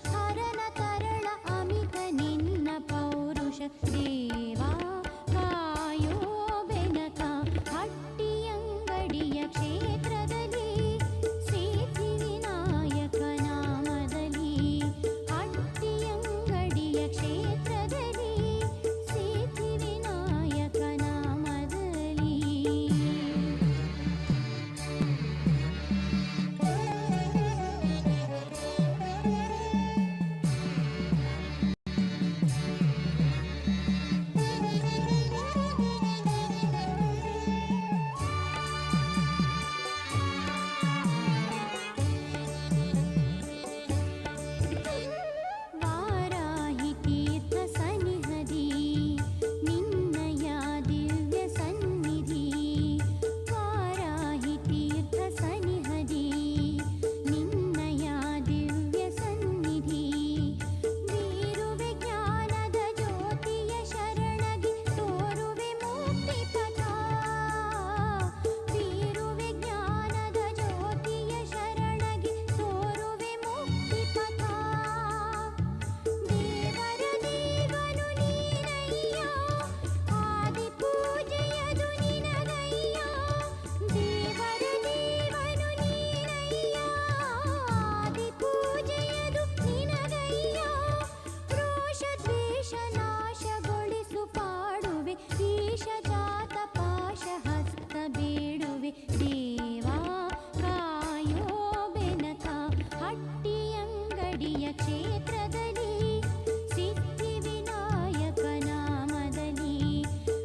ಹರನ ತರಳ ಅಮಿತ ನಿನ್ನ ಪೌರುಷ ದೇವಾ ಕಾಯೋ ಬೆನಕ ಹಟ್ಟಿಯಂಗಡಿಯ ಕ್ಷೇತ್ರದಲ್ಲಿ ಸಿದ್ಧಿ ವಿನಾಯಕ ನಾಮದಲ್ಲಿ ಹಟ್ಟಿಯಂಗಡಿಯ ಕ್ಷೇತ್ರದಲ್ಲಿ ಸಿದ್ಧಿ ವಿನಾಯಕ ನಾಮದಲ್ಲಿ ವಾರಾಹಿ ತೀರ್ಥ ಸನ್ನಿಧಿ ನಿನ್ನಯ ದಿವ್ಯ ಸನ್ನಿಧಿ ವಾರಾಹಿ ತೀರ್ಥ ಸನ್ನಿಧಿ ನಿನ್ನಯ ದಿವ್ಯ ಸನ್ನಿಧಿ ಬೀರುವೆ ಜ್ಞಾನದ ಜ್ಯೋತಿಯ ಶರಣಗಿ ತೋರುವೆ ಮುಕ್ತಿ ಪಥ ಬೀರುವೆ ಜ್ಞಾನದ ಜ್ಯೋತಿಯ ಶರಣಗಿ ತೋರುವೆ ಮುಕ್ತಿ ಪಥ ದೇವರ ದೇವನು ನೀನಯ್ಯ ಆದಿ ಪೂಜೆಯದು ನಿನಗಯ್ಯ ದೇವರ ದೇವನು ನೀನಯ್ಯ ಆದಿ ಪೂಜೆಯದು ನಿನಗಯ್ಯ ರೋಷ ದ್ವೇಷ ನಾಶಗೊಳಿಸು ಪಾಡುವೆ ಈಶ ಜಾತ ಪಾಶ ಹಸ್ತ ಬೇಡುವೆ ದೇವಾ ಕಾಯೋ ಬೆನಕ ಹಟ್ಟಿಯಂಗಡಿಯ ಕ್ಷೇತ್ರದಲ್ಲಿ ಸಿದ್ಧಿ ವಿನಾಯಕ ನಾಮದಲ್ಲಿ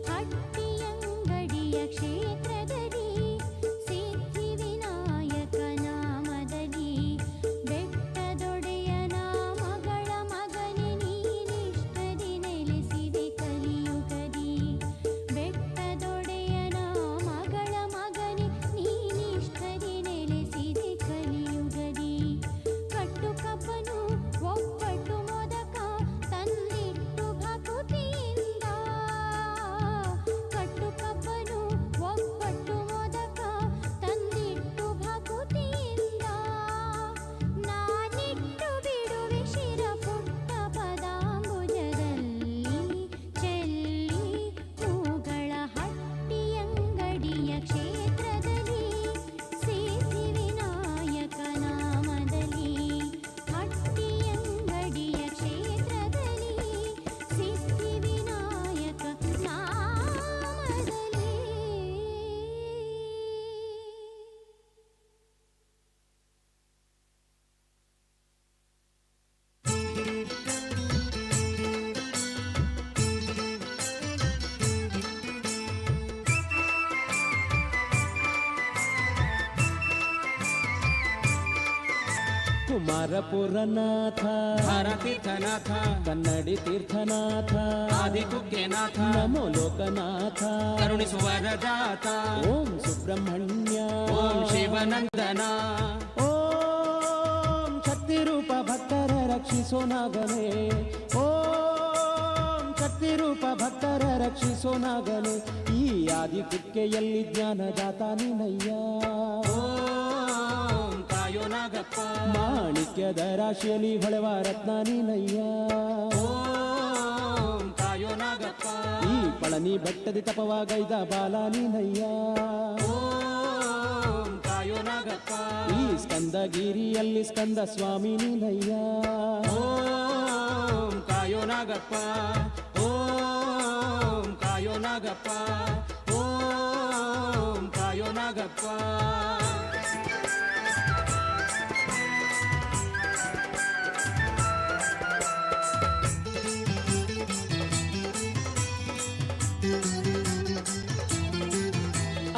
ಹಟ್ಟಿಯಂಗಡಿಯ ಕ್ಷೇತ್ರದಲ್ಲಿ ಸಿದ್ಧಿ ವಿನಾಯಕ ನಾಮದಲ್ಲಿ ಬೆಟ್ಟದೊಡೆಯನ ಮಗಳ ಮಗನೆ ನೀನಿಷ್ಟದಿ ನೆಲೆಸಿದೆ ಕಲಿಯುಗದಿ ಬೆಟ್ಟದೊಡೆಯನ ಮಗಳ ಮಗನೆ ನೀನಿಷ್ಟದಿ ನೆಲೆಸಿದೆ ಕಲಿಯುಗದಿ ಕಟ್ಟು ಕಬ್ಬನು ಒಬ್ಬಟ್ಟು ಮೊದಕ ತಂದಿಟ್ಟು ಭಕುತಿಯಿಂದ ಕಟ್ಟು ಕಬ್ಬನು ಒಬ್ಬಟ್ಟು ಮೊದಕ ತಂದಿಟ್ಟು ಭಕುತಿಯಿಂದ ನಾನಿಟ್ಟು ಬಿಡುವೆ ಶಿರ ಪುಟ್ಟ ಪದಾಂಬುಜದಲ್ಲಿ ಚೆಲ್ಲಿ ಹೂಗಳ ಹಟ್ಟಿಯಂಗಡಿಯ ಕ್ಷೇತ್ರದಲ್ಲಿ ಸಿದ್ಧಿ ವಿನಾಯಕ ನಾಮದಲ್ಲಿ ಹಟ್ಟಿಯಂಗಡಿಯ ಕ್ಷೇತ್ರದಲ್ಲಿ ಸಿದ್ಧಿ ವಿನಾಯಕ ನಾಮದಲ್ಲಿ ಕುಮಾರಪುರನಾಥ ಹರತೀರ್ಥನಾಥ ಕನ್ನಡಿ ತೀರ್ಥನಾಥ ಆದಿಕುಕ್ಕೆನಾಥ ನಮೋ ಲೋಕನಾಥ ಕರುಣಿಸುವ ವರದಾತ ಓಂ ಸುಬ್ರಹ್ಮಣ್ಯ ಓಂ ಶಿವನಂದನ ಓಂ ಶಕ್ತಿರೂಪ ಭಕ್ತರ ರಕ್ಷಿಸೋ ನಾಗನೇ ಓಂ ಶಕ್ತಿರೂಪ ಭಕ್ತರ ರಕ್ಷಿಸೋ ನಾಗನೇ ಈ ಆದಿ ಕುಕ್ಕೆಯಲ್ಲಿ ಜ್ಞಾನದಾತ ನೀನಯ್ಯ ಓಂ ಕಾಯೋ ನಾಗಪ್ಪ ಮಾಣಿಕ್ಯದ ರಾಶಿಯಲ್ಲಿ ಹೊಳೆವ ರತ್ನ ನೀನಯ್ಯ ಓಂ ಕಾಯೋ ನಾಗಪ್ಪ ಈ ಪಳನಿ ಬೆಟ್ಟದಿ ತಪವಾಗೈದ ಬಾಲ ನೀನಯ್ಯ ಓಂ ಕಾಯೋ ನಾಗಪ್ಪ ಈ ಸ್ಕಂದಗಿರಿಯಲ್ಲಿ ಸ್ಕಂದ ಸ್ವಾಮಿ ನೀನಯ್ಯ ಓಂ ಕಾಯೋ ನಾಗಪ್ಪ ಓಂ ಕಾಯೋ ನಾಗಪ್ಪ ಓಂ ಕಾಯೋ ನಾಗಪ್ಪ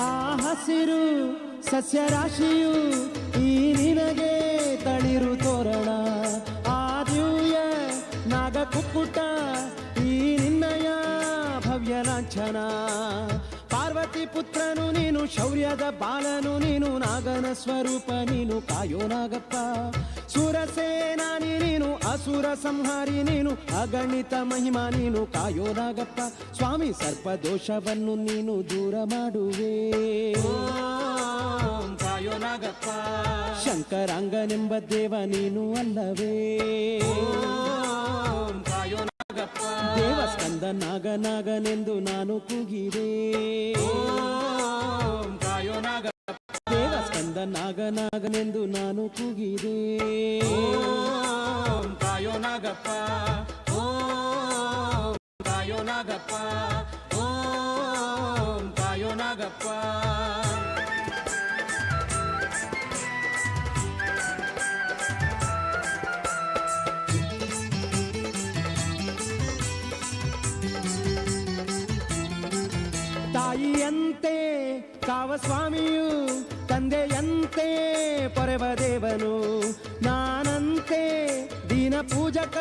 ಆ ಹಸಿರು ಸಸ್ಯರಾಶಿಯು ಈ ನಿನಗೆ ತಳಿರು ತೋರಣ ಆ ದಿವ್ಯ ನಾಗ ಕುಕ್ಕುಟ ಈ ನಿನ್ನಯ ಭವ್ಯ ಲಾಂಛನ ಪಾರ್ವತಿ ಪುತ್ರನು ನೀನು ಶೌರ್ಯದ ಬಾಲನು ನೀನು ನಾಗನ ಸ್ವರೂಪ ನೀನು ಕಾಯೋ ನಾಗಪ್ಪ ಸುರಸೇನಾನಿ ನೀನು ಅಸುರ ಸಂಹಾರಿ ನೀನು ಅಗಣಿತ ಮಹಿಮಾ ನೀನು ಕಾಯೋ ನಾಗಪ್ಪ ಸ್ವಾಮಿ ಸರ್ಪದೋಷವನ್ನು ನೀನು ದೂರ ಮಾಡುವೆ ಕಾಯೋ ನಾಗಪ್ಪ ಶಂಕರಾಂಗನೆಂಬ ದೇವ ನೀನು ಅಲ್ಲವೇ ನಾಗನೆಂದು ನಾನು ಕೂಗಿದೆ ಓಂ ಕಾಯೋ ನಾಗಪ್ಪ ದೇವಸ್ಕಂದ ನಾಗನೆಂದು ನಾನು ಕೂಗಿದೆ ಓಂ ಕಾಯೋ ನಾಗಪ್ಪ ಓಂ ಕಾಯೋ ನಾಗಪ್ಪ ಓಂ ಕಾಯೋ ನಾಗಪ್ಪ ತಾಯಿಯಂತೆ ಕಾವಸ್ವಾಮಿಯು ತಂದೆಯಂತೆ ಪೊರೆವ ದೇವನು ನಾನಂತೆ ದೀನ ಪೂಜಕ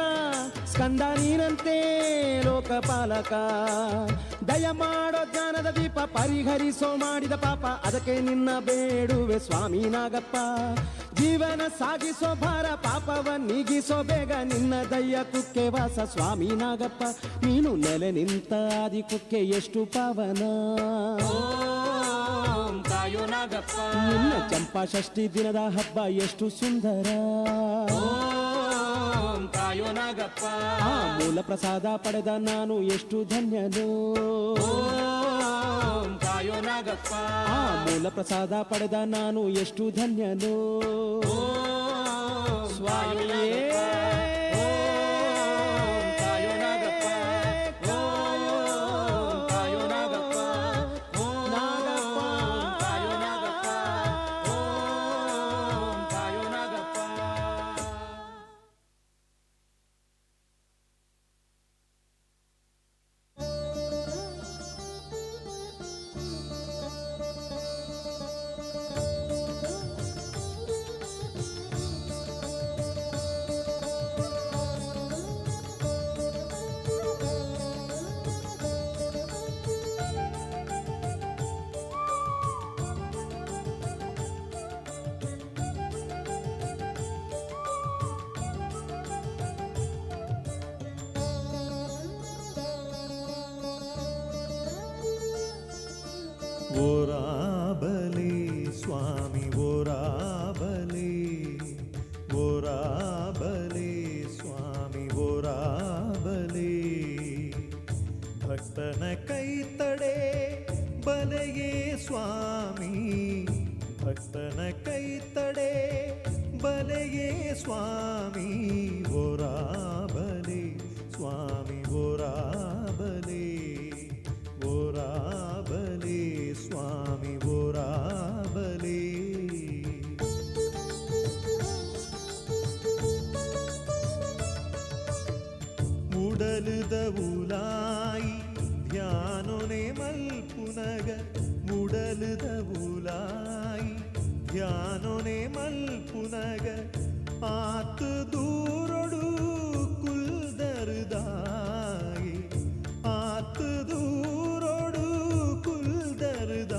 ಸ್ಕಂದ ನೀನಂತೆ ಲೋಕಪಾಲಕ ದಯ ಮಾಡೋ ಜ್ಞಾನದ ದೀಪ ಪರಿಹರಿಸೋ ಮಾಡಿದ ಪಾಪ ಅದಕ್ಕೆ ನಿನ್ನ ಬೇಡುವೆ ಸ್ವಾಮಿ ನಾಗಪ್ಪ ಜೀವನ ಸಾಗಿಸೋ ಭಾರ ಪಾಪವ ನೀಗಿಸೋ ಬೇಗ ನಿನ್ನ ದಯ್ಯ ಕುಕ್ಕೆ ವಾಸ ಸ್ವಾಮಿ ನಾಗಪ್ಪ ನೀನು ನೆಲೆ ನಿಂತ ಆದಿ ಕುಕ್ಕೆ ಎಷ್ಟು ಪಾವನ ಓಂ ಕಾಯೋ ನಾಗಪ್ಪ ನಿನ್ನ ಚಂಪಾ ಷಷ್ಠಿ ದಿನದ ಹಬ್ಬ ಎಷ್ಟು ಸುಂದರ ಓಂ ಕಾಯೋ ನಾಗಪ್ಪ ಆ ಮೂಲ ಪ್ರಸಾದ ಪಡೆದ ನಾನು ಎಷ್ಟು ಧನ್ಯನು ಓಂ ಕಾಯೋ ನಾಗಪ್ಪ ಆ ಮೂಲ ಪ್ರಸಾದ ಪಡೆದ ನಾನು ಎಷ್ಟು ಧನ್ಯನು ಓಂ ಸ್ವಾಮಿಯೇ ಓಂ ಕಾಯೋ ನಾಗಪ್ಪ ಓಂ ಕಾಯೋ ನಾಗಪ್ಪ ಓಂ ಕಾಯೋ ನಾಗಪ್ಪ ಓಂ ಕಾಯೋ ನಾಗಪ್ಪ ಓರಾಬಲಿ ಸ್ವಾಮಿ ಓರಾಬಲಿ ಓರಾಬಲಿ ಸ್ವಾಮಿ ಓರಾಬಲಿ ಭಕ್ತನ ಕೈ ತಡೆ ಬಲೆಯೇ ಸ್ವಾಮಿ ಭಕ್ತನ ಕೈ ತಡೆ ಬಲೆಯೇ ಸ್ವಾಮಿ ಓರಾಬಲಿ ಸ್ವಾಮಿ ಓರಾಬಲಿ ಓರಾಬಲಿ ಸ್ವಾಮಿ ಓರಾಬಲಿ ಮುಡಲುದ ಉಲಾಯಿ ಧ್ಯಾನೊನೆ ಮಲ್ಪುನಗ ಮುಡಲುದ ಉಲಾಯಿ ಧ್ಯಾನೊನೆ ಮಲ್ಪುನಗ ಆತು ದೂರೊಡು ಕುಲ್ದರ್ದಾಯಿ ಆತು ದೂರೊಡು ಕುಲ್ದರ್ದಾಯಿ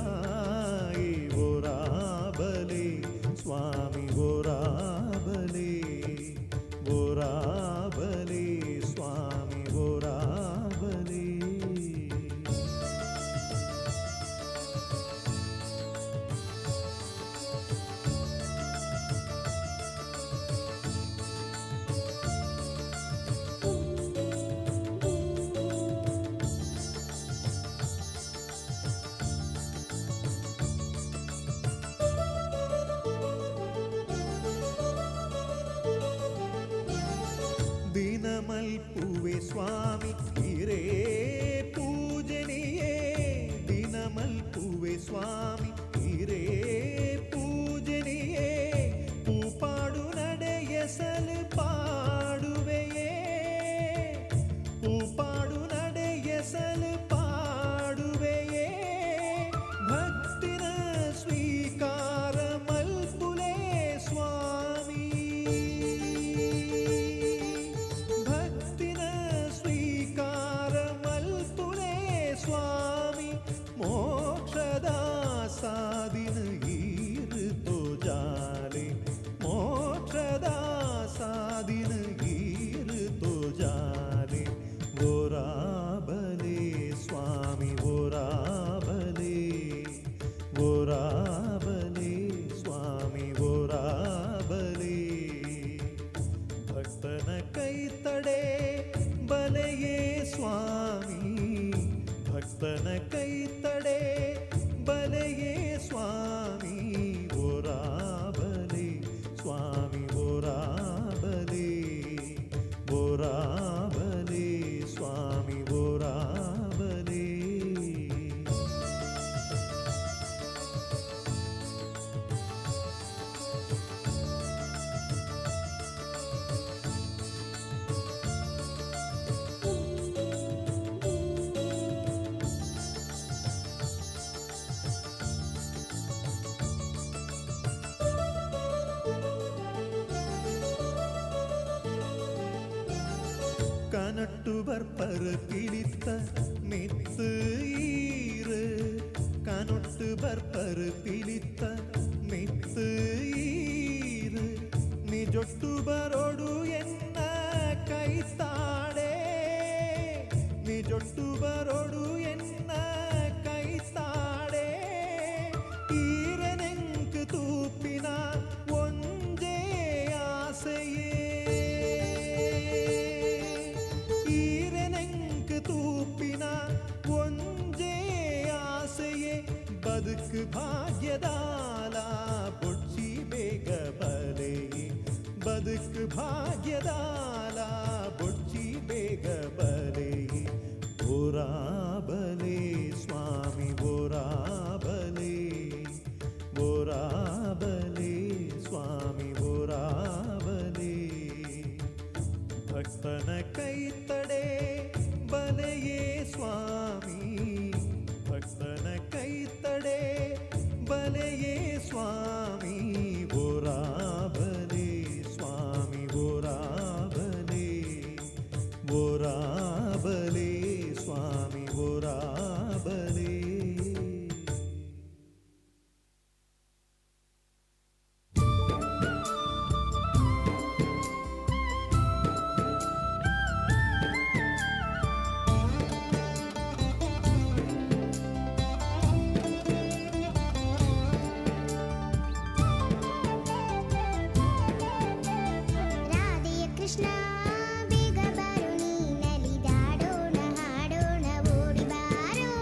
ಓರಾಬಲಿ ಸ್ವಾಮಿ ಓರಾಬಲಿ ಓರಾಬಲಿ ಸ್ವಾಮಿ ಓರಾಬಲಿ ದಿನಮಲ್ಪುವೆ ಸ್ವಾಮಿ ಹಿರೇ ಪೂಜನಿಯೇ ದಿನಮಲ್ಪುವೆ ಸ್ವಾಮಿ ಹಿರೇ ಪೂಜನಿಯೇ ಪೂಪಾಡು ನಡೆಯಸಲು ಪಾಡುವೆಯೇ ಪೂಪಾಡು ನಡೆಯಸಲು ಪಾಡುವೆಯೇ ಭಕ್ತಿನ ಸ್ವೀಕಾರ ಮಲ್ಪುಲೇ ಸ್ವಾಮಿ ಭಕ್ತಿನ ಸ್ವೀಕಾರ ಮಲ್ಪುಲೇ ಸ್ವಾಮಿ ಮೋಕ್ಷದ ಸಾದಿನ ಈರುತೋ ಜಾಲೆ ಮೋಕ್ಷದ ಸಾದಿನ ಈರುತೋ ಜಾಲೆ ಓರಾಬಲಿ ಸ್ವಾಮಿ ಓರಾಬಲಿ ಓರಾಬಲಿ ಸ್ವಾಮಿ ಓರಾಬಲಿ ಭಕ್ತನ ಕೈ ತಡೆ ಬಲೆಯೇ ಸ್ವಾಮಿ ಭಕ್ತನ ಕೈ ತಡೆ ಬಲೆಯೇ ಸ್ವಾಮಿ ಓರಾಬಲಿ ಸ್ವಾಮಿ ಓರಾಬಲಿ ಓರಾಬಲಿ ಸ್ವಾಮಿ ಓರಾಬಲಿ. கனட்டு பற்பரு கிழித்த மித்து ஈரு கனட்டு பற்பரு பிழித்த மித்து ஈரு ನಿಜೊಟ್ಟು ಬರೋಡು ಎನ್ನ ಕೈತಾಡೆ ನಿಜೊಟ್ಟು ಬರೋಡು ಎನ್ನ ಕೈತಾಡೆ ಈರನೆಂಕು ತೂಪಿನ ಒಂದೇ ಆಸೆಯೇ ತೂಪಿನ ಒಂದೇ ಆಸೆಯೇ ಬದುಕು ಭಾಗ್ಯದಾಲ ಬೊಚ್ಚಿ ಬೇಗ ಬಲೆ ಬದುಕು ಭಾಗ್ಯದಾಲ ಬೊಚ್ಚಿ ಬೇಗ ಬಲೆ ಓರಾಬಲೆ ಸ್ವಾಮಿ ಓರಾಬಲೆ ಓರಾಬಲೆ ಸ್ವಾಮಿ ಓರಾಬಲೆ. ಭಕ್ತನ ಕೈ ತಡೆ ಬಲೆಯೇ ಸ್ವಾಮಿ ಭಕ್ತನ ಕೈ ತಡೆ ಬಲೆಯೇ ಸ್ವಾಮಿ ಓರಾಬಲೆ ಸ್ವಾಮಿ ಓರಾಬಲೆ ಓರಾಬಲೆ ಸ್ವಾಮಿ ಓರಾಬಲೆ. ರಾಧೆಯ ಕೃಷ್ಣ ಬೇಗ ಬಾರು ನೀ ನಲಿದಾಡೋಣ ಹಾಡೋಣ ಓಡಿ ಬಾರೋ.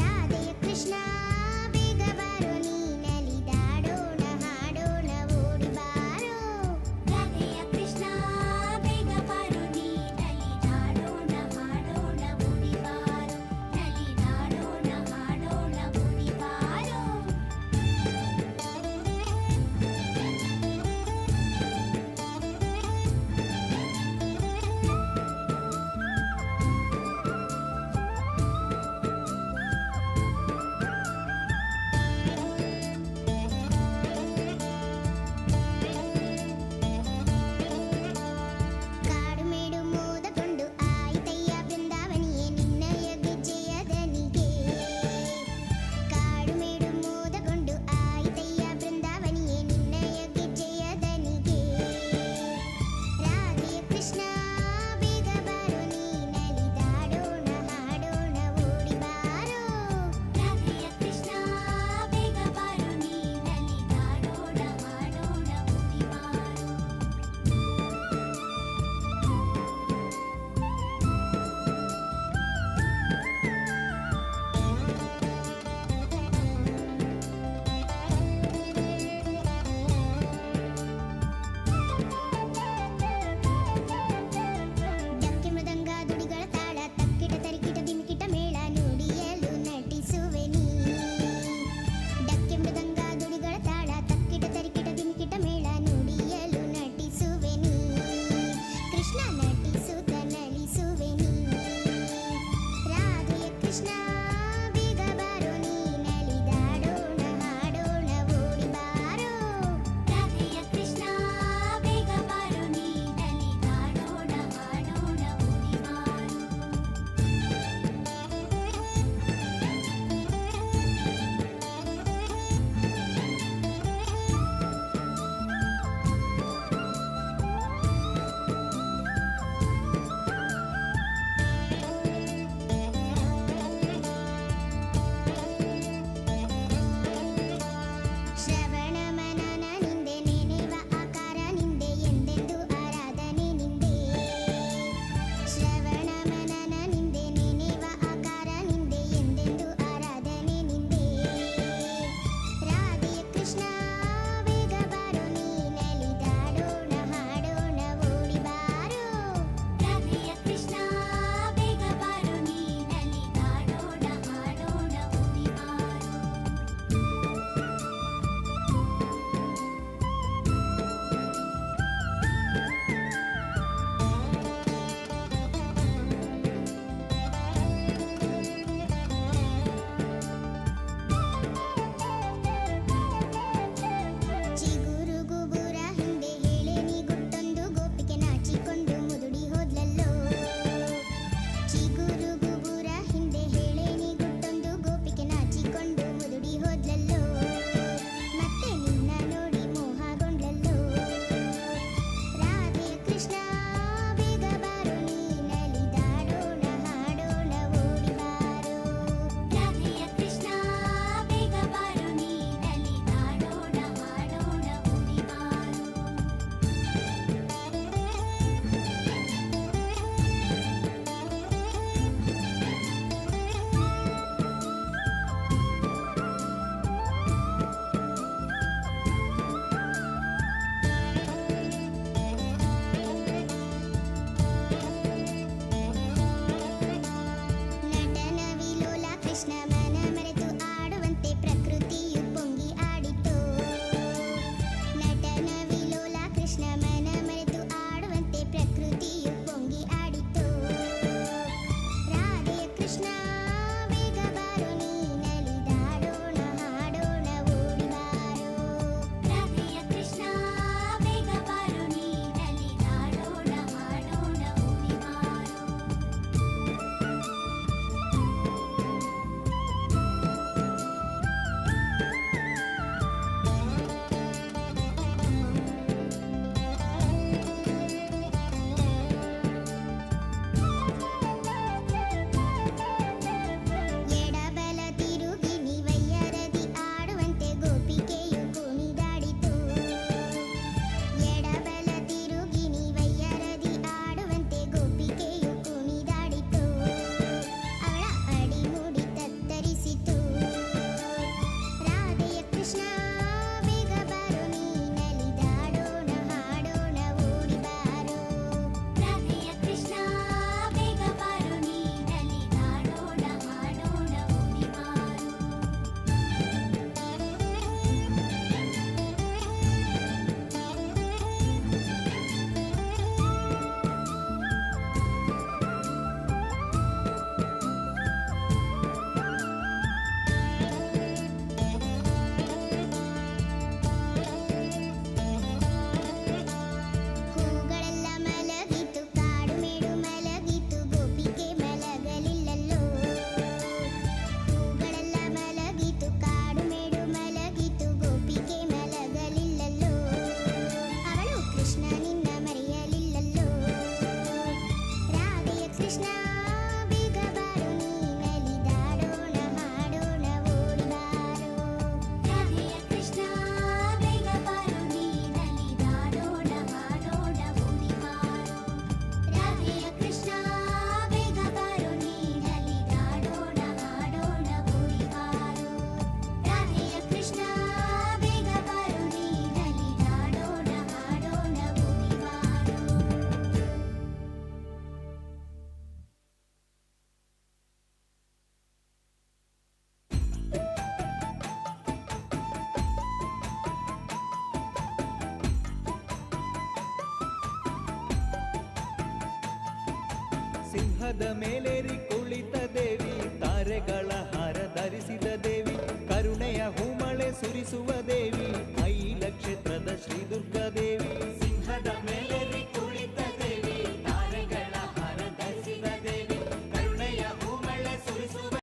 ರಾಧೆಯ ಕೃಷ್ಣ ಬೇಗ ಬಾರು ನೀ ನಲಿದಾಡೋಣ ಹಾಡೋಣ ಓಡಿ ಬಾರೋ. ರಾಧೆಯ ಕೃಷ್ಣ ಬೇಗ ಬಾರು ನೀ ನಲಿದಾಡೋಣ ಹಾಡೋಣ ಓಡಿ ಬಾರೋ. ನಲಿದಾಡೋಣ ಹಾಡೋಣ ಓಡಿ ಬಾರೋ. ಸಿಂಹದ ಮೇಲೇರಿ ಕುಳಿತ ದೇವಿ, ತಾರೆಗಳ ಹಾರ ಧರಿಸಿದ ದೇವಿ, ಕರುಣೆಯ ಹೂಮಳೆ ಸುರಿಸುವ ದೇವಿ, ಐಲ ಕ್ಷೇತ್ರದ ಶ್ರೀ ದುರ್ಗಾ ದೇವಿ. ಸಿಂಹದ ಮೇಲೇರಿ ಕುಳಿತ ದೇವಿ, ತಾರೆಗಳ ಹಾರ ಧರಿಸಿದ ದೇವಿ, ಕರುಣೆಯ ಹೂಮಳೆ ಸುರಿಸುವ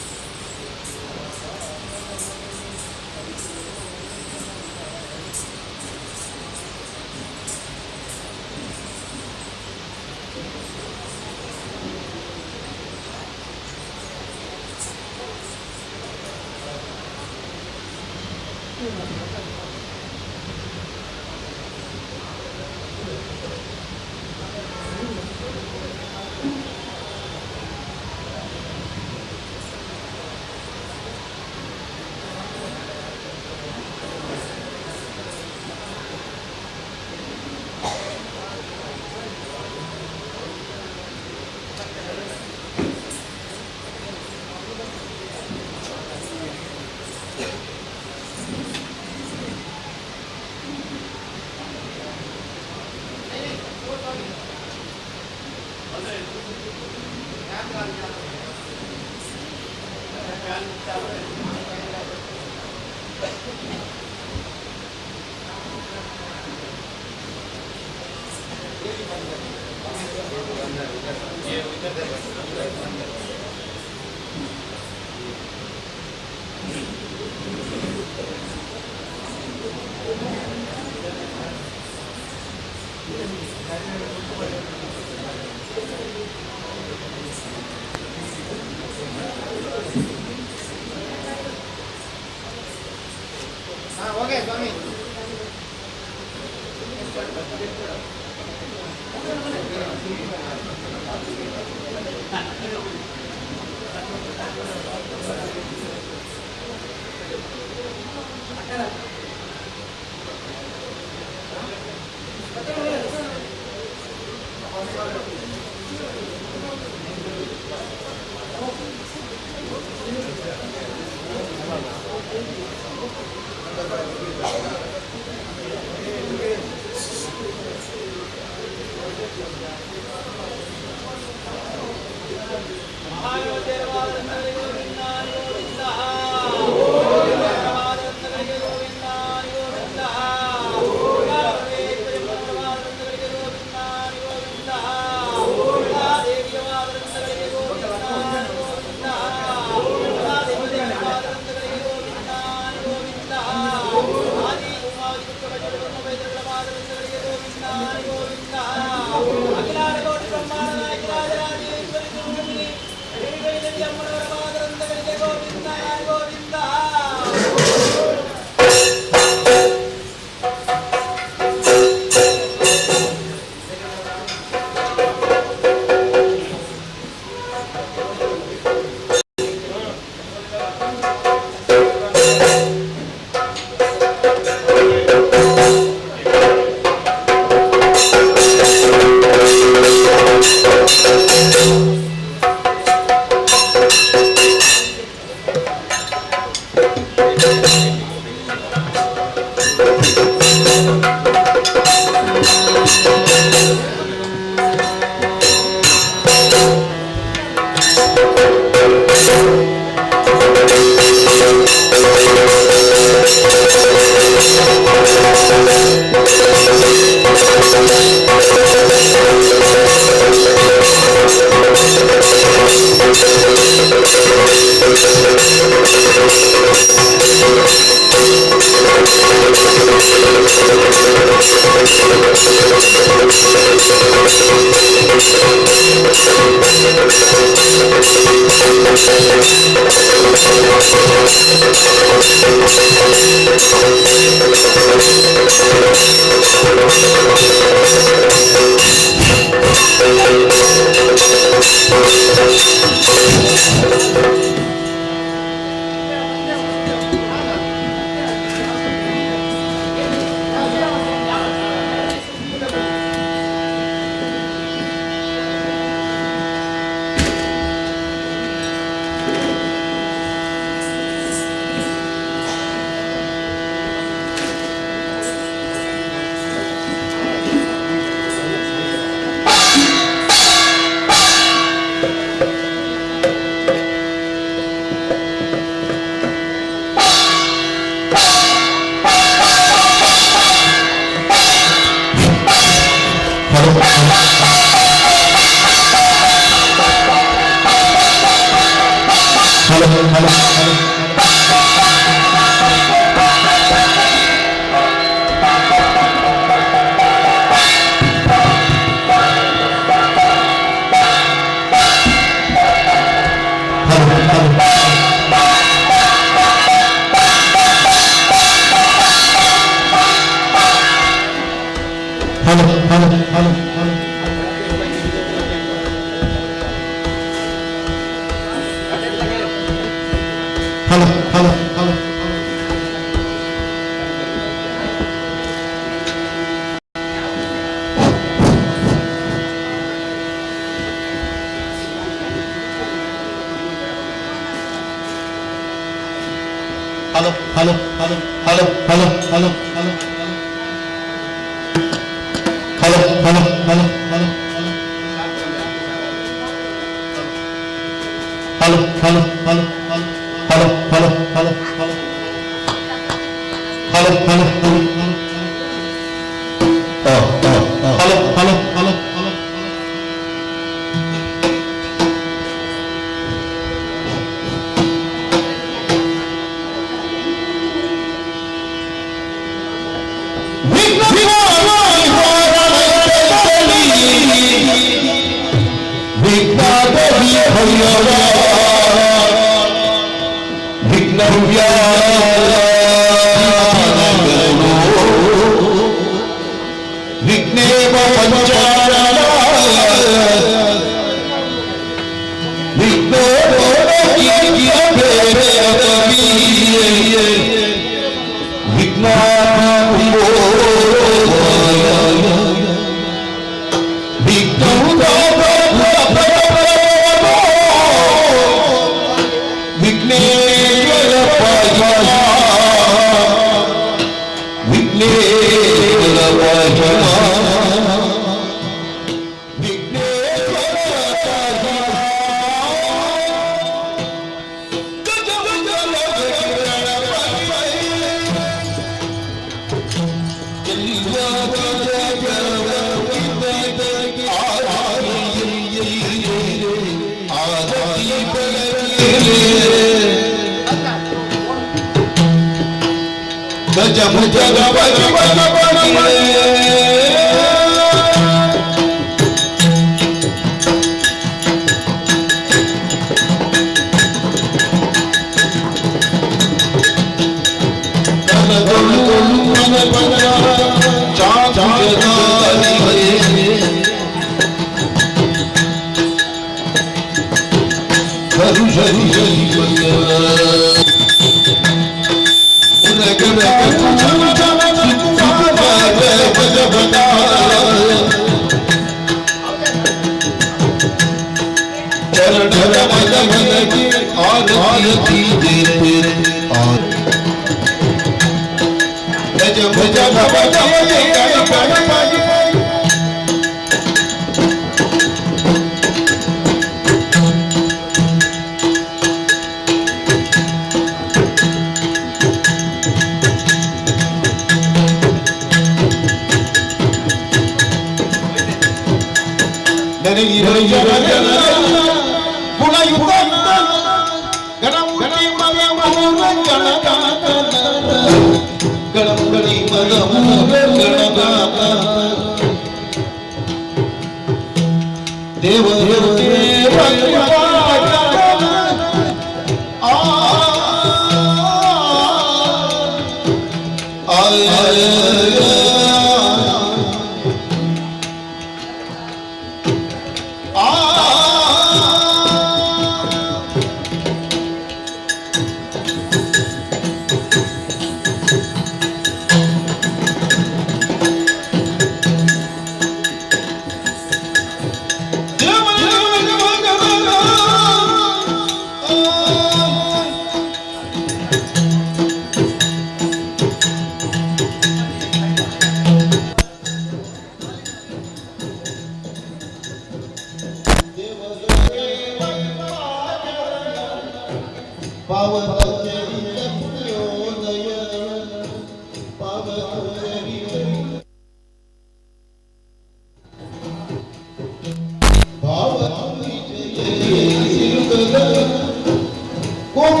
Come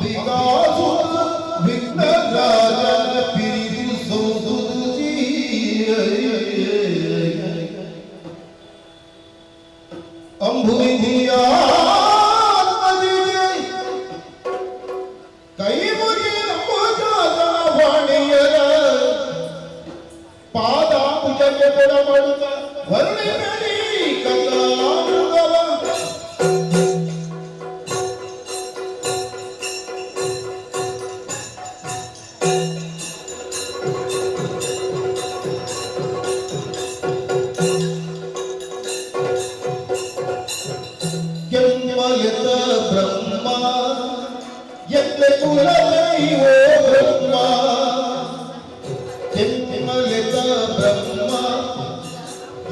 ಅಂಬಿಕಾಸುತ ವಿಘ್ನರಾಜನ ಪಿರಿದು ಸೌಸುದುಜಿ ಅಂಬುವಿಧಿಯ ಕೈ ಮುಗಿ ವಾಣಿಯರ ಪಾದ ಭುಜಕ್ಕೆ ಕೊಡ ಮಾಡುತ್ತ ವರುಣಿ ಮೇಲೆ ಕಲ್ಲಾಡುಗವ ಕೆಮ್ಮಯತ ಬ್ರಹ್ಮ ಯಜ್ಞ ಕುಲದೈವೋ ಬ್ರಹ್ಮ ಕೆಮ್ಮಯತ ಬ್ರಹ್ಮ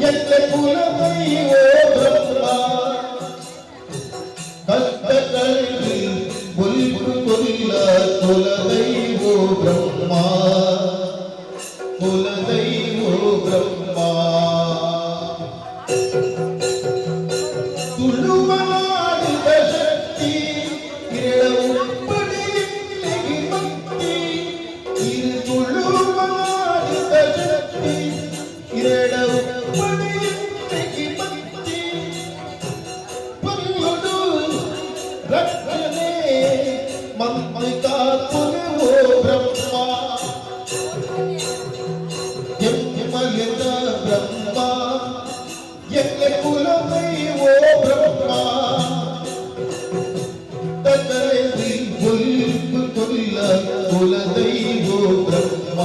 ಯಜ್ಞ ಕುಲದೈವೋ ಬ್ರಹ್ಮ ಕಷ್ಟಕಳಿ ಕೊಲ್ಪು ಕೊಲ್ಲ ಕುಲದೈವೋ ಬ್ರಹ್ಮ ಕುಲದೈವೋ ಬ್ರಹ್ಮ ತುಳುವನಾಡಿದ ಶಕ್ತಿ ಇರವುಪ್ಪಡಿಗೆ ಭಕ್ತಿ ಇರು ತುಳುವನಾಡಿದ ಶಕ್ತಿ ಇರವುಪ್ಪಡಿಗೆ ಭಕ್ತಿ ಪಲ್ಲುಡು ರಕ್ಷಣೆ ಮಂತ್ರಿಕಾ ತುಳುವೋ ಬ್ರಹ್ಮ ಎಮ್ಮಯದ ಬ್ರಹ್ಮ ಯಜ್ಞ ಕುಲದೈವೋ ಬ್ರಹ್ಮ ತದರಿ ಕೊಲ್ಪು ಕೊಲ್ಲ ಕುಲದೈವೋ ಬ್ರಹ್ಮ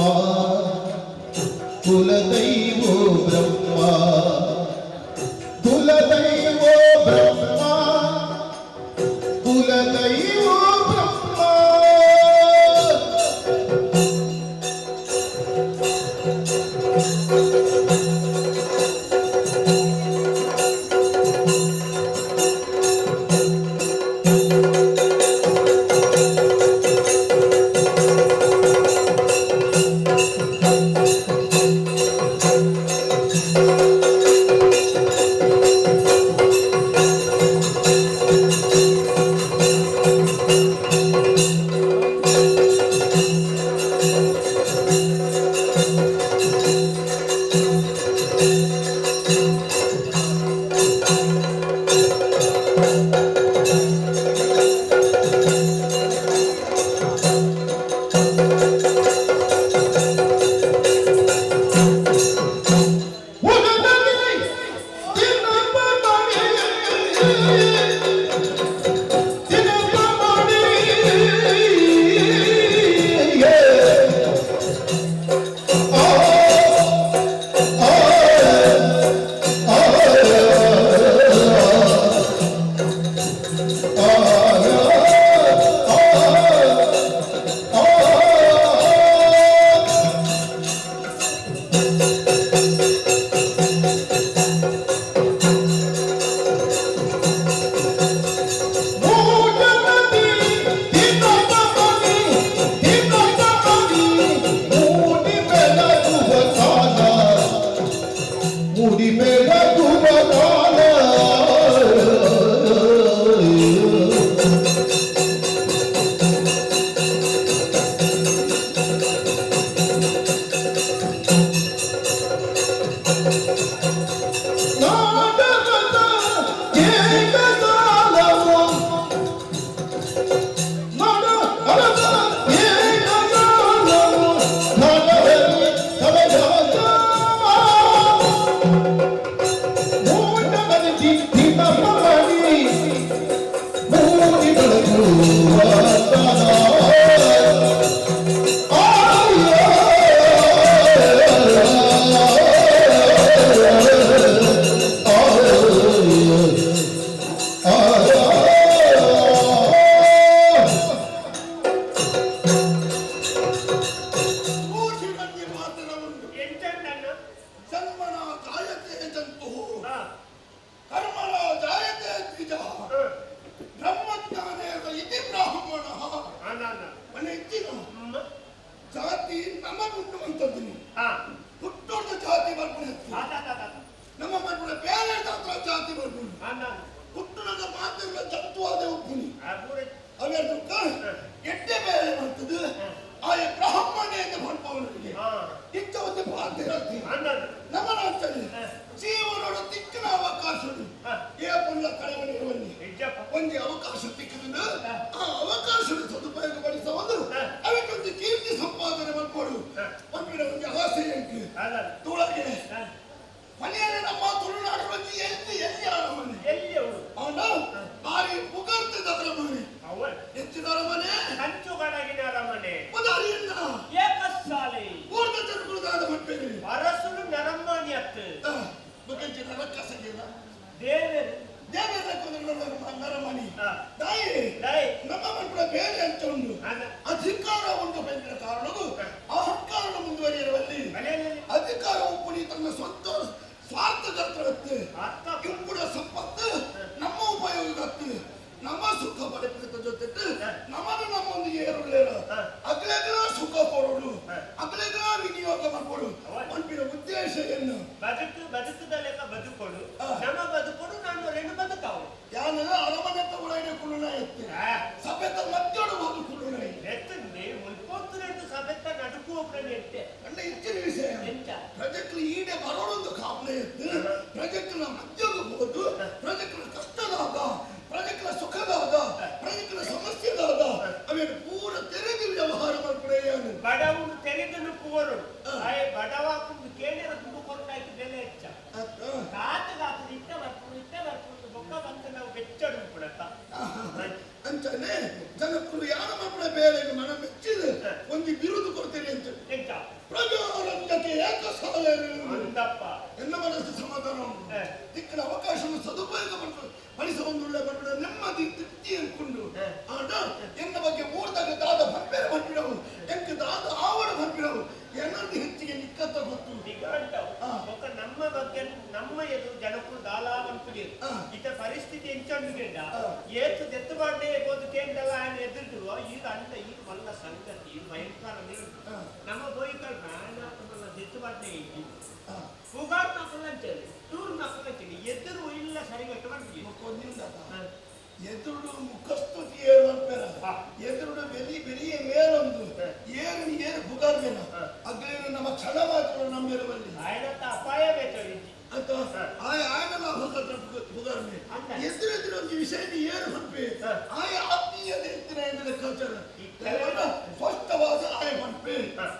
ಕುಲದೈವೋ ಬ್ರಹ್ಮ ಕುಲದೈವೋ ಬ್ರಹ್ಮ ಕುಲದೈವೋ ಬ್ರಹ್ಮ ನಮ್ಮ ಮಕ್ಕಳ ಬೇರೆ ಅಂತ ಉಂಟು ಅಧಿಕಾರ ಒಂದು ಬೆಂಕಿನ ಕಾರಣವು ಅಹಂಕಾರ ಮುಂದುವರಿಯುವಲ್ಲಿ ಅಧಿಕಾರ ಒಪ್ಪುನಿ ತನ್ನ ಸ್ವಂತ ಸ್ವಾರ್ಥಗತ್ತೆ ಇಂಪುಡ ಸಂಪತ್ತು ನಮ್ಮ ಉಪಯೋಗಕ್ಕೆ ನಮ್ಮ ಸುಖ ಪಡೆದ ಜೊತೆ ನಮ್ಮನ್ನು ನಮ್ಮೊಂದಿಗೆ ಏರುಳ್ಳೇರ ಅಗ್ಲೆಗಳ ಸುಖ ಕೊಡೋಡು ಅಗ್ಲೆಗಳ ವಿನಿಯೋಗ ಮಾಡ್ಕೊಡು ಅಂತಿನ ಉದ್ದೇಶ ಏನು ಬದುಕುದಲ್ಲೆಲ್ಲ ಬದುಕೊಡು ನಮ್ಮ ಬದುಕೊಡು ನಾನು రెండు ಬದುಕಾವು ಯಾನ ಅರಮನೆ ತಗೊಳ್ಳೇನೆ ಕುಳುನ ಎತ್ತೆ ಸಭೆತ ಮಧ್ಯಡು ಹೋದು ಕುಳುನ ಎತ್ತೆ ಮುಲ್ಪೊಂದು ಸಭೆತ ನಡುಕು ಒಬ್ಬನೇ ಎತ್ತೆ ಅಣ್ಣ ಇಚ್ಚಿನ ವಿಷಯ ಪ್ರಜೆಕ್ಲು ಈಡೆ ಬರೋಡೊಂದು ಕಾಪನೆ ಎತ್ತು ಪ್ರಜೆಕ್ಲ ಮಧ್ಯದ ಹೋದು ಪ್ರಜೆಕ್ಲ ಕಷ್ಟದಾದ ಪ್ರಜೆಕ್ಲ ಸುಖದಾದ ಪ್ರಜೆಕ್ಲ ಸಮಸ್ಯೆದಾದ ಅವೇನು ಪೂರ ತೆರೆದು ವ್ಯವಹಾರ ಮಾಡ್ಕೊಡೇನು ಬಡವನು ತೆರೆದನು ಪೂರು ಬಡವಾಕು ಕೇಳಿರ ತುಂಬ ಕೊರಟಾಯ್ತು ಬೆಲೆ ಹೆಚ್ಚ ಕಾತಗಾತು ಇಟ್ಟ ಬರ್ಕೊಂಡು ಬೊಕ್ಕ ಬಂತ ನಾವು ಬೆಚ್ಚಡು ಬಿಡತ್ತ ಅಂತಾನೆ ಜನಕ್ಕಳು ಯಾರ ಮಕ್ಕಳ ಬೇರೆಗೆ ಮನ ಮೆಚ್ಚಿದ ಒಂದು ಬಿರುದು ಕೊಡ್ತೇನೆ ಅಂತ ಎಂತ ಪ್ರಜಾರಂಜಕ್ಕೆ ಏಕ ಸಾಲ ಅಂದಪ್ಪ ಎಲ್ಲ ಮನಸ್ಸು ಸಮಾಧಾನ ದಿಕ್ಕಿನ ಅವಕಾಶವನ್ನು ಸದುಪಯೋಗ ಪಡಿಸೊಂದುಳ್ಳೆ ಬಂದ್ಬಿಡ ನೆಮ್ಮದಿ ತೃಪ್ತಿ ಅನ್ಕೊಂಡು ಆಡ ಎನ್ನ ಬಗ್ಗೆ ಮೂರ್ದಾಗ ದಾದ ಭರ್ಬೇರೆ ಬಂದ್ಬಿಡವು ಎಂಕ ದಾದ ಆವಡ ಬಂದ್ಬಿಡವು ಎನ್ನರ್ದು ಹೆಚ್ಚಿಗೆ ನಿಕ್ಕತ್ತ ಗೊತ್ತು ఒక ನಮ್ಮ ಬಗ್ಗೆ ನಮ್ಮ ಎದುರು ಜನಕ್ಕೂ ದಾಲಾವಂತುಗೆ ಇತ ಪರಿಸ್ಥಿತಿ ಎಂಚಂಡುಗೆಂಡ ಏತು ದೆತ್ತುಬಾಟೆ ಬೋದು ಕೇಂದ್ರಲ್ಲ ఆయన ಎದುರುಡುವ ಈಗ ಅಂಡ ಈಗ ಮಲ್ಲ ಸಂಗತಿ ಇದು ಭಯಂಕರ ನಮ್ಮ ಬೋಯಿಕಲ್ ಪ್ರಾಣಾತ್ಮಲ್ಲ ದೆತ್ತುಬಾಟೆ ಇದ್ದು ಪುಗಾರ್ ನಕಲಂಚಲಿ ಟೂರ್ ನಕಲಂಚಲಿ ಎದುರು ಇಲ್ಲ ಸರಿಗಟ್ಟು ಮಾಡ್ತೀವಿ ಎದುರುಡು ಮುಖಸ್ತುತಿ ಏರು ಅಂತಾರ ಎದುರುಡು ಬೆಲಿಯ ಮೇಲೊಂದು ಏರು ಬುಗಾರ್ ಮೇಲ ಅಗ್ಲೇನು ನಮ್ಮ ಕ್ಷಣ ಮಾತ್ರ ನಮ್ಮ ಮೇಲಲ್ಲಿ ಆಯ್ನಂತ ಅಪಾಯ ಬೇಕಾಗಿ ಅಂತ ಆಯ್ನಲ್ಲ ಬುಗಾರ್ ಮೇಲೆ ಎದುರೆದುರು ಒಂದು ವಿಷಯ ಏರು ಹಂಪೆ ಆಯ ಆತ್ಮೀಯತೆ ಎತ್ತಿನ ಕಲ್ಚರ್ ಸ್ಪಷ್ಟವಾದ ಆಯ ಹಂಪೆ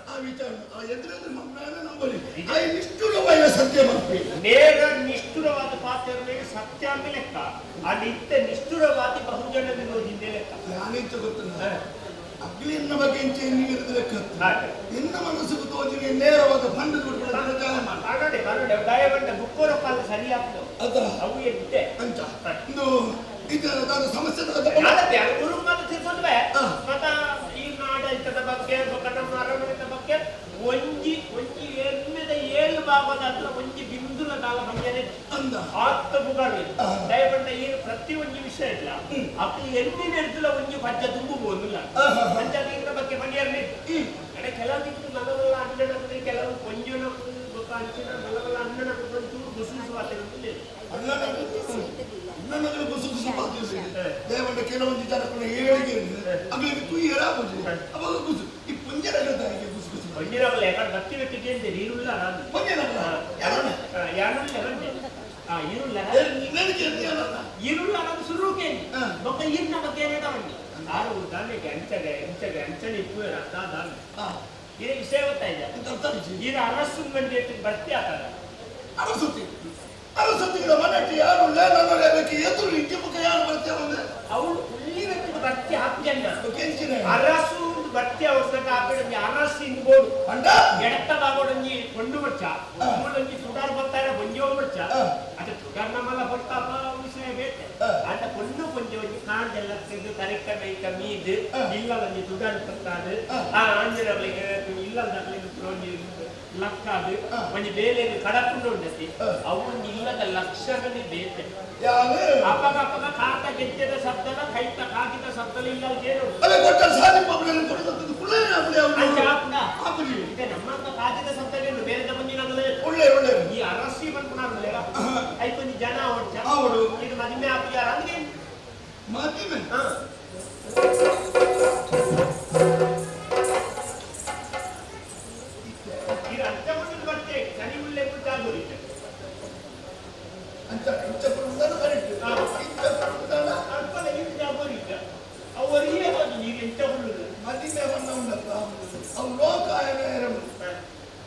ಆ ವಿಚಾರ ಆ ಎದುರೆದುರು ನಮ್ಮನ್ನ ನಂಬಲಿ ಆಯ ನಿಷ್ಠುರವಾದ ಸತ್ಯ ಹಂಪೆ ನೇರ ನಿಷ್ಠುರವಾದ ಪಾತ್ರ ಸತ್ಯ ಅಂತ ಲೆಕ್ಕ ಆ ನಿತ್ಯ ನಿಷ್ಠುರವಾದಿ ಬಹುಜನ ವಿರೋಧಿಂದೇ ಲೆಕ್ಕ ನಾನೆಂತ ಗೊತ್ತಿಲ್ಲ ಅಗ್ಲಿನ ಬಗ್ಗೆ ನೀರಿದ ಲೆಕ್ಕ ನಿನ್ನ ಮನಸ್ಸಿಗೆ ತೋಜಿಗೆ ನೇರವಾದ ಫಂಡ್ ದಯವಂತ ಬುಕ್ಕೋರ ಕಾಲ ಸರಿಯಾಗ್ತದೆ ಅದ ಅವು ಎದ್ದೆ ಅಂತ ಇದು ಇದರ ಸಮಸ್ಯೆ ಗುರು ಮಾತು ತಿಳ್ಕೊಂಡ್ರೆ ಮತ್ತ ಈ ಆಡಳಿತದ ಬಗ್ಗೆ ನಮ್ಮ ಅರಮನೆದ ಬಗ್ಗೆ ಒಂಜಿ ಎಮ್ಮೆದ 7 ಭಾಗದ ಅಥವಾ ಒಂಜಿ ಬಿಂದುಲ ಕಾಲ ಬಂದರೆ ಅಂದ ಆತ್ತ ಬುಗಾರಿ ದಯವಂತ ಈ ಪ್ರತಿ ಒಂಜಿ ವಿಷಯ ಇಲ್ಲ ಅಪ್ಪ ಎಲ್ಲಿ ನಡೆದಿಲ್ಲ ಒಂಜಿ ಪದ್ಯ ತುಂಬಬಹುದಿಲ್ಲ ಪಂಚಾಯತ್ ಬಗ್ಗೆ ಮನೆಯಲ್ಲಿ ಕೆಲವೊಂದಿತ್ತು ನಲವಲ್ಲ ಅಣ್ಣನ ಕೆಲವು ಕೊಂಜನ ಗೊತ್ತಾಂಚಿನ ನಲವಲ್ಲ ಅಣ್ಣನ ಕೊಂಚು ಗುಸುಗುಸುವಾತೆ ನನ್ನಗಳು ಗುಸುಗುಸು ದೇವಂಡ ಕೆಲವೊಂದು ಜನಗಳು ಹೇಳಿಕೆ ಅಗ್ಲಿಗೆ ತುಯಿ ಹೇಳಬಹುದು ಅವಾಗ ಗುಸು ಈ ಪುಂಜನ ಹೇಳ್ತಾರೆ ಗುಸುಗುಸು ಪುಂಜನವಲ್ಲ ಯಾಕಂದ್ರೆ ಭಕ್ತಿ ವ್ಯಕ್ತಿಗೆ ಅಂತ ನೀರುಲ್ಲ ನಾನು ಪುಂಜನವಲ್ಲ ಈರುಳ್ಳ ಅನ್ನೋದು ಸುರುಕೆ ఒక ఈర్న బకేనేటవండి ఆరు దానికి అంచని ఇప్పుడే దాన్ని ఇది విషయ ಗೊತ್ತಾಯ್ತಾ ಇದು ಅರಸು ಮಂದಿ ಬರ್ತಿ ಆತರ ಅರಸತಿಗಳ ಮನೆಗೆ ಯಾರು ನನ್ನ ರೇಖೆ ಎದುರು ಇಂಜಿಮುಖ ಯಾರು ಬರ್ತೇವೆ ಅವಳು ಹುಲ್ಲಿ ವ್ಯಕ್ತಿಗೆ ಬರ್ತಿ ಹಾಕ್ಯನ್ನ ಅರಸು ಬರ್ತಿ ಅವಸರ ಆಕಡೆ ಅರಸು ಇನ್ಬೋಡು ಎಡತ್ತ ಬಾಗೋಡಂಜಿ ಕೊಂಡು ಬಚ್ಚ ಮೂಡಂಜಿ ಸುಡಾರ್ ಬರ್ತಾರೆ ಬಂಜೋ ಬಚ್ಚ ಅದು ಸುಡಾರ್ ನಮ್ಮಲ್ಲ ಬರ್ತಾಪ ವಿಷಯ ಬೇಕೆ ಅಂತ ಕೊಂಡು ಕೊಂಜಿ ಒಂಜಿ ಕಾಂಡೆಲ್ಲ ತೆಗೆದು ಕರೆಕ್ಟ ಬೇಕ ಮೀದು ಇಲ್ಲದಂಜಿ ಸುಡಾರ್ ಬರ್ತಾದು ಆ ಆಂಜನಗಳಿಗೆ ಇಲ್ಲದಂಗೆ ಒಂಜಿ ಲಕ್ಕಾದು ಒಂಜಿ ಬೇಲೆ ಕಡಕೊಂಡು ಉಂಡತಿ ಅವು ಇಲ್ಲದ ಲಕ್ಷಣನೇ ಬೇಕೆ ಅಪ್ಪಗ ಅಪ್ಪಗ ಕಾಕ ಗೆಜ್ಜೆದ ಶಬ್ದದ ಕೈತ ಕಾಕಿದ ಶಬ್ದ ಇಲ್ಲ ಏನು ಇದೆ ನಮ್ಮಂತ ಕಾಕಿದ ಶಬ್ದಗಳು ಬೇರೆ ಮಂದಿನಾಗಲೇ ಈ ಅರಸಿ ಬಂದ್ಕೊಂಡಾಗಲೇ ಐಕೊಂದು ಜನ ಹೊಡ್ಚ ಇದು ಮದುವೆ ಆಗ್ಯಾರ ಅಂದ್ರೆ ಮದುವೆ ಇದು ಅಂಚಪಟ್ಟು ಬರ್ತೇ ಸರಿ ಉಳ್ಳೆ ಜಾಗೂರಿ ಅವರಿಗೆ ನೀವು ಎಂತ ಹುಡುಗರು ಮದುವೆ ಬಣ್ಣ ಉಂಡಪ್ಪ ಅವು ಲೋಕಾಯನ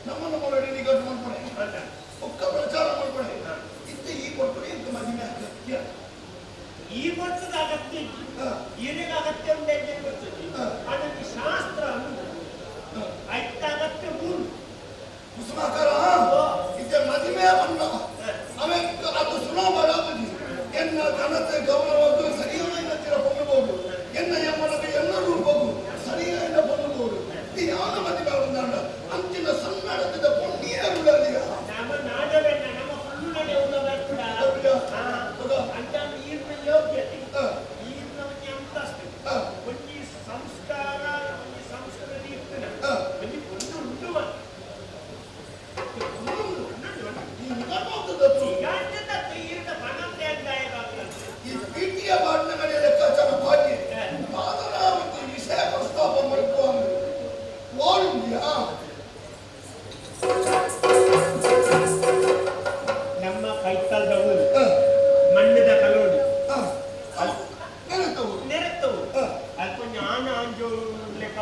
ನಮ್ಮನ್ನು ಮಾಡಿ ನಿಗಟ್ಟು ಮಾಡ್ಕೊಡೆ ಒಕ್ಕ ಪ್ರಚಾರ ಮಾಡ್ಕೊಡೆ ಇತ್ತು ಈ ಕೊಟ್ಬಿಡಿ ಇಂತ ಮದುವೆ ಅಗತ್ಯ ಈ ವರ್ಷದ ಅಗತ್ಯ ಈರಿಗೆ ಅಗತ್ಯ ಉಂಟು ಅಂತ ಬರ್ತದೆ ಅದಕ್ಕೆ ಶಾಸ್ತ್ರ ಐತ ಅಗತ್ಯ ಮೂರು ಕುಸುಮಾಕರ ಇದ್ದೆ ಮದುವೆ ಬಣ್ಣ ಅವೇ ಅದು ಸುಲಭ ಎನ್ನ ಘನತೆ ಗೌರವದ್ದು ಸರಿಯಾಗಿ ಕೊಂಡಬಹುದು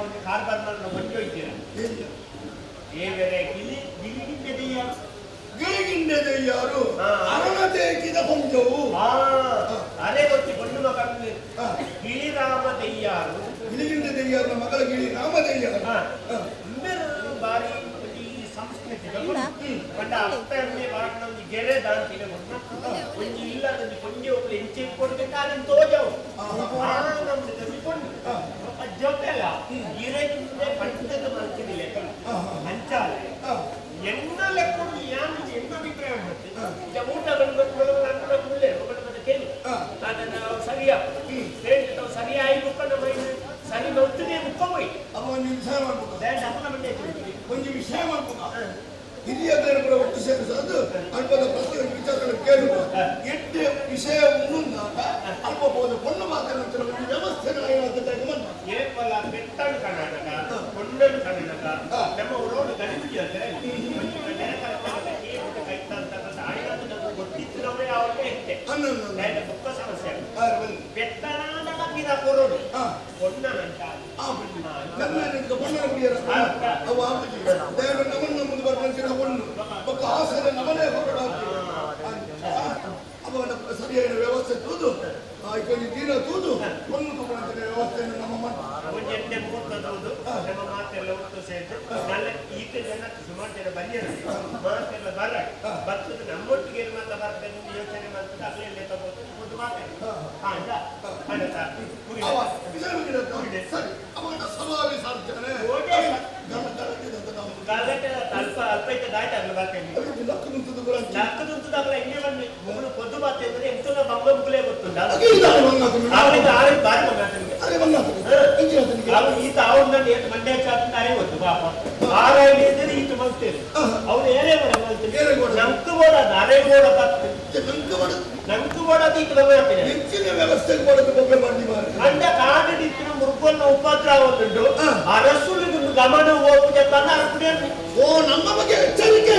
ಒಂದು ಕಾರ್ಬಾರ್ ಮಾಡಿ ಬಂದು ಹೋಯ್ತೀರ ಏ ಬೇರೆ ಗಿಲಿಗಿಂಡೆ ದೆಯ್ಯ ಗಿಳಿಗಿಂಡೆದೆಯ್ಯಾರು ಹಾ. ಅರಣತೇಕಿದ ಪಂಜವು ಅದೇ ಗೊತ್ತಿ ಗಂಡು ಮಗನಲ್ಲಿ ಗಿಳಿರಾಮ ದೆಯ್ಯಾರು ಗಿಳಿಗಿಂಡೆದೆಯ್ಯಾರ ಮಗಳ ಗಿಳಿ ರಾಮದೆಯ್ಯಾರು ಬಾರಿ ಈ ಸಂಸ್ಕೃತಿ ಪಂಡ ಅಪ್ಪೆ ಬಾರಿನ ಒಂದು ಗೆರೆ ದಾಂತಿಗೆ ಒಂದು ಇಲ್ಲದಲ್ಲಿ ಕೊಂಜಿ ಒಬ್ಬರು ಹೆಂಚಿ ಕೊಡ್ಬೇಕಾದ್ರೆ ತೋಜವು ನಮ್ದು ಕಸಿಕೊಂಡು ಜೊತೆ ಅಲ್ಲ ಇರೇ ಪಂಚದ ಮಾಡ್ತಿದ್ದಿಲ್ಲ ಹಂಚಾಲ ಎನ್ನ ಲೆಕ್ಕೊಂಡು ಯಾರು ಎನ್ನ ಅಭಿಪ್ರಾಯ ಮಾಡ್ತೀವಿ ಊಟ ಬಂದ್ಬಿಟ್ಟು ಒಬ್ಬರ ಕೇಳಿ ಅದನ್ನು ಸರಿಯಾ ಹೇಳಿ ನಾವು ಸರಿಯಾಗಿ ಮುಖಂಡ ಸರಿ ನೋಡ್ತೀನಿ ಮುಕ್ಕೋಯ್ ಅವ ಒಂದು ವಿಷಯ ಮಾಡ್ಬೇಕು ಅಪ್ಪನ ಮಂಡೆ ಒಂದು ವಿಷಯ ಮಾಡ್ಬೇಕು ಹಿರಿಯರು ಕೂಡ ಒಟ್ಟು ಸೇರಿಸೋದು ಅಲ್ಪದ ಪ್ರತಿಯೊಂದು ವಿಚಾರಗಳನ್ನು ಕೇಳುವ ಎಟ್ಟು ವಿಷಯ ಮುಂದಾಗ ಅಲ್ಪ ಹೋದ பொண்ணு ಮಾತನಾಡ್ತಾರೆ ಒಂದು ವ್ಯವಸ್ಥೆ ಏಪಲ್ಲ ಬೆಟ್ಟಡು ಕರ್ನಾಟಕ ಕೊಂಡಲು ಕರ್ನಾಟಕ ನಮ್ಮ ಊರೋಡು ಗಡಿಬಿಡಿ ಅಂದ್ರೆ ಗೊತ್ತಿದ್ದವರೇ ಅವ್ರಿಗೆ ಇತ್ತೆ ಮುಖ ಸಮಸ್ಯೆ ಬೆಟ್ಟನಾಡ ಗಿರ ಕೊರೋಡು ಕೊಂಡನಂತ ಅವು ಆಗುದಿಲ್ಲ ದೇವರು ನಮ್ಮನ್ನು ಮುಂದೆ ಬರ್ಕೊಂಡ್ರೆ ಅವನು ಒಬ್ಬ ಆಸರೆ ನಮ್ಮನೇ ಹೊರಡಾಗ್ತದೆ ಅವನ ಸರಿಯಾದ ವ್ಯವಸ್ಥೆ ತೂದು ಕೊಂಚ ದಿನ ತೂದು ಒಂದು ತಗೊಂಡಿನ ವ್ಯವಸ್ಥೆಯನ್ನು ನಮ್ಮ ಮುಂಜಾನೆ ಮುಹೂರ್ತದವುದು ನಮ್ಮ ಮಾತೆಲ್ಲ ಒಟ್ಟು ಸೇರಿದ್ದು നല്ല ಈತ ಜನ ಸುಮಾರು ಜನ ಬಂದಿರ ಮಾತೆಲ್ಲ ಬರ ಬರ್ತದೆ ನಮ್ಮೊಟ್ಟಿಗೆ ಮಾತ ಬರ್ತದೆ ಯೋಚನೆ ಮಾಡ್ತದೆ ಅಲ್ಲೇ ತಗೋದು ಒಂದು ಮಾತಾಡ ಅವನ ಸವಾಲಿ ಸಾಧ್ಯಾನೆ ಅಲ್ಪ ಅಲ್ಪ ಇದ್ದ ದಾಯ್ತಲ್ಲ ಬಾಕಿ ನಕ್ಕದುಂತದಾಗಲ ಹೆಂಗೆ ಬನ್ನಿ ಮುಗುಳು ಪೊದ್ದು ಬಾತೆ ಅಂದ್ರೆ ಎಂತನ ಬಂಗ ಮುಗುಲೇ ಗೊತ್ತುಂಟ ಅವನಿಂದ ಆರು ಬಾರಿ ಅವನು ಈತ ಅವನ ಮಂಡ್ಯ ಚಾತಾರೆ ಗೊತ್ತು ಪಾಪ ಆರಾಯಿ ಇದ್ದರೆ ಈತ ಮಲ್ತೇನೆ ಅವನು ಏನೇ ಮಾಡ ನಂಕು ಬೋಡ ನಾರೇ ಬೋಡ ನಂಕು ಬೋಡದು ಈತ ಮಾಡ್ತೇನೆ ಹೆಚ್ಚಿನ ವ್ಯವಸ್ಥೆ ಕೊಡೋದು ಮಾಡಿ ಅಂಡ ಕಾಡಿನ ಮುರುಕನ್ನ ಉಪದ್ರ ಒಂದುಂಟು ಅರಸುಲಿಗೆ ಗಮನ ಹೋಗುವುದೇ ತನ್ನ ಅರ್ಪಣೆ ಓ ನಮ್ಮ ಬಗ್ಗೆ ಎಚ್ಚರಿಕೆ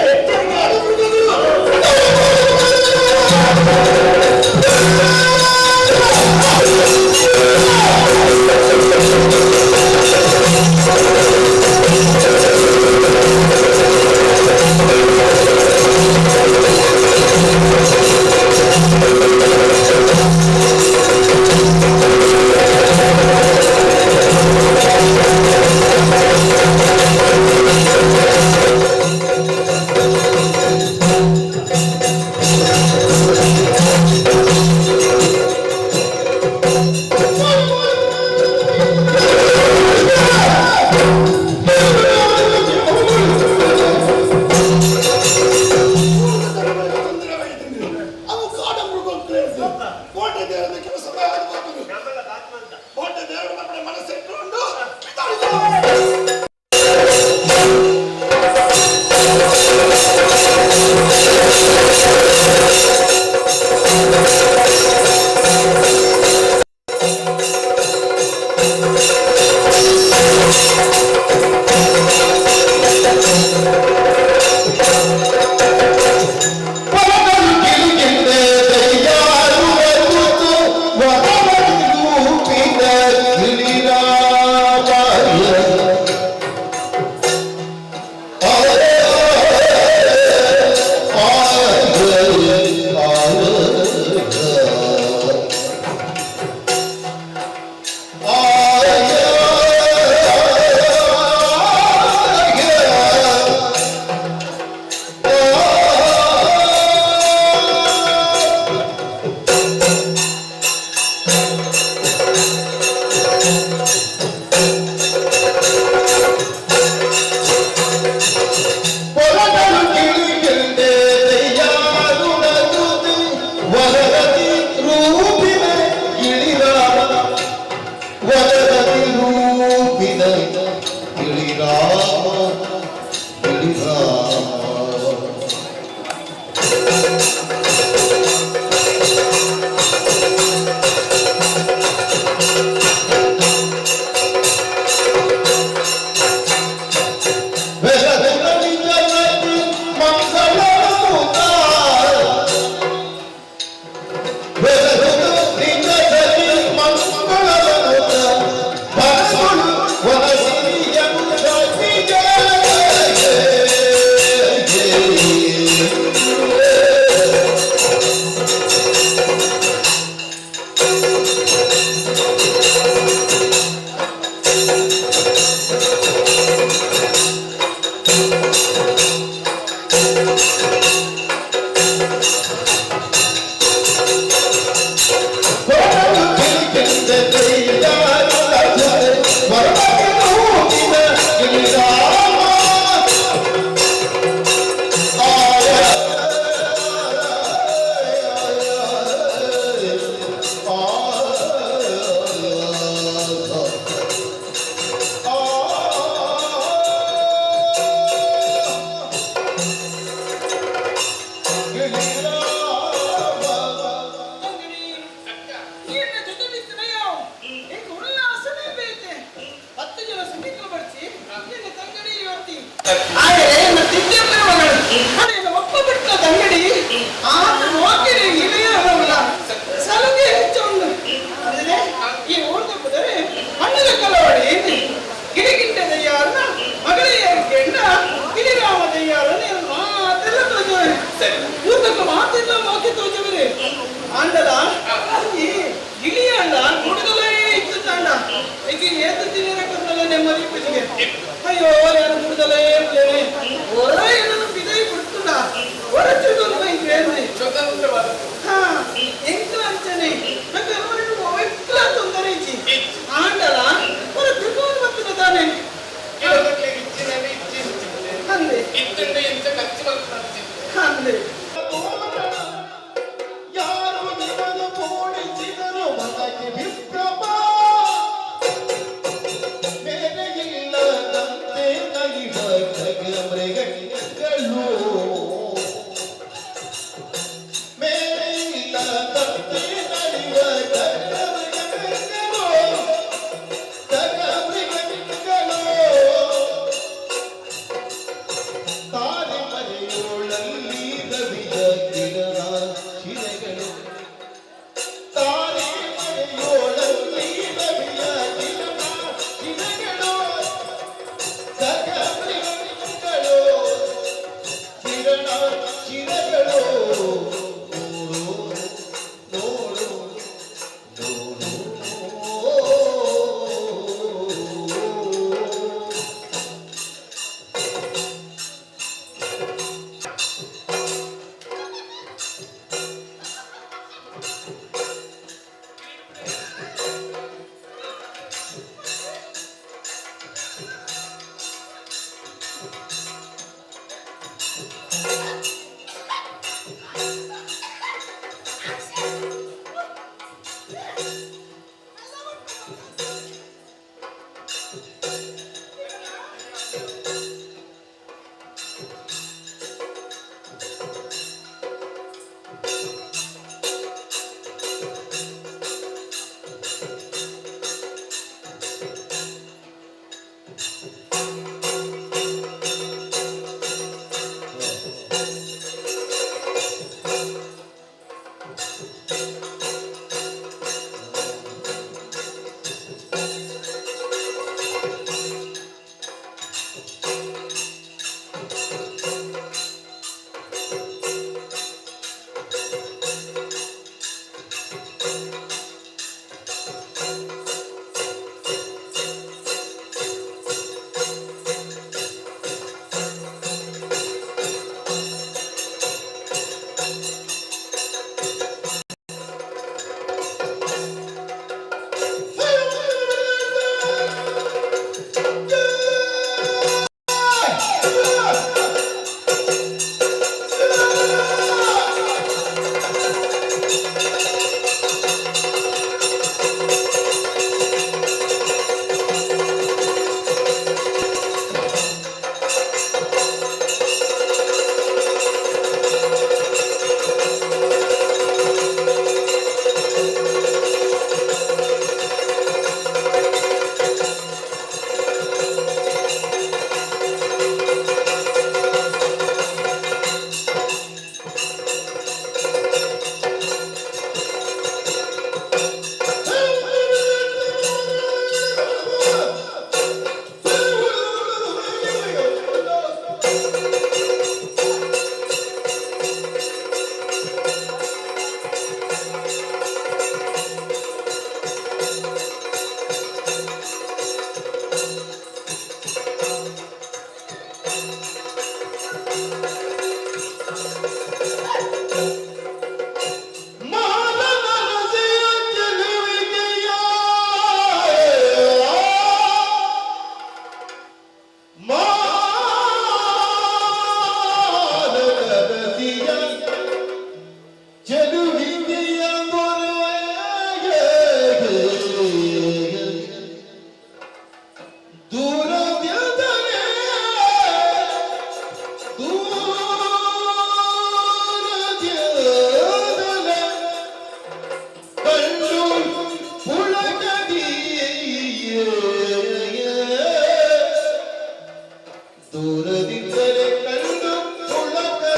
ದೂರದಿಂದಲೇ ಕಂಡು ಪುಳಕಿ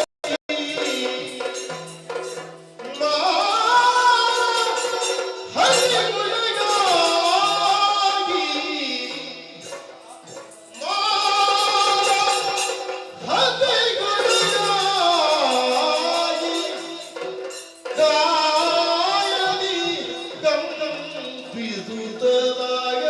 ಹರಿಗುಣಗಾಗಿ ಹರಿಗುಣಗಾಗಿ ಕಾಯದಿ ಕಂಪಿಸುತ್ತದಾಯ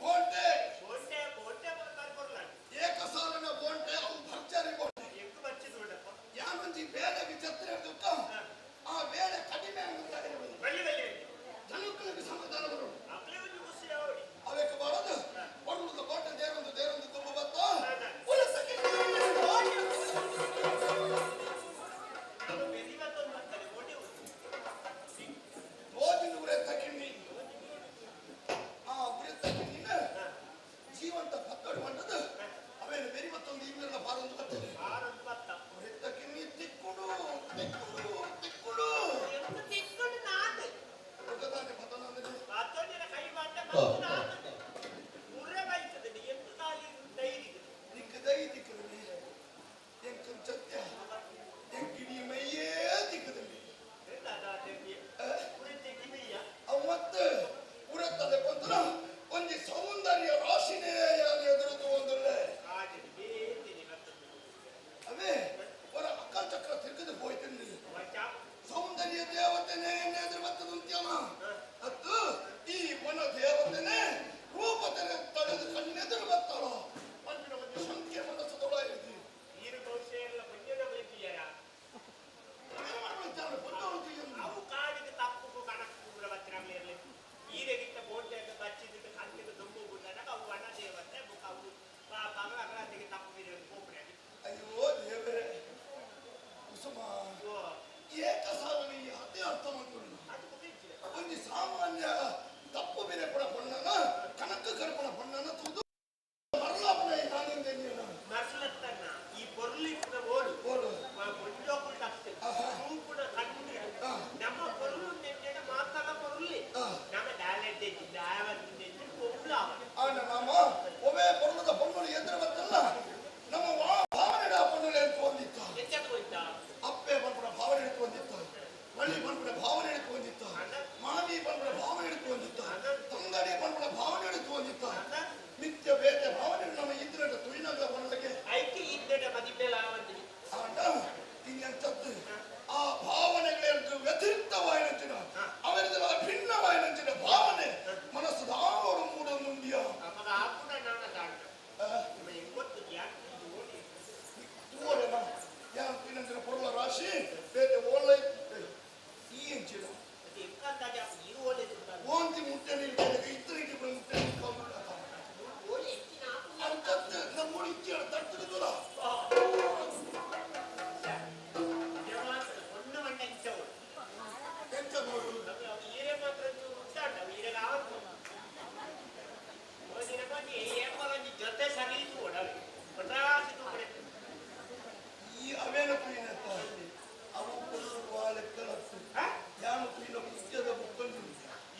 ಬೋಂಟೆ ಬೋಂಟೆ ಬೋಂಟೆ ಬರ್ತಾರೆ ಬರ್ಲ ಏಕಸಾಲನ ಬೋಂಟೆ ಅವು ಭರ್ಜರಿ ಬೋಂಟೆ ಹೆಂಗ್ ಬಚ್ಚಿದ್ ನೋಡಪ್ಪ ಯಾನೊಂಜಿ ಬೇಳೆಗೆ ಜತ್ರೆ ದುಃಖ ಆ ಬೇಳೆ ಕಡಿಮೆ ಆಗುತ್ತಾರೆ ಬಳ್ಳಿ ಬಳ್ಳಿ ಜನಕ್ಕಳಿಗೆ ಸಮಾಧಾನ ಬರು ಅಪ್ಲೇ ಒಂದು ಖುಷಿ ಅವಡಿ ಅವಕ್ಕೆ ಬರೋದು ಬರುವುದು ಬೋಟೆ ದೇರೊಂದು ತುಂಬ ಬತ್ತ ಅದು ಬೆರಿ ಮತ್ತೊಂದು ಬರ್ತಾರೆ ಬೋಟಿ ಓದಿನ ಉರೆತ್ತ ಕಿಣ್ಣಿ ಆ ಉರೆತ್ತ ಕಿಣ್ಣಿನ ಜೀವಂತ ಪತ್ತಡಿ ಮಂಡದು ಅವೇನು ಬೇರೆ ಮತ್ತೊಂದು ಇವೆಲ್ಲ ಬಾರೊಂದು ಬರ್ತದೆ ಆರೊಂದು ಬತ್ತ ಉರೆತ್ತ ಕಿಣ್ಣಿ ತಿಕ್ಕುಡು ತಿಕ್ಕುಡು ತಿಕ್ಕುಡು ಎಂದು ತಿಕ್ಕೊಂಡು ನಾದೆ ಉಗದಾನೆ ಪತನ ಅಂದ್ರೆ ಅದೊಂದಿನ ಕೈ ಮಾಡ್ದೆ ಬಂದು ನಾದೆ ಮುರ್ರೆ ಬೈತದೆ ಎಂದು ಕಾಲಿ ಧೈರ್ಯ ನಿಂಗೆ ದೈ ತಿಕ್ಕದಲ್ಲಿ ಎಂಕಂ ಸತ್ಯ ಎಂಕಿಡಿ ಮೈಯೇ ತಿಕ್ಕದಲ್ಲಿ ಎಂತ ಅದಾದ್ರೆ ಕುರಿತೆ ಕಿವಿಯ ಅವು ಮತ್ತೆ ಉರೆತ್ತದೆ ಕೊಂತರ ಒಂಜಿ ಸೌಂದರ್ಯ ರಾಶಿನೇ ಎದುರುದು ಒಂದಲ್ಲೇ ಹಾಗೆ ಬೇತಿನಿ ಮತ್ತೊಂದು ಅವೇ ಅವರ ಅಕ್ಕಲ್ ಚಕ್ರ ತಿರುಗದು ಹೋಯ್ತಂದ್ರೆ ವಚಾ ಸೌಂದರ್ಯ ದೇವತೆನೇ ಎದುರು ಬರ್ತದೆ ಅಂತ್ಯಮ ಮತ್ತು ಈ ವನ ದೇವತೆನೇ ರೂಪ ತಡೆದು ಕಣ್ಣೆದುರು ಬರ್ತಾಳ ಅಂದಿನ ಒಂದು ಸಂಖ್ಯೆ ಮನಸ್ಸು ತೊಳಾಯಿತು ನೀರು ಬಹುಶಃ ಎಲ್ಲ ಮುಂಜಾನೆ ಬೈತೀಯಾರ ಅವು ಕಾಡಿಗೆ ತಪ್ಪು ಕಣಕ್ಕು ಬತ್ತಿರಲಿ ಇರಲಿ ಈರೆಗಿಟ್ಟ ಬೋಟೆಯನ್ನು ಬಚ್ಚಿದ್ದು ಕಂಟಿಗೆ ತುಂಬ ಬಿಟ್ಟಾಗ ಅವು ವನ ದೇವತೆ ಅವು ಭಗವಂತನಿಗೆ ತಪ್ಪು ಬೀರಿ ಗೋಪುರ ಅಯ್ಯೋ ದೇವರೇ ಕುಸುಮ ಏಕಸಾಲನಿ ಅದೇ ಅರ್ಥ ಮಾಡ್ಕೊಂಡು ಅದು ಗೊತ್ತಿಲ್ಲ ಒಂದು ಸಾಮಾನ್ಯ ತಪ್ಪು ಬೇರೆ ಪಡ ಬಣ್ಣನ ಕನಕ ಕರ್ಪಣ ಬಣ್ಣನ ತುದು ಮರಳಪ್ಪನ ನಾನಿಂದ ಮರ್ಸಲತ್ತನ್ನ ಈ ಪೊರ್ಲಿಪ್ಪನ ಓಡು ಓಡು ಬೊಂಜೋಪುರ ಆಗ್ತದೆ ಸೂಪುನ ಕಂಡು ನಮ್ಮ ಪೊರ್ಲು ನೆನ್ನೆನ ಮಾತಾಡ ಪೊರ್ಲಿ ನಮ್ಮ ಟ್ಯಾಲೆಂಟ್ ಇದ್ದಿದ್ದ ಆವತ್ತಿಂದ ಒಬ್ಳು ಆಂಡ ಮಾಮ ಒಬ್ಬೇ ಪರ್ವದ ಪಣ್ಣುಗಳು ಎದುರು ಬರ್ತಲ್ಲ ನಮ್ಮ ಭಾವನೆ ಪಣ್ಣುಗಳು ಎತ್ತು ಹೊಂದಿತ್ತ ಎಚ್ಚಕ್ಕೆ ಹೋಯ್ತಾ ಅಪ್ಪೆ ಬಂದ್ಬಿಡ ಭಾವನೆ ಎತ್ತು ಹೊಂದಿತ್ತ ಮಳಿ ಬಂದ್ಬಿಡ ಭಾವನೆ ಎತ್ತು ಹೊಂದಿತ್ತ ಮಾವಿ ಬಂದ್ಬಿಡ ಭಾವನೆ ಎತ್ತು ಹೊಂದಿತ್ತ ತಂಗಡಿ ಬಂದ್ಬಿಡ ಭಾವನೆ ಎತ್ತು ಹೊಂದಿತ್ತ ನಿತ್ಯ ಬೇತೆ ಭಾವನೆ ನಮ್ಮ ಇದ್ರೆ ತುಳಿನಾಗ ಬರಲಿಕ್ಕೆ ಐಕೆ ಇದ್ದ ಮದಿಬೇಲ ಆವಂತಿನಿ ಆಂಡ ಹಿಂಗಂತದ್ದು ಆ ಭಾವನೆಗಳೆಂದು ವ್ಯತಿರಿಕ್ತವಾಯಿನಂಚಿನ ಅವರಿಗೆಲ್ಲ ಅಭಿನ್ನವಾಯಿನಂಚಿನ ಭಾವನೆ ಮನಸ್ಸು ದಾವೋಡು ಮೂಡೋ ಮುಂದಿಯ ನಮಗ ಆಪುನ ನನ್ನ ದಾಂಡ ನಿಮ್ಮ ಎಂಗೊತ್ತು ಯಾಕೆ ಓಡಿ ತೂವರೆನ ಯಾರು ತಿನ್ನಂಚಿನ ಪೊರ್ಲ ರಾಶಿ ಬೇತೆ ಓಳ್ಳೆ ಈ ಎಂಚಿನ ಅದು ಎಂಕಂತಾಜ ಇರು ಓಡಿ ಓಂತಿ ಮುಟ್ಟೆ ನೀಡಿದಾಗ ಇತ್ತರಿಗೆ ಮುಟ್ಟೆ ನಿಂತ್ಕೊಂಡು ಓಡಿ ಹೆಚ್ಚಿನ ಅಂತದ್ದು ನಮ್ಮ ಇಚ್ಛೆ ತಟ್ಟಿದಲ್ಲ ಒಂದು ಮಂಡ ಇಂಚವು ಎಂತ ನೋಡು ಈರೆ ಮಾತ್ರ ಉಂಟಾಟ ಈರೆಗ ಆವತ್ತು ಓದಿನ ಬಂದು ಏಪಲೊಂದು ಜೊತೆ ಸರಿಯಿತು ಓಡಾಡಿ ಪಟಾಸಿತು ಬಿಡುತ್ತೆ ಈ ಅವೇನ ಕುಯಿನತ್ತ ಅವು ಕೊಲ್ಲುವ ಲೆಕ್ಕಲತ್ತು ಯಾನು ಕುಯಿನ ಮುಖ್ಯದ ಬುಕ್ಕನ್ನು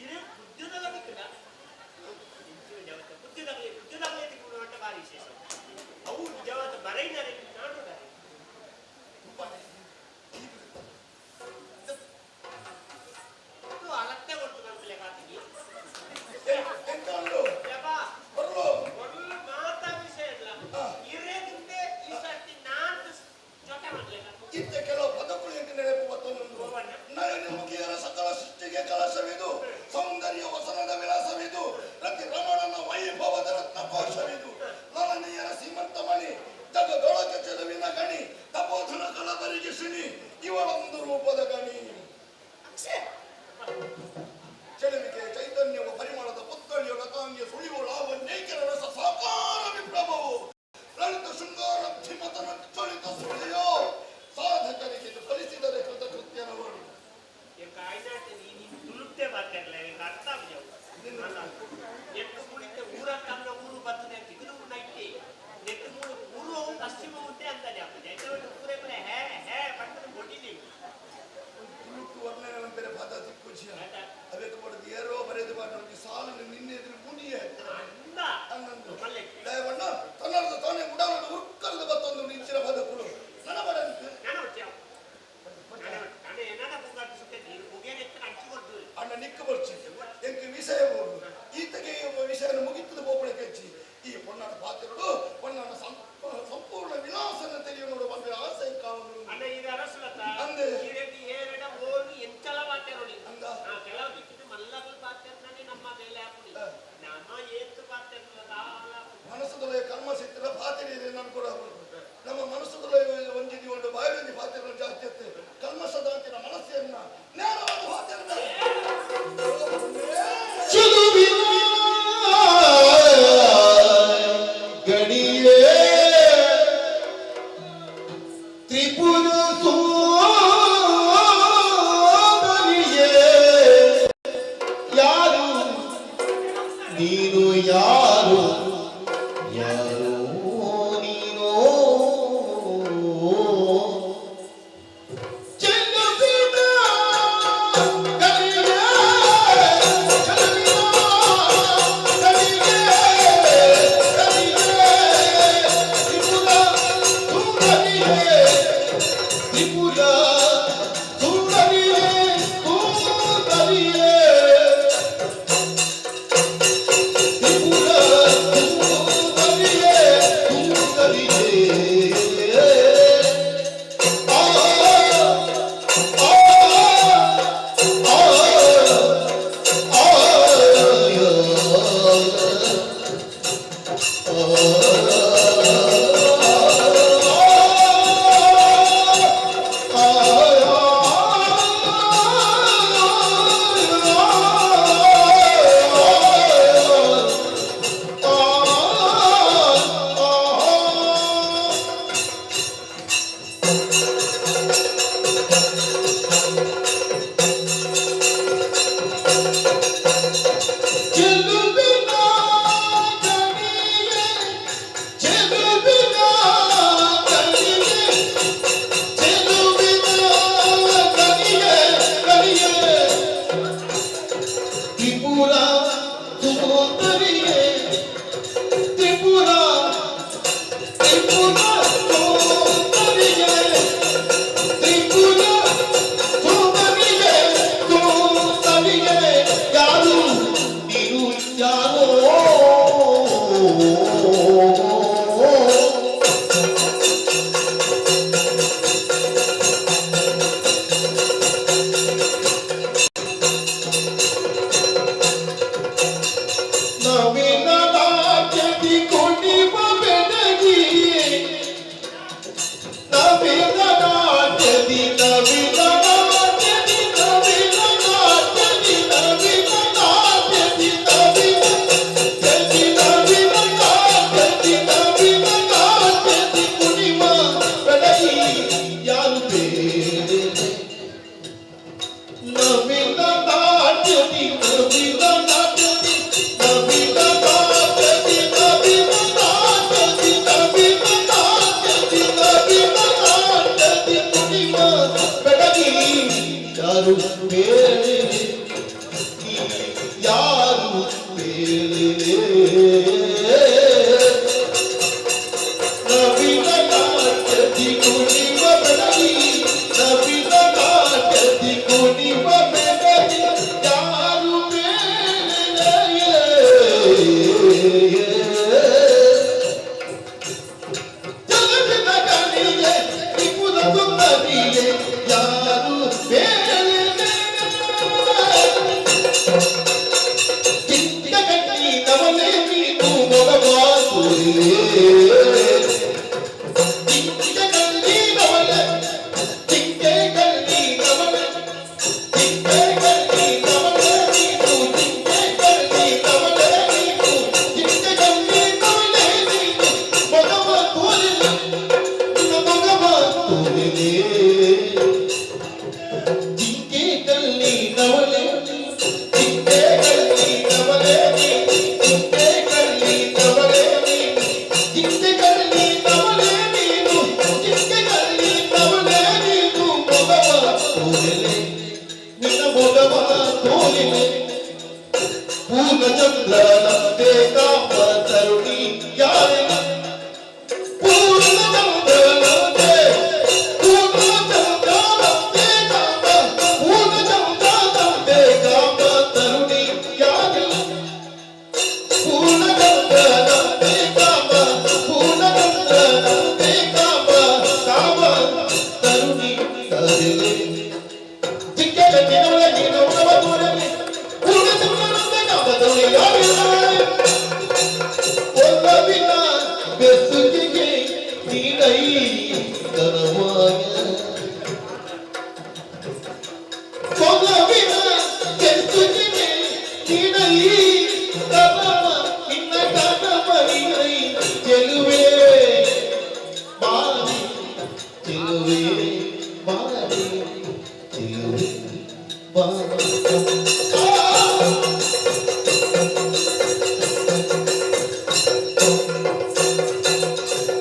ಇರೆ ಬುದ್ಧಿದಾಗ ಬಿಟ್ಟಿದ ಬುದ್ಧಿದಾಗಲೇ ತಿಳ್ಕೊಳ್ಳುವಂತ ಭಾರಿ ವಿಶೇಷ ಅವು ನಿಜವಾದ ಬರೈನಾರೆ ನಾಡುತ್ತಾರೆ ಅಲತ್ತೆ ಕೊಟ್ಟು ಬಂದ್ಲೆ ಕಾತಿಗೆ ಎಂತ ಅಂದು ಯಪ್ಪಾ ಬರ್ಲು ಒಂದು ಮಾತಾ ವಿಷಯ ಇಲ್ಲ ಇರೇದಿಂದೆ ಈ ಸರ್ತಿ ನಾನು ಜೊತೆ ಮಾಡ್ಲಿಲ್ಲ ಇತ್ತ ಕೆಲವು ಪದಗಳು ಎಂತ ನೆನಪು ಮತ್ತೊಂದು ನಯನ ಮುಖಿಯರ ಸಕಲ ಸೃಷ್ಟಿಗೆ ಕಲಶವಿದು ಸೌಂದರ್ಯ ವಸನದ ವಿಲಾಸವಿದು ರತಿ ರಮಣನ ವೈಭವದ ರತ್ನಕೋಶವಿದು ನಳನೀಯರ ಸೀಮಂತ ಮಣಿ ಜಗದೊಳಗೆ ಚೆಲುವಿನ ಗಣಿ ತಪೋಧನ ಕಲಬರಿಗೆ ಶಿಣಿ ಇವಳೊಂದು ರೂಪದ ಗಣಿ ಚೆಲುವಿಗೆ ಚೈತನ್ಯವ ಪರಿಮಳದ ಪುತ್ಥಳಿಯ ಲತಾಂಗಿಯ ಸುಳಿವು ಲಾವಣ್ಯೈಕ್ಯರ ರಸ ಸಾಕಾರ ವಿಪ್ಲವವು ಲಲಿತ ಶೃಂಗಾರ ಮತನ ಚಳಿತ ಸುಳಿಯೋ ಸಾಧಕರಿಗೆ ಫಲಿಸಿದರೆ ಕೃತಕೃತ್ಯನವರು ಕಾಯ್ನಾಟ ನೀನು ಎಂಕ್ ಬರ್ಚಿ ಎಂಕ್ ವಿಷಯ ಬೋಡು ಈತಗೆ ವಿಷಯನ ಮುಗಿತದ ಬೋಪಳೆ ಕೆಚ್ಚಿ ಈ ಪೊನ್ನನ ಪಾತ್ರಗಳು ಪೊನ್ನನ ಸಂಪೂರ್ಣ ವಿಲಾಸನ ತೆಗೆಯ ನೋಡು ಬಂದ ಆಸೆ ಕಾವಲು ಅಣ್ಣ ಇದು ಅರಸುಲತ ಅಂದೆ ಇದಕ್ಕೆ ಏರಡ ಓನಿ ಎಂಚಲ ಮಾತಾಡೋಳಿ ಅಂದ ಕೆಲವು ದಿಕ್ಕಿಟ್ಟು ಮಲ್ಲಗಲ್ ಪಾತ್ರನೇ ನಮ್ಮ ಮೇಲೆ ಹಾಕುಡಿ ನಮ್ಮ ಏತ್ತು ಪಾತ್ರ ಮನಸ್ಸದೊಳಗೆ ಕರ್ಮ ಸಿಕ್ಕಿದ ಪಾತ್ರ ಇದೆ ನಾನು ಕೂಡ ನಮ್ಮ ಮನಸ್ಸದೊಳಗೆ ಒಂದಿದಿ ಒಂದು ಬಾಯಿಗೆ ಪಾತ್ರಗಳು ಜಾಸ್ತಿ ಇರ್ತದೆ ಕಲ್ಮಸದ ಅಂತಿನ ಮನಸ್ಸನ್ನ ನೇರವಾದ ಪಾತ್ರ ಚೆಲುವಿನ ಗಣಿಯೇ ತ್ರಿಪುರ ಸೋದರಿಯೇ ಯಾರು ನೀನು ಯಾರು ಯಾರೋ ನೀನೋ ಚೆಲುವಿನ ಗಣಿಯೇ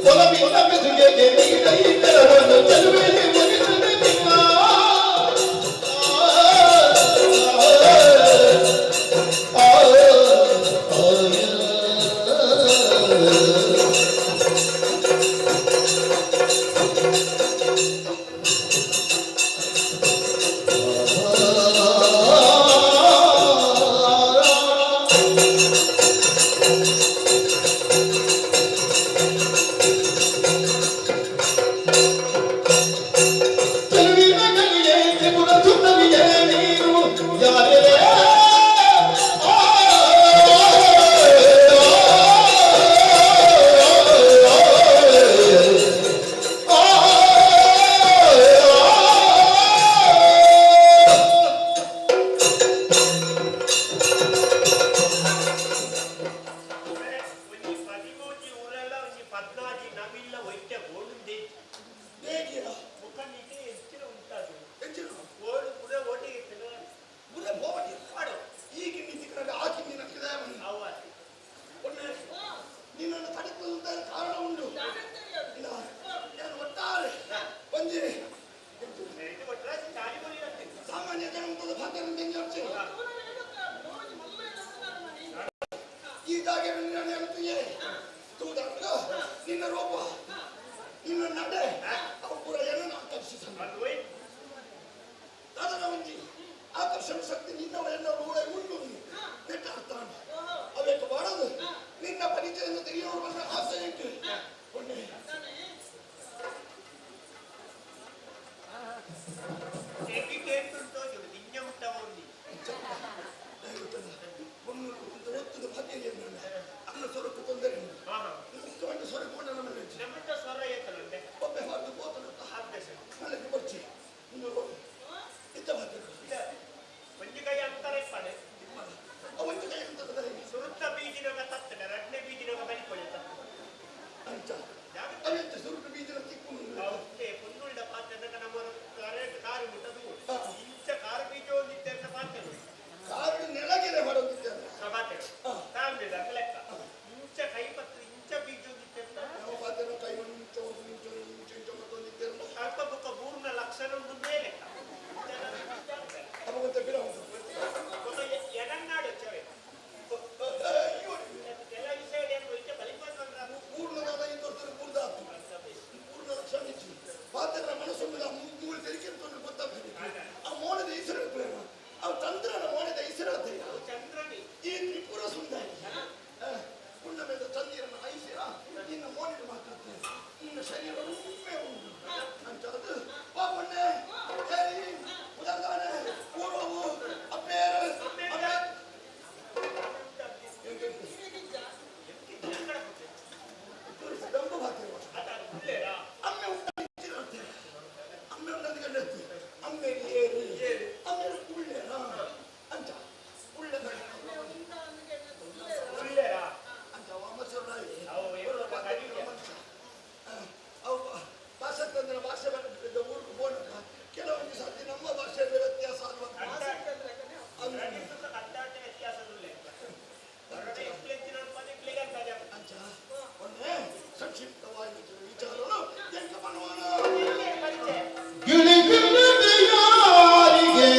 ಒಲವಿನ ಬೆಸುಗೆಗೆ ನೀಡೈ ಬೆರಳನ್ನು ಚೆಲುವೆಯಲ್ಲಿ ಮುಗಿದರೆ ನಿಮ್ಮ ಚೆಲುವಿನ ಕಲಿಯೇ ತ್ರಿಪುರ ಸುಂದರಿಯೇ ನೀನು ಯಾರೇ ಒಂಜಿ ಪದಿಮೂಜಿ ಊರೆಲ್ಲ ಒಂಜಿ 14 ನವಿಲ್ಲ ಒಯ್ತೆ ಓಡುಂದೆ ಹೇಗಿಯ ಮುಖನಿಗೆ ಹೆಚ್ಚಿನ ಉಂಟಾದು ಹೆಚ್ಚಿನ ಓಡು ಪುರ ಓಟಿಗೆ ತಿನ್ನ ಮುರೆ ಹೋಗಿ ಮಾಡು ಈಗ ನಿಂತಿಕ್ಕಿದಾಗ ಆ ಕಿಂದಿನ ಕಿದಾಯವನ್ನು ಅವ ಒಮ್ಮೆ ನಿನ್ನನ್ನು ತಡೆಯುವುದಂತ ಕಾರಣ ಉಂಟು ಇಲ್ಲ ನಾನು ಒಟ್ಟಾರೆ ಒಂಜಿ ಇದು ಕೊಟ್ರೆ ಚಾಲಿ ಬಲಿ ಆಗ್ತದೆ ಸಾಮಾನ್ಯ ಜನಮತದ ಭಾಗ್ಯ ಈ ಜಾಗವನ್ನು ನಾನು ಹೇಳ್ತೀಯೇ ತೂದಾಗ ನಿನ್ನ ರೂಪ ನಿನ್ನ ನಡೆ ಅವು ಪೂರ ಏನನ್ನು ಆಕರ್ಷಿಸಲ್ಲ ಅದು ಒಯ್ ಅದರ ಒಂಜಿ ಆಕರ್ಷಣ ಶಕ್ತಿ ನಿನ್ನವ ಎಲ್ಲರೂ ಕೂಡ ಉಂಟು ನೆಟ್ಟಾಡ್ತಾನೆ ಅವೇಕು ಬಾಳದು ನಿನ್ನ ಪರಿಚಯವನ್ನು ತೆಗೆಯೋರು ಬಂದ ಆಸೆ ಇಟ್ಟು ಒಳ್ಳೆ ಟೇಕಿ ಟೇಕ್ ಉಂಟು ನಿನ್ನ ಮುಟ್ಟ ಹೋಗಿ ಒಂದು ಒತ್ತದ ಭಾಗ್ಯ ಅನ್ನ ಸ್ವರಕ್ಕೆ ತೊಂದರೆ ಹಾ ಹಾ ಮುಖ್ಯವಾಗಿ ಸ್ವರಕೊಂಡ ನಮ್ಮಲ್ಲಿ ನಮ್ಮಂತ ಸ್ವರ ಏತನಂತೆ ಒಬ್ಬೆ ಹೊರತು ಬೋತನ ಅಭ್ಯಾಸ ಮನೆಗೆ ಬರ್ಚಿ ಇನ್ನು ಇದ್ದ ಭಾಗ್ಯ ಒಂಜಿ ಕೈ ಅಂತಾರೆ ಪಡೆ ಅವತ್ತು ಕೈ ಅಂತದ ಸುರುತ್ತ ಬೀಜಿನೋಗ ತತ್ತನೆ ರಡ್ನೆ ಬೀಜಿನೋಗ ಬಲಿಕೊಳ್ಳುತ್ತ ಅಂಚ ಅವೆಂತ ಸುರುಟು ಬೀಜನ ತಿಕ್ಕೊಂಡು ಅವತ್ತೆ ಪುನ್ನುಳ್ಳ ಪಾತ್ರೆ ನಮ್ಮ ಕಾರು ಮುಟ್ಟದು ಇಂಚ ಕಾರು ಬೀಜ ಒಂದಿತ್ತೆ ಅಂತ ಪಾತ್ರೆ ಕಾರಣ ನೆಲಗೆರೆ ಮಾಡೋದಿದ್ದಾರೆ ಪಾತ್ರೆ ತಾಂಬಿದ ಲೆಕ್ಕ ಇಂಚ ಕೈ ಪತ್ರ ಇಂಚ ಬೀಜ ಒಂದಿತ್ತೆ ಅಂತ ನಾವು ಪಾತ್ರ ಕೈ ನಿಂಚ ಮತ್ತೊಂದಿದ್ದಾರೆ ಅಲ್ಪ ಬುಕ್ಕ ಮೂರ್ನ ಲಕ್ಷಣ ಮುಂದೆ ಲೆಕ್ಕ ಅವಂತ ಬಿಡ ಎಡನ್ನಾಡು ಚವೆ ಎಲ್ಲ ವಿಷಯ ಏನು ಬಲಿಕೊಂಡ್ರ ಪೂರ್ಣವಾದ ಇಂದೊಂದು ಪೂರ್ಣ ಪೂರ್ಣ ಲಕ್ಷಣ ಇಚ್ಚು ಪಾತ್ರ ಮನಸ್ಸೊಂದು ಮೂರು ತೆರಿಗೆ ಗೊತ್ತಾಗ್ತದೆ ಆ ಮೋಡದ ಹೆಸರು ಪ್ರೇಮ ಆ ಚಂದ್ರನ ಮೋಡದ ಹೆಸರು ಚಂದ್ರನಿ ಈ ತ್ರಿಪುರ ಸುಂದರಿ ಪುಣ್ಣ ಮೇಲೆ ಚಂದಿರನ ಐಸಿರ ನಿನ್ನ ಮೋಡಿನ ಮಾತಾಡ್ತೇನೆ ನಿನ್ನ ಶರೀರ ಉಪ್ಪೆ ಉಂಟು ಅಂತ ಅದು ಬಾ ಮೊನ್ನೆ ಹೇಳಿ ಉದಾಹರಣೆ ಪೂರ್ವವು ಅಪ್ಪೇರು ದಂಬು ಹಾಕಿರುವ ಅಮ್ಮೆ ಉಂಟು ಅಮ್ಮೆ ಉಂಟು ಅಮ್ಮೆ ಏರಿ ಅಮ್ಮೆ ಉಳ್ಳೆರ ಅಂತ ಉಳ್ಳೆದ ಉಳ್ಳೆರಾ ಅಂತ ವಾಮಸರಾಯಿ ಅವು ಏನು ಕಡಿಮೆ ಅವು ಭಾಷೆ ತಂದ್ರೆ ಭಾಷೆ ಊರಿಗೆ ಬೋನಕ ಕೆಲವೊಂದು ಸಾಧ್ಯ ನಮ್ಮ ಭಾಷೆಯಲ್ಲಿ ವ್ಯತ್ಯಾಸ ಆಗುವ ಅಡ್ಡಾಟ ವ್ಯತ್ಯಾಸದುಲ್ಲ ಹೊರಗಡೆ ಎಕ್ಲೆಚ್ಚಿನ ಪದಕ್ಲಿಗೆ ಅಂತ ಅಂಚ ಒಳ್ಳೆ ಸಂಕ್ಷಿಪ್ತವಾಗಿ ವಿಚಾರಗಳು ಎಂಕ ಮನವಾನ ಪರಿಚಯ ಗಿಳಿಗಿಲ್ಲದ ಯಾರಿಗೆ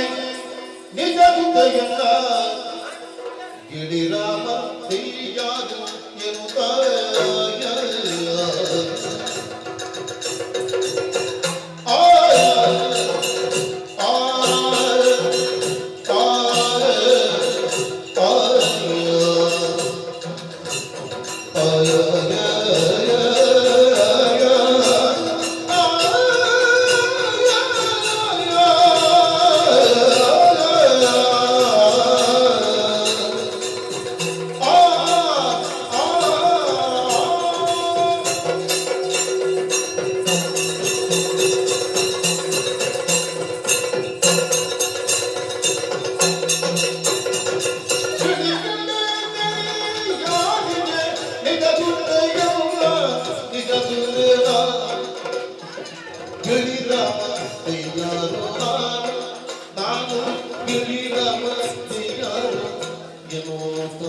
ನಿಜ ಹೃದಯನ ಗಿಳಿರಾಮ ದೈಯಾದು ಎನ್ನುತ್ತ ಮತ್ತೆ ಯಾರು ಎನ್ನುತ್ತ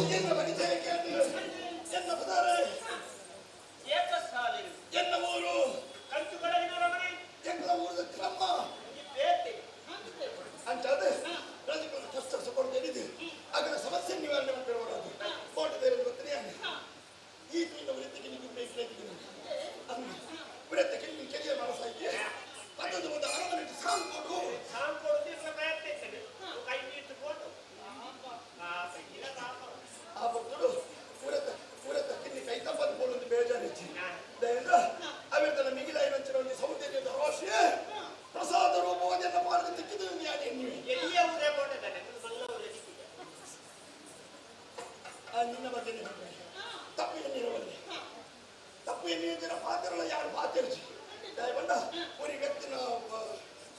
ಎನ್ನ ಪರಿಚಯ ಕೇಳಿ ಎನ್ನ ಪದಾರೆ ಏಕ ಸಾಲಿರು ಎನ್ನ ಊರು ಕಂಚು ಕಡಗಿನವರಮನೆ ಎಂಗಳ ಊರದ ಕ್ರಮ ಈ ಬೇತೆ ಅಂಚಾದೆ ರಾಜಕೀಯ ಕಷ್ಟ ಕೊಡ್ತೇನಿದೆ ಆಗಲ ಸಮಸ್ಯೆ ನಿವಾರಣೆ ಮಾಡ್ಕೊಳ್ಳೋದು ಕೋಟೆ ಗೊತ್ತರಿಯಾನೆ ಈ ತಿಂಗಳ ವೃತ್ತಿಗೆ ನೀವು ಬೇಕಿದೆ ಅಂದು ವೃತ್ತಿಗೆ ನೀವು ಕೆರಿಯ ಮಾಡಸಾಯ್ಕೆ ಅದೊಂದು ಒಂದು ಅರಮನೆ ಸಾಂಗ್ ಕೊಡು ಸಾಂಗ್ ಕೊಡುತ್ತಿರುವ ಪ್ರಯತ್ನ ಇರ್ತದೆ ಕೈ ಇಟ್ಟುಕೊಂಡು ಆ ಭಕ್ತರು ಪೂರತ ಕಿನ್ನಿ ಕೈ ತಪ್ಪದು ಬೋಲೊಂದು ಬೇಜಾರಿಚ್ಚಿ ದಯಂದ್ರ ಅವೆರ್ತನ ಮಿಗಿಲ ಏನಂಚಿನ ಒಂದು ಸೌಂದರ್ಯದ ರಾಶಿಯೇ ಪ್ರಸಾದ ರೂಪವನ್ನೆಲ್ಲ ಪಾಲನೆ ತಿಕ್ಕಿದ್ದು ಯಾಕೆ ನೀವು ಎಲ್ಲಿಯ ಊರೇ ಕೊಂಡಿದ್ದಾನೆ ಮಲ್ಲ ಊರೇ ಸಿಕ್ಕಿದೆ ನಿನ್ನ ಬಗ್ಗೆ ತಪ್ಪು ಎನ್ನಿರುವಲ್ಲಿ ತಪ್ಪು ಎನ್ನಿನ ಪಾತ್ರಗಳ ಯಾರು ಪಾತಿರ್ಚಿ ದಯಬಂಡ ಒಂದು ವ್ಯಕ್ತಿನ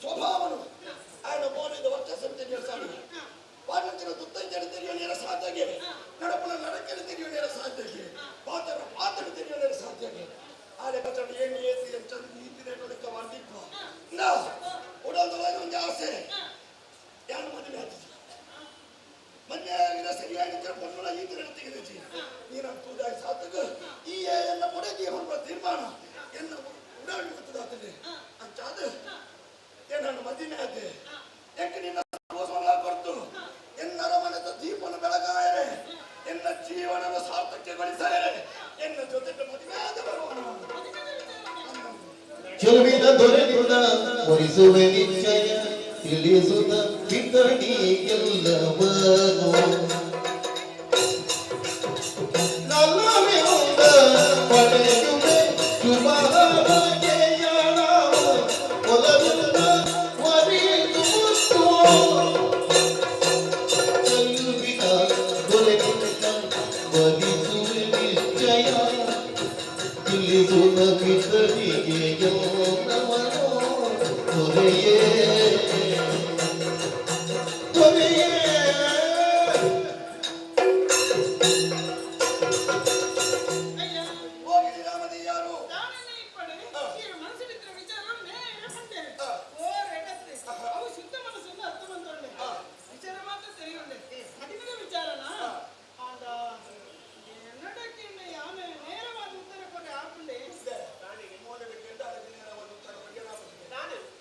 ಸ್ವಭಾವನು ఆయన మోనిద వర్చస్సు తెలియసాడు వాటించిన దుత్తైన తెలియనేర సాధ్యగే నడపల నడకలు తెలియనేర సాధ్యగే పాత్రలు తెలియనేర సాధ్యగే ఆడే కచ్చడు ఏమి ఏసి ఎంత నీతినే కొడుక వండిప్ప నా ఉడల్దొలైన ಒಂದು ಆಸೆ ಯಾನು ಮದುವೆ ಆಯ್ತು ಮನ್ಯಾಗಿನ ಸರಿಯಾಗಿ ಪೊನ್ನಳ ಈ ತರ ತೆಗೆದಿಚ್ಚಿ ನೀನು ತೂದಾಗಿ ಸಾಧಕ ಈ ಎಲ್ಲ ಪಡೆದಿ ಹೊರಬ ತೀರ್ಮಾನ ಎನ್ನ ಉಡಾಡಿ ಗೊತ್ತದಾಗ್ತದೆ ಅಂಚಾದ ಏನನ್ನು ಮದುವೆ ಆದೆ ಯಾಕೆ ನಿನ್ನ ಮೋಸವಲ್ಲ ಕೊಡ್ತು ಎನ್ನ ಅರಮನೆದ ದೀಪನ ಬೆಳಗಾಯರೆ ಎನ್ನ ಜೀವನದ ಸಾರ್ಥಕ್ಯಗೊಳಿಸರೆ ಎನ್ನ ಜೊತೆಗೆ ಮದುವೆ ಆದ ಬರುವನು ಚೆಲುವಿನ ದೊರೆಯುದ ಒರಿಸುವೆ ನಿಶ್ಚಯ ತಿಳಿಸುತ್ತ ಬಿದ್ದಡಿ ಎಲ್ಲವನು ನಲ್ಲವಿರುದ ಪಡೆಯುವೆ ಶುಭಾಭಾಗ್ಯಯಾಣ ಒಲವಿರುದ ಮರಿದು ಮುತ್ತು ಚೆಲುವಿನ ದೊರೆಯುದ ಒರಿಸುವೆ ನಿಶ್ಚಯ ತಿಳಿಸುತ್ತ ಬಿದ್ದಡಿಗೆ ಎಲ್ಲವನು ದೊರೆಯೇ ಹೋಗಿ ರಾಮದಿ ಯಾರು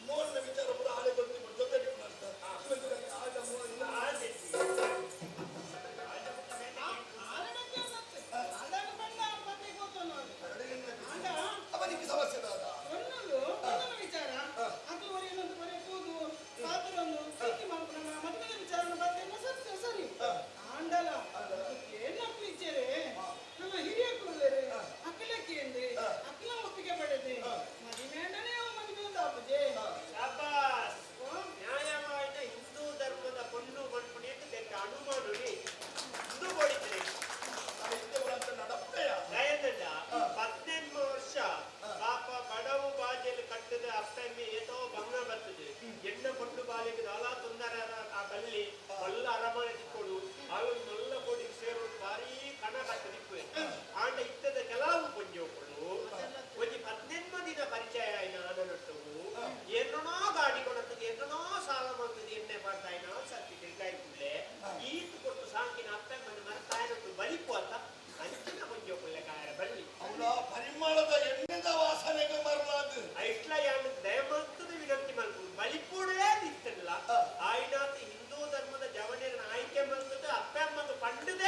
ಮೋಹನ ವಿಚಾರ ಪುರ ಹಾಳೆ ಗೊತ್ತಿ ಜೊತೆ ಅವನಿಗೆ ಸಮಸ್ಯೆ ದಾದ ಶಾಬಾಸ್ ನ್ಯಾಯವಾದ ಹಿಂದೂ ಧರ್ಮದ ಪೊನ್ನು ಬಂದ್ಬಿಟ್ಟು ಅನುಮಾನ ಹಿಂದೂ ಕೊಡಿದ್ರೆ ದಯದಿಂದ 18 ವರ್ಷ ಪಾಪ ಬಡವು ಬಾಜೆಲು ಕಟ್ಟದ ಅಪ್ಪಮ್ಮೆ ಏತೋ ಭಂಗ ಬರ್ತದೆ ಎಣ್ಣ ಪೊಟ್ಟು ಬಾಲಿಗೆ ದಾಲಾ ತೊಂದರ ಆ ಬಲ್ಲಿ ಮಲ್ಲ ಅರಮನೆ ತಿಕ್ಕೊಡು ಅವು ಮಲ್ಲ ಕೋಡಿಗೆ ಸೇರೋದು ಭಾರಿ ಕಣ ಕಟ್ಟದಿಕ್ಕು ಆಂಡ ಇತ್ತದ ಕೆಲವು ಕೊಂಜೋಗಳು ಒಂದು 18 ದಿನ ಪರಿಚಯ ಆಯ್ನ ಆನನಟ್ಟವು ಏನೋ ಗಾಡಿ ಕೊಡುತ್ತದೆ ಏನೋ ಸಾಲ ಮಾಡ್ತದೆ ಎಣ್ಣೆ ಮಾಡ್ತಾ ಇನ್ನ ಸರ್ಟಿಫಿಕೇಟ್ ಕಾಯ್ಕುಳ್ಳೆ ಈತು ಕೊಟ್ಟು ಸಾಂಕಿನ ಅಪ್ಪಮ್ಮನ ಮರ್ತಾಯನಟ್ಟು ಬಲಿಪು ಅಂತ ಅಂಚಿನ ಕೊಂಜೋಕೊಳ್ಳೆ ಕಾಯರ ಬಳ್ಳಿ ಅವಳ ಪರಿಮಳದ ಎಣ್ಣೆದ ವಾಸನೆಗೆ ಮರಲಾದು ಐಟ್ಲ ಯಾನು ದಯಮಂತದ ವಿನಂತಿ ಮಾಡ್ಕೊಂಡು ಬಲಿಪೂಡೇ ನಿಂತಿಲ್ಲ ಆಯ್ನಾತ ಹಿಂದೂ ಧರ್ಮದ ಜವನಿಯರನ್ನ ಆಯ್ಕೆ ಮಾಡ್ತದೆ ಅಪ್ಪಮ್ಮನ ಪಂಡದೇ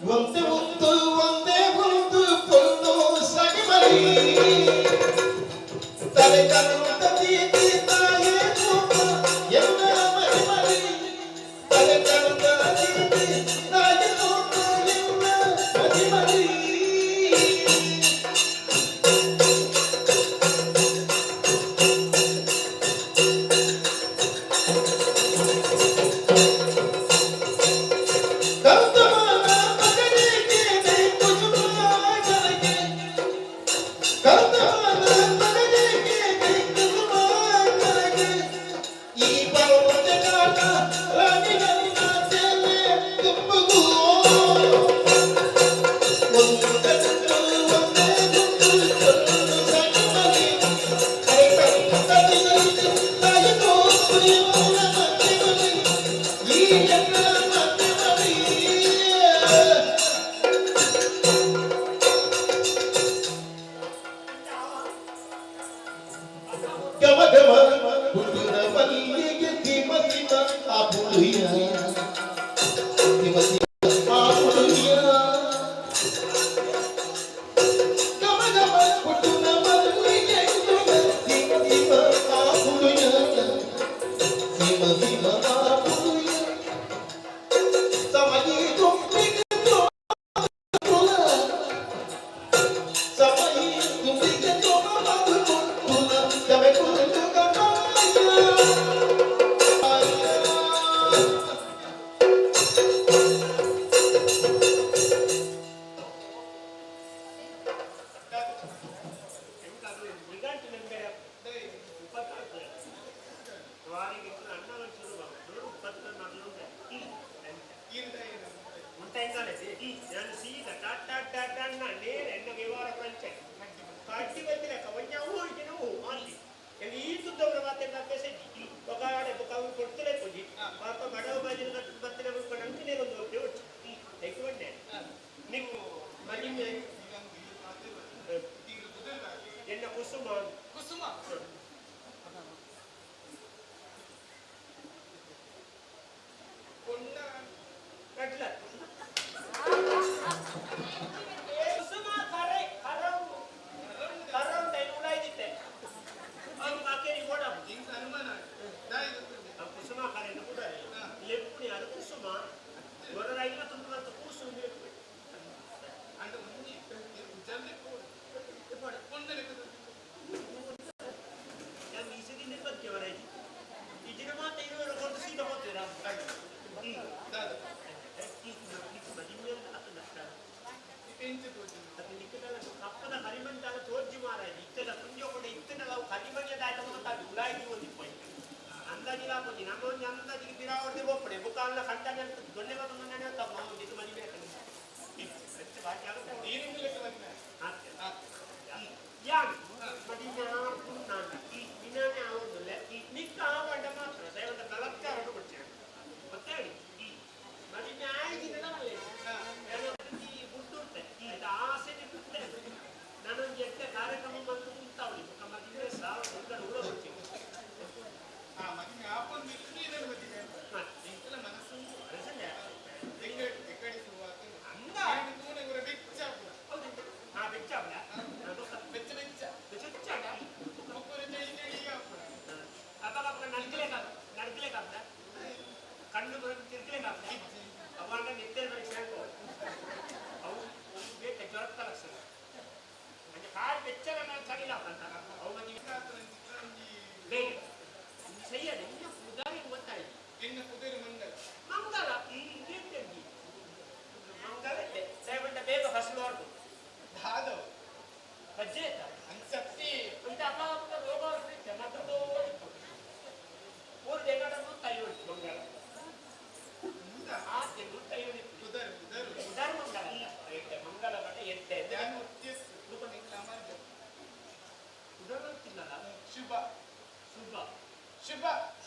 ಒಂದೇ ಒಂದು ಪೊಂದು ಸಗಮರಿ ತಲೆ ಕಣ್ಣು ತೀತಿ ತಾಯೇ ಕೂಪ ಎಲ್ಲ ಮರಿ ತಲೆ ಕಣ್ಣು ತೀತಿ ತಾಯೇ ಕೂಪ ಎಲ್ಲ ಮರಿ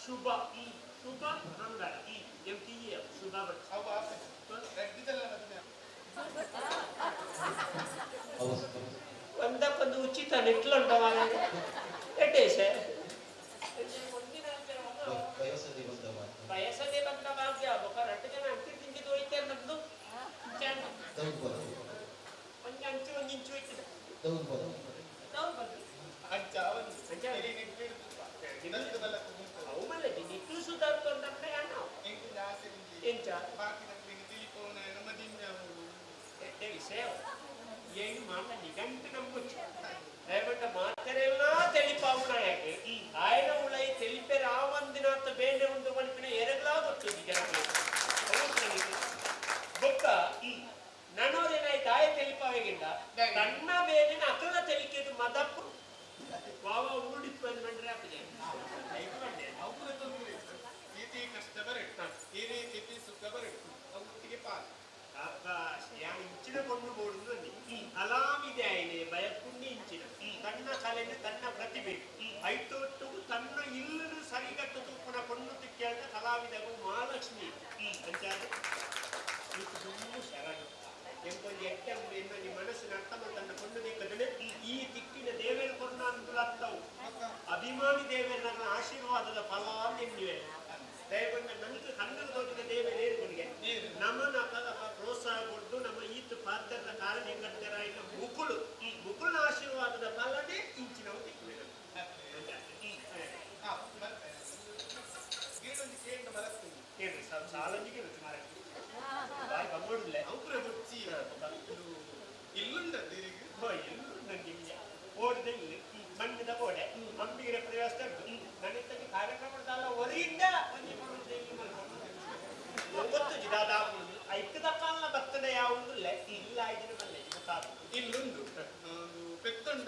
ಶುಭ ಶುಭ ಮಂಗಳ ಎಂಟಿಯ ಶುಭ ಬಚ್ಚ ಒಂದಕ್ಕೊಂದು ಉಚಿತ ನೆಟ್ಲುಂಟವ ಎಟ್ಟೇಸೆ ವಯಸ್ಸದೇ ಬಂದ ಭಾಗ್ಯ ಬೊಕ್ಕ 2 ಜನ ಅಂಟಿ ತಿಂಡಿ ಹೋಯ್ತಾರೆ ನಮ್ದು ಒಂದ್ ಅಂಚು ಒಂದ್ ಇಂಚು ಹೋಯ್ತದೆ ಅವು ಮಲ್ಲ ನಿಟ್ಟು ಸುಧಾರ್ತೊಂದ್ರೆ ಎಂಚ ಎಡ್ಡೆ ವಿಷಯ ಏನು ಮಾತ ನಿಘಂಟು ನಂಬುಚ್ಚು ದಯವಿಟ್ಟ ಮಾತೆರೆಲ್ಲ ತೆಲಿಪಾವುಣ ಯಾಕೆ ಆಯ್ನ ಉಳೈ ತೆಲಿಪೆ ರಾವಂದಿನಾಥ ಬೇನೆ ಒಂದು ಮಲ್ಪಿನ ಎರಗಲಾ ಗೊತ್ತಿದ್ದು ಜನಕ್ಕೆ ಬೊಕ್ಕ ನನ್ನೋದೇನಾಯ್ತು ಆಯ ತೆಲಿಪಾವೆಗಿಂದ ತನ್ನ ಬೇನಿನ ಅಕಲ ತೆಲಿಕೆದು ಮದಪ್ಪು ವಾವ ಊಡಿತ್ತು ಅಂತ ಬಂದ್ರೆ ಆಗ್ತದೆ ಇಂಚಿನ ಕೊಂಡು ಬೋಡುದು ಅಲಾಮಿದೆ ಆಯ್ನೆ ಭಯಪುಣ್ಯ ಇಂಚಿನ ತನ್ನ ಕಲೆನ ತನ್ನ ಪ್ರತಿಭೆ ಐತೊಟ್ಟು ತನ್ನ ಇಲ್ಲನು ಸರಿಗಟ್ಟು ತೂಪುನ ಕೊಂಡು ತಿಕ್ಕಿಯಾದ ಕಲಾವಿದಗೂ ಮಹಾಲಕ್ಷ್ಮಿ ಅಂಚಾದ ತುಂಬ ಶರಣ ಎಂಕೊಂದು ಎಟ್ಟೆ ಎನ್ನ ಮನಸ್ಸಿನ ಅರ್ಥಮ ತನ್ನ ಕೊಂಡು ದಿಕ್ಕದನೆ ಈ ದಿಕ್ಕಿನ ದೇವೇರ ಕೊಂಡ ಅಂತವು ಅಭಿಮಾನಿ ದೇವೇರನ ಆಶೀರ್ವಾದದ ಫಲ ನಿನ್ನಿವೆ ದಯಗೊಂಡ ನನಗೆ ಕನ್ನಡ ದೊಡ್ಡ ದೇವೇರೇರಿಗೆ ನಮ್ಮನ್ನ ಪ್ರೋತ್ಸಾಹ ಕೊಟ್ಟು ನಮ್ಮ ಈತ ಪಾತ್ರದ ಕಾರಣ ಹೆಂಗಟ್ಟರಾಯಿನ ಮುಕುಳು ಮುಕುಳ ಆಶೀರ್ವಾದದ ಫಲನೇ ಇಂಚಿನವು ದಿಕ್ಕಿವೆ ಕೇಳ್ರಿ ಸಾಲಂಜಿಗೆ ಬಾಯಿ ಬಂಗೋಡಿಲ್ಲ ಓಡಿದೆ ಮಣ್ಣಿನ ಗೋಡೆ ಅಂಬಿಗರ ಪ್ರವಾಸ ನನ್ನಿಂದ ಕಾರ್ಯಕ್ರಮದ ಹೊರಗಿಂದ ಗೊತ್ತು ಜಿದಾದ ಐಕ್ಕದ ಕಾಲನ ಬರ್ತಡೆ ಯಾವುದು ಇಲ್ಲ 5 ದಿನ ಬಲ್ಲೆ ಇಲ್ಲುಂಡು ಪೆತ್ತುಂಡ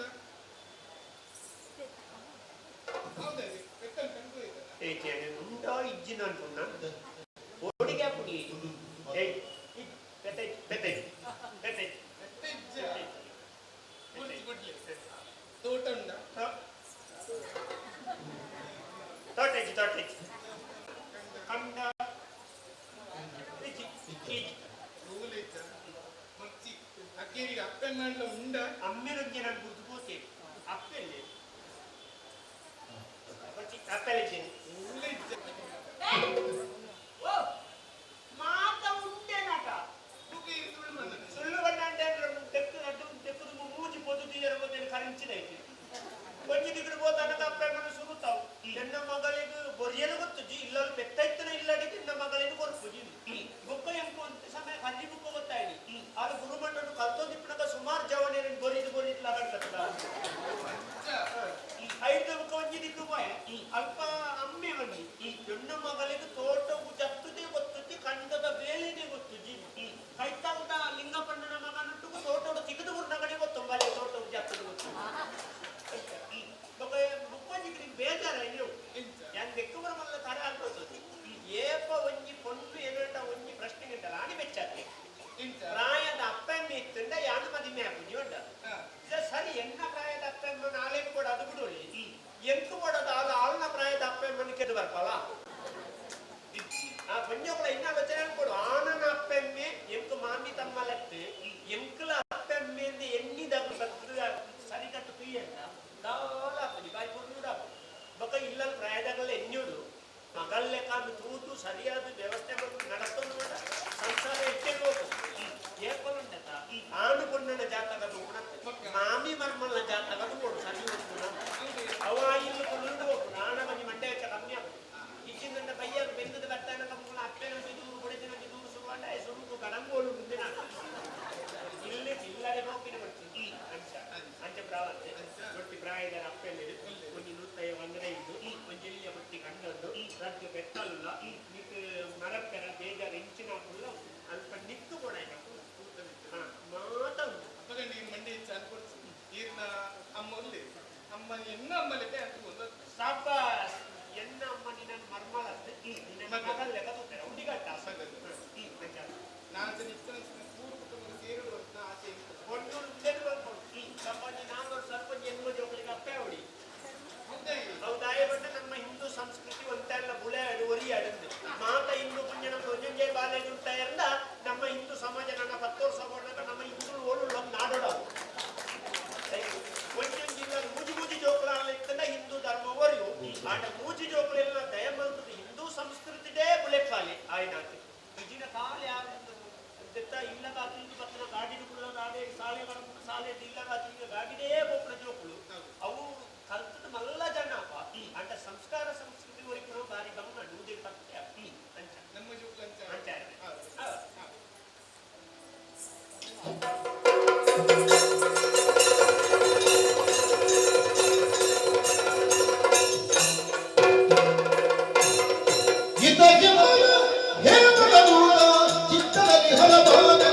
ಉಂಟೋ ಇಜ್ಜಿನ ಅನ್ಕೊಂಡ ಓಡಿಗೆ ಪುಡಿ ತೋಟ ಉಂಡ ತೋಟೆಜಿ ಕಂಡ ಅಕ್ಕೇರಿಗೆ ಅಪ್ಪೆಲ್ಲ ಉಂಡ ಅಮ್ಮೆರೊಂದಿಗೆ ನಾನು ಗುರ್ತು ಹೋಗ್ತೇನೆ ಅಪ್ಪೆಲ್ಲಿ ಅಪ್ಪೆಲ್ಲಿದ್ದೇನೆ ಮಾತ ಉಂಡೆ ನಾಟ ಸುಳ್ಳು ಬಣ್ಣ ಅಂತ ತೆಕ್ಕದು ಮೂಜಿ ಪೊದ್ದು ಕರಿಂಚಿದೈತಿ ಕೊಂಚಿ ದಿಗ್ರು ಹೋದ ಅಪ್ಪ ಮನೆ ಸುರುತ್ತಾವು ನನ್ನ ಮಗಳಿಗೆ ಬೊರಿಯಲು ಗೊತ್ತುಜಿ ಇಲ್ಲಲ್ಲಿ ಪೆತ್ತೈತನ ಇಲ್ಲಡಿ ನಿನ್ನ ಮಗಳಿಗೆ ಕೊರ್ಪುಜಿ ಬುಕ್ಕ ಎಂಪು ಅಂತ ಸಮಯ ಹಲ್ಲಿ ಬುಕ್ಕ ಗೊತ್ತಾಯ್ತು ಅದು ಗುರುಮಂಡನು ಕಲ್ತೊಂದಿಪ್ಪನಾಗ ಸುಮಾರು ಜವನೇ ಬೊರಿದು ಲಗಡ್ತದ 5 ಬುಕ್ಕ ಒಂಜಿ ದಿಕ್ಕು ಬಾಯ ಅಲ್ಪ ಅಮ್ಮೆ ಬನ್ನಿ ನನ್ನ ಮಗಳಿಗೆ ತೋಟವು ಜತ್ತುದೇ ಗೊತ್ತುತ್ತಿ ಕಂಡದ ಬೇಲಿದೆ ಗೊತ್ತುಜಿ ಕೈತಾವುದ ಲಿಂಗಪ್ಪಣ್ಣನ ಮಗನಟ್ಟು ತೋಟದ ಚಿಕ್ಕದ ಊರಿನ ಗೊತ್ತು ಬಲೆ ತೋಟವು ಜತ್ತದ ಗೊತ್ತು ಮುಪ್ಪಂಜಿಗೆ ಬೇಜಾರ ನೀವು ಯಾನ್ ಬೆಕ್ಕು ಬರಮಲ್ಲ ತರ ಆಗ್ಬೋದು ಏಪ ಒಂಜಿ ಪೊಣ್ಣು ಏನಂಟ ಒಂಜಿ ಪ್ರಶ್ನೆಗೆ ಉಂಟಲ್ಲ ಆಣಿ ಬೆಚ್ಚಾತೆ ಪ್ರಾಯದ ಅಪ್ಪೆಮ್ಮೆ ಇತ್ತಂದ ಯಾನು ಮದಿಮೆ ಹಾಕುದು ಉಂಟ ಸರಿ ಎನ್ನ ಪ್ರಾಯದ ಅಪ್ಪೆಮ್ಮ ನಾಳೆ ಕೂಡ ಅದು ಬಿಡೋಳಿ ಎಂಕು ಕೊಡೋದು ಆಗ ಆಳ್ನ ಪ್ರಾಯದ ಅಪ್ಪೆಮ್ಮನ ಕೆದು ಬರ್ಪಲ್ಲ ಆ ಪಂಜಗಳ ಇನ್ನ ವಚನ ಕೊಡು ಆನನ ಅಪ್ಪೆಮ್ಮೆ ಎಂಕು ಮಾಮಿ ತಮ್ಮ ಲೆತ್ತೆ ಎಂಕಲ ಅಪ್ಪೆಮ್ಮೆ ಎಂದು ಎಣ್ಣಿದಾಗ ಸರಿಕಟ್ಟು ತುಯ್ಯಂತ ದಾಲಾಪದಿ ಬಾಯಿ ಕೊಡು ಬೊಕ್ಕ ಇಲ್ಲಲ್ಲಿ ಪ್ರಾಯದಗಳೆಲ್ಲ ಎಣ್ಣೋಡು ಮಗಲ್ಲೇ ಕಾದು ತೂತು ಸರಿಯಾದ ವ್ಯವಸ್ಥೆ ನಡೆಸೋದು ನೋಡ ಸಂಸಾರ ಇಟ್ಟೇಬೇಕು ಏರ್ಕೊಳ್ಳುಂಟ ಆನು ಪೊಣ್ಣನ ಜಾತಕದ ಮಾಮಿ ಮರ್ಮಲ್ನ ಜಾತಕದ ಕೊಡು ಸರಿ ಹೋಗ್ತುನ ಅವ ಇಲ್ಲಿ ಕೊಂಡು ಹೋಗು ನಾನ ಮನಿ ಮಂಡೆ ವೆಚ್ಚ ಕಮ್ಮಿ ಆಗ ಇಚ್ಚಿನ ಬಯ್ಯ ಬೆಂದದ ಬರ್ತಾನೆ ಕಮ್ಮಿ ಅಪ್ಪೆ ನಮಗೆ ದೂರು ಕೊಡಿದೆ ನಮಗೆ ದೂರು ಸುರುವಾಂಡ ಸುರುಕು ಕಡಂಗೋಳು ಮುಂದಿನ ಇಲ್ಲಿ ಇಲ್ಲದೆ ಹೋಗಿನ ಬರ್ತೀನಿ ಅಂಚ ಪ್ರಾವಂತೆ ರೊಟ್ಟಿ ಪ್ರಾಯದ ಅಪ್ಪೆಲ್ಲಿ ಒಂದು 115 ಒಂಜೆಲ್ಲಿಯ ಬಟ್ಟಿ ಕಂಡದ್ದು ರದ್ದು ಬೆತ್ತಲ್ಲ ನಿಕ್ ಮರಪ್ಪೆರ ಬೇಜಾರು ಇಂಚಿನ ಫುಲ್ಲ ಅಲ್ಪ ನಿತ್ತು ಕೂಡ ಮಾತ ಮಂಡಿ ಅನ್ಕೊಡ್ಸಿ ಈರಿನ ಅಮ್ಮ ಒಳ್ಳೆ ಅಮ್ಮ ಎನ್ನ ಅಮ್ಮಲಿಗೆ ಅಂತ ಸಾಪ ಎನ್ನ ಅಮ್ಮ ನಿನ್ನ ಮರ್ಮಲತ್ತೆ ನಿನ್ನ ಮಗಲ್ಲೇ ಕತ್ತುತ್ತಾರೆ ಹುಡುಗಾಟ ನಾನು ಪೂರ್ವ ಕುಟುಂಬ ಸೇರಿಡುವ ಆಸೆ ಸಂಬಂಧಿ ನಾನು ಸರ್ಪಂಚ್ ಎನ್ನುವ ಜೋಗಳಿಗೆ ಅಪ್ಪೆ ಹೊಡಿ ಹೌದಾಯ ಬಟ್ಟ ನಮ್ಮ ಹಿಂದೂ ಸಂಸ್ಕೃತಿ ಒಂದೆಲ್ಲ ಗಾಡಿನೇ ಒಬ್ಬರ ಜೋಕುಳು ಅವು ಕಲ್ತದ ಮಲ್ಲ ಜನಪ್ಪ ಅಂಟ ಸಂಸ್ಕಾರ ಸಂಸ್ಕೃತಿ ವರೆಗೂ ಬಾರಿ ಗಮನ ನೂದಿ ತಪ್ಪೆ ಅಂಚ ನಮ್ಮ ಜೋಕ್ಲ ಅಂಚ ಇದಕ್ಕೆ ಮೂಲ ಹೇಮದ ಮೂಲ ಚಿತ್ತದಲ್ಲಿ ಹಲವಾದ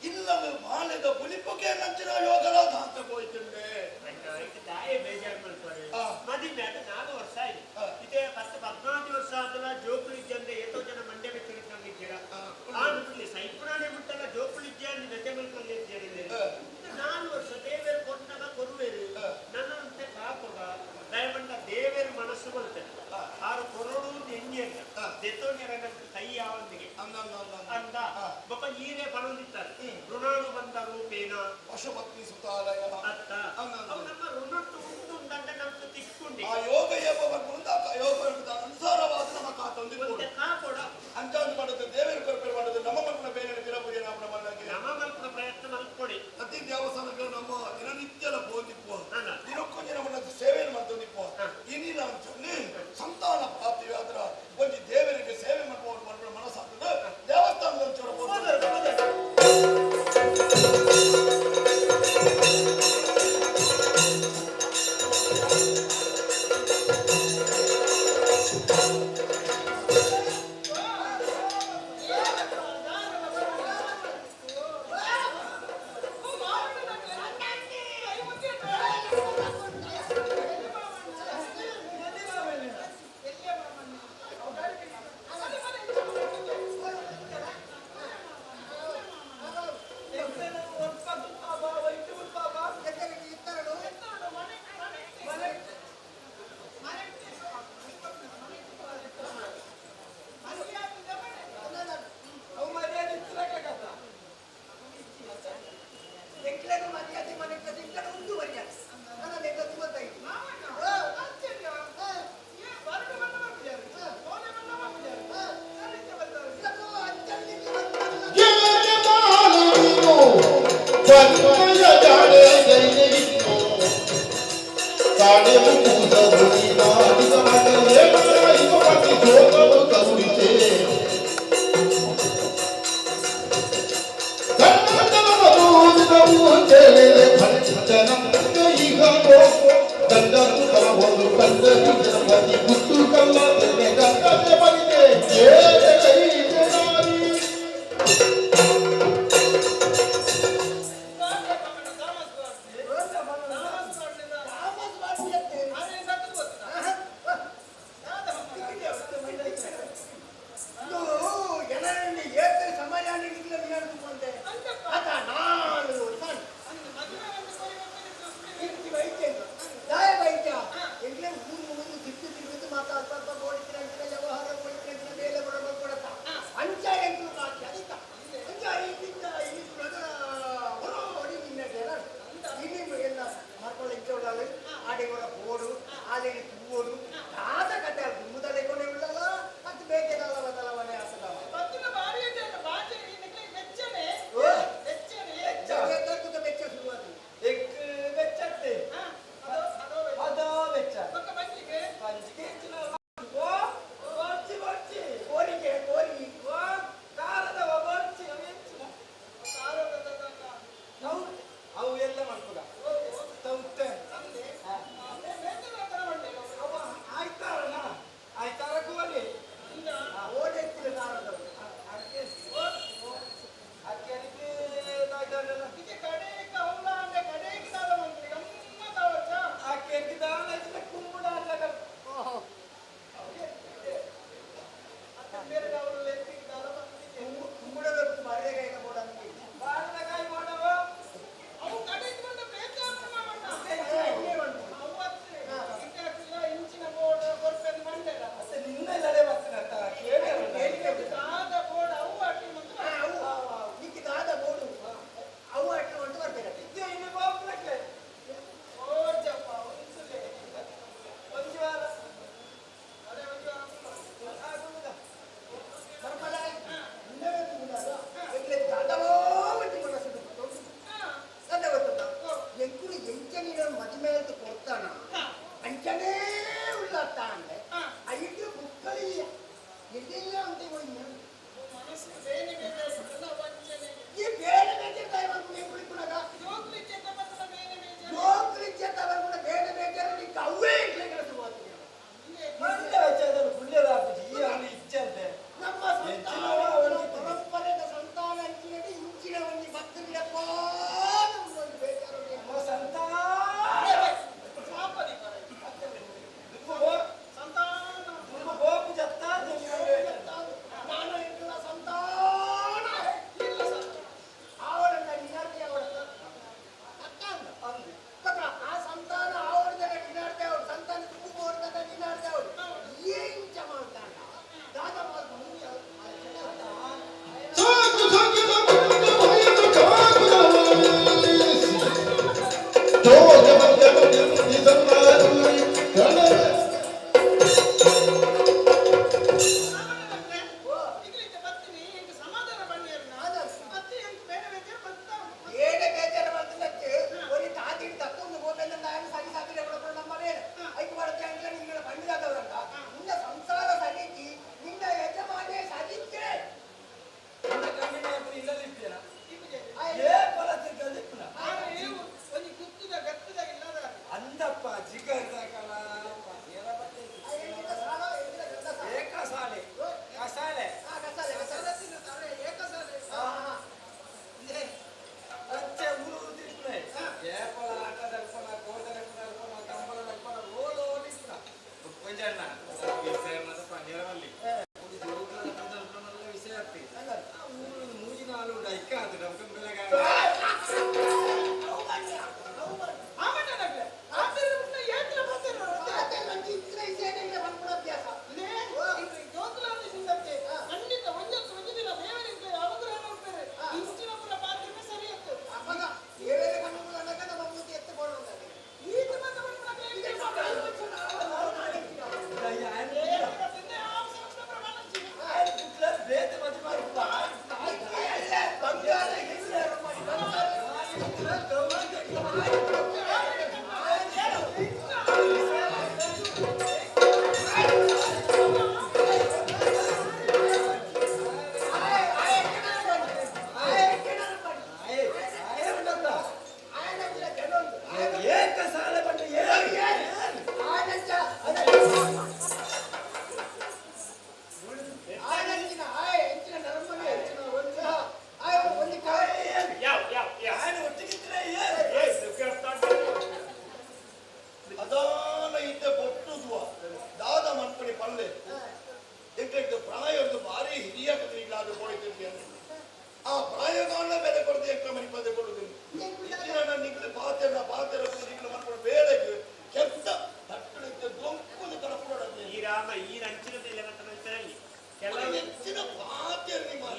ಇಲ್ಲವೇ ಬಾಲ್ಯದ ಪುಲಿಪುಗೆ ನಂಚಿನ ಯೋಗರಾದ ಅಂತ ಹೋಯ್ತಂದೆ ಆಯ್ತು ತಾಯಿ ಬೇಜಾರು ಮಾಡ್ತಾರೆ ಆ. ಮದುವೆ ಆದ 4 ವರ್ಷ ಆಯ್ತು ಇದೇ 10-14 ವರ್ಷ ಆದಲ್ಲ ಜೋಕುಳಿದ್ದೆ ಎಷ್ಟೋ ಜನ ಮಂಡ್ಯ ಬೆಚ್ಚಿರ್ಕೊಂಡಿದ್ದೀರಾ ಬಿಡ್ಲಿ ಸೈಪುರಾಣೆ ಬಿಟ್ಟಲ್ಲ ಜೋಕುಳಿದ್ದೆ ಅಲ್ಲಿ ಬೆಚ್ಚ ಮಲ್ಕೊಂಡಿದ್ದೀರಿ 4 ವರ್ಷ ದೇವೇರು ಕೊಟ್ಟಾಗ ಕೊರುವೇರು ನನ್ನ ಅಂತೆ ಕಾಪುಗ ದಯಮಂಡ ದೇವೇರು ಮನಸ್ಸು ಬರುತ್ತೆ ಆರು ಕೊರೋಡು ಹೆಂಗೆ ದೆತ್ತೋಣ್ಯರ ಕೈ ಯಾವಂದಿಗೆ ಅಂದ ಬಪ್ಪ ಈರೇ ಬರೋದಿತ್ತಾರೆ ಋಣಾನು ಬಂದ ರೂಪೇನ ಪಶುಪತ್ನಿ ಸುತಾಲಯ ಅತ್ತ ಅವು ನಮ್ಮ ಋಣಟ್ಟು ಉಂಟು ಉಂಟಂటే ನಮ್ಗೆ ತಿಕ್ಕೊಂಡಿ ಆ ಯೋಗ ಯೋಗವನ್ನು ಯೋಗ ಅನುಸಾರವಾದ ನಮ್ಮ ಕಾತೊಂದು ಕಾಪೋಡ ಅಂಚಾಂದು ಮಾಡೋದು ದೇವರ ಕೃಪೆ ಮಾಡೋದು ನಮ್ಮ ಮಕ್ಕಳ ಬೇರೆ ಬಿರಪುರಿ ನಮ್ಮ ಮನೆಗೆ ನಮ್ಮ ಮಕ್ಕಳ ಪ್ರಯತ್ನ ಮಲ್ಕೊಡಿ ಪ್ರತಿ ದೇವಸ್ಥಾನಗಳು ನಮ್ಮ ದಿನನಿತ್ಯದ ಬೋಧಿಪ್ಪು ಅಲ್ಲ. ದಿನಕ್ಕೊಂದು ನಮ್ಮ ಸೇವೆಯನ್ನು ಮಾಡ್ತೋದಿಪ್ಪು ಇನ್ನಿನ ಅಂಚೊನ್ನೆ ಸಂತಾನ ಪ್ರಾಪ್ತಿ ಅದರ ಒಂದು ದೇವರಿಗೆ ಸೇವೆ ಮಾಡುವವರು ಮಕ್ಕಳ ಮನಸ್ಸಾಗ್ತದೆ ದೇವಸ್ಥಾನದ ಅಂಚೋರ ಪರಂಪರೆದ ಸಂತಾನ ಇಂಚಿನ ಭಕ್ತ ಅದಾನ ಇದ್ದೆ ಬೊಟ್ಟುದುವ ದಾದ ಮನ್ಪಣಿ ಪಲ್ಲೆ ಎಂಟು ಪ್ರಾಯದ್ದು ಭಾರಿ ಹಿರಿಯ ಕಥೆಗಳಾದ ಹೋಯ್ತಿದ್ದೆ ಆ ಪ್ರಾಯಗಾಲ ಬೆಲೆ ಕೊಡದೆ ಎಂಟ ಮನಿ ಪದೇ ಕೊಡುದಿಲ್ಲ ಇತ್ತಿನ ನಿಗ್ಲು ಪಾತೆರ ನಿಗ್ಲು ಮನ್ಕೊಂಡು ಬೇಳೆಗೆ ಕೆಟ್ಟ ತಟ್ಟಳಿದ್ದ ದೊಂಪುದು ಕಡಪುಡೋದು ಈ ರಾಮ ಈ ರಂಚಿನದೆಲ್ಲ ಮಾತನಾಡ್ತಾರಲ್ಲಿ ಕೆಲವು ಹೆಚ್ಚಿನ ಪಾತೆರ ನಿಮ್ಮ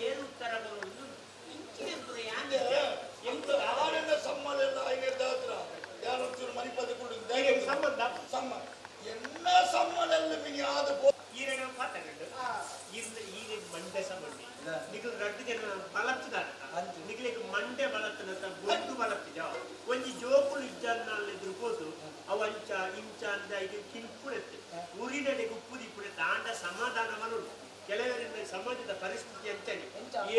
ಏನು ಉತ್ತರ ಬರುವುದು ಎಂತ ಆನೆಲ್ಲ ಸಮ್ಮಲೆಲ್ಲ ಆಗಿದ್ದಾದ್ರ ಯಾರೊಂಚೂರು ಮನಿ ಪದೇ ಕೊಡುದು ಸಂಬಂಧ ಸಮ್ಮ ಎಲ್ಲ ಸಮ್ಮಲೆಲ್ಲ ಮಿನಿ ಆದ ಈರಣ ಮಾತಾಡಂಡು ಈಗ ಮಂಡೆ ಸಂಬಂಧಿ ನಿಖಿಲ್ ರಡ್ಡು ಜನ ಬಲತ್ತದ ನಿಖಿಲಿಗೆ ಮಂಡೆ ಬಲತ್ತನಂತ ಗೊಡ್ಡು ಬಲತ್ತಿದ ಒಂಜಿ ಜೋಕುಲು ಇಜ್ಜನ್ನಲ್ಲಿದ್ರು ಹೋದು ಅವ ಅಂಚ ಇಂಚ ಅಂದ ಇದು ಕಿಲ್ಪುಡೆತ್ತೆ ಊರಿನಡೆಗೆ ಉಪ್ಪುದಿಪ್ಪುಡೆತ್ತೆ ಆಂಡ ಸಮಾಧಾನ ಮನುಡು ಕೆಲವರಿಂದ ಸಮಾಜದ ಪರಿಸ್ಥಿತಿ ಅಂತೇಳಿ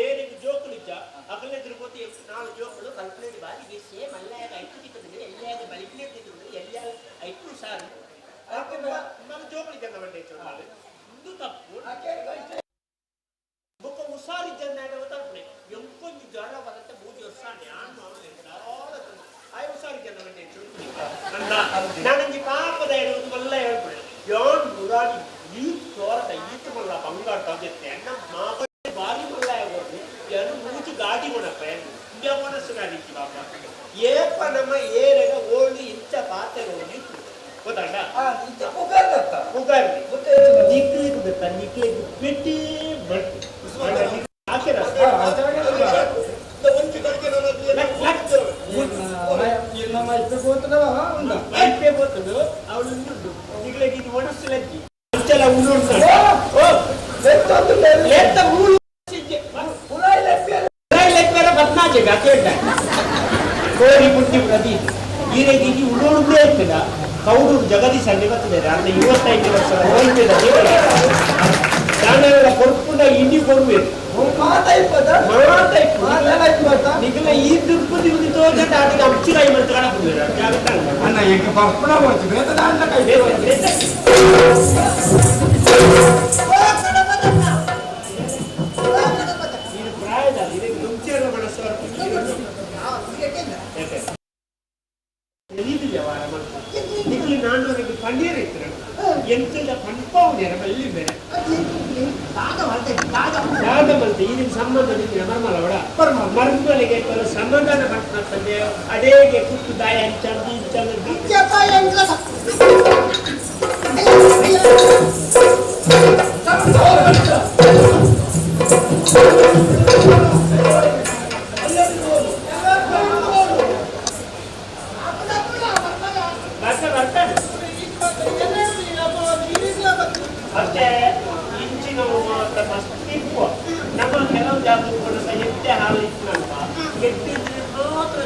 ಏನಿಗೆ ಜೋಕುಲಿದ್ದ ಅಗಲೆದ್ರು ಹೋದು ನಾವು ಜೋಕುಲು ಕಲ್ಪನೆ ಬಾರಿಗೆ ಸೇಮ್ ಅಲ್ಲಾಗ ಐಟು ತಿಕ್ಕಿದ್ರೆ ಎಲ್ಲಿಯಾಗ ಬಲಿಪನೆ ತಿಕ್ಕಿದ್ರೆ ಎಲ್ಲಿಯಾಗ ಐಟು ಸಾರು ನಮ್ಮ ಜೋಕುಲಿದ್ದ ಮಂಡೆ ಇದು ತಪ್ಪು ಬೊಕ್ಕ ಹುಷಾರಿದ್ದ ತಪ್ಪು ಎಂಕೊಂದು ಜ್ವರ ಬರುತ್ತೆ 3 ವರ್ಷ ಆಯ ಹುಷಾರಿದ್ದ ಮಂಡೆ ನಾನಂಜಿ ಪಾಪದ ಹೇಳುವುದು ಮಲ್ಲ ಹೇಳ್ಬಿಡೆ ಯಾನ್ ಗುರಾಡಿ ಈ ತೋರದ ಈತು ಮಲ್ಲ ಬಂಗಾರ ತಂದಿತ್ತೆ ನಮ್ಮ ಮಾಗಡೆ ಬಾರಿ ಮಲ್ಲ ಹೋಗಿ ಯಾರು ಮೂಜಿ ಗಾಡಿ ಕೊಡಪ್ಪ ಇಂಡಿಯಾ ಮನಸ್ಸು ಗಾಡಿ ಬಾಪ ಏಪ ನಮ್ಮ ಏರೆಗ ಓಡಿ ಇಂಚ ಪಾತೆ ಹೋಗಿ ಗೊತ್ತಾಡ ಉಗಾರ್ಲಿ ನಿಕ್ಲಿಗೆ ಗೊತ್ತಾ ನಿಕ್ಲಿಗೆ ಪೆಟ್ಟಿ ಬಟ್ಟಿ ಅವಳು ನಿಕ್ಲಿಗೆ ಒಣಸಲಜ್ಜಿ ಅಂಚೆಲ್ಲ ಕೋರಿ ಪುಟ್ಟಿ ಪ್ರತಿ ಈ ರೀತಿ ಉಳ್ಳೋಡುದೇ ಇರ್ತದ ಕೌಡೂರು ಜಗದೀಶ್ ಅಲ್ಲಿ ಬರ್ತದೆ ಅಂದ್ರೆ 25 ವರ್ಷ ಹೋಗ್ತದ ದಾನವರ ಕೊಡ್ಕೊಂಡ ಇಂಡಿ ಕೊಡ್ಬೇಕು ನಿಖಿಲ ಈ ದುರ್ಪದಿ ತೋಜಂಡ ಅದಕ್ಕೆ ಅಚ್ಚಿರಾಯಿ ಮಂತ್ರ ಅಣ್ಣ ಈಗ ಪರ್ಪಣ ಇದು ಪ್ರಾಯದಲ್ಲಿ ಇದಕ್ಕೆ ಮುಂಚೆಲ್ಲ ಮನಸ್ಸು ನಿಖಿಲಿ ನಾನು ನನಗೆ ಪನ್ನೀರ್ ಇತ್ತು ಎಂತೆಲ್ಲ ಪಂಪೌಂಡ್ ಮಲ್ಲಿ ಬೇರೆ ಯಾವ್ದು ಬರುತ್ತೆ ಈಗಿನ ಸಂಬಂಧ ಮರ್ಮಲ ಮರ್ಮಲಿಗೆ ಸಮಾಧಾನ ಮಾಡ್ತಂದೆ ಅಡೇಗೆ ಕುತ್ತು ದಾಯ ಹಂಚಂದು ಮತ್ತೆ ಇಂಚಿನ ಮಸ್ತಿಪ್ಪು ನಮ್ಮ ಕೆಲವು ಜಾಗೃತಿ ಎತ್ತೆ ಹಾಲು ಇಟ್ಟನಂತ ಎಟ್ಟಿದ್ರೆ ಮಾತ್ರ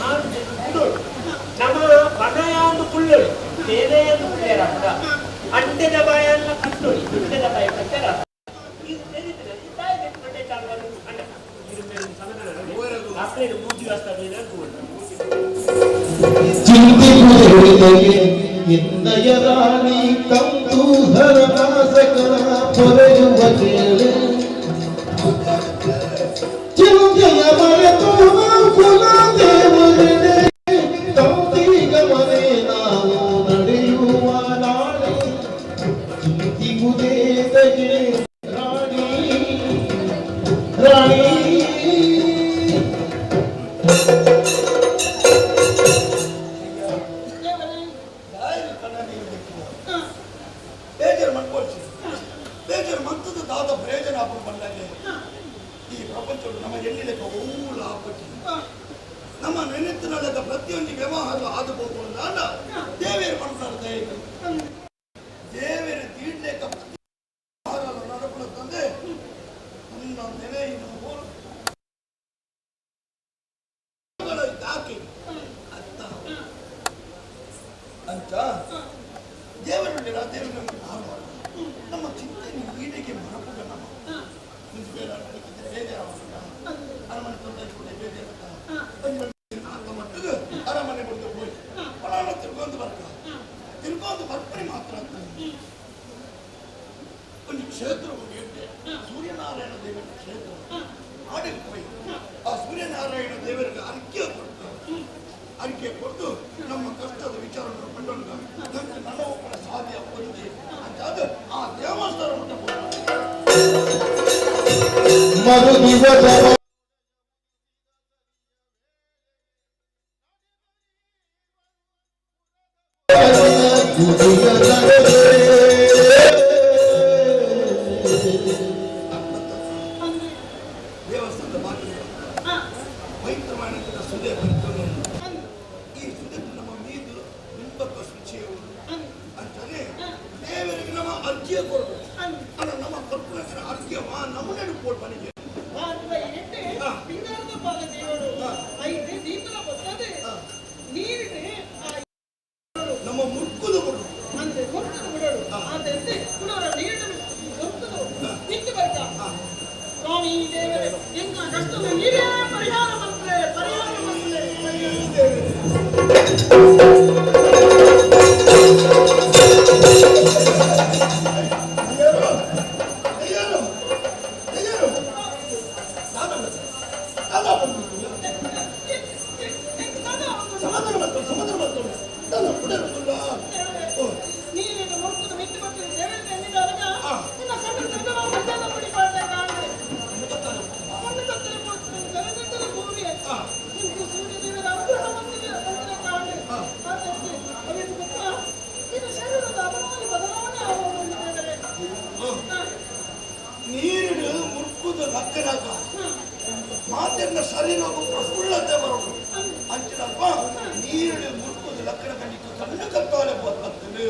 ಹಾಲು ನಮ್ಮ ಪಣಯಾಂದು ಕುಳ್ಳೋಳಿ ಸೇನೆಯನ್ನು ಕುಳ್ಳೆರ ಅಂಟೆದ ಬಾಯನ್ನ ಕಟ್ಟೋಳಿ ದುಡ್ಡೆದ ಬಾಯ ಕಟ್ಟೆರ ಮೂಜಿ ವಾಸ್ತ ತೋರಿದಗೆ ಎನ್ನಯ ರಾಣಿ ಕಂದೂಹರ ನಾಸಕರ ಪೊರೆಯುವ ಕೇಳೆ ಚಿಂತೆಯ ಮರೆತು ಕುಲ ದೇವರೇ ತಂತಿಗ ಮನೆ ನಾವು ನಡೆಯುವ ನಾಳೆ ಚಿಂತಿಗುದೇದಗೆ ರಾಣಿ ರಾಣಿ ಬೇಜಾರು ಮಾಡ್ಕೊಳ್ತೀವಿ. ಬೇಜಾರು ಮಂತದ ದಾದ ಪ್ರಯೋಜನ ಹಾಕೊಂಡು ಬಂದಾಗೆ ಈ ಪ್ರಪಂಚವು ನಮ್ಮ ಎಣ್ಣಿಲೆಕ್ಕ ಊಳ ಹಾಕಿ ನಮ್ಮ ನೆನೆತ್ತಿನಲ್ಲದ ಪ್ರತಿಯೊಂದು ವ್ಯವಹಾರ ಆದಬಹುದು ಅಂದ ದೇವೇರು ಮಾಡ್ತಾರೆ ದೇವೇರು ತೀಡ್ಲೆಕ್ಕ ನಡಪಡ ತಂದೆ ನನ್ನ ನೆನೆಯಿನ ಹಾಕಿ ಅತ್ತ ಅಂತ ದೇವರಲ್ಲಿ ದೇವರು ನಮ್ಮ ಚಿಂತೆ ಈಡೆಗೆ ಮರಪುಗ ನಮ್ಮ ಅರಮನೆ ತೊಂದರೆ ಮಟ್ಟಿಗೆ ಅರಮನೆ ಬಿಟ್ಟು ಹೋಗಿ ಪಲಾಣ ತಿರ್ಕೊಂಡು ಬರ್ಪಣಿ ಮಾತ್ರ ಒಂದು ಕ್ಷೇತ್ರವನ್ನು ಇಟ್ಟೆ ಸೂರ್ಯನಾರಾಯಣ ದೇವರ ಕ್ಷೇತ್ರ ಮಾಡಿ ಹೋಗಿ ಆ ಸೂರ್ಯನಾರಾಯಣ ದೇವರಿಗೆ ಅರಿಕೆ ಕೊಟ್ಟು ನಮ್ಮ ಕಷ್ಟದ ವಿಚಾರವನ್ನು ಕೊಂಡೊಂಡು ನನ್ನ ಒಬ್ಬರ ಸಾಧ್ಯ ಬಂದಿ ಅಂತ ಆ ದೇವಸ್ಥಾನ ಮರು ದಿವಸ ದೇವಸ್ಥಾನದ ಬಾಗಿಲು ಪವಿತ್ರವಾದ ಸುದೆ ಬರುತ್ತದೆ ಈ ಸುದೆ ನಮ್ಮ ಮೀದು ಬಿಂಬಕ ಶುಚಿಯವರು ಅಂತಾನೆ ದೇವರಿಗೆ ನಮ್ಮ ಅರ್ಜಿಯ ಕೊಡಬೇಕು ಅಲ್ಲ ನಮ್ಮ ಕಲ್ಪನೆ ಅರ್ಜಿಯವ ನಮ್ಮನೆ ಕೊಟ್ಟು ಮನೆಗೆ ನಮ್ಮ ಮುರ್ಕುದು ಕೊಡು ಸ್ವಾಮಿ ದೇವರೇ ಎಂಗ ಕಷ್ಟದ ನೀವೇ ಪರಿಹಾರ ಮಾಡ್ರೆ ನೀರಿನ ಮುರ್ಕುದು ಲಕ್ಕನಾಗ ಮಾತೆಲ್ಲ ಶರೀರವು ಪ್ರಫುಲ್ಲತೆ ಬರೋದು ಅಂಚಿನಪ್ಪ ನೀರಿನ ಮುರ್ಕುದು ಲಕ್ಕನ ಕಂಡಿತ್ತು ಕಣ್ಣು ಕತ್ತಾಲೆ ಬರ್ತದೆ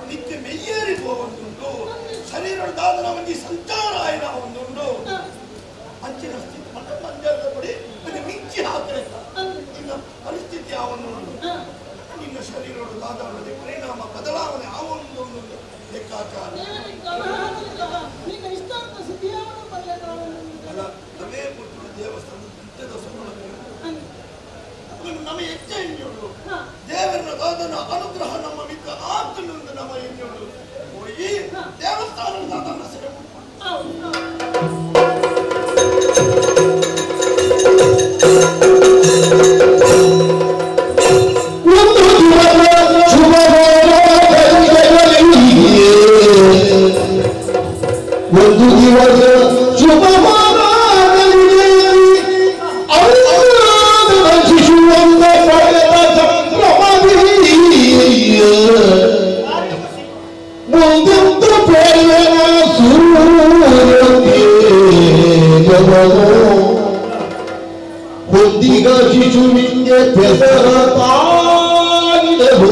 ನಿತ್ಯ ಮೆಯ್ಯೇರಿ ಹೋಗುಂಟು ಶರೀರದಾದ ನಮಗೆ ಸಂಚಾರ ಆಯ್ನ ಒಂದುಂಟು ಅಂಚಿನ ಸ್ಥಿತಿ ಮಟ್ಟ ಮಂಜಾದ ಪಡಿ ಮಿಂಚಿ ಹಾಕಬೇಕು ನಿನ್ನ ಪರಿಸ್ಥಿತಿ ಆವೊಂದುಂಟು ನಿನ್ನ ಶರೀರದಾದ ಪರಿಣಾಮ ಬದಲಾವಣೆ ಆವೊಂದೊಂದು ಲೆಕ್ಕಾಚಾರ ಅಲ್ಲ ನಮೇ ಕೊಟ್ಟು ದೇವಸ್ಥಾನದ ನಿತ್ಯದ ನಮ್ಮ ಹೆಚ್ಚ ಎಣ್ಣೆಯೋಳು ದೇವರನ್ನ ದಾದನ ಅನುಗ್ರಹ ನಮ್ಮ ಮಿತ್ರ ಆತನಿಂದ ನಮ್ಮ ಎಣ್ಣೆಯೋಳು ಹೋಗಿ ದೇವಸ್ಥಾನದ ದಾದನ ಸೇವೆ ಒಂದು ದಿವಸ ಶಿಶುವನ್ನ ಪಡೆದ ಸಂಭ್ರಮದಿ ಮುಂದೊಂದು ಪ್ರೇರಣ ಹೊಂದಿಗ ಶಿಶುವಿಗೆ ಬೆಸರ ತಾಗಿದೆವು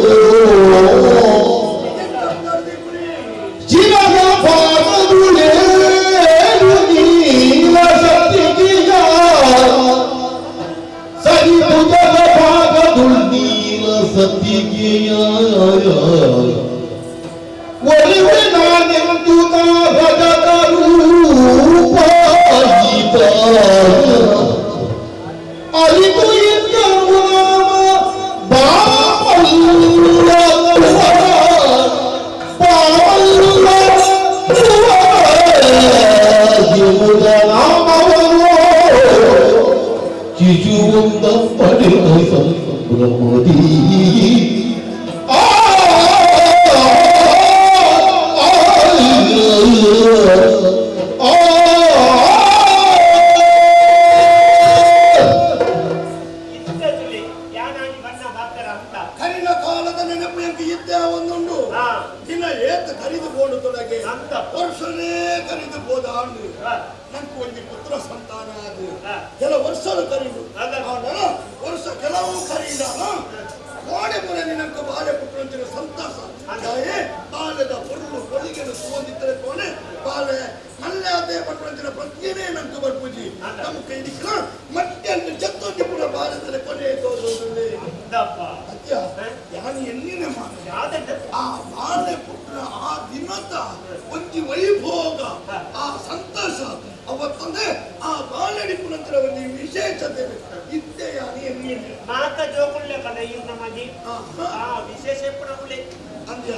ಜೀವನ ಪಾದದುಳೇ ನೀಲ ಸತ್ತಿಗೆಯ ಸರಿ ಭುಜದ ಪಾದದುಳ್ ನೀಲ ಸತ್ತಿಗೆಯ ಒಲಿವೆ ನಾನೆಂದು ರಜತ ರೂಪ ಗೀತ ಅರಿತು ಇದ್ದರು ನಾಮ ಬಾಪಲ್ಲ ಹಾ. ದಿನ ಏತ ಕರಿದು ಬೋಡುತ್ತೊಳಗೆ ಅಂತ. ವರ್ಷನೇ ಕರಿದು ಬೋದಾಂಡು ಹಾ. ನಂಗೆ ಒಂದು ಪುತ್ರ ಸಂತಾನ ಅದು ಹಾ. ಕೆಲ ವರ್ಷಲು ಕರೀಡು ಅದ. ವರ್ಷ ಕೆಲವು ಕರೀಡ ಕೋಡೆ ಪುರನಿ ನಂಗೆ ಬಾಲೆ ಪುತ್ರ ಅಂತಿರೋ ಸಂತೋಷ ಹಾಗೆ ಬಾಲ್ಯದ ಪೊಳ್ಳು ಕೊಳಿಗೆನು ಸುವಂದಿತ್ತರೆ ಕೋಣೆ ಬಾಲೆ ಮಲ್ಯಾದೆ ಪಟ್ಟಂತಿನ ಪ್ರಜ್ಞೆನೇ ನಂಗೆ ಬರ್ಪೂಜಿ ನಮ್ಮ ಕೈ ದಿಕ್ಕ ಮತ್ತೆ ಅಂತ ಜತ್ತೊಂದಿ ಪುರ ಬಾಲ್ಯದಲ್ಲಿ ಕೊನೆ ತೋರುವುದಿಲ್ಲ ಅಂತಪ್ಪ. ಅತ್ಯ ಯಾನಿ ಎನ್ನಿನ ಮಾಡ ಯಾವ್ದಂತ? ಆ ಬಾಲ್ಯ ಪುತ್ರ ಆ ದಿನದ ಒಂಜಿ ವೈಭೋಗ ಆ ಸಂತೋಷ ಅವತ್ತಂದ್ರೆ ಆ ಬಾಲಡಿ ಪುನಂತರ ಒಂದು ವಿಶೇಷತೆ ಇದ್ದೆ ಯಾನಿ ಎನ್ನಿನ ಮಾತ ಜೋಕುಳ್ಳೆ ಕಡ ಈ ನಮಗೆ ಆ ವಿಶೇಷ ಪುರಗುಳೆ ಅಂದ್ಯ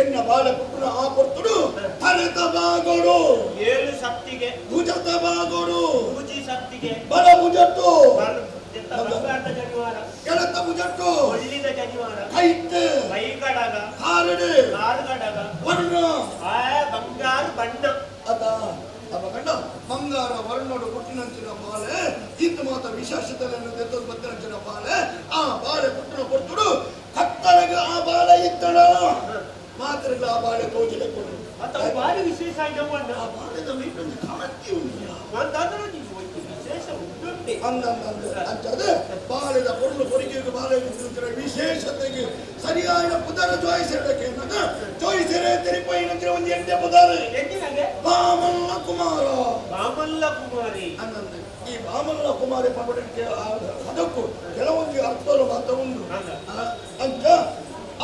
ಎನ್ನ ಬಾಲ ಪುತ್ರ ಆ ಪುತ್ರರು ಹರಿತ ಬಾಗೋಡು 7 ಸತ್ತಿಗೆ ಭುಜತ ಬಾಗೋಡು ಪೂಜಿ ಸತ್ತಿಗೆ ಬಲ ಭುಜಟ್ಟು ಬಂಗಾರದ ಜನಿವಾರ ಕೆಳತ ಭುಜಟ್ಟು ಒಳ್ಳಿದ ಜನಿವಾರ ಕೈತೆ ಕೈಗಡಗ ಕಾರಡೆ ಕಾಲ್ಗಡಗ ವರ್ಣ ಆ ಬಂಗಾರ ಬಣ್ಣ ಅದ ಅವ ಗಂಡ ಬಂಗಾರ ವರ್ಣೋಡು ಕೊಟ್ಟಿನಂಚಿನ ಬಾಲೆ ಇಂದು ಮಾತ್ರ ವಿಶೇಷತೆಯನ್ನು ತೆತ್ತದು ಬತ್ತಿನಂಚಿನ ಬಾಲೆ ಆ ಬಾಲೆ ಪುಟ್ಟನ ಕೊಟ್ಟುಡು ಕತ್ತಲಗೆ ಆ ಬಾಲೆ ಇತ್ತಡ ಮಾತ್ರಗ ಆ ಬಾಲೆ ತೋಜಲೆ ಕೊಡು ಅಥವಾ ಭಾರಿ ವಿಶೇಷ ಆಯ್ತವಣ್ಣ ಆ ಬಾಲೆದ ಮೀಟೊಂದು ಕಾಮತ್ತಿ ಉಂಟು ಅಂತಾದ್ರೂ ನೀವು ಒಂದು ವಿಶೇಷ ಉಂಟುಂಟೆ ಅಂತದೆ ಬಾಲೆದ ಪೊರ್ಲು ಕೊರಿಗೆಗೆ ಬಾಲೆ ವಿಶೇಷತೆಗೆ ಸರಿಯಾದ ಪುದರ ಜೋಯಿಸಿಡಕ್ಕೆ ಅನ್ನೋದು ಜೋಯಿಸಿರೆ ತೆರಿಪೈ ನಂತರ ಒಂದು ಎಂಟೆ ಪುದಾರ ಎಂದಿನಾಗೆ ಬಾಮಲ್ಲ ಕುಮಾರ ಬಾಮಲ್ಲ ಕುಮಾರಿ ಅನ್ನಂದ್ರೆ ಈ ಬಾಮಲ್ಲ ಕುಮಾರಿ ಪಂಬಡಕ್ಕೆ ಅದಕ್ಕೂ ಕೆಲವೊಂದು ಅರ್ಥಗಳು ಮಾತ್ರ ಉಂಟು ಅಂತ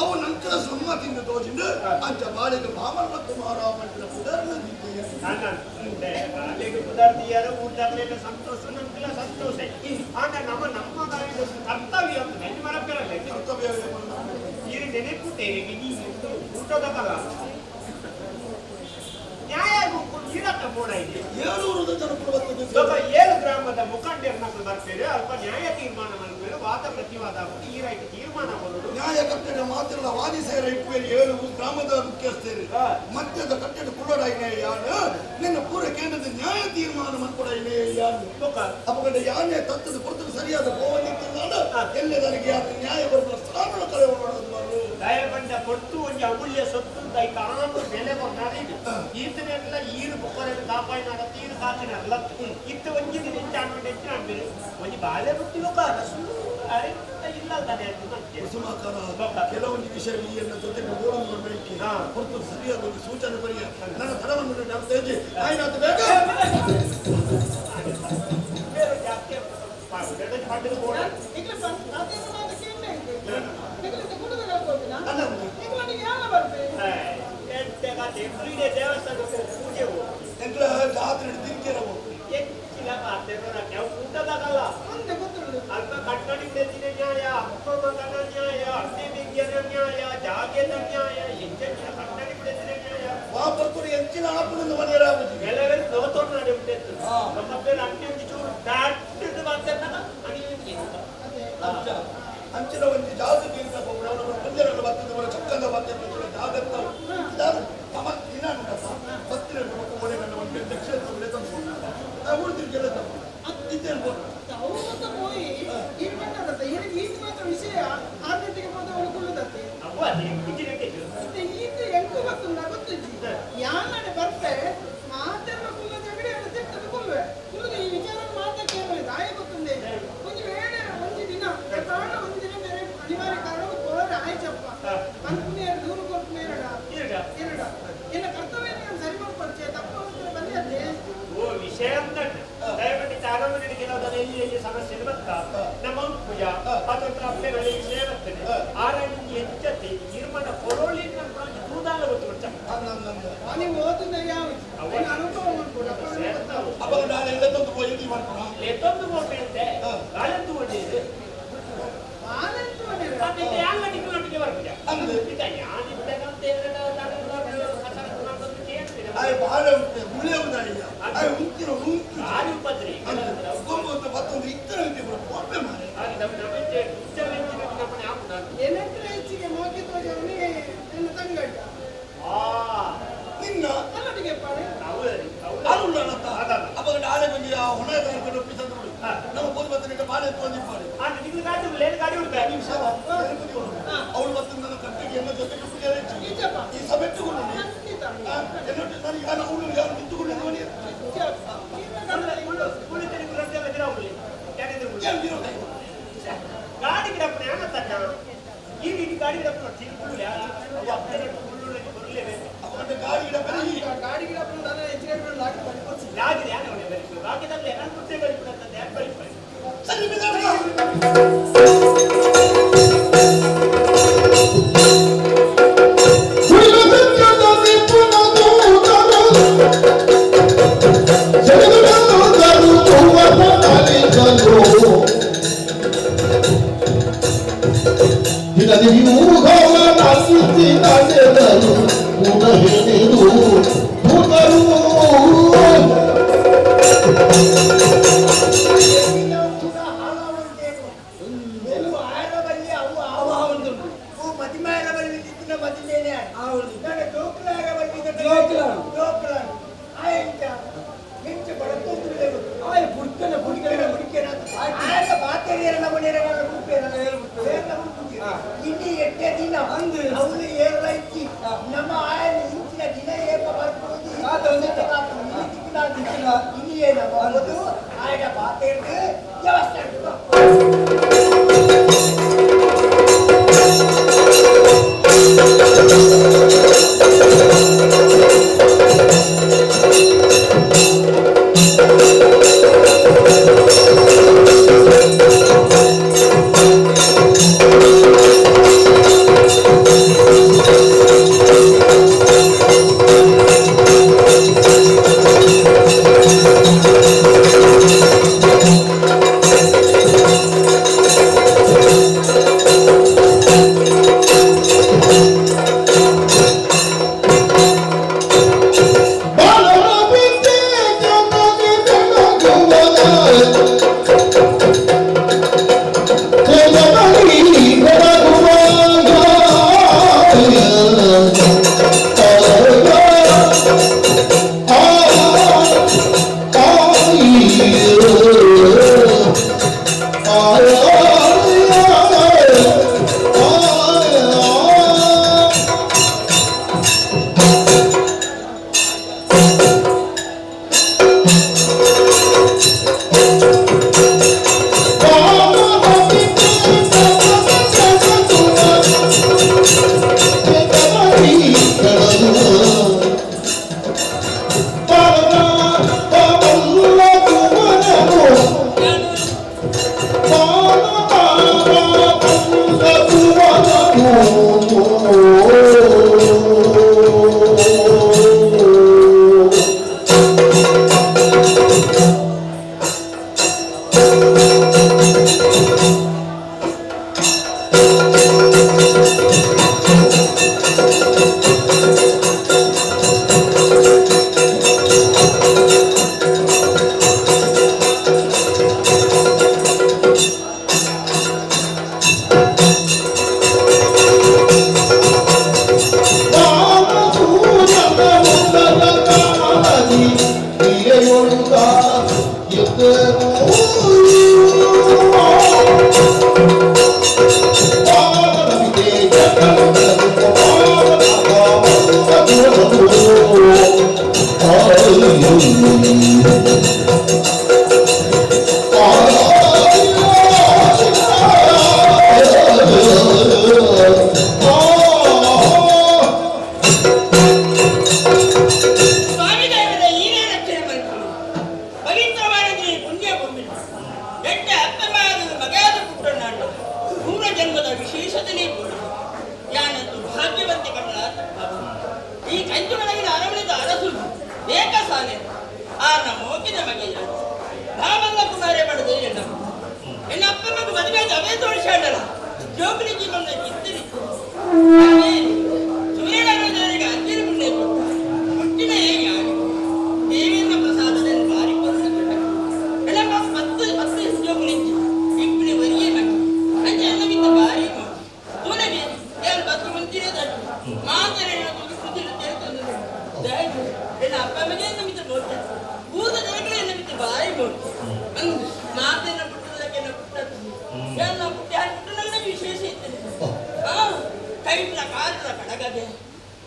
ಅವು ನಂತರ ಸಮ್ಮತಿಯಿಂದ ತೋಜಿಂದು ಅಂಚ ಬಾಲಿಗೆ ಬಾಮಲ್ಲ ಕುಮಾರ ಮಂಟಲ ಪುದರ್ನದಿದ್ದೇನೆ ಬಾಲೆಗೆ ಪದಾರ್ಥಿಯಾರ ಊಟಗಳೆಲ್ಲ ಸಂತೋಷ ನಮ್ಗೆಲ್ಲ ಸಂತೋಷ ಆಗ ನಮ್ಮ ಕರ್ತವ್ಯ ಅಂತ ನೆನ್ನೆ ಮರಪ್ಪಿರಲ್ಲ ಕರ್ತವ್ಯ ಈ ನೆನೆಪುಟ್ಟೆ ಈ ಊಟದ ಕಾಲ ನ್ಯಾಯ ಈಡಕ್ಕ ಬೋಡ ಇದೆ 700 ಜನಪುರವತ್ತು ಸ್ವಲ್ಪ 7 ಗ್ರಾಮದ ಮುಖಂಡರನ್ನ ಬರ್ತೇವೆ ಅಲ್ಪ ನ್ಯಾಯ ತೀರ್ಮಾನ ಮಾಡಿದ್ರೆ ವಾದ ಪ್ರತಿವಾದ ಈ ರೈತ ತೀರ್ಮಾನ ಮಾಡೋದು ನ್ಯಾಯ ಕಟ್ಟಡ ಮಾತ್ರ ವಾದಿಸೇರ ಇಪ್ಪೇರಿ 7 ಗ್ರಾಮದ ಮುಖ್ಯಸ್ಥರು ಮಧ್ಯದ ಕಟ್ಟಡ ಕುಳ್ಳಡೈನೆ ಯಾನು ನಿನ್ನ ಪೂರ ಕೇಂದ್ರದ ನ್ಯಾಯ ತೀರ್ಮಾನ ಮಾಡ್ಕೊಡೈನೆ ಯಾನು ಅಪಗಂಡ ಯಾನೇ ತತ್ತದ ಪುರ್ತದ ಸರಿಯಾದ ಗೋವನಿತ್ತಿಲ್ಲ ಎಲ್ಲದರಿಗೆ ಯಾರು ನ್ಯಾಯ ಬರುವ ಸ್ಥಾನಗಳ ಕರೆ ಮಾಡೋದು ದಯಬಂಡ ಕೊಟ್ಟು ಒಂದು ಅಮೂಲ್ಯ ಸೊತ್ತು ಕಾಣು ಬೆಲೆ ಕೊಟ್ಟಾರೆ ಈತನೆಲ್ಲ ಈರು ಬೊಕ್ಕರಲ್ಲಿ ಕಾಪಾಡಿ ನಡತ್ತಿ ಈರು ಕಾಕಿನಲ್ಲ ಇತ್ತು ಒಂಜಿ ಹೆಚ್ಚು ಅನ್ಬಿಟ್ಟು ಹೆಚ್ಚು ಅನ್ಬಿರು ಒಂದು ಬಾಳೆ ಬಿಟ್ಟಿರೋ ಕಾರಸು ಅರೆ ಇಲ್ಲ ತಾನೆ ಕೆಲವೊಂದು ವಿಷಯ ಈ ಜೊತೆಗೆ ಓಡೋದು ಮಾಡಲಿಕ್ಕೆ ಹೊರತು ಸರಿಯಾದ ಒಂದು ಸೂಚನೆ ಬರೆಯ ನನ್ನ ತಡವನ್ನು ಅರ್ಥ ಹೆಜ್ಜೆ ಆಯ್ತು ಬೇಗ ಜಾಸ್ತಿ ಮಾಡಿದ ಬೋಡ ದೇವಸ್ಥಾನಕ್ಕೆ ಪೂಜೆ ಜಾತ್ರೆ ತಿಂತಿರವು ಹೆಚ್ಚಿನ ಊಟದಾಗಲ್ಲ ಅಲ್ಪ ಕಟ್ಟಡಿ ಬೆಚ್ಚಿನ ನ್ಯಾಯ ಅಪ್ಪ ಮಗನ ನ್ಯಾಯ ಅತ್ತೆ ವಿಜ್ಞಾನ ನ್ಯಾಯ ಜಾಗ್ಯದ ನ್ಯಾಯ ಹೆಚ್ಚಿನ ಕಟ್ಟಡಿ ಬೆಚ್ಚಿನ ನ್ಯಾಯ ವಾಪರ್ಕುರು ಹೆಚ್ಚಿನ ಆಪುಣದ ಮನೆಯರಾಗುದು ಎಲ್ಲವೆಲ್ಲ ನೋತೋಡು ನಡೆ ಬಿಟ್ಟಿತ್ತು ನಮ್ಮ ಬೇರೆ ಅಂಟಿ ಒಂದು ಚೂರು ದಾಟಿದ್ದು ಮಾತನ್ನ ಅಂಚಿನ ಒಂದು ಜಾಗಕ್ಕೆ ಅಂತ ಅವರ ಪಂಜರಗಳು ಬರ್ತದೆ ಚಕ್ಕದ ಬರ್ತದೆ ಜಾಗತ್ತ ದಿನ ಬತ್ತಿನ ಮನೆಗಂಡ ಒಂದು ದಕ್ಷಿಣ ಉಳಿದಿರ್ಗೆಲ್ಲ ಇದ್ದೇನು ವಿಷಯ ಆದ್ಯತೆಗೆ ಉಳ್ಕೊಳ್ಳುತ್ತೆ ಅವ್ವ ಇದು ಎಂಟು ಗೊತ್ತಿದ್ದಿ ಯಾನೆ ಬರ್ತೆ ಮಾತೆಲ್ಲ ಕುಲ್ಲ ಜಗಡಿ ತಿಳ್ಕೊಳ್ಳುವೆ ಕುಲ್ಲದ ಈ ವಿಚಾರ ಮಾತಕ್ಕೆ ದಾಯ ಗೊತ್ತುಂಡೆ ಒಂದು ವೇಳೆ ಒಂದು ದಿನ ಕಾರಣ ಒಂದು ದಿನ ಬೇರೆ ಅನಿವಾರ್ಯ ಕಾರಣ ಹೋದ್ರೆ ಆಯ್ತಪ್ಪ ಅಂದ್ಮೇಲೆ ದೂರು ಕೊಟ್ಟ ಮೇರಡ ಎರಡ ಎಲ್ಲ ಕರ್ತವ್ಯ ಸರಿ ಮಾಡ್ಕೊಡ್ಚೆ ತಪ್ಪ ಬಂದೆ ಓ ವಿಷಯ ಅಂತ ದಯವಿಟ್ಟು ಚಾರವಣಿಗೆ ಕೆಲವುದನ್ನು ಎಲ್ಲಿ ಸಮಸ್ಯೆ ಬರ್ತಾ ನಮ್ಮ ಪೂಜಾ ಅದೊಂದು ಅಪ್ಪೆಗಳಲ್ಲಿ ವಿಷಯ ಬರ್ತದೆ ಆರಂಭ ಹೆಚ್ಚತೆ ತೀರ್ಮಾನ ಕೊರೋಳಿ ದೂದಾಲ ಗೊತ್ತು ನೀವು ಓದಿದ ಯಾವ ಅನುಭವ ಅವಾಗ ನಾನು ಎಲ್ಲ ತಂದು ಹೋಗಿ ಮಾಡ್ಕೊಳ ಎತ್ತೊಂದು ಹೋಗ್ಬೇಕಂತೆ ಗಾಳಂದು ಒಳ್ಳೆಯದು ಯಾಕೆ ಬರ್ತದೆ ಅಂದ್ರೆ ಯಾನಿದ್ದಂತೆ ಬಹಳ ಉಂಟು ಮುಳೆ ಉಂಟಾಯಿಲ್ಲ ಉಂಟಿನ ಉಂಟು ಆರು ಉಪದ್ರಿ ಮತ್ತೊಂದು ಇತರ ಒಪ್ಪೆ ಮಾಡಿ ಏನಂದ್ರೆ ಹೆಚ್ಚಿಗೆ ಮೋಗಿದ್ವನಿ ನನ್ನ ತಂಗಡ್ಡ ನಿನ್ನ ಅಲ್ಲಡಿಗೆ ಪಾಡೆ ಅಲ್ಲ ಅವಾಗ ನಾಳೆ ಬಂದು ಆ ಹೊಣ ಒಪ್ಪಿಸಂದು ಬಿಡು ನಮ್ಮ ಬೋದು ಬತ್ತನಿಗೆ ಬಾಳೆ ತೊಂದಿ ಮಾಡಿ ಗಾಡಿ ಗಾಡಿ ಅವಳು ಬತ್ತ ನನ್ನ ಕಟ್ಟಿಗೆ ಎಲ್ಲ ಜೊತೆಗೆ ನಿಜಪ್ಪ. ಈ ಸಭೆ ತಗೊಂಡು ಖಂಡಿತ. ನನಗೆ ಯಾರು ಅವನು ಯಾರು ನಿಂತುಕೊಂಡು ಮನೆ ನಿಜಪ್ಪ. ಕುಳಿತರಿಗೆ ರಜೆ ದಿನ ಹೋಗ್ಲಿ ಯಾರಿದ್ರು ಏನು ವಿರೋಧ ಗಾಡಿ ಗಿಡಪ್ಪನ ಯಾರ ತಕ್ಕ ಈಗ ಈ ಗಾಡಿ ಗಿಡಪ್ಪನ ತಿಳ್ಕೊಳ್ಳಿ ಅವು ಅಪ್ಪನೇ ಉಳ್ಳುಳ್ಳಿಗೆ ಬರಲೇಬೇಕು ಅವನ ಗಾಡಿ ಗಿಡ ಬರೀ ಗಾಡಿ ಗಿಡ ಬಂದು ನಾನು ಹೆಚ್ಚಿಗೆ ಲಾಗಿ ಬರ್ಕೊಡ್ತೀನಿ. ಯಾಗಿದೆ ಯಾರು ಅವನೇ ಬರೀ ರಾಜ್ಯದಲ್ಲಿ ನಾನು ಮುಟ್ಟೆ ಬರೀಬಿಡಂತದ್ದು ಯಾಕೆ ಬರೀತಾರೆ ಸರಿ ಬಿಡೋಣ. ನಮ್ಮ ಆಯನ ಇಂಚಿನ ದಿನ ಏಕ ಬರ್ಬೋದು ಇಲ್ಲಿಯೇ ನಮ್ಮ ಆಯನ ಪಾತ್ರೆಗೆ ವ್ಯವಸ್ಥೆ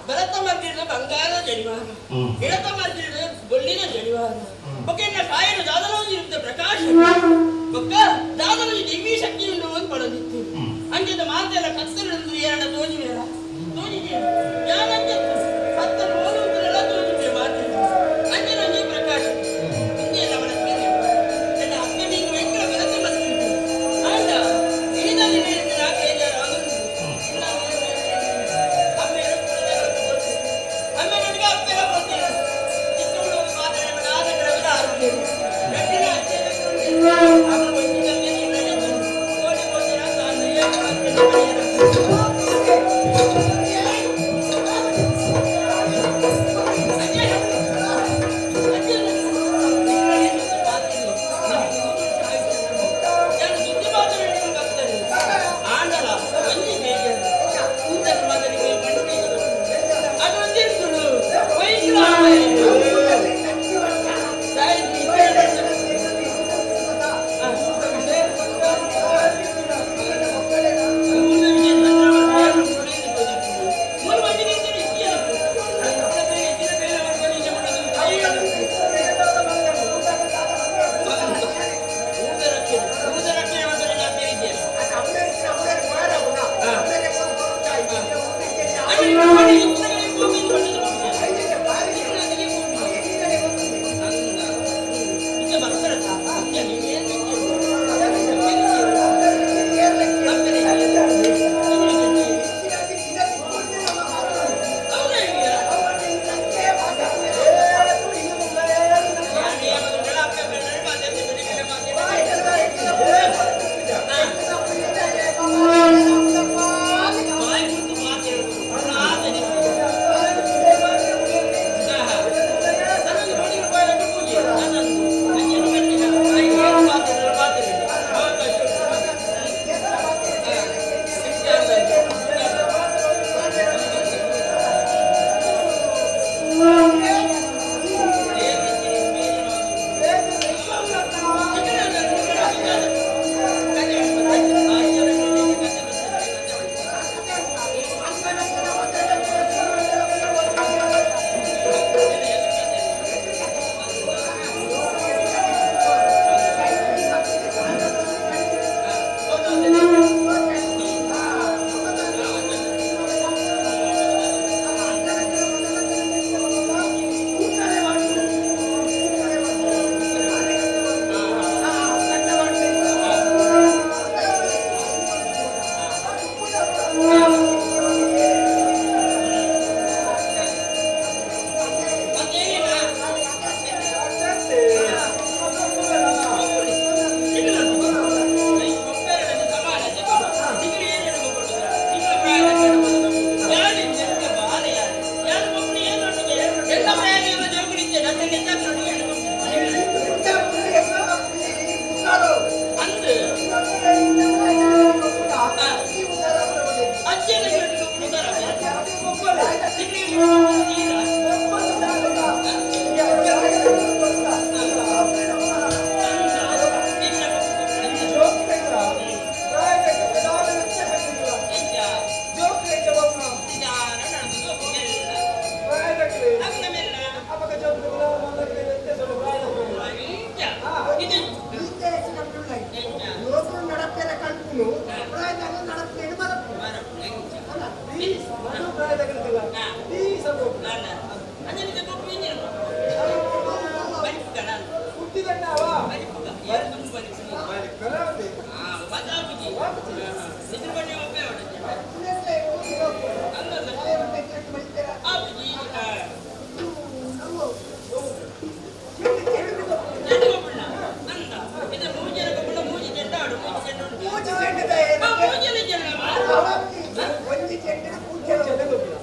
ಬಲತ ಮಾರ್ಗಿಡ ಬಂಗಾರದ ಜಡಿವಾರ ಇಡತ ಮಾರ್ಗಿಡ ಗೊಳ್ಳಿನ ಜಡಿವಾರ ಬೊಕ್ಕೆನ್ನ ಕಾಯನ ದಾದಲೋಜಿರುತ್ತ ಪ್ರಕಾಶ ಬೊಕ್ಕ ದಾದಲೋಜಿ ದಿವ್ಯ ಶಕ್ತಿ ಉಂಡು ಅಂತ ಪಡೆದಿತ್ತು ಅಂಜದ ಮಾತೆಲ್ಲ ಕತ್ತಲು ಎರಡು ತೋಜಿವೇರ ತೋಜಿಗೆ ಯಾನಂತ ಕತ್ತಲು ಓದುವುದರೆಲ್ಲ ತೋಜಿವೆ ಮಾತೆ ಅಂಜನ ಪ್ರಕಾಶ ಹಿಂದೆಲ್ಲ ಅವನ ನನ್ನ ಅಕ್ಕನಿಗೆ ವೆಂಕಟ ಬಲತ ಮಾರ್ಗಿಡ ಆಂಡ ಇಳಿದಲ್ಲಿ ಹೇಳಿದ ಬೇಜಾರು ಆಗುವುದು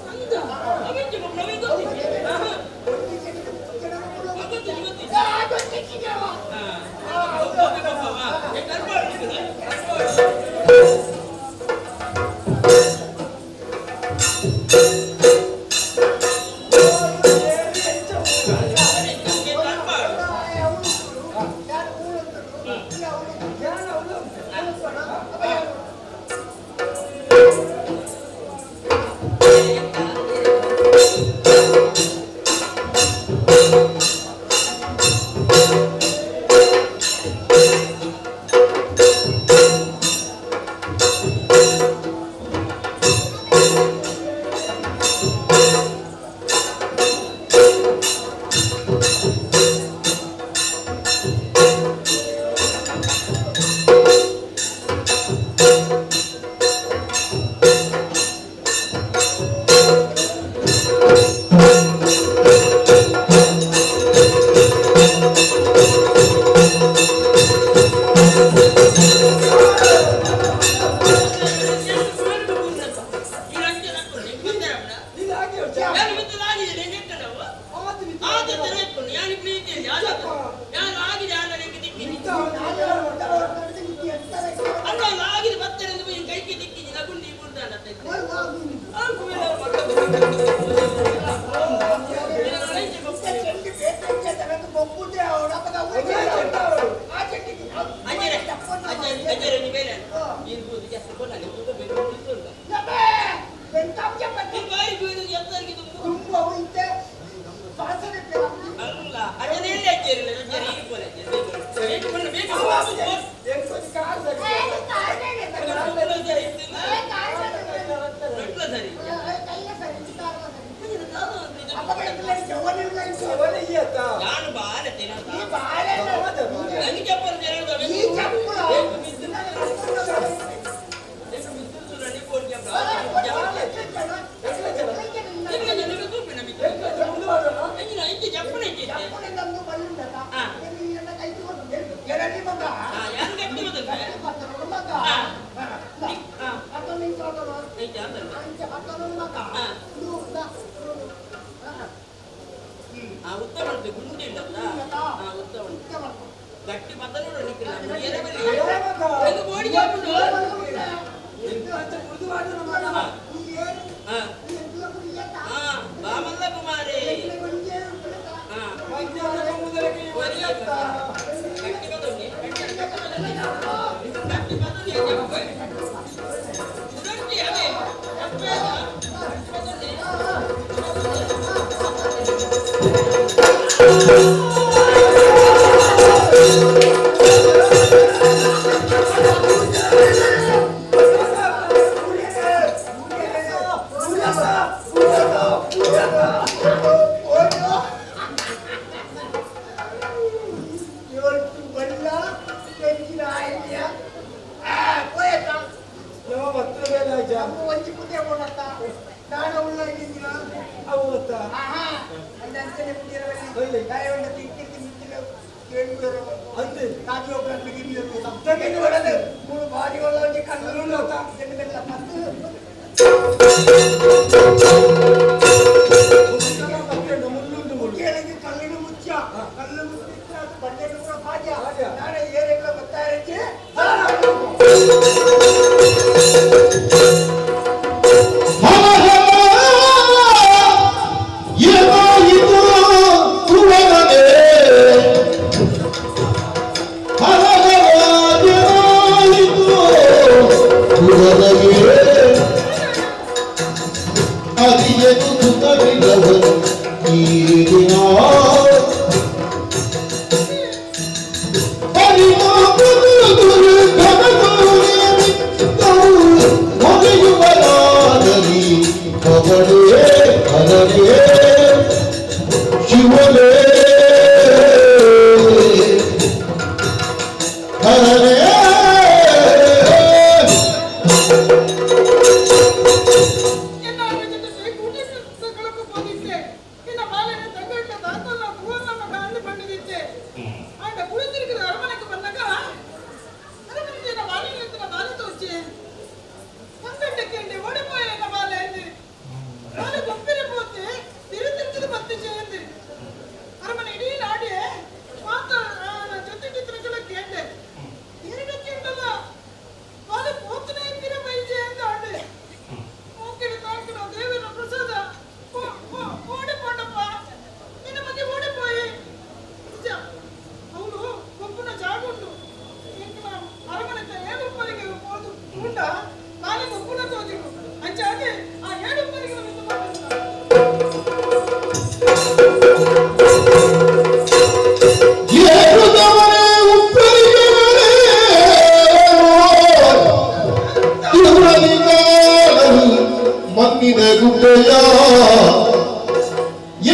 ಅಂದ ಅವೆಂಚ ನಮಗೆ ಗೊತ್ತಿಲ್ಲ ಗಟ್ಟಿ ಪತ್ತನೋಡು ಬಾಮಲ್ಲ ಕುಮಾರಿ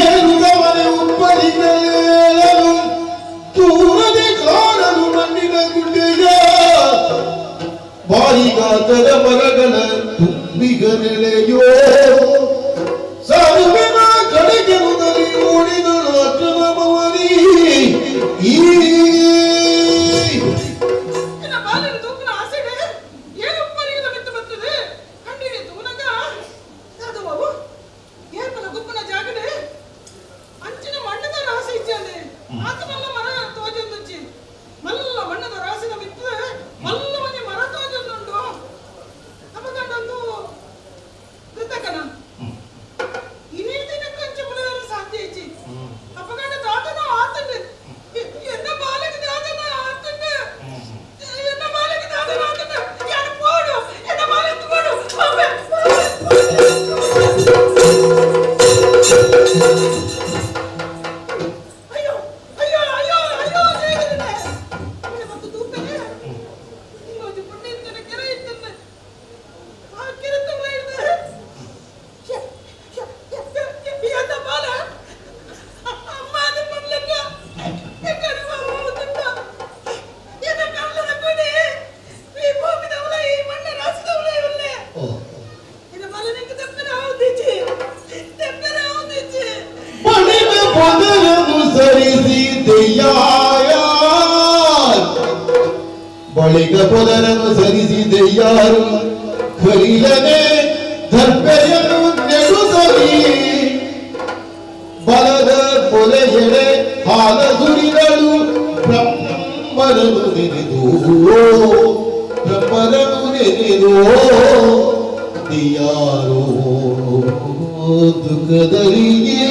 ಏನು ಗಮನೆ ಉಪ್ಪರಿಗಳು ತೂರದೆ ಕಾಣಲು ಮಣ್ಣಿನ ಗುಡ್ಡೆಯ ಬಾಯಿಗಾತದ ಮರಗಳ ತುಂಬಿಗ ನೆಲೆಯೋ ಸಾರುವಿನ ಕಡೆಗೆ ಮುದಲಿ ಓಡಿದಳು ಅಕ್ರಮವರಿ ಈ ಬಳಿಕ ಪೊದರನ್ನು ಸರಿಸಿದೆ ಯಾರು ಕಲಿಯದೆ ದರ್ಪೆಯನ್ನು ನೆಡುತ್ತಲಿ ಬಲದ ಕೊಲೆಯೆಡೆ ಹಾಲ ಸುರಿದಳು ಬ್ರಹ್ಮರನು ನೆನೆದು ಯಾರೋ ದುಃಖದಲ್ಲಿಯೇ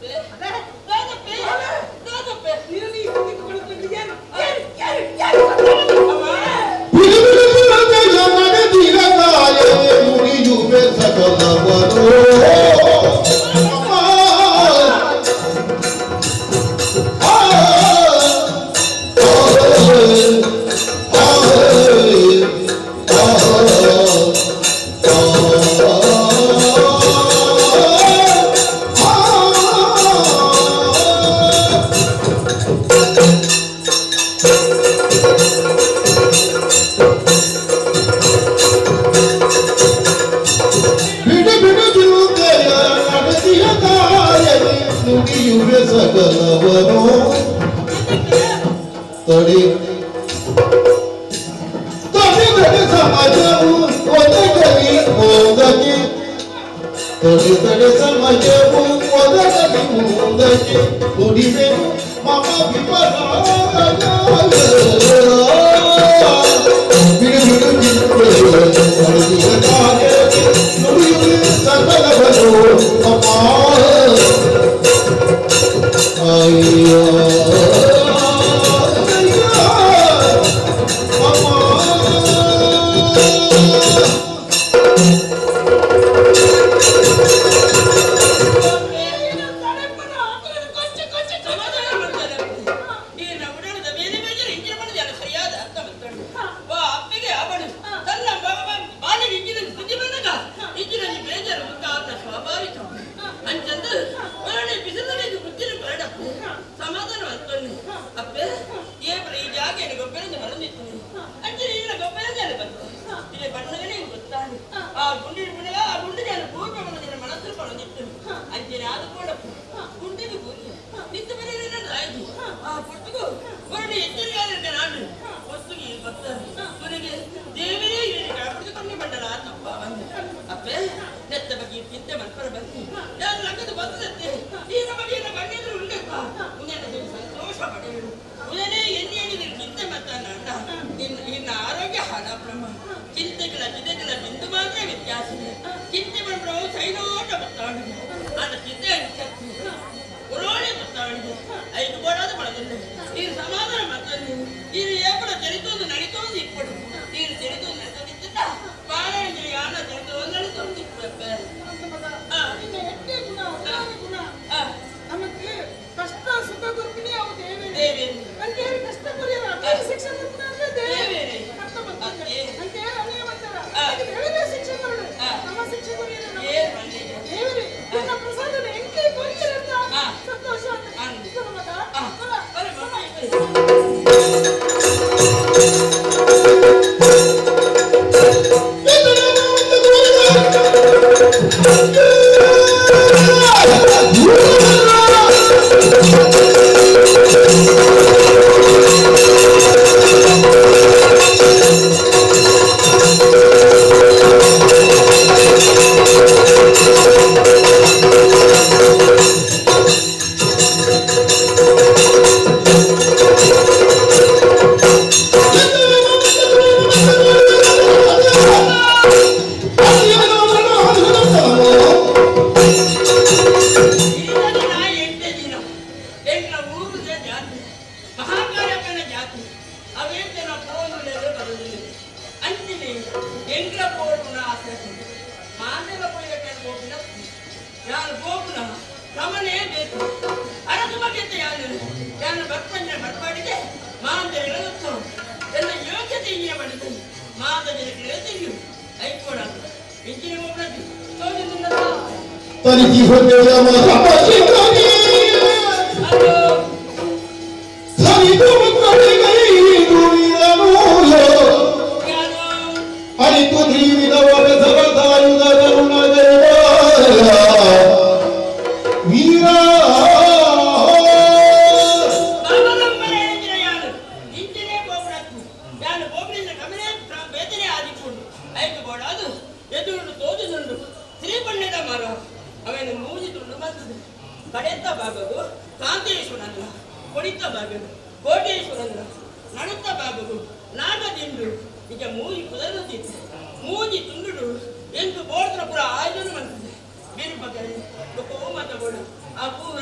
ದಾದಪ್ಪೆ ಅದೇ ದಾದಪ್ಪೆ ದಾದಪ್ಪೆ ನೀನು ಈ ಸುದ್ದಿ ಕೊಡುತ್ತಿದ್ದು ಏನು ನುಡಿಯುವೆ ಸಕಲವರು ನುಡಿಯುವೆ ಸಕಲವರು ತಡಿ ತಡಿ ತಡಿ ಸಮಾಜವು ಒದಗಲಿ ಹೋಗಲಿ ತಡಿ ತಡಿ ಸಮಾಜವು ಒದಗಲಿ ಹೋಗಲಿ ನುಡಿವೆ ಮಮ ವಿಪದ ಬಿಡು ಬಿಡು ನುಡಿಯುವೆ ಸಕಲವರು ಅಮ್ಮ ಅಯ್ಯೋ ಸಮಾಧಾನ ಮಾಡ್ತಾರೆ ಈ ನವಡಣದ ಬೇರೆ ಬೇಜಾರು ಇಂಜಿನ ಮಾಡಿದ ಸರಿಯಾದ ಅರ್ಥ ಮಾಡ್ಕೊಂಡು ಅಪ್ಪಿಗೆ ಅವಳು ತನ್ನ ಬಾಲಿಗೆ ಇಂಜಿನ ಬುದ್ಧಿ ಬಂದಾಗ ಇಂಜಿನಲ್ಲಿ ಬೇಜಾರು ಅಂತ ಸ್ವಾಭಾವಿಕ ಅಂಚಂದು ಒಳ್ಳೆ ಬಿಸಿಲಲ್ಲಿ ಬುದ್ಧಿನ ಬೇಡಪ್ಪ ಸಮಾಧಾನ ಮಾಡ್ಕೊಂಡು ಅಪ್ಪೆ ಏಪ್ರ ಈ ಜಾಗ ಗೊಬ್ಬರದ ಬಂದಿತ್ತು ಅಂಚನೆ ಈಗ ಗೊಬ್ಬರದಲ್ಲಿ ಬಂತು ಇಲ್ಲಿ ಬಣ್ಣಗಳೇ ಗೊತ್ತಾನೆ ಆ ಗುಂಡಿನ ಬಿಡಲ ಆ ಗುಂಡಿಗೆ ಪೂರ್ವ ಬಂದಿನ ಮನಸ್ಸು ಬಂದಿತ್ತು ಅಂಚನೆ ಆದ ಕೂಡ ಗುಂಡಿಗೆ ಕೂಗಿ ನಿಂತು ಬರೀ ಆಯ್ತು ಆ ಪುಸ್ತಕ ಹೊರಡಿ ಎಚ್ಚರಿಕೆ ನಾನು ವಸ್ತುಗೆ ಬರ್ತಾರೆ ಕೊನೆಗೆ ದೇವರೇ ಇಲ್ಲಿ ಪಡೆದುಕೊಂಡು ಬಂಡಲ ತಪ್ಪ ಬಂದ ಅಪ್ಪೆ ನೆತ್ತ ಬಗ್ಗೆ ಚಿಂತೆ ಮನ್ಪರ ಬಂದು ಯಾರು ರಂಗದ ಬಂದದಂತೆ ಈ ನಮಗೆಲ್ಲ ಬಂದಿದ್ರು ಉಂಡಪ್ಪ ಮುಂದಿನ ಸಂತೋಷ ಪಡೆಯಲು ಉದನೇ ಎಣ್ಣೆ ಚಿಂತೆ ಮತ್ತಾನ ಇನ್ನ ಆರೋಗ್ಯ ಹಾಳ ಬ್ರಹ್ಮ ಚಿಂತೆಗಳ ಚಿತೆಗಳ ಬಿಂದು ಮಾತ್ರ ವ್ಯತ್ಯಾಸ ಚಿಂತೆ ಮಾಡ್ರು ಸೈನೋಟ ಬತ್ತಾಡಿದೆ ಆದ ಚಿಂತೆ ಉರೋಣೆ ಬತ್ತಾಡಿದೆ ಐದು ಬೋಡಾದ ಬಳದಲ್ಲಿ ನೀನು ಸಮಾಧಾನ ಮಾಡ್ತಾನೆ ನೀನು ಏಪಡ ಚರಿತೊಂದು ನಡಿತೊಂದು ಇಪ್ಪಡು ನೀನು ಚರಿತೊಂದು ನಡೆದಿದ್ದ ಬಾಳೆಹಣ್ಣಿನ ಯಾನ ಚರಿತೊಂದು ನಡಿತೊಂದು ಇಪ್ಪೆ நமக்கு கஷ்ட சுக குருப்பினே அவ தேவே ದೇವಿ అంటే కష్ట పరిహార శిక్ష గురుపినే దేవే ಕಷ್ಟ ಬಂತಂತೆ అంటే ಅನಿಯ ಬಂತರ ಅದು ಬೇರೆ ಶಿಕ್ಷೆ ಕೊಡು ನಮ್ಮ ಶಿಕ್ಷೆ ಕೊಡಿಯಲ್ಲ ದೇವರೇ ನಿನ್ನ ಪ್ರಸಾದನ ಎಂಕೆ ಕೊಡ್ತೀರಂತ ಸಂತೋಷ ಅಂತ ಮಗ ತನಿಖೆ ಹೊಂದಿದ ಮಹಾಪತಿಗಾಗಿ ಸರಿದು ಕಡೆಗೈದು ಅರಿತು ನೀವಿನ ಒಡೆಸರದಾಯುಧ ಕರುಣ ವೀರ ಕಡೆತ್ತ ಬಾಗದು ಕಾಂತೇಶ್ವರನ ಕೊಡಿತ ಬಾಗದು ಕೋಟೇಶ್ವರನ ನಡುತ್ತ ಬಾಗದು ನಾಗದಿಂಡು ಈಗ ಮೂಜಿ ಕುದರುತ್ತಿತ್ತು ಮೂಜಿ ತುಂಡುಡು ಎಂದು ಬೋರ್ದ್ರ ಪುರ ಆಯೋಜನೆ ಮಾಡ್ತಿದೆ ಬೇರೆ ಬಗ್ಗೆ ಮತ ಬೋಡ ಆ ಪೂರ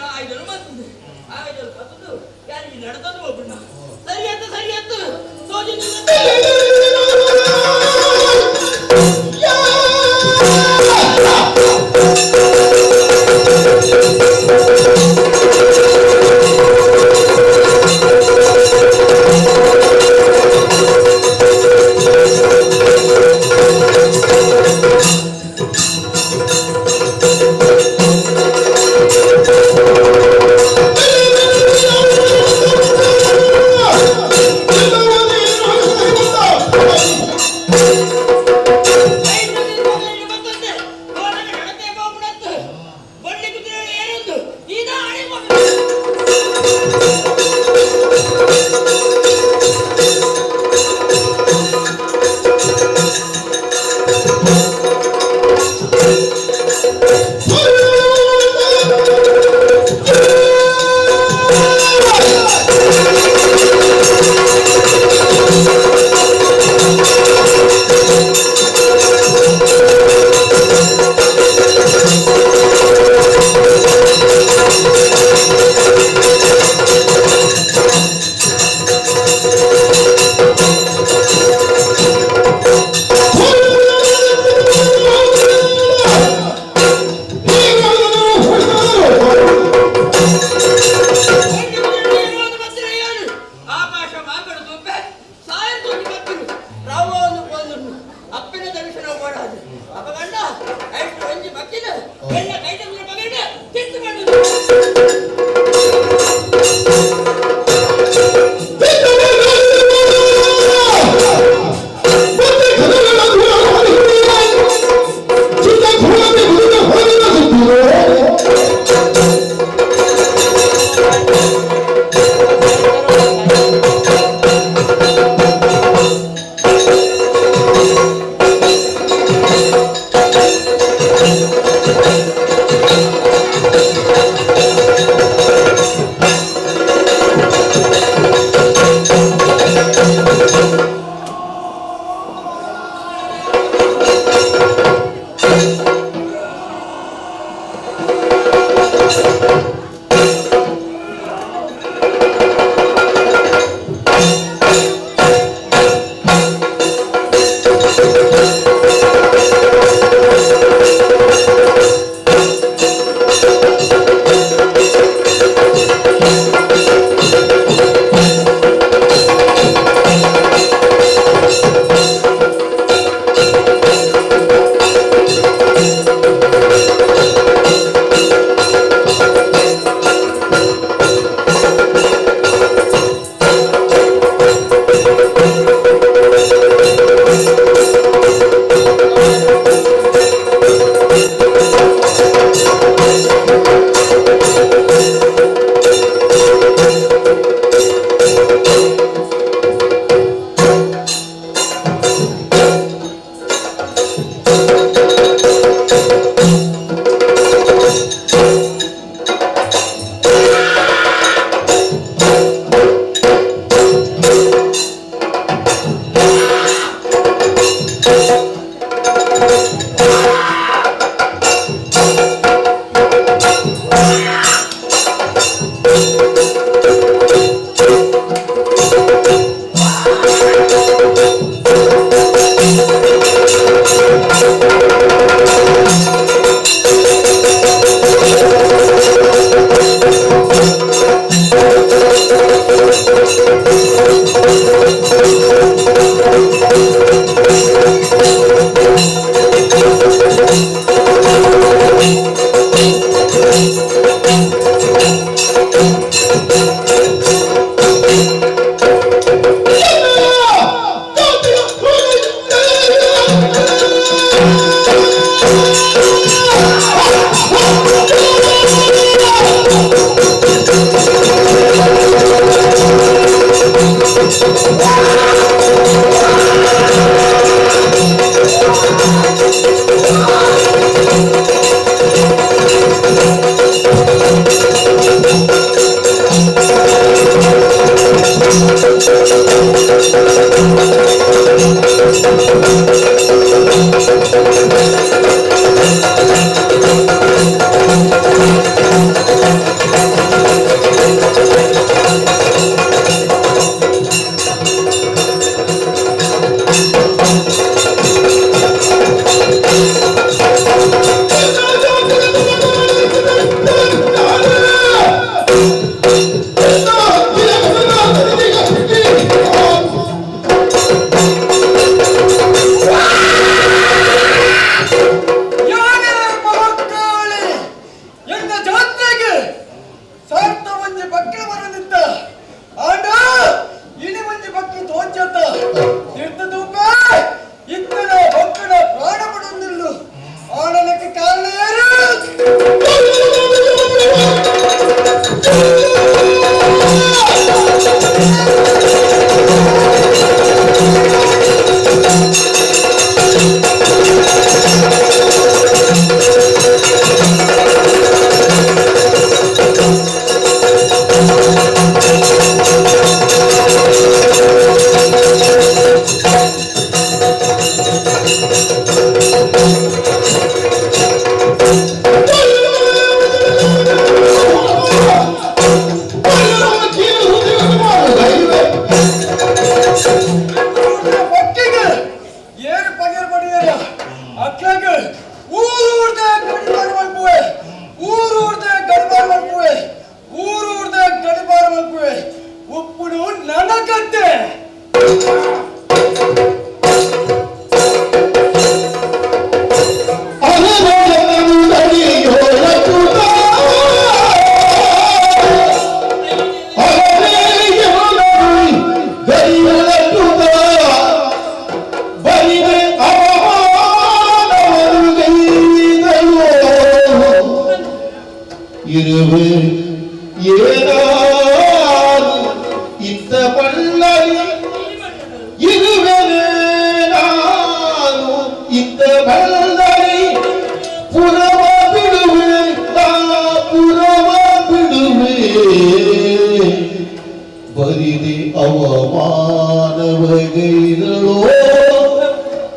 ಬಗೆಯಿರಳೋ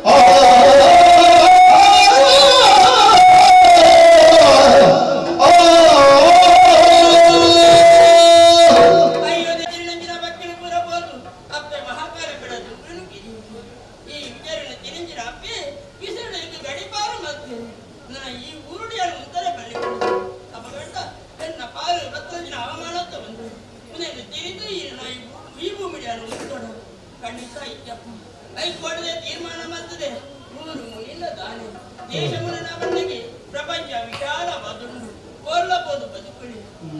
ಆ ಅಯ್ಯೋ ತಿರುಳಂಜಿನ ಬಕ್ಕಿನ ಪೂರಬಹುದು ಅಪ್ಪೆ ಮಹಾಕಾಲ ಬಿಡದು ಈ ವಿಚಾರಣ ತಿರುಂಜಿನ ಅಪ್ಪೆ ಬಿಸಿಲಿಗೆ ಗಡಿಪಾರು ಮತ್ತೆ ನಾ ಈ ಊರುಡಿಯನ್ನು ಉತ್ತರ ಬಳ್ಳಿ ಅಪ್ಪ ಬೇಡ ನನ್ನ ಪಾಲು ಭತ್ತಂಜಿನ ಅವಮಾನತ್ತ ಬಂದು ಮುನೇನು ತಿರಿದು ಈ ಭೂಮಿಡಿಯನ್ನು ಉತ್ತೋಣ ಖಂಡಿತ ಇತ್ತಪ್ಪ ಐಕೋಡದೆ ತೀರ್ಮಾನ ಮಾಡ್ತದೆ ಊರು ಮುನಿಲ್ಲ ದಾನೆ ದೇಶ ಮುನಿನ ಬಂದಿಗೆ ಪ್ರಪಂಚ ವಿಶಾಲವಾದುಂಡು ಕೊಲ್ಲಬಹುದು ಬದುಕುಳಿ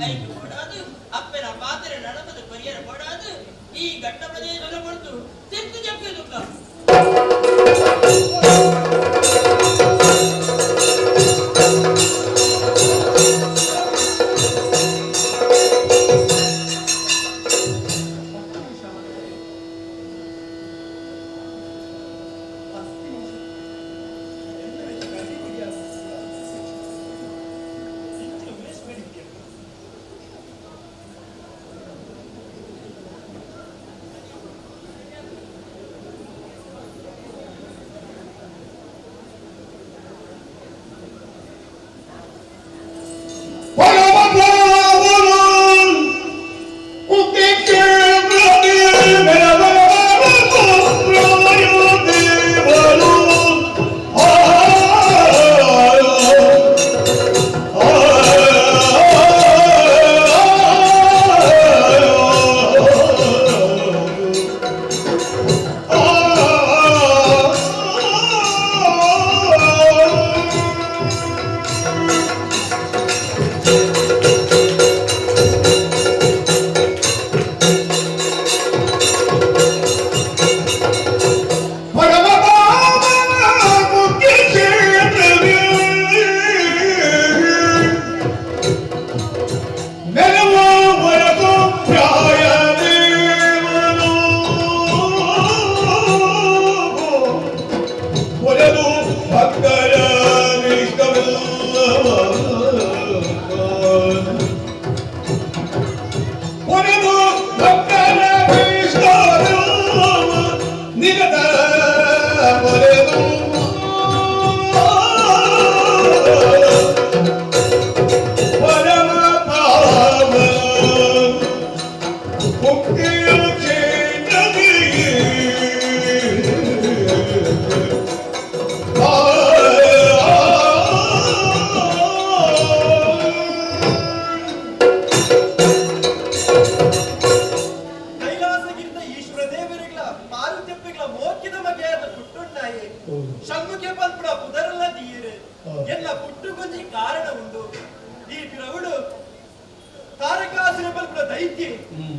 ಐದು ಕೊಡಾದು ಅಪ್ಪನ ಪಾತ್ರೆ ನಡಪದ ಪರಿಹಾರ ಕೊಡಾದು ಈ ಘಟ್ಟ ಪ್ರದೇಶವನ್ನು ಕೊಡ್ತು ತಿರ್ತು ಜಪ್ಪೆ ದುಃಖ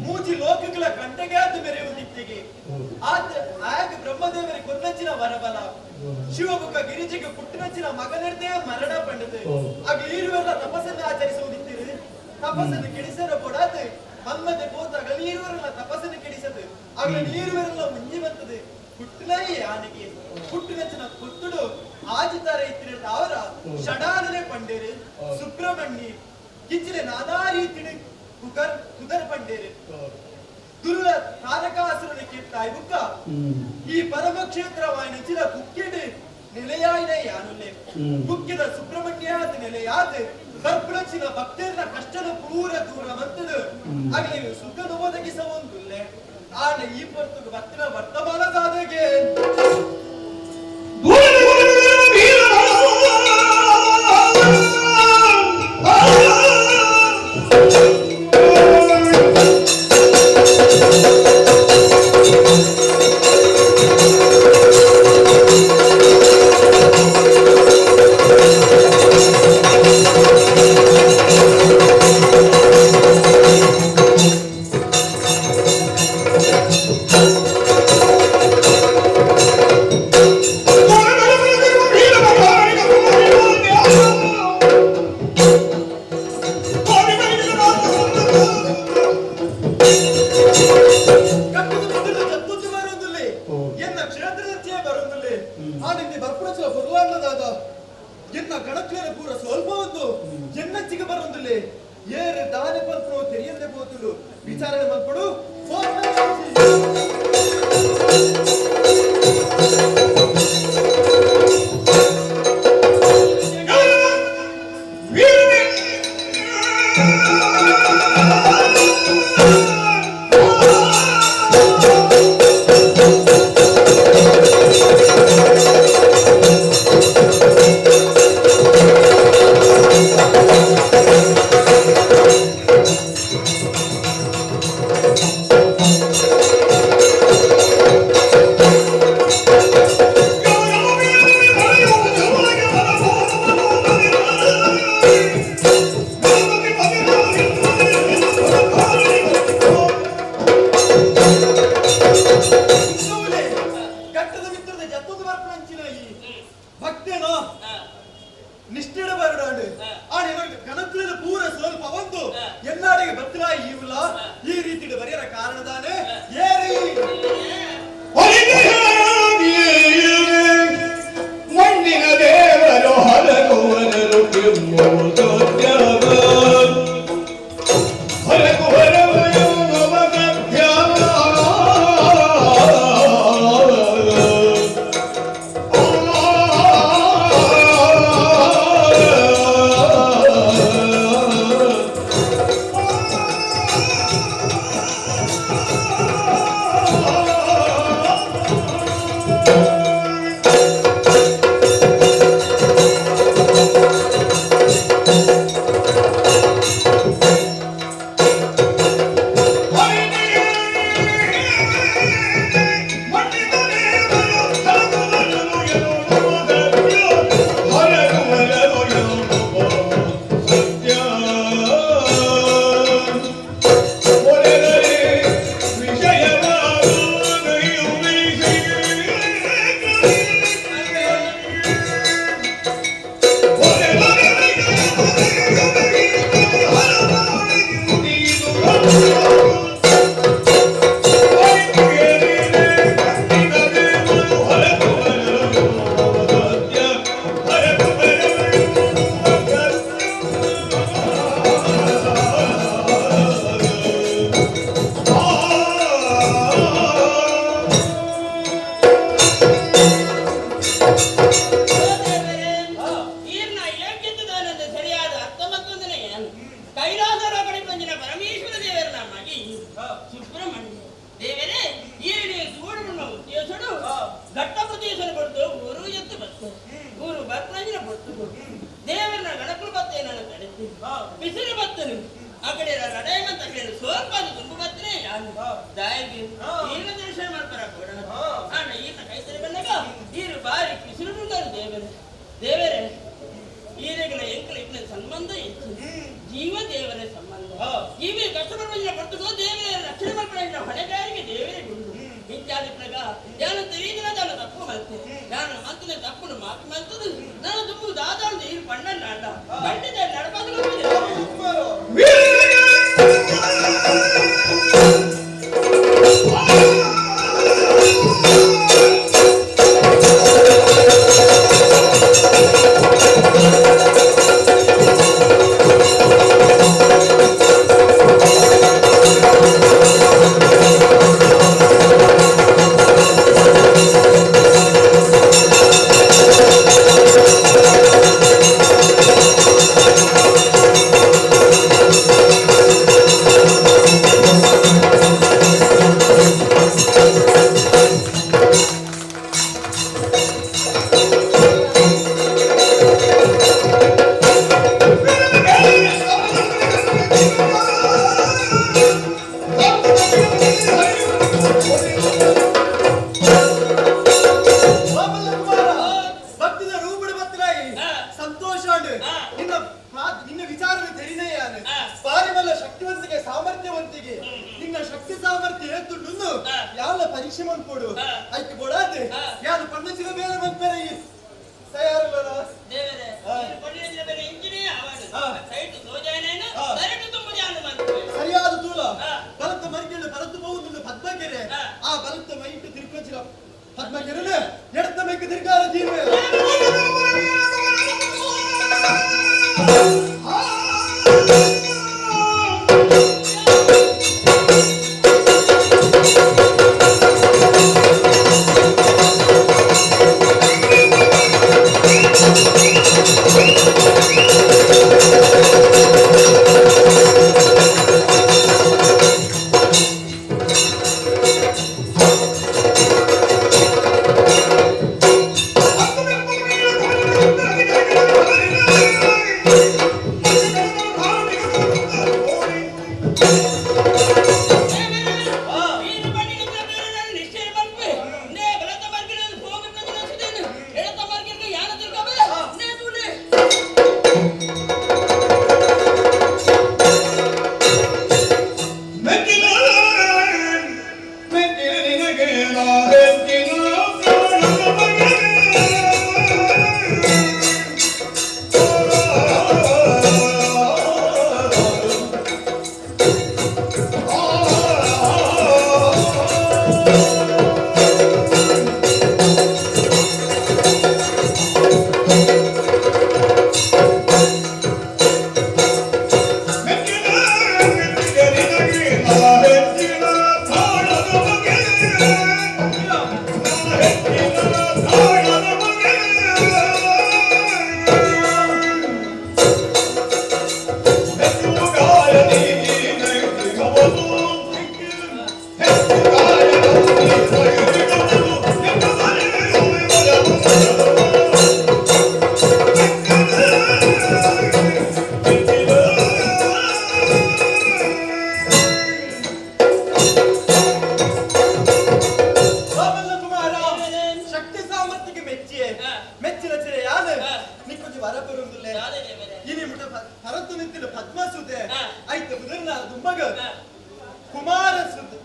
ಮೂಜಿ ಲೋಕಗಳ ಕಂಟಗಾದ ಮೆರೆಯುವುದಿತ್ತಿಗೆ ಆಗ ಬ್ರಹ್ಮದೇವರಿ ಕೊನ್ನಚ್ಚಿನ ವರಬಲ ಶಿವಮುಖ ಗಿರಿಜಿಗೆ ಪುಟ್ಟಿನಚ್ಚಿನ ಮಗನರ್ದೇ ಮರಣ ಪಂಡದು ಆಗ ಈರುವೆಲ್ಲ ತಪಸ್ಸನ್ನು ಆಚರಿಸುವುದಿತ್ತಿರು ತಪಸ್ಸನ್ನು ಕೆಡಿಸರ ಕೊಡಾದು ಮನ್ಮದೆ ಪೋತಾಗ ನೀರುವರೆಲ್ಲ ತಪಸ್ಸನ್ನು ಕೆಡಿಸದು ಆಗ ನೀರುವರೆಲ್ಲ ಮುಂಜಿ ಬರ್ತದೆ ಪುಟ್ಟಿನಾಯಿ ಆನೆಗೆ ಪುಟ್ಟಿನಚ್ಚಿನ ಕೊತ್ತುಡು ಆಜಿತಾರೆ ಇತ್ತಿರ ಅವರ ಷಡಾನನೆ ಪಂಡೇರು ಸುಬ್ರಹ್ಮಣ್ಯ ಕಿಚ್ಚಿನ ನಾನಾ ರೀತಿ ಕುದರ್ ಪಂಡೇರು ದುರುಳ ತಾರಕಾಸುರನ ಕೆತ್ತಾಯಿ ಬುಕ್ಕ ಈ ಪರಮ ಕ್ಷೇತ್ರವಾಯಿನ ಕುಕ್ಕಿಡು ನೆಲೆಯಾಯಿನ ಯಾನುಲೆ ಕುಕ್ಕಿದ ಸುಬ್ರಹ್ಮಣ್ಯಾದ ನೆಲೆಯಾದ ಕರ್ಪುಳಚಿನ ಭಕ್ತರನ ಕಷ್ಟದ ಪೂರ ದೂರ ಬಂತದು ಆಗಲಿ ಸುಖ ಒದಗಿಸವೊಂದುಲ್ಲೆ ಆನ ಈ ಪೊರ್ತುಗ ಭಕ್ತರ ವರ್ತಮಾನದಾದಗೆ ವಿಚಾರಣೆ ಮಾಡ್ಕೊಡು ಆ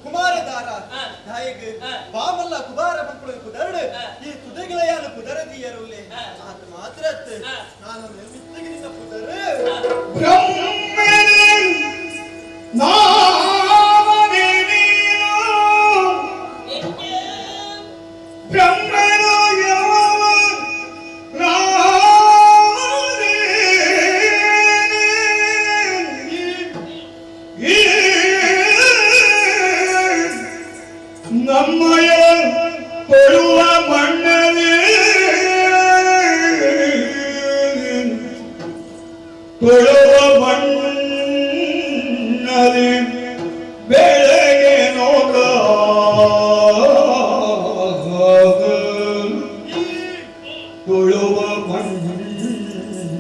ಕುಮಾರಧಾರ ನಾಯಕ ಬಾಮಲ್ಲ ಕುಮಾರ ಮಕ್ಕಳು ಕುದರಡು ಈ ಕುದಗಳ ಯಾನು ಕುದರದಿಯರುಲೆ ಆತ ಮಾತ್ರ ನಾನು ಮಿತ್ತಿಗೆ ನಿನ್ನ ಕುದರ ನಮ್ಮಯ ಕೊಡುವ ಮಣ್ಣನೇ ಕೊಡುವ ಮಣ್ಣಲ್ಲಿ ಬೆಳೆಗೆ ನೋಗ ಕೊಡುವ ಮಣ್ಣಲ್ಲಿ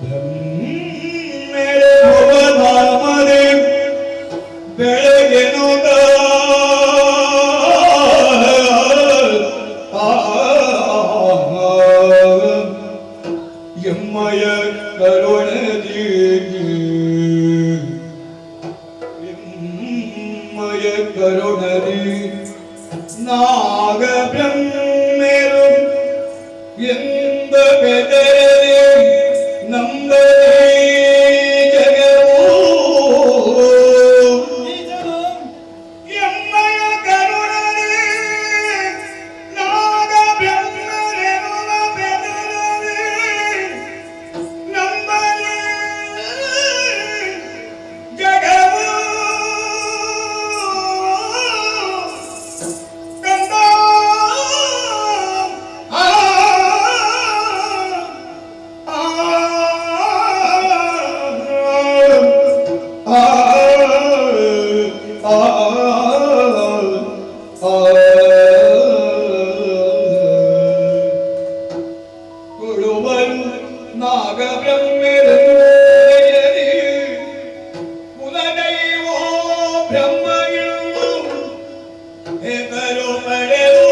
ಬ್ರಹ್ಮೆಳೆ ಭವನಾಮನೆ ಬೆಳಗ್ಗೆ ನೋಡ ಎಮ್ಮಯ ಕರುಣದಿ ಎಮ್ಮಯ ಕರುಣದಿ ನಾಗ ಬ್ರಹ್ಮೆರು ಎಂದ ಬೆದರದೆ ನಂಬದೆ ಜಗವು ಎಮ್ಮಯ ಕರುಣದಿ ನಾಗ ಬ್ರಹ್ಮರೆನುವ ಬೆದರದೆ ನಂಬದೆ ಜಗವು ಕಂದ ಕೊಡುವರು ನಾಗ ಬ್ರಹ್ಮೆಯರಿ ಕುಲದೈವೋ ಬ್ರಹ್ಮಗಿರು ಹೆದರು ಪಡೆದು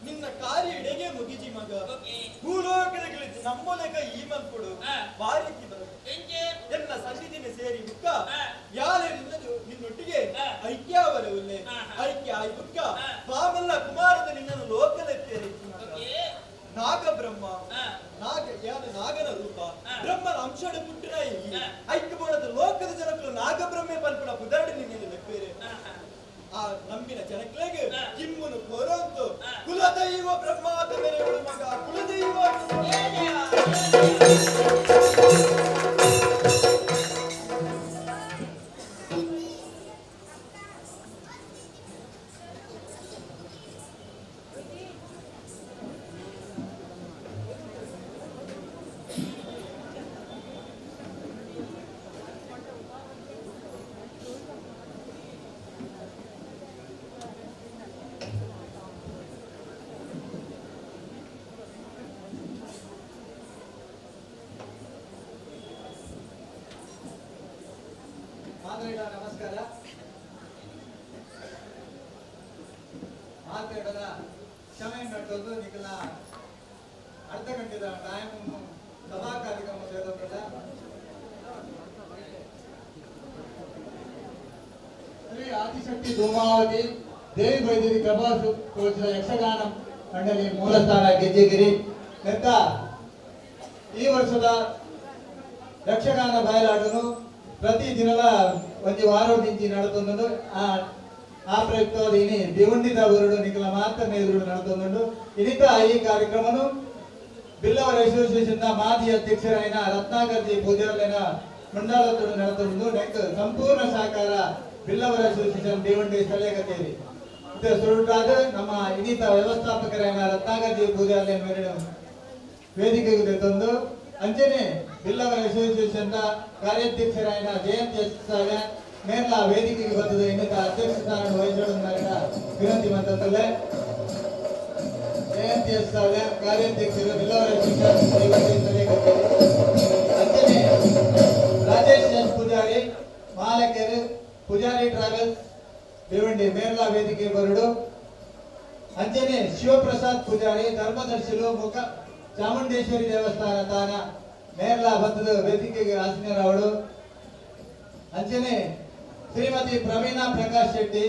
ನಿನ್ನ ಕಾರ್ಯ ಇಡೆಗೆ ಮುಗಿಜಿ ಮಗ ಭೂಲೋಕದಲ್ಲಿ ನಮ್ಮೊಲೆಗ ಈ ಮಲ್ಕೊಡು ಬಾರಿಕಿ ಎನ್ನ ಸನ್ನಿಧಿನ ಸೇರಿ ಬುಕ್ಕ ಯಾರೇ ನಿನ್ನೊಟ್ಟಿಗೆ ಐಕ್ಯಾವರವುಲ್ಲೆ ಐಕ್ಯ ಆಯ್ ಬುಕ್ಕ ಬಾಮಲ್ಲ ಕುಮಾರದ ನಿನ್ನನ್ನು ಲೋಕಲೆತ್ತೇರಿ ನಾಗ ಬ್ರಹ್ಮ ನಾಗ ಯಾರು ನಾಗನ ರೂಪ ಬ್ರಹ್ಮನ ಅಂಶದ ಪುಟ್ಟಿನ ಐಕ್ಯ ಬೋಡದ ಲೋಕದ ಜನಕ್ಕಳು ನಾಗ ಬ್ರಹ್ಮೆ ಪಲ್ಪಡ ಪುದರಡಿ ನಿನ್ನೆ ಲೆಪ್ಪೇರೆ ಆ ನಂಬಿನ ಜನಕ್ಲೆಗೆ ಕಿಮ್ಮನು ಕೊರಂತು ಕುಲದೈವ ಬ್ರಹ್ಮಾದ ಮೇರೆಗಳು ಮಗ ಕುಲದೈವ ಮಾತಾಡ ನಮಸ್ಕಾರ. ಮಾತಾಡೋದ ಕ್ಷಮೆ ನಟ್ಟೋದು ನಿಖಲ ಅರ್ಧ ಗಂಟೆದ ಟೈಮ್ ಸಭಾ ಕಾರ್ಯಕ್ರಮ ಸೇರೋದಿಲ್ಲ. ಶ್ರೀ ಆದಿಶಕ್ತಿ ಧೂಮಾವತಿ ದೇವಿ ವೈದ್ಯರಿ ಪ್ರಭಾಸ ತೋರಿಸಿದ ಯಕ್ಷಗಾನ ಮಂಡಳಿ ಮೂಲಸ್ಥಾನ ಗೆಜ್ಜೆಗಿರಿ ನೆತ್ತ ಈ ವರ್ಷದ ಯಕ್ಷಗಾನ ಬಯಲಾಟನು ಪ್ರತಿ ದಿನದ ಒಂದು ವಾರದಿಂಚಿ ನಡತೊಂದು ಆ ಪ್ರಯುಕ್ತವಾದ ಇನಿ ಭಿವಂಡಿತ ಊರುಡು ನಿಖಲ ಮಾತ್ರ ಎದುರು ನಡತೊಂದು ಇನಿತ ಈ ಕಾರ್ಯಕ್ರಮನು ಬಿಲ್ಲವರ ಅಸೋಸಿಯೇಷನ್ ಮಾಜಿ ಅಧ್ಯಕ್ಷರಾಯಿನ ರತ್ನಾಕರ್ಜಿ ಪೂಜಾರ್ಲಿನ ಮಂಡಳದೊಡು ನಡತೊಂದು ನೆಕ್ ಸಂಪೂರ್ಣ ಸಹಕಾರ ಬಿಲ್ಲವರ ಅಸೋಸಿಯೇಷನ್ ಭಿವಂಡಿ ಸ್ಥಳೀಯ ಕಚೇರಿ ಇದು ಸುರುಟಾದ ನಮ್ಮ ಇನಿತ ವ್ಯವಸ್ಥಾಪಕರಾಯಿನ ರತ್ನಾಕರ್ಜಿ ಪೂಜಾರ್ಲಿನ ಮೇಲಿನ ವೇದಿಕೆಗೆ ತಂದು ಅಂಚನೆ ಬಿಲ್ಲವರ ಅಸೋಸಿಯೇಷನ್ ಕಾರ್ಯಾಧ್ಯಕ್ಷರಾಯಿನ ಜಯಂತ್ ಎಸ್ ಮೇರ್ಲ ವೇದಿಕೆಗೆ ಬಂದದ ಇನ್ನಿತ ಅಧ್ಯಕ್ಷ ಸ್ಥಾನ ವಹಿಸಿದ ವಿನಂತಿ ಮಂತಂದಲ್ಲೇ ಜಯಂತ್ ಎಸ್ ಕಾರ್ಯಾಧ್ಯಕ್ಷರು ಬಿಲ್ಲವರ ಅಂಚನೆ ರಾಜೇಶ್ ಎಸ್ ಪೂಜಾರಿ ಮಾಲಕರು ಪೂಜಾರಿ ಟ್ರಾವೆಲ್ಸ್ ಭಿವಂಡಿ ಮೇರ್ಲ ವೇದಿಕೆ ಬರಡು ಅಂಚನೆ ಶಿವಪ್ರಸಾದ್ ಪೂಜಾರಿ ಧರ್ಮದರ್ಶಿಲು ಮುಖ ಚಾಮುಂಡೇಶ್ವರಿ ದೇವಸ್ಥಾನ ತಾನ ಮೇರ್ಲ ಬಂದದ ವೇದಿಕೆಗೆ ಆಸೀನರಾವಡು ಅಂಚನೆ ಶ್ರೀಮತಿ ಪ್ರವೀಣಾ ಪ್ರಕಾಶ್ ಶೆಟ್ಟಿ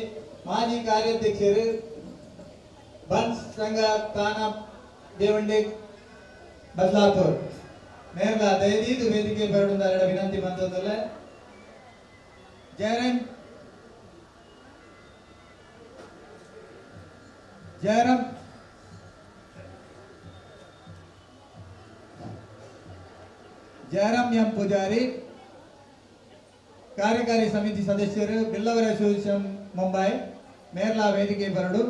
ಮಾಜಿ ಕಾರ್ಯಾಧ್ಯಕ್ಷರು ಬನ್ಸ್ ಸಂಘ ತಾನ ದೇವಂಡಿ ಬದಲಾಪುರ್ ಮೇರ್ಲ ದಯದೀದು ವೇದಿಕೆ ಬರಡು ವಿನಂತಿ ಬಂದದಲ್ಲ. ಜಯರಾಮ್ ಎಂ ಪೂಜಾರಿ ಕಾರ್ಯಕಾರಿ ಸಮಿತಿ ಸದಸ್ಯರು ಬಿಲ್ಲವರ ಅಸೋಸಿಯೇಷನ್ ಮುಂಬೈ ಮೇರ್ಲಾ ವೇದಿಕೆ ಬರಡು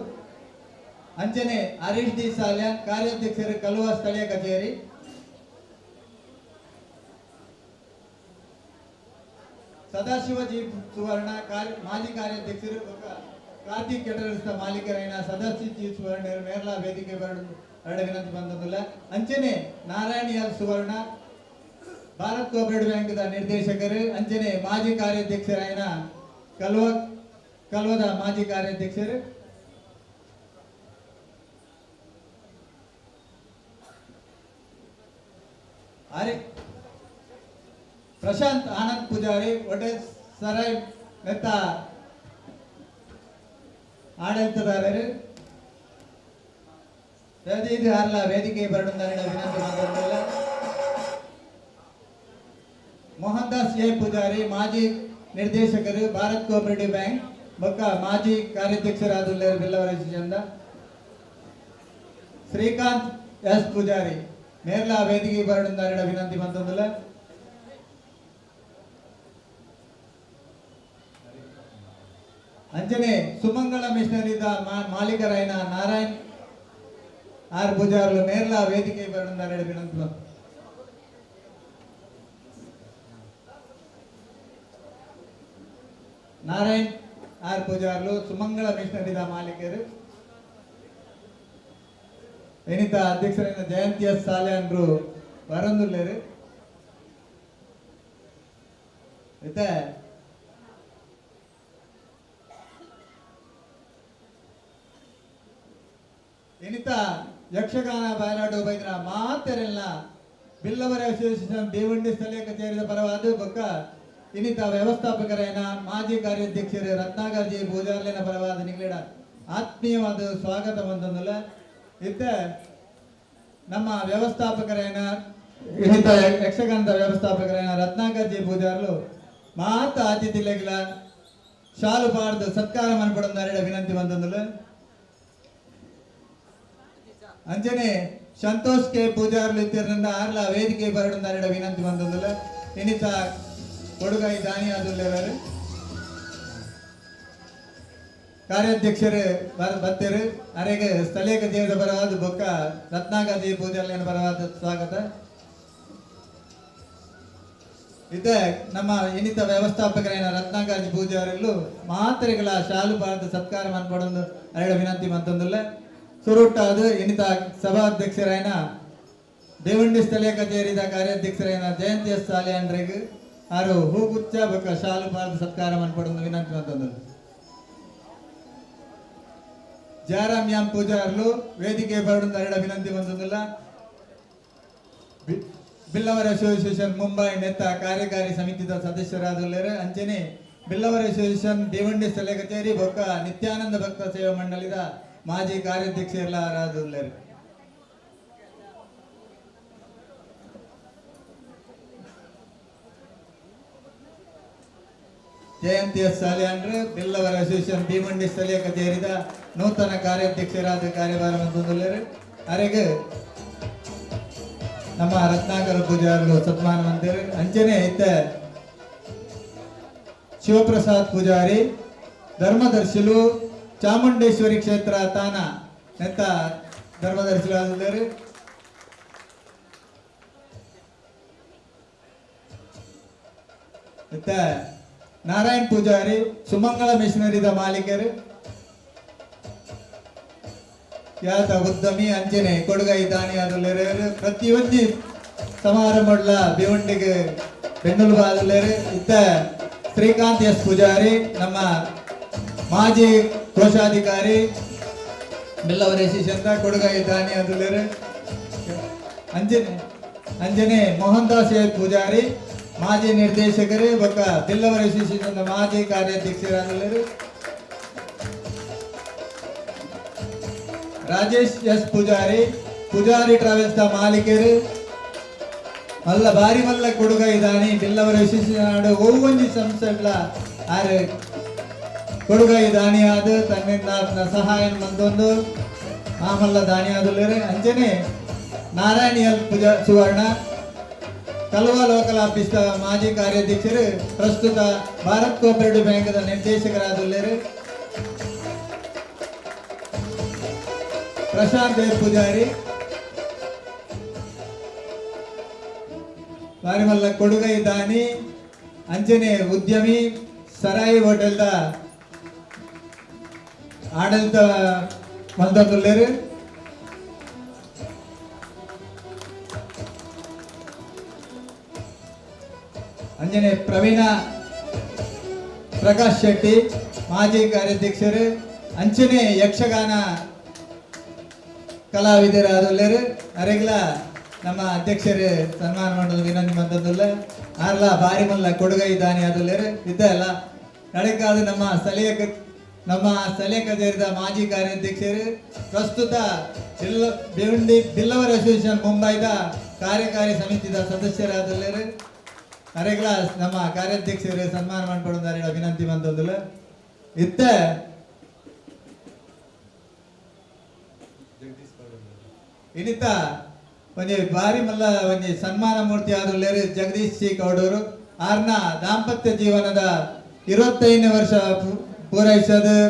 ಅಂಚನೆ ಹರೀಶ್ ಡಿ ಸಾಲ್ಯಾನ್ ಕಾರ್ಯಾಧ್ಯಕ್ಷರು ಕಲುವ ಸ್ಥಳೀಯ ಕಚೇರಿ ಸದಾಶಿವ ಜಿ ಸುವರ್ಣ ಮಾಜಿ ಕಾರ್ಯಾಧ್ಯಕ್ಷರು ಕಾರ್ತಿಕ್ ಕೆಟರರ್ಸ್ ಮಾಲೀಕರಾಯಿನ ಸದಾಶಿವ ಜಿ ಸುವರ್ಣ ಮೇರ್ಲಾ ವೇದಿಕೆ ಬರಡು ವಿನಂತಿ ಬಂದದಿಲ್ಲ. ಅಂಚನೆ ನಾರಾಯಣ್ ಎಲ್ ಸುವರ್ಣ ಭಾರತ್ ಕೋಆಪರೇಟಿವ್ ಬ್ಯಾಂಕ್ ನಿರ್ದೇಶಕರು ಅಂಚನೆ ಮಾಜಿ ಕಾರ್ಯಾಧ್ಯಕ್ಷರಾಯಿನ ಕಲ್ವದ ಮಾಜಿ ಕಾರ್ಯಾಧ್ಯಕ್ಷರು ಪ್ರಶಾಂತ್ ಆನಂದ್ ಪೂಜಾರಿ ಹೋಟೆಲ್ ಸರಾಯ್ ಮೆತ್ತ ಆಡಳಿತದಾರರು ಪ್ರತಿನಿಧಿ ಹಾರ್ಲ ವೇದಿಕೆ ಬರಡು ವಿನಂತಿ ಮಾತಾಡಲಿಲ್ಲ. ಮೋಹನ್ ದಾಸ್ ಎ ಪೂಜಾರಿ ಮಾಜಿ ನಿರ್ದೇಶಕರು ಭಾರತ್ ಕೋಆಪರೇಟಿವ್ ಬ್ಯಾಂಕ್ ಬೊಕ್ಕ ಮಾಜಿ ಕಾರ್ಯಾಧ್ಯಕ್ಷರಾದ ಬಿಲ್ಲವರ ಚಂದ ಶ್ರೀಕಾಂತ್ ಎಸ್ ಪೂಜಾರಿ ಮೇರ್ಲ ವೇದಿಕೆ ಬರಡು ವಿನಂತಿ ಬಂತಂದಿಲ್ಲ. ಅಂಚನೆ ಸುಮಂಗಳ ಮಿಷನರಿದ ಮಾಲೀಕರಾಯಿನ ನಾರಾಯಣ್ ಆರ್ ಪೂಜಾರ್ಲು ಮೇರ್ಲ ವೇದಿಕೆ ಬರಡು ವಿನಂತಿ ಬಂತು. ನಾರಾಯಣ್ ಆರ್ ಪೂಜಾರ್ಲು ಸುಮಂಗಳ ಮಿಷನರಿದ ಮಾಲೀಕರು ಎನಿತ ಅಧ್ಯಕ್ಷರಾದ ಜಯಂತ್ ಎಸ್ ಸಾಲ್ಯಾನ್ರು ವರಂದುಲ್ಲೇರು ಇತ್ತೆ ಎನಿತ ಯಕ್ಷಗಾನ ಬಯಲಾಟ ಬೈದ್ರ ಮಾತೆರೆಲ್ಲ ಬಿಲ್ಲವರ ಅಸೋಸಿಯೇಷನ್ ದೇವಂಡಿ ಸ್ಥಳೀಯ ಕಚೇರಿದ ಪರವಾದ ಬೊಕ್ಕ ಇನ್ನಿತ ವ್ಯವಸ್ಥಾಪಕರಾಯಿನ ಮಾಜಿ ಕಾರ್ಯಾಧ್ಯಕ್ಷರು ರತ್ನಾಕರ್ಜಿ ಪೂಜಾರ್ಲಿನ ಪರವಾದ ನಿಗಲಿಡ ಆತ್ಮೀಯವಾದ ಸ್ವಾಗತ ಬಂತಂದಲ್ಲ. ಇತ್ತ ನಮ್ಮ ವ್ಯವಸ್ಥಾಪಕರಾಯಿನ ಇನ್ನಿತ ಯಕ್ಷಗಾನದ ವ್ಯವಸ್ಥಾಪಕರಾಯಿನ ರತ್ನಾಕರ್ಜಿ ಪೂಜಾರ್ಲು ಮಾತ ಅತಿಥಿಗಳ ಶಾಲು ಪಾಡ್ದು ಸತ್ಕಾರ ಮನ್ಪಡೊಂದು ವಿನಂತಿ ಬಂತಂದಲ್ಲ. ಅಂಚನೆ ಸಂತೋಷ್ ಕೆ ಪೂಜಾರ್ಲು ಇತ್ತಿರದಿಂದ ಆರ್ಲ ವೇದಿಕೆ ಬರಡು ವಿನಂತಿ ಬಂದದಿಲ್ಲ. ಇನ್ನಿತ ಕೊಡುಗೈ ದಾನಿ ಆದುಲ್ಲೇವರು ಕಾರ್ಯಾಧ್ಯಕ್ಷರು ಬತ್ತರು ಅರೆಗೆ ಸ್ಥಳೀಯ ಕಚೇರಿದ ಪರವಾದ ಬೊಕ್ಕ ರತ್ನಾಕರ್ಜಿ ಪೂಜಾರ್ಲಿನ ಪರವಾದ ಸ್ವಾಗತ. ಇದ ನಮ್ಮ ಇನ್ನಿತ ವ್ಯವಸ್ಥಾಪಕರಾಯಿನ ರತ್ನಾಕರ್ಜಿ ಪೂಜಾರಲ್ಲೂ ಮಾತ್ರೆಗಳ ಶಾಲು ಪಾದ ಸತ್ಕಾರ ಮನ್ಪಡೊಂದು ವಿನಂತಿ ಮಂತಂದಿಲ್ಲ. ಸುರುಟ್ಟಾದ ಇನ್ನಿತ ಸಭಾಧ್ಯಕ್ಷರಾಯಿನ ದೇವಂಡಿ ಸ್ಥಳೀಯ ಕಚೇರಿದ ಕಾರ್ಯಾಧ್ಯಕ್ಷರಾಯಿನ ಜಯಂತ್ ಎಸ್ ಸಾಲ್ಯಾನ್ರಿಗೆ ಆರು ಹೂಗುಚ್ಚ ಬೊಕ್ಕ ಶಾಲು ಪಾದ ಸತ್ಕಾರ ಮನ್ಪಡೊಂದು ವಿನಂತಿ ಮಂತಂದು ಜಾರಾಮ್ ಯಾಮ್ ಪೂಜಾರ್ಲು ವೇದಿಕೆ ಬರಡು ಅರಡ ವಿನಂತಿ ಬಂದಿಲ್ಲ. ಬಿಲ್ಲವರ ಅಸೋಸಿಯೇಷನ್ ಮುಂಬೈ ನೆತ್ತ ಕಾರ್ಯಕಾರಿ ಸಮಿತಿದ ಸದಸ್ಯರಾದುಲ್ಲೇರು ಅಂಚನೆ ಬಿಲ್ಲವರ ಅಸೋಸಿಯೇಷನ್ ದೇವಂಡಿ ಸ್ಥಳ ಕಚೇರಿ ಬೊಕ್ಕ ನಿತ್ಯಾನಂದ ಭಕ್ತ ಸೇವಾ ಮಂಡಳಿದ ಮಾಜಿ ಕಾರ್ಯಾಧ್ಯಕ್ಷರಾದುಲ್ಲೇರು. ಜಯಂತಿ ಎಸ್ ಸಾಲಿಯಾನ್ರು ಬಿಲ್ಲವರ ಅಸೋಸಿಯೇಷನ್ ಭೀಮಂಡಿ ಸ್ಥಳೀಯ ಕಚೇರಿದ ನೂತನ ಕಾರ್ಯಾಧ್ಯಕ್ಷರಾದ ಕಾರ್ಯಭಾರ ಮಂತಂದುಲ್ಲೇರು. ಅರೆಗೆ ನಮ್ಮ ರತ್ನಾಕರ ಪೂಜಾರಿಗಳು ಸನ್ಮಾನ ಮಂದಿರು ಅಂಚನೆ ಇತ್ತ ಶಿವಪ್ರಸಾದ್ ಪೂಜಾರಿ ಧರ್ಮದರ್ಶಿಲು ಚಾಮುಂಡೇಶ್ವರಿ ಕ್ಷೇತ್ರ ತಾನ ನೆತ್ತ ಧರ್ಮದರ್ಶಿಲಾದರು. ಇತ್ತ ನಾರಾಯಣ್ ಪೂಜಾರಿ ಸುಮಂಗಳ ಮಿಷನರಿದ ಮಾಲೀಕರು ಯಾತ ಉದ್ಯಮಿ ಅಂಚನೆ ಕೊಡುಗೈ ದಾನಿ ಆದುಲ್ಲೇರು. ಪ್ರತಿಯೊಂದು ಸಮಾರಂಭ ಭಿವಂಡಿಗೆ ಬೆನ್ನುಲುಬು ಆದುಲ್ಲೇರು. ಇತ್ತ ಶ್ರೀಕಾಂತ್ ಎಸ್ ಪೂಜಾರಿ ನಮ್ಮ ಮಾಜಿ ಕೋಶಾಧಿಕಾರಿ ಬಿಲ್ಲವರ ಶಿಷ್ಯಂತ ಕೊಡುಗೈ ದಾನಿ ಆದುಲ್ಲೇರು. ಅಂಜನೆ ಮೋಹನ್ ದಾಸ್ ಪೂಜಾರಿ ಮಾಜಿ ನಿರ್ದೇಶಕರು ಬೊಕ್ಕ ಬಿಲ್ಲವರ ಶಿಷ್ಯಂತ ಮಾಜಿ ಕಾರ್ಯಾಧ್ಯಕ್ಷರಾದುಲ್ಲೇರು. ರಾಜೇಶ್ ಎಸ್ ಪೂಜಾರಿ ಪೂಜಾರಿ ಟ್ರಾವೆಲ್ಸ್ ಮಾಲೀಕರು ಮಲ್ಲ ಬಾರಿ ಮಲ್ಲ ಕೊಡುಗೈ ದಾನಿ ಬಿಲ್ಲವರ ವಿಶೇಷ ಒவ்வೊಂದು ಸಂಸ್ಥೆಗಳ ಆರು ಕೊಡುಗೈ ದಾನಿ ಆದ ತನ್ನಿಂದ ಸಹಾಯ ಮಂದೊಂದು ಆಮಲ್ಲ ದಾನಿ ಆದುಲ್ಲೇರು. ಅಂಚನೆ ನಾರಾಯಣಿ ಎಲ್ ಪೂಜಾ ಸುವರ್ಣ ಕಲ್ವಾ ಲೋಕಲ್ ಆಫೀಸ್ ಮಾಜಿ ಕಾರ್ಯಾಧ್ಯಕ್ಷರು ಪ್ರಸ್ತುತ ಭಾರತ್ ಕೋಆಪರೇಟಿವ್ ಬ್ಯಾಂಕ್ದ ನಿರ್ದೇಶಕರಾದುಲ್ಲೇರು. ಪ್ರಶಾಂತ್ ಪೂಜಾರಿ ಬಾರಿಮಲ್ಲ ಕೊಡುಗೈ ದಾನಿ ಅಂಚನೆ ಉದ್ಯಮಿ ಸರಾಯಿ ಹೋಟೆಲ್ದ ಆಡಳಿತ ಮಂತಂದುಲ್ಲೇರು. ಅಂಜನೆ ಪ್ರವೀಣ ಪ್ರಕಾಶ್ ಶೆಟ್ಟಿ ಮಾಜಿ ಕಾರ್ಯಾಧ್ಯಕ್ಷರು ಅಂಚನೆ ಯಕ್ಷಗಾನ ಕಲಾವಿದರಾದುಲ್ಲೇರು. ಅರೆಗ್ಲ ನಮ್ಮ ಅಧ್ಯಕ್ಷರು ಸನ್ಮಾನ ಮಾಡೋದು ವಿನಂತಿ ಮಂತಂದುಲ್ಲ ಆರ್ಲ ಬಾರಿ ಮಲ್ಲ ಕೊಡುಗೈ ದಾನಿ ಆದುಲ್ಲೇರು. ಇದ್ದಲ್ಲ ನಡೆಕಾದ ನಮ್ಮ ಸ್ಥಳೀಯ ಕಚೇರಿದ ಮಾಜಿ ಕಾರ್ಯಾಧ್ಯಕ್ಷರು ಪ್ರಸ್ತುತ ಬಿಲ್ಲವರ ಅಸೋಸಿಯೇಷನ್ ಮುಂಬೈದ ಕಾರ್ಯಕಾರಿ ಸಮಿತಿದ ಸದಸ್ಯರಾದುಲ್ಲೇರು. ಅರೆಗ್ಲ ನಮ್ಮ ಕಾರ್ಯಾಧ್ಯಕ್ಷರು ಸನ್ಮಾನ ಮಾಡ್ಕೊಡೋದಾರ ವಿನಂತಿ ಮಂತಂದುಲ್ಲ. ಇತ್ತ ಇನ್ನಿತ ಒಂಜಿ ಬಾರಿ ಮಲ್ಲ ಒಂಜಿ ಸನ್ಮಾನ ಮೂರ್ತಿ ಆದುಲ್ಲೇರು ಜಗದೀಶ್ ಸಿ ಕೌಡೂರು ಆರ್ನ ದಾಂಪತ್ಯ ಜೀವನದ 25ನೇ ವರ್ಷ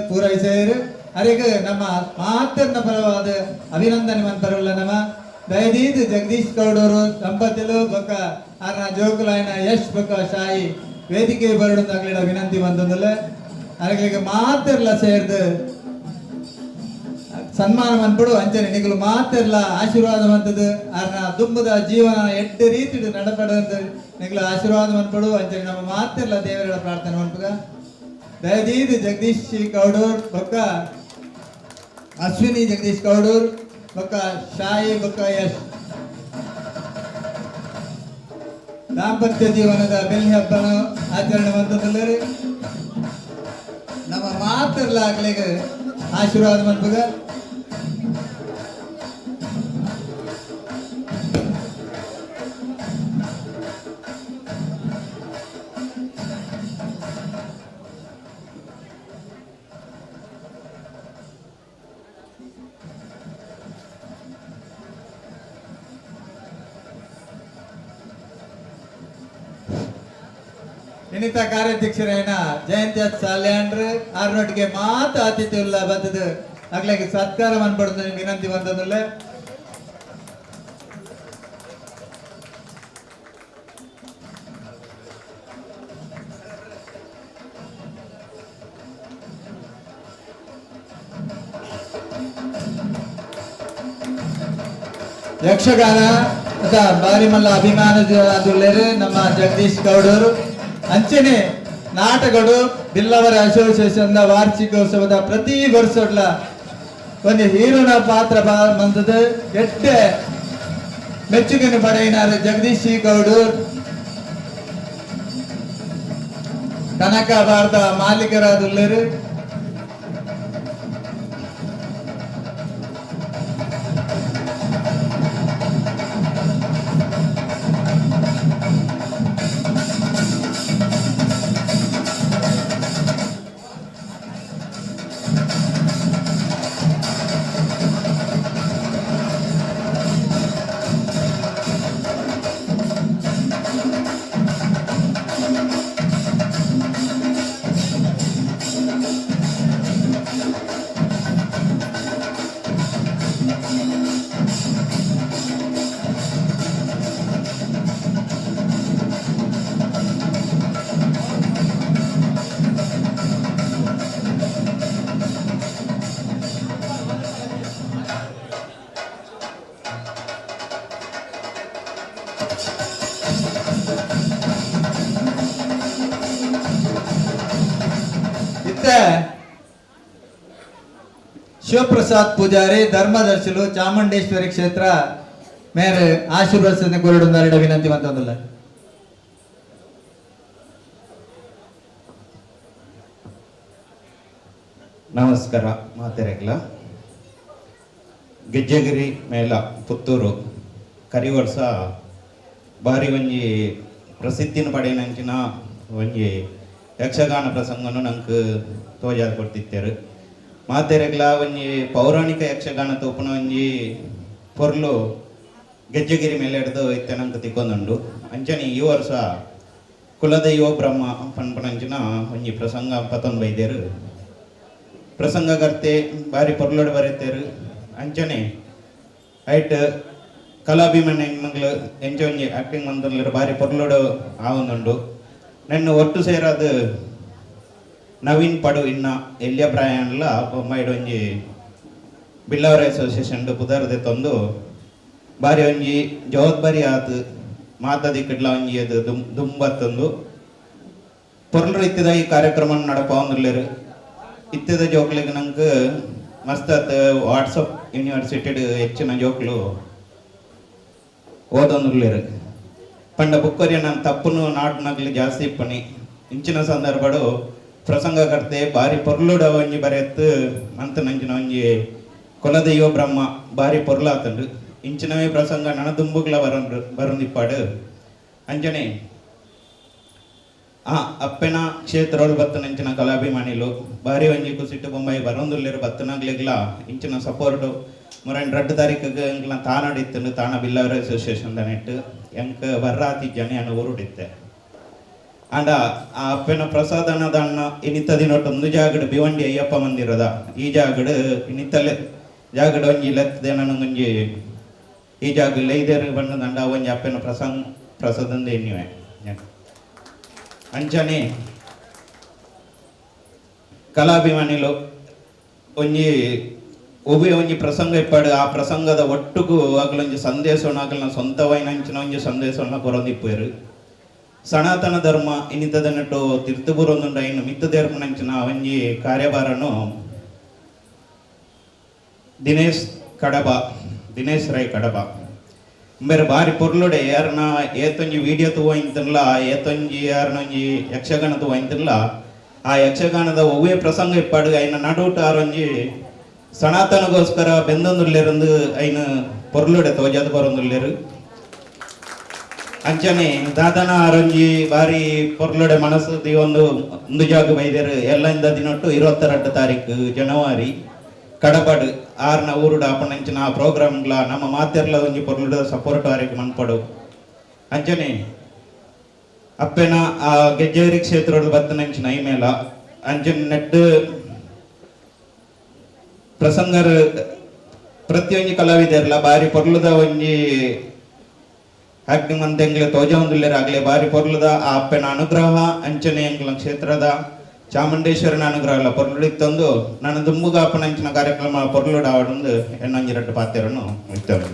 ಪೂರೈಸರು. ಅರೆಗೆ ನಮ್ಮ ಮಾತನ್ನ ಪರವಾದ ಅಭಿನಂದನೆ ಮಂತರಲ್ಲ ನಮ್ಮ ದಯದೀದು ಜಗದೀಶ್ ಕೌಡೂರು ದಂಪತಿಲು ಬೊಕ್ಕ ಆರ್ನ ಜೋಕುಲಾಯನ ಯಶ್ ಬೊಕ್ಕ ಶಾಯಿ ವೇದಿಕೆ ಬರಡುಂದಾಗ್ಲಿಡ ವಿನಂತಿ ಬಂದಲ್ಲ. ಅರೆಗಳಿಗೆ ಮಾತಿರ್ಲ ಸೇರ್ದು ಸನ್ಮಾನ ಮನ್ಪಡು ಅಂಚನೆ ನಿಗಲು ಮಾತಿರ್ಲ ಆಶೀರ್ವಾದ ಮಂತದ್ದು ಆರ್ನ ದುಂಬದ ಜೀವನ 8 ರೀತಿ ನಡಪಡಂದು ನಿಗಲು ಆಶೀರ್ವಾದ ಮನ್ಪಡು ಅಂಚನೆ ನಮ್ಮ ಮಾತಿರ್ಲ ದೇವರ ಪ್ರಾರ್ಥನೆ ಮನ್ಪುಗ ದಯದೀದು ಜಗದೀಶ್ ಕೌಡೂರ್ ಬೊಕ್ಕ ಅಶ್ವಿನಿ ಜಗದೀಶ್ ಕೌಡೂರ್ ಬೊಕ್ಕ ಶಾಯಿ ಬೊಕ್ಕ ಯಶ್ ದಾಂಪತ್ಯ ಜೀವನದ ಬೆಳ್ಳಿ ಹಬ್ಬನ ಆಚರಣೆ ಮಂತಂದುಲ್ಲೇರು. ನಮ್ಮ ಮಾತಿರ್ಲ ಆಗ್ಲಿಗೆ ಆಶೀರ್ವಾದ ಮನ್ಪುಗ ಇನ್ನಿತ ಕಾರ್ಯಾಧ್ಯಕ್ಷರೇನ ಜಯಂತಿ ಸಾಲ್ಯಾಂಡ್ರು ಆರ್ನೊಟ್ಟಿಗೆ ಮಾತ ಆತಿಥ್ಯ ಉಲ್ಲ ಬಂದದ್ದು ಆಗ್ಲಿಗೆ ಸತ್ಕಾರ ಮನ್ಪಡ್ದು ವಿನಂತಿ ಬಂದದಲ್ಲ. ಯಕ್ಷಗಾನ ಬಾರಿ ಮಲ್ಲ ಅಭಿಮಾನ ನಮ್ಮ ಜಗದೀಶ್ ಗೌಡರು ಅಂಚನೆ ನಾಟಗಳು ಬಿಲ್ಲವರ ಅಸೋಸಿಯೇಷನ್ ವಾರ್ಷಿಕೋತ್ಸವದ ಪ್ರತಿ ವರ್ಷಡ್ಲ ಒಂದು ಹೀರೋನ ಪಾತ್ರ ಬಂದದ ಎಟ್ಟೆ ಮೆಚ್ಚುಗೆಯನ್ನು ಪಡೆಯಿನಾರ ಜಗದೀಶ್ ಗೌಡೂರ್ ಕನಕ ಭಾರತ ಮಾಲೀಕರಾದುಳ್ಳರು. ಶಿವಪ್ರಸಾದ್ ಪೂಜಾರಿ ಧರ್ಮದರ್ಶಿಲು ಚಾಮುಂಡೇಶ್ವರಿ ಕ್ಷೇತ್ರ ಮೇರೆ ಆಶೀರ್ವದಿಸನೆ ಕೋರಿಡುಂದಾರಿಡ ವಿನಂತಿ ಮಂತಂದುಲ್ಲ. ನಮಸ್ಕಾರ ಮಾತೆರೆಗ್ಲ ಗೆಜ್ಜೆಗಿರಿ ಮೇಲ ಪುತ್ತೂರು ಕರಿವರ್ಷ ಬಾರಿ ಒಂಜಿ ಪ್ರಸಿದ್ಧಿನ ಪಡೆಯನಂಚಿನ ಒಂಜಿ ಯಕ್ಷಗಾನ ಪ್ರಸಂಗನು ನಂಗೆ ತೋಜಾದ ಕೊಡ್ತಿತ್ತೇರು. ಮಾತೆರೆಗ್ಲ ಒಂಜಿ ಪೌರಾಣಿಕ ಯಕ್ಷಗಾನ ತೋಪುನ ಒಂಜಿ ಪೊರ್ಲು ಗೆಜ್ಜೆಗಿರಿ ಮೇಲೆ ಹಿಡಿದು ಇತ್ತೆ ನಂಗೆ ತಿಕ್ಕೊಂದುಂಡು. ಅಂಚನೆ ಈ ವರ್ಷ ಕುಲದೈವ ಬ್ರಹ್ಮ ಪನ್ಪನಂಚಿನ ಒಂಜಿ ಪ್ರಸಂಗ ಪತ್ತೊಂದು ಬೈದೇರು. ಪ್ರಸಂಗಕರ್ತೆ ಬಾರಿ ಪೊರ್ಲೋಡು ಬರೀತೇರು. ಅಂಚನೆ ಐಟ್ ಕಲಾಭಿಮಾನ ಹೆಣ್ಮಕ್ಳು ಎಂಚ ಒಂಜಿ ಆಕ್ಟಿಂಗ್ ಮಂದರ್ಲರು ಬಾರಿ ಪೊರ್ಲೋಡು ಆವೊಂದುಂಡು. ನನ್ನ ಒಟ್ಟು ಸೇರಾದ ನವೀನ್ ಪಡು ಇನ್ನ ಎಲ್ಲಿಯ ಪ್ರಾಯಲ್ಲ ಬೊಮ್ಮಾಯಿಡು ಒಂಜಿ ಬಿಲ್ಲವರ ಅಸೋಸಿಯೇಷನ್ ಪುದರ್ದೆ ತಂದು ಬಾರಿ ಒಂಜಿ ಜವಾಬ್ದಾರಿ ಆತು ಮಾತಾದಿಕ್ಕಡ್ಲ ಒಂಜಿ ಅದು ದುಂಬತ್ತೊಂದು ಪೊರ್ಲರು ಇತ್ತಿದ ಈ ಕಾರ್ಯಕ್ರಮ ನಡಪವೊಂದುಲ್ಲೆರು. ಇತ್ತಿದ ಜೋಕ್ಲಿಗೆ ನಂಗೆ ಮಸ್ತ್ ವಾಟ್ಸಪ್ ಯೂನಿವರ್ಸಿಟಿ ಹೆಚ್ಚಿನ ಜೋಕ್ಲು ಓದೊಂದುಲ್ಲೆರು. ಪಂಡ ಬುಕ್ಕರಿಯ ನಾನು ತಪ್ಪುನು ನಾಟ್ನಾಗ್ಲಿ ಜಾಸ್ತಿ ಇಪ್ಪನಿ ಇಂಚಿನ ಸಂದರ್ಭಡು ಪ್ರಸಂಗಕರ್ತೆ ಬಾರಿ ಪೊರ್ಲುಡ ಒಂಜಿ ಬರೆಯತ್ತು ಮಂತ ನಂಚಿನ ಒಂಜಿ ಕುಲದೈವ ಬ್ರಹ್ಮ ಬಾರಿ ಪೊರ್ಲಾತಂಡು ಇಂಚಿನವೇ ಪ್ರಸಂಗ ನನ್ನ ದುಂಬುಗ್ಲ ಬರಂದಿಪ್ಪಾಡು. ಅಂಚನೆ ಅಪ್ಪೆನ ಕ್ಷೇತ್ರಗಳು ಬತ್ತನಂಚಿನ ಕಲಾಭಿಮಾನಿಲು ಬಾರಿ ಒಂಜಿ ಕುಸಿಟ್ಟು ಬೊಂಬಾಯಿ ಬರೊಂದುಲ್ಲೆರು ಬತ್ತನಾಗ್ಲಿಗ್ಲ ಇಂಚಿನ ಸಪೋರ್ಟು ಮುರನ್ 2 ತಾರೀಕಿಗೆ ಎಂಕ್ಲ ತಾನಡಿತ್ತು ತಾನ ಬಿಲ್ಲವರ ಅಸೋಸಿಯೇಷನ್ ನೆಟ್ಟು ಎಂಕ್ ಬರ್ರಾತಿ ಜನ ಅನ್ನ ಊರುಡಿತ್ತೆ ಅಂಡ ಆ ಅಪ್ಪನ ಪ್ರಸಾದನದ ಅಣ್ಣ ಇನಿತ ದಿನೊಟ್ಟು ಒಂದು ಜಾಗಡ್ ಭಿವಂಡಿ ಅಯ್ಯಪ್ಪ ಮಂದಿರದ ಈ ಜಾಗಡ್ ಇನಿತಲೆ ಜಾಗಡ್ ಒಂಜಿ ಲೆತ್ತದೆ ನನಗೊಂಜಿ ಈ ಜಾಗ ಲೈದೇರು ಬಣ್ಣದ ಅಂಡ ಒಂಜಿ ಅಪ್ಪನ ಪ್ರಸಾದಂದ ಎನ್ನಿವೆ. ಅಂಚನೆ ಕಲಾಭಿಮಾನಿಲು ಒಂಜಿ ಒಬ್ಬೆ ಒಂಜಿ ಪ್ರಸಂಗ ಇಪ್ಪಾಡು ಆ ಪ್ರಸಂಗದ ಒಟ್ಟುಗೂ ಆಗಲೊಂಜಿ ಸಂದೇಶವನ್ನು ಆಗಲ ಸ್ವಂತವೈನಂಚಿನ ಒಂಜಿ ಸಂದೇಶವನ್ನು ಕೊರೊಂದಿಪ್ಪೇರು. ಸನಾತನ ಧರ್ಮ ಇನ್ನಿತದ ನೆಟ್ಟು ತಿರ್ತುಬುರೊಂದುಂಡ ಇನ್ನು ಮಿತ್ತದೇರ್ಪನಂಚಿನ ಒಂಜಿ ಕಾರ್ಯಭಾರನು ದಿನೇಶ್ ರೈ ಕಡಬ ಬೇರೆ ಬಾರಿ ಪೊರ್ಲುಡೆ ಯಾರನ್ನ ಏತೊಂಜಿ ವಿಡಿಯೋ ತೂವೈಂತಿಲ್ಲ ಏತೊಂಜಿ ಯಾರನೊಂಜಿ ಯಕ್ಷಗಾನ ತೂವೈಂತಿಲ್ಲ ಆ ಯಕ್ಷಗಾನದ ಒವ್ವೇ ಪ್ರಸಂಗ ಇಪ್ಪಾಡು ಐನ ನಡುಟ ಆರೊಂಜಿ ಸನಾತನಗೋಸ್ಕರ ಬೆಂದೊಂದುಲ್ಲೆರಂದು ಐನ ಪೊರ್ಲುಡೆ ತೋಜಾದ ಬರೊಂದುಲ್ಲೆರು. ಅಂಚನೆ ದಾದನ ಆರೊಂಜಿ ಬಾರಿ ಪೊರ್ಲುಡೆ ಮನಸ್ಸು ಒಂದು ಜಾಗ ಬೈದೇರು ಎಲ್ಲಂದ ದಿನೊಟ್ಟು 22 ತಾರೀಕು ಜನವರಿ ಕಡಪಾಡು 6ನ ಊರುಡ ಅಪ್ಪನಂಚಿನ ಆ ಪ್ರೋಗ್ರಾಮ್ಗಳ ನಮ್ಮ ಮಾತೆರ್ಲ ಒಂಜಿ ಪೊರ್ಲುಡ ಸಪೋರ್ಟ್ ಆರೈಕೆ ಮನ್ಪಡು. ಅಂಚನೆ ಅಪ್ಪೆನ ಆ ಗೆಜ್ಜೇರಿ ಕ್ಷೇತ್ರದ ಬತ್ತನಂಚಿನ ಐಮೇಲ ಅಂಚನೆ ನೆಟ್ಟು ಪ್ರಸಂಗರು ಪ್ರತಿಯೊಂದು ಕಲಾವಿದರ್ಲ ಬಾರಿ ಪೊರ್ಲುದ ಒಂಜಿ ಆಕ್ಟಿಂಗ್ ಅಂತ ಎಂಗ್ಲೆ ತೋಜ ಒಂದುಲ್ಲೆರಾಗ್ಲೆ ಬಾರಿ ಪೊರ್ಲುದ ಆ ಅಪ್ಪನ ಅನುಗ್ರಹ ಅಂಚನೆ ಎಂಗ್ಲ ಕ್ಷೇತ್ರದ ಚಾಮುಂಡೇಶ್ವರಿನ ಅನುಗ್ರಹ ಎಲ್ಲ ಪೊರ್ಲುಡಿತ್ತಂದು ನಾನು ದುಂಬುಗ ಅಪ್ಪನಂಚಿನ ಕಾರ್ಯಕ್ರಮ ಪೊರ್ಲುಡ ಆವಡೊಂದು ಎನ್ನೊಂಜಿ 2 ಪಾತ್ರೆಯನ್ನು ಇತ್ತವೆ.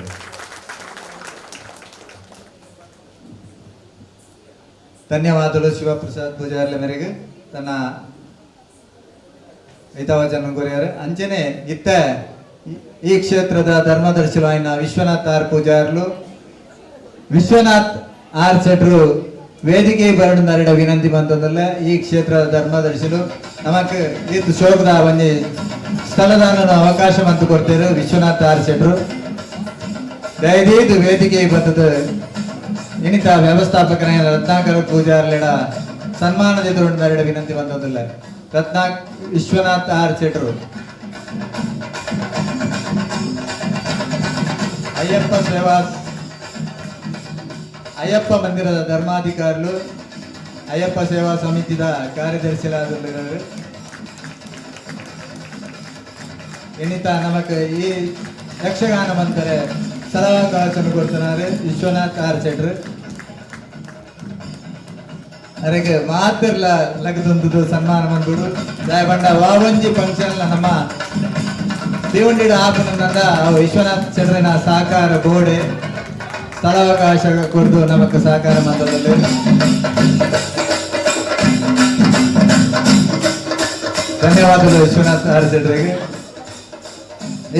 ಧನ್ಯವಾದಗಳು ಶಿವಪ್ರಸಾದ್ ಪೂಜಾರ್ಲ ಮೇರೆಗೆ ತನ್ನ ಹಿತವಚನ ಕೋರಿಯಾರು ಅಂಚನೆ ಇತ್ತ ಈ ಕ್ಷೇತ್ರದ ಧರ್ಮದರ್ಶಿಲು ಆಯ್ನ ವಿಶ್ವನಾಥ್ ಆರ್ ಪೂಜಾರ್ಲು ವಿಶ್ವನಾಥ್ ಆರ್ ಶೆಟ್ರು ವೇದಿಕೆ ಬರಡು ನರಡ ವಿನಂತಿ ಬಂತಂದಲ್ಲ ಈ ಕ್ಷೇತ್ರದ ಧರ್ಮದರ್ಶಿಲು ನಮಕ್ ಇದು ಶೋಕದ ಒಂಜಿ ಸ್ಥಳದಾನ ಅವಕಾಶ ಮಂತು ಕೊಡ್ತೇರು ವಿಶ್ವನಾಥ್ ಆರ್ ಶೆಟ್ರು ದಯದೀದು ವೇದಿಕೆ ಬಂದದ ಇನ್ನಿತ ವ್ಯವಸ್ಥಾಪಕರ ರತ್ನಾಕರ ಪೂಜಾರ್ಲೆಡ ಸನ್ಮಾನದ ಎದುರು ನರಡ ವಿನಂತಿ ಬಂತಂದಲ್ಲ ವಿಶ್ವನಾಥ್ ಆರ್ ಶೆಟ್ರು ಅಯ್ಯಪ್ಪ ಮಂದಿರದ ಧರ್ಮಾಧಿಕಾರುలు ಅಯ್ಯಪ್ಪ ಸೇವಾ ಸಮಿತಿದ ಕಾರ್ಯದರ್ಶಿಗಳಾದರು ಎನ್ನಿತ ನಮಕ್ ಈ ಯಕ್ಷಗಾನ ಮಂದರೆ ಸದಾವಕಾಶ ಕೊಡ್ತಾರೆ ವಿಶ್ವನಾಥ್ ಆರ್ ಶೆಟ್ರು ಅವರಿಗೆ ಮಾತಿರ್ಲ ಲಗದೊಂದು ಸನ್ಮಾನ ಮಂದುಡು ದಯಬಂಡ ವಾವಂಜಿ ಫಂಕ್ಷನ್ ನಮ್ಮ ದೇವಂಡಿಡ ಆಪನಂದ ವಿಶ್ವನಾಥ್ ಶೆಟ್ರಿನ ಸಹಕಾರ ಗೋಡೆ ಸ್ಥಳಾವಕಾಶ ಕೊಟ್ಟು ನಮಕ್ ಸಹಕಾರ ಮಂದದಲ್ಲಿ ಧನ್ಯವಾದಗಳು ವಿಶ್ವನಾಥ್ ಆರ್ ಶೆಟ್ರಿಗೆ.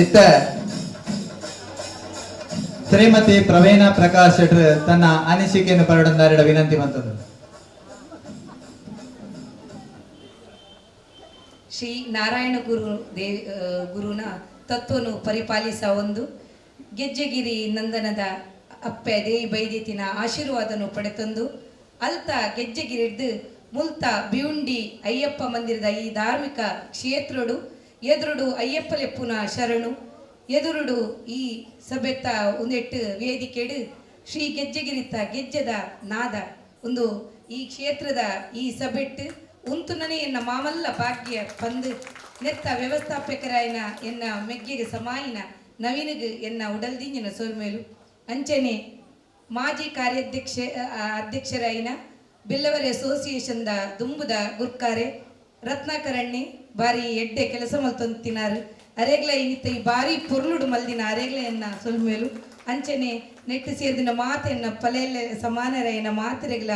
ಇತ್ತ ಶ್ರೀಮತಿ ಪ್ರವೀಣ ಪ್ರಕಾಶ್ ಶೆಟ್ರ್ ತನ್ನ ಅನಿಸಿಕೆಯನ್ನು ಪರಡೊಂದಾರಿಡ ವಿನಂತಿ ಬಂತದ್ದು. ಶ್ರೀ ನಾರಾಯಣ ಗುರುನ ತತ್ವನು ಪರಿಪಾಲಿಸ ಒಂದು ಗೆಜ್ಜೆಗಿರಿ ನಂದನದ ಅಪ್ಪೆ ದೇವಿ ಬೈದಿತಿನ ಆಶೀರ್ವಾದನು ಪಡೆತಂದು ಅಲ್ತ ಗೆಜ್ಜೆಗಿರಿಡ್ದು ಮುಲ್ತ ಬಿಯುಂಡಿ ಅಯ್ಯಪ್ಪ ಮಂದಿರದ ಈ ಧಾರ್ಮಿಕ ಕ್ಷೇತ್ರಡು ಎದುರುಡು ಅಯ್ಯಪ್ಪ ಲೆಪ್ಪುನ ಶರಣು ಎದುರುಡು ಈ ಸಭೆತ್ತ ಒಂದೆಟ್ಟು ವೇದಿಕೆಡು ಶ್ರೀ ಗೆಜ್ಜೆಗಿರಿತ ಗೆಜ್ಜೆದ ನಾದ ಒಂದು ಈ ಕ್ಷೇತ್ರದ ಈ ಸಭೆಟ್ಟು ಉಂತುನನೆ ಎನ್ನ ಮಾಮಲ್ಲ ಭಾಗ್ಯ ಪಂದು ನೆತ್ತ ವ್ಯವಸ್ಥಾಪಕರಾಯನ ಎನ್ನ ಮೆಗ್ಗೆಗೆ ಸಮಾಯಿನ ನವೀನಗೆ ಎನ್ನ ಉಡಲ್ದಿಂಜಿನ ಸೋಲ್ಮೇಲು ಅಂಚನೆ ಮಾಜಿ ಅಧ್ಯಕ್ಷರಾಯಿನ ಬಿಲ್ಲವರಿ ಅಸೋಸಿಯೇಷನ್ದ ದುಂಬುದ ಗುರ್ಕಾರೆ ರತ್ನಾಕರಣ್ಣೆ ಬಾರಿ ಎಡ್ಡೆ ಕೆಲಸ ಮಲ್ತೊಂತಿನಾರು ಅರೆಗ್ಲ ಇನ್ನಿತ್ತ ಈ ಬಾರಿ ಪೊರ್ಲುಡು ಮಲ್ದಿನ ಅರೆಗ್ಲ ಎನ್ನ ಸೊಲ್ಮೇಲು ಅಂಚನೆ ನೆಟ್ಟು ಸೇರಿದಿನ ಮಾತು ಎನ್ನ ಪಲೆಯಲ್ಲ ಸಮಾನರ ಎನ್ನ ಮಾತಿರೆಗ್ಲ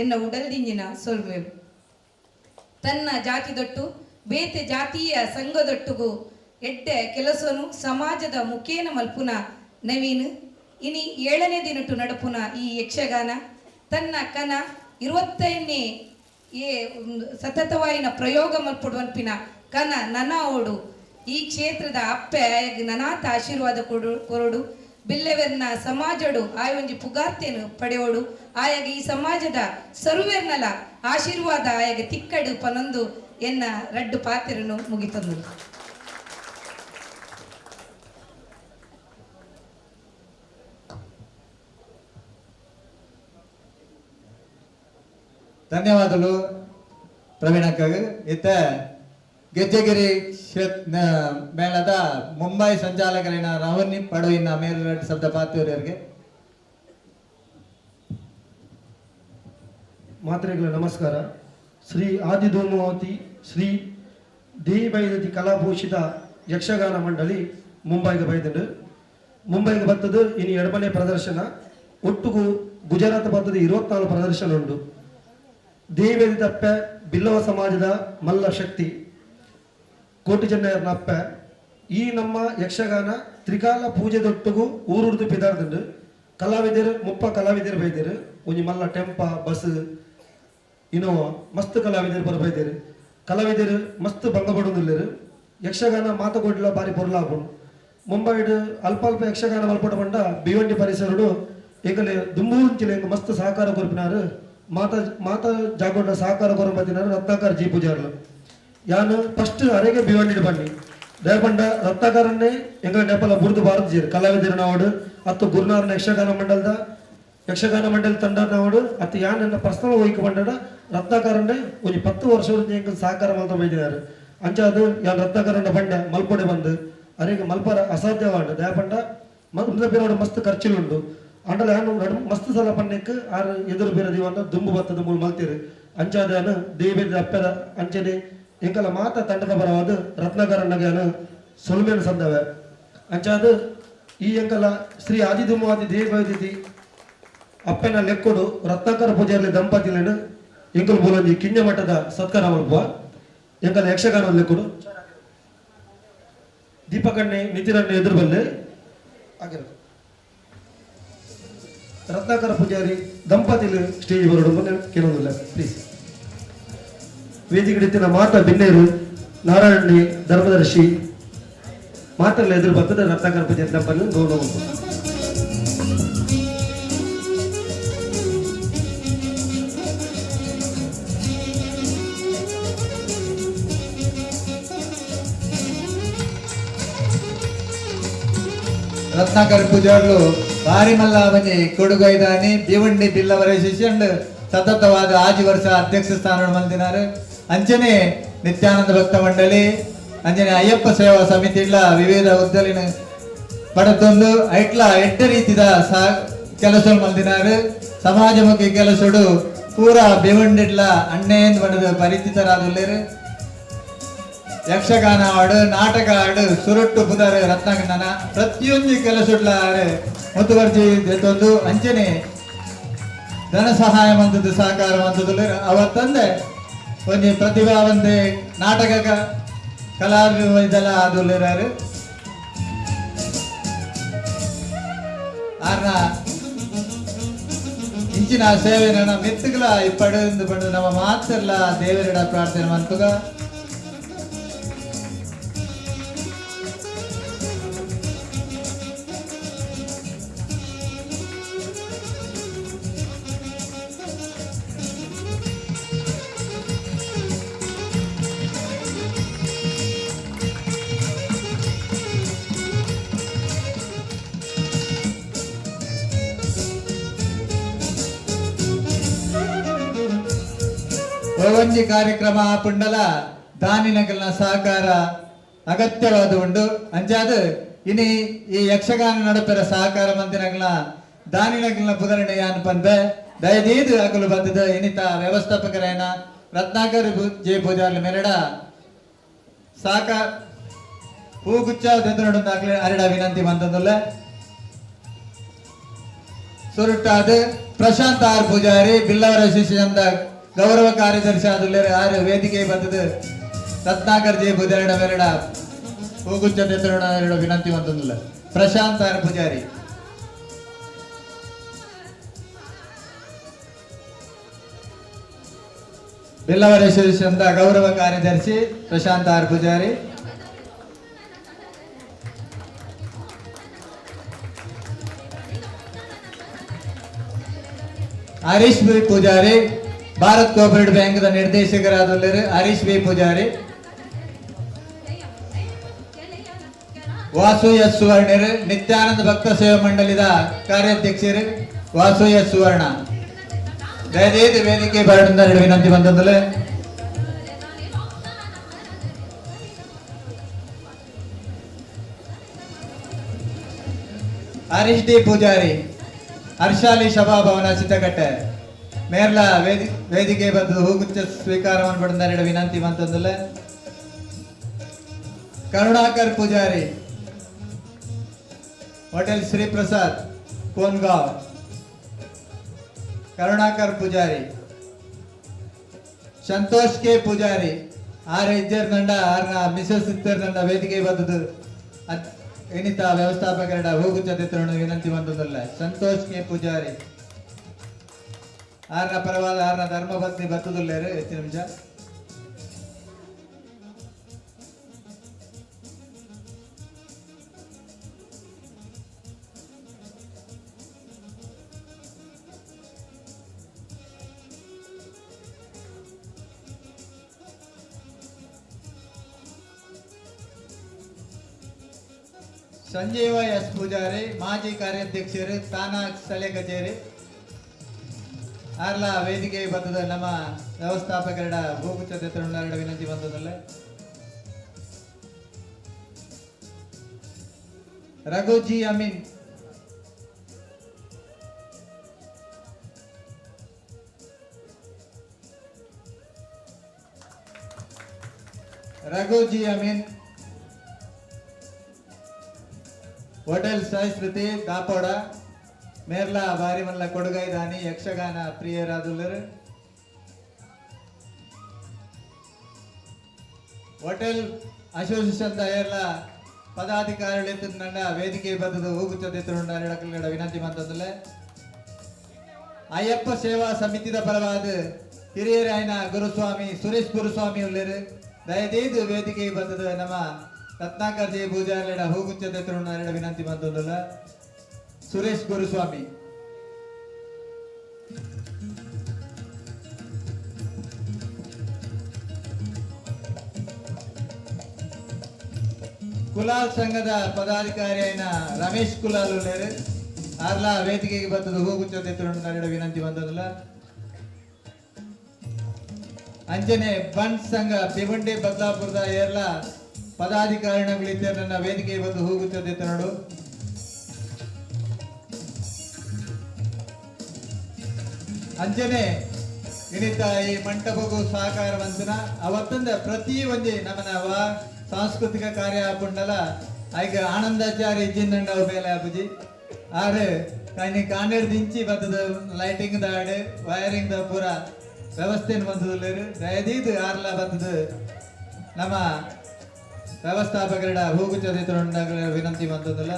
ಎನ್ನ ಉಡಲ್ದಿಂಜಿನ ಸೊಲ್ಮೇಲು ತನ್ನ ಜಾತಿದೊಟ್ಟು ಬೇತೆ ಜಾತಿಯ ಸಂಘದೊಟ್ಟುಗೂ ಎಡ್ಡೆ ಕೆಲಸನು ಸಮಾಜದ ಮುಖೇನ ಮಲ್ಪುನ ನವೀನ್ ಇನಿ 7ನೇ ದಿನಟ್ಟು ನಡಪುನ ಈ ಯಕ್ಷಗಾನ ತನ್ನ ಕನ 25ನೇ ಸತತವಾಯಿನ ಪ್ರಯೋಗ ಮಲ್ಪಡುವನ್ಪಿನ ಕನ ನನ ಓಡು ಈ ಕ್ಷೇತ್ರದ ಅಪ್ಪೆ ಆಯಗ್ ನನಾಥ ಆಶೀರ್ವಾದ ಕೊರಡು ಬಿಲ್ಲೆವೆರ್ನ ಸಮಾಜಡು ಆಯ ಒಂಜಿ ಪುಗಾರ್ತೆನು ಪಡೆಯೋಡು ಆಯಾಗ ಈ ಸಮಾಜದ ಸರ್ವೇರ್ನಲ ಆಶೀರ್ವಾದ ಆಯಾಗ ತಿಕ್ಕಡು ಪನೊಂದು ಎನ್ನ ರಡ್ಡು ಪಾತೆರನು ಮುಗಿತಂದು. ಧನ್ಯವಾದಗಳು ಪ್ರವೀಣಕ್ಕಾಗ. ಇತ್ತ ಗೆಜ್ಜೆಗಿರಿ ಮೇಳದ ಮುಂಬೈ ಸಂಚಾಲಕರಿನ ರವನಿ ಪಡುವಿನ ಮೇಲ್ರೆಡ್ ಶಬ್ದ ಪಾತ್ರರಿಗೆ ಮಾತ್ರೆಗಳ ನಮಸ್ಕಾರ. ಶ್ರೀ ಆದಿಧೂಮವತಿ ಶ್ರೀ ದೇವಿ ಬೈದತಿ ಕಲಾಭೂಷಿತ ಯಕ್ಷಗಾನ ಮಂಡಳಿ ಮುಂಬೈಗೆ ಬೈದಡು ಮುಂಬೈಗೆ ಬರ್ತದು ಇನ್ನು 2ನೇ ಪ್ರದರ್ಶನ. ಒಟ್ಟುಗೂ ಗುಜರಾತ್ ಬರ್ತದೆ 24 ಪ್ರದರ್ಶನ ಉಂಟು. ದೇವಿ ತಪ್ಪ ಬಿಲ್ಲವ ಸಮಾಜದ ಮಲ್ಲ ಶಕ್ತಿ ಕೋಟಿ ಚೆನ್ನಯ್ಯನ ಅಪ್ಪ ಈ ನಮ್ಮ ಯಕ್ಷಗಾನ ತ್ರಿಕಾಲ ಪೂಜೆದೊಟ್ಟಿಗೂ ಊರುರ್ದು ಪಿದಾರ್ದುಂಡು ಕಲಾವಿದರು 30 ಕಲಾವಿದರು ಬೈದರು. ಒಂಜಿ ಮಲ್ಲ ಟೆಂಪ ಬಸ್ ಇನೋವಾ ಮಸ್ತ್ ಕಲಾವಿದರು ಬರಬೈದರು. ಕಲಾವಿದರು ಮಸ್ತ್ ಭಂಗಪಡುವುದಿಲ್ಲರು. ಯಕ್ಷಗಾನ ಮಾತುಕೊಡ್ಲ ಬಾರಿ ಪೊರ್ಲಾಪುಂಡು. ಮುಂಬೈಡ್ ಅಲ್ಪ ಅಲ್ಪ ಯಕ್ಷಗಾನ ಮಲ್ಪಡ ಬಂಡ ಭಿವಂಡಿ ಪರಿಸರಡು ಎಂಕಲೆ ದುಂಬೂಂಚಿಲೆ ಎಂಕ ಮಸ್ತ್ ಸಹಕಾರ ಕೊರ್ಪಿನಾರು. ಮಾತಾ ಜಾಗೊಂಡ ಸಹಕಾರ ಕೊರಬತ್ತಿನಾರು ರತ್ನಾಕರ್ ಜಿ ಪೂಜಾರ್ಲು ಯಾನು ಫಸ್ಟ್ ಅರೆಗೆ ಭಿವಂಡಿ ಬನ್ನಿ ದಯಪಂಡ ರತ್ನಾಕರನ್ನೇ ಎಂಗ ನೆಪಲ ಬುರ್ದು ಭಾರತ ಜೀರ್ ಕಲಾವಿದರು ನಾವಡು ಅತ್ತು ಗುರುನಾರ್ನ ಯಕ್ಷಗಾನ ಮಂಡಳಿ ತಂಡ ನಾವಡು ಅತ್ತು ಯಾನ್ ನನ್ನ ಪರ್ಸನಲ್ ಹೋಯ್ಕ ಬಂಡ ರತ್ನಾಕರನ್ನೇ ಒಂದು 10 ವರ್ಷದಿಂದ ಎಂಕ ಸಹಕಾರ ಮಲ್ತ ಬೈದಿನಾರು. ಅಂಚ ಅದು ಯಾನ್ ರತ್ನಾಕರನ್ನ ಬಂಡ ಮಲ್ಪೊಡೆ ಬಂದು ಅರೆಗೆ ಮಲ್ಪರ ಅಸಾಧ್ಯವಾಂಡ ದಯಪಂಡ ಬೇರೆ ಮಸ್ತ್ ಖರ್ಚಿಲುಂಡು ಅಂಡಲ ಯಾನು ಮಸ್ತ್ ಸಲ ಪಣ್ಣಕ್ಕೆ ಆರು ಎದುರು ಬೇರೆ ದಿವಂತ ದುಂಬು ಬತ್ತದ ಮೂಲ ಮಲ್ತೀರಿ ಅಂಚಾದ ದೇವಿ ಅಪ್ಪದ ಅಂಚನೆ ಎಂಕಲ ಮಾತ ತಂಡದ ಬರವಾದ ರತ್ನಾಕರಣ್ಣಗೆ ಸೊಲ್ಮೇನು ಸಂದವೆ ಅಂಚಾದ ಈ ಎಂಕಲ ಶ್ರೀ ಆದಿಧೂಮವಾದಿ ದೇವಿ ಬೈದಿತಿ ಅಪ್ಪನ ಲೆಕ್ಕೊಡು ರತ್ನಾಕರ ಪೂಜಾರಿ ದಂಪತಿలను ಎಂಕಲ್ ಬೋಲಂಜಿ ಕಿಂಜ ಮಠದ ಸತ್ಕಾರ ಮಲ್ಪುವ ಎಂಕಲ್ ಯಕ್ಷಗಾನ ಲೆಕ್ಕೊಡು ದೀಪಕಣ್ಣೆ ನಿತಿರಣ್ಣೆ ಎದುರು ಬಲ್ಲೆ ಆಗಿರ ರತ್ನಾಕರ ಪೂಜಾರಿ ದಂಪತಿಲು ಸ್ಟೇಜ್ ಬರೋಡು ಬಂದು ಕೆಲವೊಂದಿಲ್ಲ ಪ್ಲೀಸ್ ವೇದಿಕೆಡಿತ್ತಿನ ಮಾತ ಬಿನ್ನೇರು ನಾರಾಯಣಿ ಧರ್ಮದರ್ಶಿ ಮಾತೆಲ್ಲ ಎದುರು ಬರ್ತದೆ ರತ್ನಾಕರ ಪೂಜಾರಿ ದಂಪತಿ ಗೌರವ ರತ್ನಾಕರ್ ಪೂಜಾರ್ಲು ಭಾರಿ ಮಲ್ಲ ಅವನಿ ಕೊಡುಗೈದಾನಿ ಭಿವಂಡಿ ಬಿಲ್ಲವರ ಶಿಷ್ಯಂಡ್ ಸತತವಾದ ಆಜಿ ವರ್ಷ ಅಧ್ಯಕ್ಷ ಸ್ಥಾನ ಮಂದಿನಾರು ಅಂಚನೆ ನಿತ್ಯಾನಂದ ಭಕ್ತ ಮಂಡಳಿ ಅಂಚನೆ ಅಯ್ಯಪ್ಪ ಸೇವಾ ಸಮಿತಿ ವಿವಿಧ ಹುದ್ದಲಿನ ಪಡೆದೊಂದು ಐಟ್ಲ ಎಡ್ಡ ರೀತಿದ ಕೆಲಸ ಮಂದಿನಾರು ಸಮಾಜಮುಖಿ ಕೆಲಸಡು ಪೂರಾ ಭಿವಂಡಿಡ್ಲ ಅಣ್ಣೇಂದು ಪಡೆದು ಪರಿಚಿತರಾದುಲ್ಲೇರು ಯಕ್ಷಗಾನ ಹಾಡು ನಾಟಕ ಹಾಡು ಸುರಟ್ಟು ಪುದಾರೆ ರತ್ನಾಕಣ್ಣನ ಪ್ರತಿಯೊಂದು ಕೆಲಸಡ್ಲ ಮುತುವರ್ಜಿ ಎತ್ತೊಂದು ಅಂಚನೆ ಧನ ಸಹಾಯ ಮಂತದ್ದು ಸಹಕಾರ ಮಂತದ್ದು ಅವತ್ತಂದೆ ಒಂದು ಪ್ರತಿಭಾವಂತೆ ನಾಟಕ ಕಲಾವಿದೆಲ್ಲ ಆದುಲ್ಲೇರಾರು ಆರ್ನ ಇಂಚಿನ ಸೇವೆ ನನ್ನ ಮೆತ್ತುಗಳ ಪಡೆದು ಪಡೆದು ನಮ್ಮ ಮಾತೆಲ್ಲ ದೇವರಿಡ ಪ್ರಾರ್ಥನೆ ಮಂತುಗ ಒಂಜಿ ಕಾರ್ಯಕ್ರಮ ಪುಂಡಲ ದಾನಿನಕಲ್ನ ಸಹಕಾರ ಅಗತ್ಯವಾದ ಉಂಡು ಅಂಚಾದ ಇನಿ ಈ ಯಕ್ಷಗಾನ ನಡುಪೆರ ಸಹಕಾರ ಮಂದಿನಗಳ ದಾನಿನಕಲ್ನ ಪುದರಣೆ ಅನ್ಪಂದೆ ದಯದೀದು ಅಕಲು ಬಂದದ ಇನಿತ ವ್ಯವಸ್ಥಾಪಕರೇನ ರತ್ನಾಕರ್ ಜೆ ಪೂಜಾರ್ಲ ಮೆರಡ ಸಾಕ ಹೂಗುಚ್ಚ ದೆಂದು ಅರಡ ವಿನಂತಿ ಬಂದಲ್ಲ ಸುರುಟ್ಟಾದ ಪ್ರಶಾಂತ್ ಆರ್ ಪೂಜಾರಿ ಬಿಲ್ಲವರ ಶಿಷ್ಯಂದ ಗೌರವ ಕಾರ್ಯದರ್ಶಿ ಆದುಲ್ಲೇರು ಆರು ವೇದಿಕೆ ಬಂದದ್ದು ರತ್ನಾಕರ್ ಜೆ ಪೂಜಾರಿಡ ಮೆರಡ ಹೂಗುಚ್ಚ ದೆಂದು ವಿನಂತಿ ಬಂದಲ್ಲ ಪ್ರಶಾಂತ್ ಆರ್ ಪೂಜಾರಿ ಬಿಲ್ಲವರ ಶಿಷ್ಯಂದ ಗೌರವ ಕಾರ್ಯದರ್ಶಿ Prashant R Poojari Harish B Poojari Bharat cooperative bank ನಿರ್ದೇಶಕರಾದವರು ಹರೀಶ್ ಬಿ ಪೂಜಾರಿ ವಾಸು ಎಸ್ ಸುವರ್ಣರು ನಿತ್ಯಾನಂದ ಭಕ್ತ ಸೇವಾ ಮಂಡಳಿದ ಕಾರ್ಯಾಧ್ಯಕ್ಷರು ವಾಸು ಎಸ್ ಸುವರ್ಣ ದಯದೇದು ವೇದಿಕೆ ಬರಡಿಂದ ವಿನಂತಿ ಬಂದಲ್ಲ ಹರೀಶ್ ಡಿ ಪೂಜಾರಿ ಹರ್ಷಾಲಿ ಸಭಾಭವನ ಚಿತ್ತಕಟ್ಟೆ ಮೇರ್ಲ ವೇದಿಕೆ ಬಂದು ಹೂಗುಚ್ಚ ಸ್ವೀಕಾರವನ್ನು ಪಡೆದ ವಿನಂತಿ ಬಂತಂದಲ್ಲ Karunakar Poojari hotel Shri Prasad Kongaon Karunakar Poojari Santosh K Poojari R ಇಜ್ಜರ್ ದಂಡ ಆರ್ನ ಮಿಸಸ್ ಇತ್ತರ್ ದಂಡ ವೇದಿಕೆ ಬಂದದ್ದು ಏನಿತ ವ್ಯವಸ್ಥಾಪಕರ ಹೋಗುತ್ತದೆ ವಿನಂತಿ ಬಂದದಲ್ಲ ಸಂತೋಷ್ ಕೆ ಪೂಜಾರಿ ಆರ್ನ ಪರವಾದ ಆರ್ನ ಧರ್ಮಪತ್ನಿ ಬತ್ತದಲ್ಲೇರು ಹೆಚ್ಚು ನಿಮಿಷ ಸಂಜೀವ ಎಸ್ ಪೂಜಾರಿ ಮಾಜಿ ಕಾರ್ಯಾಧ್ಯಕ್ಷರು ತಾನಾ ಸ್ಥಳೀಯ ಕಚೇರಿ ಆರ್ಲ ವೇದಿಕೆ ಬಂದದ ನಮ್ಮ ವ್ಯವಸ್ಥಾಪಕರ ಭೂಗುಚ್ಚ ವಿನಂತಿ ಬಂದದಲ್ಲ ರಘುಜಿ ಅಮೀನ್ ರಘುಜಿ ಅಮೀನ್ ಹೋಟೆಲ್ ಸಾಯಿ ಸ್ಮೃತಿ ದಾಪೋಡ ಮೇರ್ಲ ಬಾರಿ ಮಲ್ಲ ಕೊಡುಗೈದಾನಿ ಯಕ್ಷಗಾನ ಪ್ರಿಯರಾದುಲ್ಲರು ಹೋಟೆಲ್ ಅಸೋಸಿಯೇಷನ್ ಏರ್ಲ ಪದಾಧಿಕಾರಿಗಳು ನಂಡ ವೇದಿಕೆ ಬದದು ಹೋಗುತ್ತದೆ ವಿನಂತಿ ಮಂತಂದಲ್ಲ ಅಯ್ಯಪ್ಪ ಸೇವಾ ಸಮಿತಿದ ಪರವಾದ ಹಿರಿಯರಾಯನ ಗುರುಸ್ವಾಮಿ ಸುರೇಶ್ ಗುರುಸ್ವಾಮಿ ಉಳ್ಳರು ದಯದೇದು ವೇದಿಕೆ ಬದದು ನಮ್ಮ ರತ್ನಾಕರ್ ಜಿ ಪೂಜಾರಿಡ ಹೋಗುತ್ತದೆ ವಿನಂತಿ ಮಂತಂದಲ್ಲ ಸುರೇಶ್ ಗುರುಸ್ವಾಮಿ ಕುಲಾಲ್ ಸಂಘದ ಪದಾಧಿಕಾರಿಯೈನ ರಮೇಶ್ ಕುಲಾಲ್ ಉಳ್ಳರು ಆರ್ಲ ವೇದಿಕೆಗೆ ಬರ್ತದ ಹೋಗುತ್ತದೆ ವಿನಂತಿ ಬಂದದಲ್ಲ ಅಂಜನೆ ಬಂಡ್ ಸಂಘ ಭಿವಂಡಿ ಬದಲಾಪುರದ ಏರ್ಲ ಪದಾಧಿಕಾರಿಗಳಿದ್ದ ನನ್ನ ವೇದಿಕೆಗೆ ಬಂದು ಹೋಗುತ್ತದೆ ನೋಡು ಅಂಜನೆ ಇನಿತ ಈ ಮಂಟಪಕ್ಕೂ ಸಹಕಾರ ಬಂತನ ಅವತ್ತಂದ ಪ್ರತಿ ಒಂದೇ ನಮ್ಮನವ ಸಾಂಸ್ಕೃತಿಕ ಕಾರ್ಯ ಹಾಕೊಂಡಲ್ಲ ಈಗ ಆನಂದಾಚಾರಿ ಇಜ್ಜಿಂದಂಡ ಮೇಲೆ ಅಪ್ಪುಜಿ ಆರು ಕಾಯಿ ಕಾಂಡೇಡ್ ದಿಂಚಿ ಬರ್ತದ ಲೈಟಿಂಗ್ ದಾಡು ವೈರಿಂಗ್ ದ ಪೂರ ವ್ಯವಸ್ಥೆ ಬಂದದ್ದು ದಯದೀದು ಆರ್ಲ ಬರ್ತದ ನಮ್ಮ ವ್ಯವಸ್ಥಾಪಕರ ಹೋಗುತ್ತದೆ ವಿನಂತಿ ಬಂದದಲ್ಲ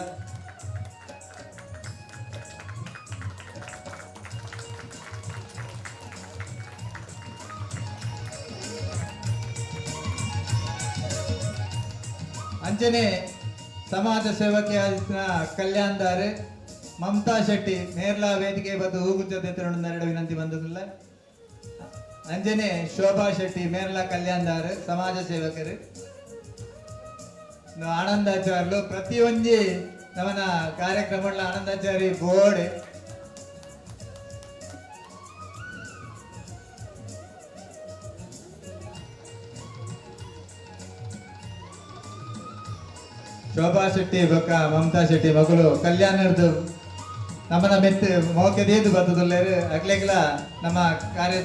ಅಂಜನೆ ಸಮಾಜ ಸೇವಕಿ ಕಲ್ಯಾಣದಾರ್ ಮಮತಾ ಶೆಟ್ಟಿ ನೇರ್ಲಾ ವೇದಿಕೆ ಬದ್ದು ಹೋಗುತ್ತದೆ ವಿನಂತಿ ಬಂದದಿಲ್ಲ ಅಂಜನೆ ಶೋಭಾ ಶೆಟ್ಟಿ ಮೇರ್ಲಾ ಕಲ್ಯಾಣದಾರ್ ಸಮಾಜ ಸೇವಕರು ಆನಂದಾಚಾರ್ಯರು ಪ್ರತಿಯೊಂದು ನಮ್ಮನ ಕಾರ್ಯಕ್ರಮ ಆನಂದಾಚಾರಿ ಬೋರ್ಡ್ ಶೋಭಾ ಶೆಟ್ಟಿ ಬೊಕ್ಕ ಮಮತಾ ಶೆಟ್ಟಿ ಮಗಳು ಕಲ್ಯಾಣದ್ದು ನಮ್ಮನ ಮೆತ್ತು ಮೋಕೆದೇದು ಬರ್ತದಲ್ಲೇರು ಅಗ್ಲೆಗ್ಲ ನಮ್ಮ ಕಾರ್ಯ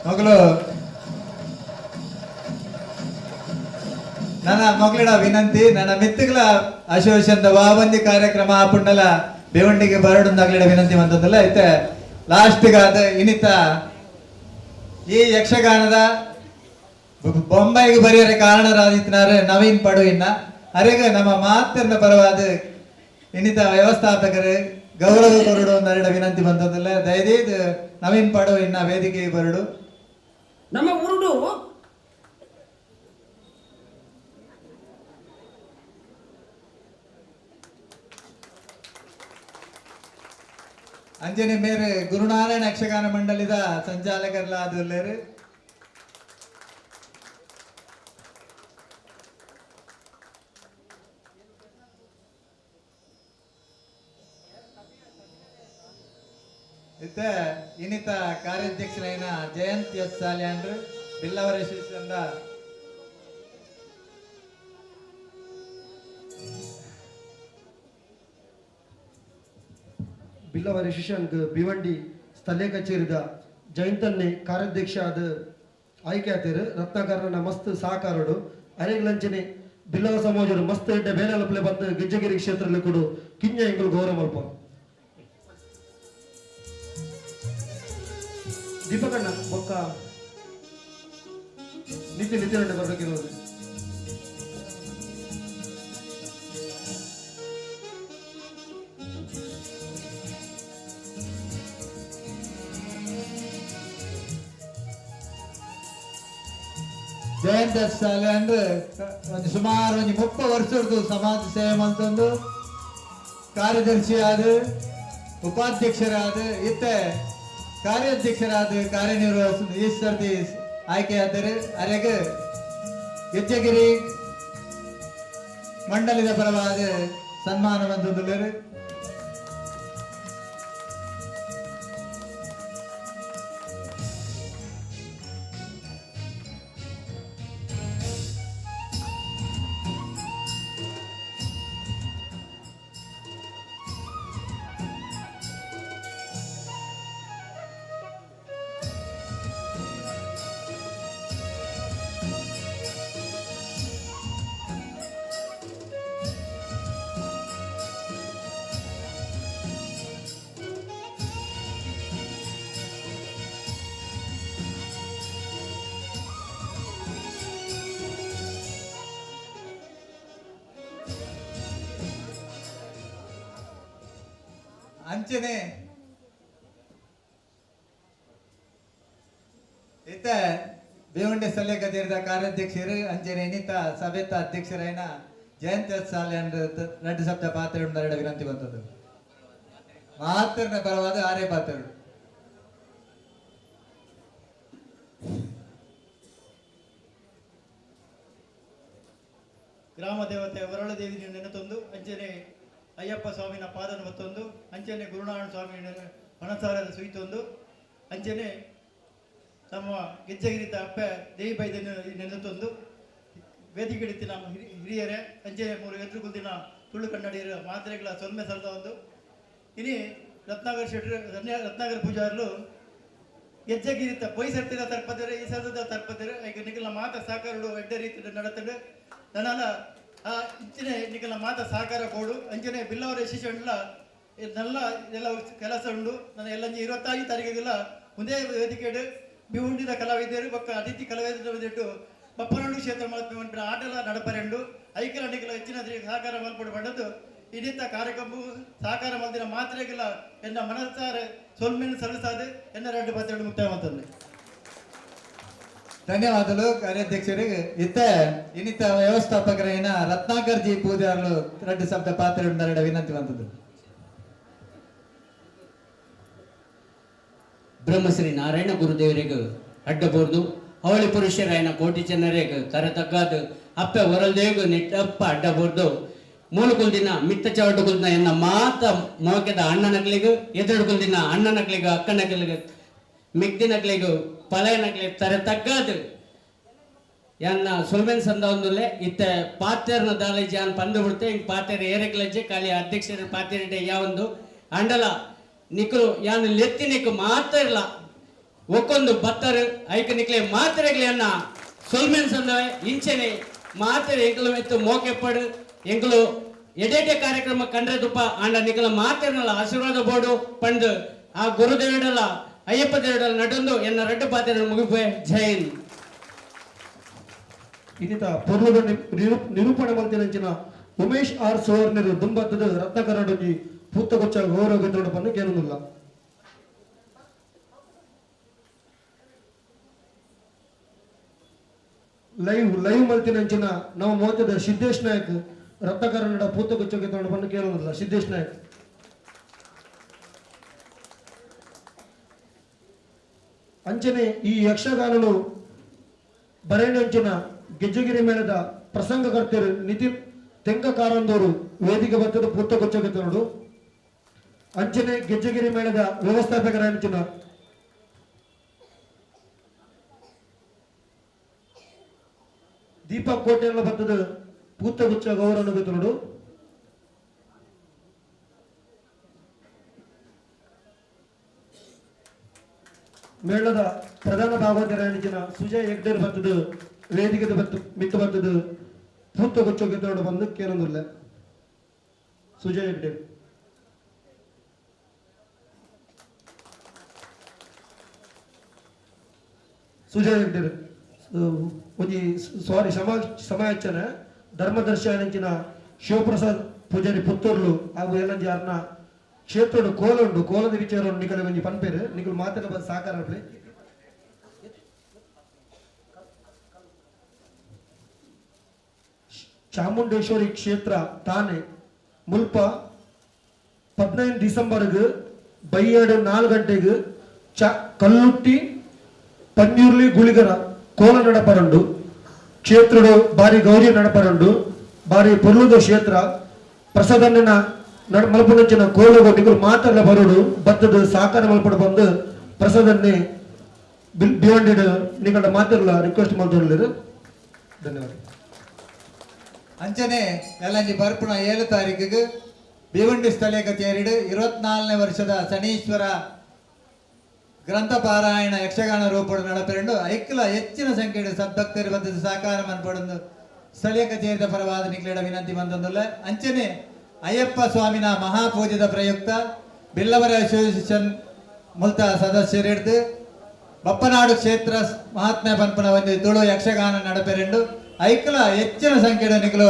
ಮಗಳು ನನ್ನ ಮಗಳ ವಿನಂತಿ ನನ್ನ ಮಿತ್ತುಗಳ ಅಸೋಸಿಯೇಷನ್ ವಾಬಂದಿ ಕಾರ್ಯಕ್ರಮ ಆಪುಂಡಲ ಬೇವಂಡಿಗೆ ಬರಡುಂದಾಗ್ಲಿಡ ವಿನಂತಿ ಬಂದದಲ್ಲ ಐತೆ ಲಾಸ್ಟ್ಗಾದ ಇನಿತ ಈ ಯಕ್ಷಗಾನದ ಬೊಂಬೈಗೆ ಬರೆಯರ ಕಾರಣರಾದಿತ್ನಾರ ನವೀನ್ ಪಡು ಇನ್ನ ಅರೆಗ ನಮ್ಮ ಮಾತನ್ನ ಪರವಾದ ಇನಿತ ವ್ಯವಸ್ಥಾಪಕರು ಗೌರವ ಕೊರಡು ಒಂದೆರಡು ವಿನಂತಿ ಬಂದದಲ್ಲ ದಯದೇದು ನವೀನ್ ಪಡು ಇನ್ನ ವೇದಿಕೆಗೆ ಬರಡು ನಮ್ಮ ಉರುಡು ಅಂಜನೆ ಮೇರೆ ಗುರುನಾರಾಯಣ ಯಕ್ಷಗಾನ ಮಂಡಳಿದ ಸಂಚಾಲಕರ್ಲಾದುಲ್ಲೇರು ಇತ್ತ ಇನ್ನಿತ ಕಾರ್ಯಾಧ್ಯಕ್ಷರೈನ ಜಯಂತ್ ಎಸ್ ಸಾಲ್ಯಾಂಡ್ರು ಬಿಲ್ಲವರ ಶಿಷ್ಯಂದ ಬಿಲ್ಲವರ ಶಿಷ್ಯಂಗ್ ಭಿವಂಡಿ ಸ್ಥಳೀಯ ಕಚೇರಿದ ಜಯಂತನ್ನೇ ಕಾರ್ಯಾಧ್ಯಕ್ಷ ಆದ ಆಯ್ಕೆ ಆತೇರು ರತ್ನಾಕರನ ಮಸ್ತ್ ಸಹಕಾರಡು ಅರೆಗ್ಲಂಚನೆ ಬಿಲ್ಲವ ಸಮಾಜರು ಮಸ್ತ್ ಎಡ್ಡೆ ಬೇಲಪ್ಲೆ ಬಂದು ಗಿಜ್ಜಗಿರಿ ಕ್ಷೇತ್ರದಲ್ಲಿ ಕೊಡು ಕಿಂಜ ಎಂಗಳು ಗೌರವ ಮಲ್ಪ ದೀಪಕಣ್ಣ ಬೊಕ್ಕ ನಿತ್ಯ ಬರ್ಬೇಕಿರೋದು ಜಯಂತ ಶಾಲೆ ಅಂದ್ರೆ ಒಂದು ಸುಮಾರು ಒಂದು 30 ವರ್ಷದ್ದು ಸಮಾಜ ಸೇವೆ ಮಂತಂದು ಕಾರ್ಯದರ್ಶಿ ಆದ ಉಪಾಧ್ಯಕ್ಷರಾದ ಇತ್ತ ಕಾರ್ಯಾಧ್ಯಕ್ಷರಾದ ಕಾರ್ಯನಿರ್ವಹಿಸಿದ ಈ ಸರ್ತಿ ಆಯ್ಕೆಯಾದರೆ ಅರೆಗೆ ಗೆಜ್ಜಗಿರಿ ಮಂಡಲದ ಪರವಾದ ಸನ್ಮಾನ ಬಂದದ್ದು ಅಂಚನೆ ಇತ್ತ ಬೇವಂಡೆ ಸಲಹೆ ಕಚೇರಿದ ಕಾರ್ಯಾಧ್ಯಕ್ಷರು ಅಂಚನೆ ಇನ್ನಿತ ಸಭೆತ ಅಧ್ಯಕ್ಷರೈನ ಜಯಂತ ಸಾಲೆ ಎರಡು ಶಬ್ದ ಪಾತ್ರ ವಿನಂತಿ ಬಂದದ್ದು ಮಾತ್ರ ಪರವಾದ ಆರೇ ಪಾತ್ರಗಳು ಗ್ರಾಮ ದೇವತೆ ವರಳದೇವಿ ನೆನೆತೊಂದು ಅಂಚನೆ ಅಯ್ಯಪ್ಪ ಸ್ವಾಮಿನ ಪಾದನ ಮತ್ತೊಂದು ಅಂಚನೆ ಗುರುನಾರಾಯಣ ಸ್ವಾಮಿ ಮನಸಾರದ ಸುಯಿತೊಂದು ಅಂಚನೆ ನಮ್ಮ ಗೆಜ್ಜೆಗಿರಿತ ಅಪ್ಪ ದೇವಿ ಬೈದ ನೆನೆತೊಂದು ವೇದಿಕೆ ನಮ್ಮ ಹಿರಿಯರೇ ಅಂಚನೆ ಮೂರು ಎದುರುಗುದಿನ ತುಳು ಕನ್ನಡಿಯರ ಮಾತ್ರೆಗಳ ಸೊಲ್ಮೆ ಸಲ್ದ ಒಂದು ಇನಿ ರತ್ನಾಕರ್ ಶೆಟ್ರು ರತ್ನಾಕರ್ ಪೂಜಾರ್ಲು ಗೆಜ್ಜೆಗಿರಿತ ಪೊಯ್ಸರ್ತಿನ ತರ್ಪದರೆ ಈ ಸದದ ತರ್ಪದರೆ ಈಗ ನಿಖಲ ಮಾತ ಸಾಕಾರಡು ಎಡ್ಡೆ ರೀತಿ ನಡತಡೆ ನನ್ನಲ್ಲ ಆ ಇಂಚಿನ ನಿಖಲ ಮಾತ ಸಾಕಾರ ಬೋಡು ಅಂಚನೆ ಬಿಲ್ಲವರ ಶಿಶುಂಡ್ಲ ನಲ್ಲ ಎಲ್ಲ ಕೆಲಸ ಉಂಡು ನನ್ನ ಎಲ್ಲ 25 ತಾರೀಕಿಗೆಲ್ಲ ಮುಂದೆ ವೇದಿಕೆ ಬಿಹುಂಡಿದ ಕಲಾವಿದರು ಬೊಕ್ಕ ಅತಿಥಿ ಕಲಾವಿದರು ಬಪ್ಪನಂಡು ಕ್ಷೇತ್ರ ಮಲ್ಪೆ ಆಟಲ ನಡಪರೆಂಡು ಐಕಲ ನಿಖಲ ಹೆಚ್ಚಿನ ಸಹಕಾರ ಮಲ್ಪಡು ಪಡೆದು ಇನ್ನಿತ ಕಾರ್ಯಕ್ರಮ ಸಹಕಾರ ಮಲ್ದಿನ ಮಾತ್ರೆಗಿಲ್ಲ ಎನ್ನ ಮನಸ್ಸಾರೆ ಸೊಲ್ಮೆನ ಸಲ್ಲಿಸಾದೆ ಎನ್ನ 2 ಮುಕ್ತಾಯ ಮಾಡ್ತಂದೆ. ಧನ್ಯವಾದಗಳು ಕಾರ್ಯಾಧ್ಯಕ್ಷರಿಗೆ ಇತ್ತ ಇನ್ನಿತ ವ್ಯವಸ್ಥಾಪಕರೈನ ರತ್ನಾಕರ್ ಜಿ ಪೂಜಾರ್ಲು 2 ಶಬ್ದ ಪಾತ್ರ ವಿನಂತಿ ಬಂದದ್ದು. ಬ್ರಹ್ಮಶ್ರೀ ನಾರಾಯಣ ಗುರುದೇವರಿಗೆ ಅಡ್ಡಬಹುದು ಅವಳಿ ಪುರುಷರಾಯನ ಕೋಟಿ ಜನರಿಗೆ ಕರತಕ್ಕಾದ ಅಪ್ಪ ಹೊರಲ್ದೇವಿಗೂ ನಿಟ್ಟಪ್ಪ ಅಡ್ಡಬಹುದು ಮೂಲಕುಲ್ದಿನ ಮಿತ್ತ ಚವಟುಗುಲ್ದಿನ ಎನ್ನ ಮಾತ ಮೋಕೆದ ಅಣ್ಣನಕ್ಲಿಗೂ ಎದುರುಗುಲ್ದಿನ ಅಣ್ಣನಕ್ಲಿಗೂ ಅಕ್ಕನಕ್ಲಿಗೂ ಮಿಗ್ದಿನಕ್ಲಿಗೂ ಪಲಯನಕ್ಲಿಗೆ ತರತಕ್ಕಾದ ಎನ್ನ ಸುಲ್ಮೆನ್ ಸಂದ ಒಂದುಲೆ ಇತ್ತ ಪಾತ್ರೆರ್ನ ದಾಳಿ ಜಾನ್ ಪಂದು ಬಿಡ್ತೆ ಹಿಂಗೆ ಪಾತ್ರೆ ಏರೆಕ್ಲಜ್ಜೆ ಖಾಲಿ ಅಧ್ಯಕ್ಷರ ಪಾತ್ರೆ ಯಾವೊಂದು ಅಂಡಲ ನಿಕ್ಕಲು ಯಾನು ಲೆತ್ತಿ ನಿಕ್ಕು ಮಾತ್ರ ಇಲ್ಲ ಒಕ್ಕೊಂದು ಬತ್ತರು ಐಕ ನಿಕ್ಲೆ ಮಾತ್ರೆಗ್ಲಿ ಅನ್ನ ಸೊಲ್ಮೆನ್ ಸಂದವೆ ಇಂಚೆನೆ ಮಾತ್ರೆ ಎಂಕಲು ಮೆತ್ತು ಮೋಕೆ ಪಡು ಎಂಕಲು ಎಡೆಡೆ ಕಾರ್ಯಕ್ರಮ ಕಂಡ್ರೆ ತುಪ್ಪ ಆಂಡ ನಿಕಲ ಮಾತಿರನಲ್ಲ ಆಶೀರ್ವಾದ ಬೋರ್ಡು ಪಂಡು ಆ ಗುರುದೇವಡಲ್ಲ ಅಯ್ಯಪ್ಪ ದೇವಡಲ್ಲ ನಡೊಂದು ಎನ್ನ 2 ಪಾತ್ರೆ ಮುಗಿಪೆ ಜೈ ಹಿಂದ್. ಇನ್ನಿತ ಪೂರ್ವದ ನಿರೂಪಣೆ ಮಲ್ತಿನಂಚಿನ ಉಮೇಶ್ ಆರ್ ಸೋರ್ನರು ದುಂಬತ್ತದ ರತ್ನಕರಡೊಂಜಿ ಪೂತಗೊಚ್ಚ ಗೌರವ ಪನ್ನು ಕೇಳುವುದಿಲ್ಲ. ಲೈವ್ ಮಲ್ತಿನಂಚಿನ ನಾವು ಮೋತದ ಸಿದ್ದೇಶ್ ನಾಯಕ್ ರತ್ನಕರಡ ಪೂತಗೊಚ್ಚಕ್ಕೆ ತಗೊಂಡು ಬಂದು ಕೇಳುವುದಿಲ್ಲ. ಸಿದ್ದೇಶ್ ನಾಯಕ್ ಅಂಚನೆ ಈ ಯಕ್ಷಗಾನನು ಬರೇಣಂಚಿನ ಗೆಜ್ಜೆಗಿರಿ ಮೇಳದ ಪ್ರಸಂಗಕರ್ತರು ನಿತಿನ್ ತೆಂಕಕಾರಂದವರು ವೇದಿಕೆ ಬರ್ತದ ಪೂತಗೊಚ್ಚಕ್ಕೆ ತಗೊಂಡು ಅಂಚನೆ ಗೆಜ್ಜೆಗಿರಿ ಮೇಳದ ವ್ಯವಸ್ಥಾಪಕರಾಂಚಿನ ದೀಪಕ್ ಕೋಟೆಲ್ಲ ಬರ್ತದ ಪೂತಗುಚ್ಚ ಗೌರವ ತೋಡು ಮೇಳದ ಪ್ರಧಾನ ಭಾಗವತರಾಣಿನ ಸುಜಯ್ ಹೆಗ್ಡೇರ್ ಬರ್ತದ ವೇದಿಕೆ ಮಿಕ್ಕ ಬರ್ತದ ಪೂತಗುಚ್ಚಕ್ಕೆ ತೋಡು ಬಂದು ಕೇಳೋದಿಲ್ಲ. ಸುಜಯ್ ಹೆಗ್ಡೇರ್ ಸುಜಯ್ ಹೆಗ್ಡೇರ್ ಒಂಜಿ ಸಾರಿ ಸಮಾಚನ ಧರ್ಮದರ್ಶನ ಶಿವಪ್ರಸಾದ್ ಪೂಜಾರಿ ಪುತ್ತೂರ್ಲು ಹಾಗೂ ಎಲ್ಲಂಜಿ ಅರ್ನ ಕ್ಷೇತ್ರ ಕೋಲುಂಡು ಕೋಲದ ವಿಚಾರ ನಿಕಲ ಒಂಜಿ ಪನ್ಪೇರು ನಿಕಲು ಮಾತನ ಬಂದು ಸಾಕಾರ ಚಾಮುಂಡೇಶ್ವರಿ ಕ್ಷೇತ್ರ ತಾನೆ ಮುಲ್ಪ 15 ಡಿಸೆಂಬರ್ಗೆ ಬೈಯಡು 4 ಗಂಟೆಗೆ ಕಲ್ಲುಟ್ಟಿ ಪನ್ನೂರ್ಲಿ ಗುಳಿಗರ ಕೋಲ ನಡಪರಂಡು ಕ್ಷೇತ್ರಡು ಬಾರಿ ಗೌರಿ ನಡಪರಂಡು ಬಾರಿ ಪೊರ್ಲುದ ಕ್ಷೇತ್ರ ಪ್ರಸಾದನ್ನ ಮಲ್ಪುನಂಚಿನ ಕೋಲುಗೊಟ್ಟಿಗಳು ಮಾತ್ರ ಬರೋಡು ಬತ್ತದ ಸಾಕಾರ ಮಲ್ಪಡು ಬಂದು ಪ್ರಸಾದನ್ನೇ ಬಿಯಾಂಡೆಡ್ ನಿಗಳ ಮಾತಿರಲ್ಲ ರಿಕ್ವೆಸ್ಟ್ ಮಾಡ್ತಿರ್ಲಿರು. ಧನ್ಯವಾದ. ಅಂಚನೆ ಎಲ್ಲಂಜಿ ಬರ್ಪುಣ 7 ತಾರೀಕಿಗೆ ಭಿವಂಡಿ ಸ್ಥಳೀಯ ಕಚೇರಿಡು 24ನೇ ವರ್ಷದ ಶನೀಶ್ವರ ಗ್ರಂಥ ಪಾರಾಯಣ ಯಕ್ಷಗಾನ ರೂಪಡು ನಡಪೆಂಡು ಐಕ್ಲ ಹೆಚ್ಚಿನ ಸಂಖ್ಯೆಯ ಸದ್ಭಕ್ತರು ಬಂದದ್ದು ಸಹಕಾರ ಮನ್ಪಡೊಂದು ಸ್ಥಳೀಯ ಕಚೇರಿದ ಪರವಾದ ನಿಕ್ಲೆಡ ವಿನಂತಿ ಬಂದೊಂದುಲ್ಲ. ಅಂಚನೆ ಅಯ್ಯಪ್ಪ ಸ್ವಾಮಿನ ಮಹಾಪೂಜೆದ ಪ್ರಯುಕ್ತ ಬಿಲ್ಲವರ ಅಸೋಸಿಯೇಷನ್ ಮುಲ್ತ ಸದಸ್ಯರಿಡ್ದು ಬಪ್ಪನಾಡು ಕ್ಷೇತ್ರ ಮಹಾತ್ಮೆ ಪನ್ಪುನ ಒಂದು ತುಳು ಯಕ್ಷಗಾನ ನಡಪೆರೆಂಡು ಐಕ್ಲ ಹೆಚ್ಚಿನ ಸಂಖ್ಯೆಯ ನಿಕ್ಲು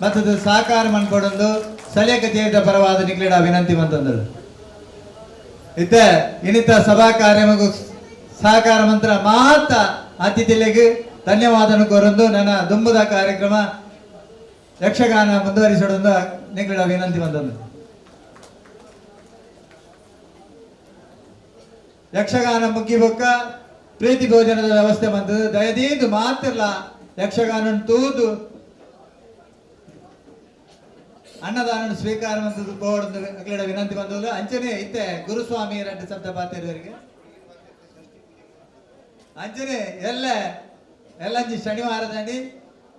ಮತ್ತದು ಸಹಕಾರ ಮನ್ಪಡೊಂದು ಸ್ಥಳೀಯ ಕಚೇರಿದ ಪರವಾದ ನಿಕ್ಲೆಡ ವಿನಂತಿ ಬಂದೊಂದು. ಇತ್ತೆ ಇನ್ನಿತ ಸಭಾ ಕಾರ್ಯಮಗು ಸಹಕಾರ ಮಂತ್ರ ಮಾತ ಅತಿಥಿಗಳಿಗೆ ಧನ್ಯವಾದನು ಕೋರೊಂದು ನನ್ನ ದುಂಬುದ ಕಾರ್ಯಕ್ರಮ ಯಕ್ಷಗಾನ ಮುಂದುವರಿಸೋದು ನಿಗಳ ವಿನಂತಿ ಬಂದದ್ದು. ಯಕ್ಷಗಾನ ಮುಗಿಬೊಕ್ಕ ಪ್ರೀತಿ ಭೋಜನದ ವ್ಯವಸ್ಥೆ ಬಂದದ್ದು. ದಯದೀದು ಮಾತಿರ್ಲ ಯಕ್ಷಗಾನ ತೂದು ಅನ್ನದಾನ ಸ್ವೀಕಾರ ಮಂತದ್ದು ಕೋಡೊಂದು ಅಕ್ಲಿಡ ವಿನಂತಿ ಬಂದದ್ದು. ಅಂಚನೆ ಇತ್ತೆ ಗುರುಸ್ವಾಮಿ ಎರಡು ಶಬ್ದ ಪಾತಿರುವವರಿಗೆ ಅಂಚನೆ ಎಲ್ಲಂಜಿ ಶನಿವಾರದಂಡಿ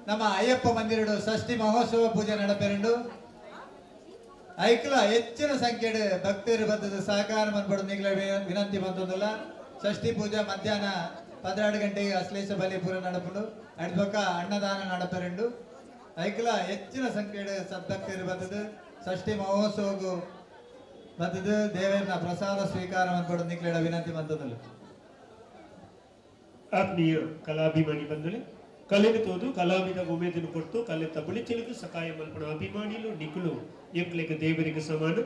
ನಮ್ಮ ಅಯ್ಯಪ್ಪ ಮಂದಿರಡು ಷಷ್ಠಿ ಮಹೋತ್ಸವ ಪೂಜೆ ನಡಪೆರಂಡು ಐಕ್ಲ ಹೆಚ್ಚಿನ ಸಂಖ್ಯೆಡು ಭಕ್ತರು ಬಂದದ್ದು ಸಹಕಾರ ಮನ್ಪಡು ನಿಗ್ಲ ವಿನಂತಿ ಬಂದದಲ್ಲ. ಷಷ್ಠಿ ಪೂಜೆ ಮಧ್ಯಾಹ್ನ 12 ಗಂಟೆಗೆ ಅಶ್ಲೇಷ ಬಲಿ ಪೂರ ನಡಪುಡು ಅಡ್ಬೊಕ್ಕ ಅನ್ನದಾನ ನಡಪೆರಂಡು ಐಕ್ಲ ಹೆಚ್ಚಿನ ಸಂಖ್ಯೆಡು ಸದ್ಭಕ್ತರು ಬಂದದ್ದು ಷಷ್ಠಿ ಮಹೋತ್ಸವಗೂ ಬಂದದ್ದು ದೇವರನ್ನ ಪ್ರಸಾದ ಸ್ವೀಕಾರ ಮನ್ಪಡು ನಿಗ್ಲ ವಿನಂತಿ ಬಂದದಲ್ಲ. ಆತ್ಮೀಯ ಕಲಾಭಿಮಾನಿ ಬಂಧುಲೆ ಕಲೆನು ತೋದು ಕಲಾವಿದ ಉಮೇದನು ಕೊಟ್ಟು ಕಲೆ ತಬಳಿ ತಿಳಿದು ಸಕಾಯ ಮಲ್ಪಣ ಅಭಿಮಾನಿಲು ನಿಖುಲು ಎಂಕ್ಲೆಗೆ ದೇವರಿಗೆ ಸಮಾನ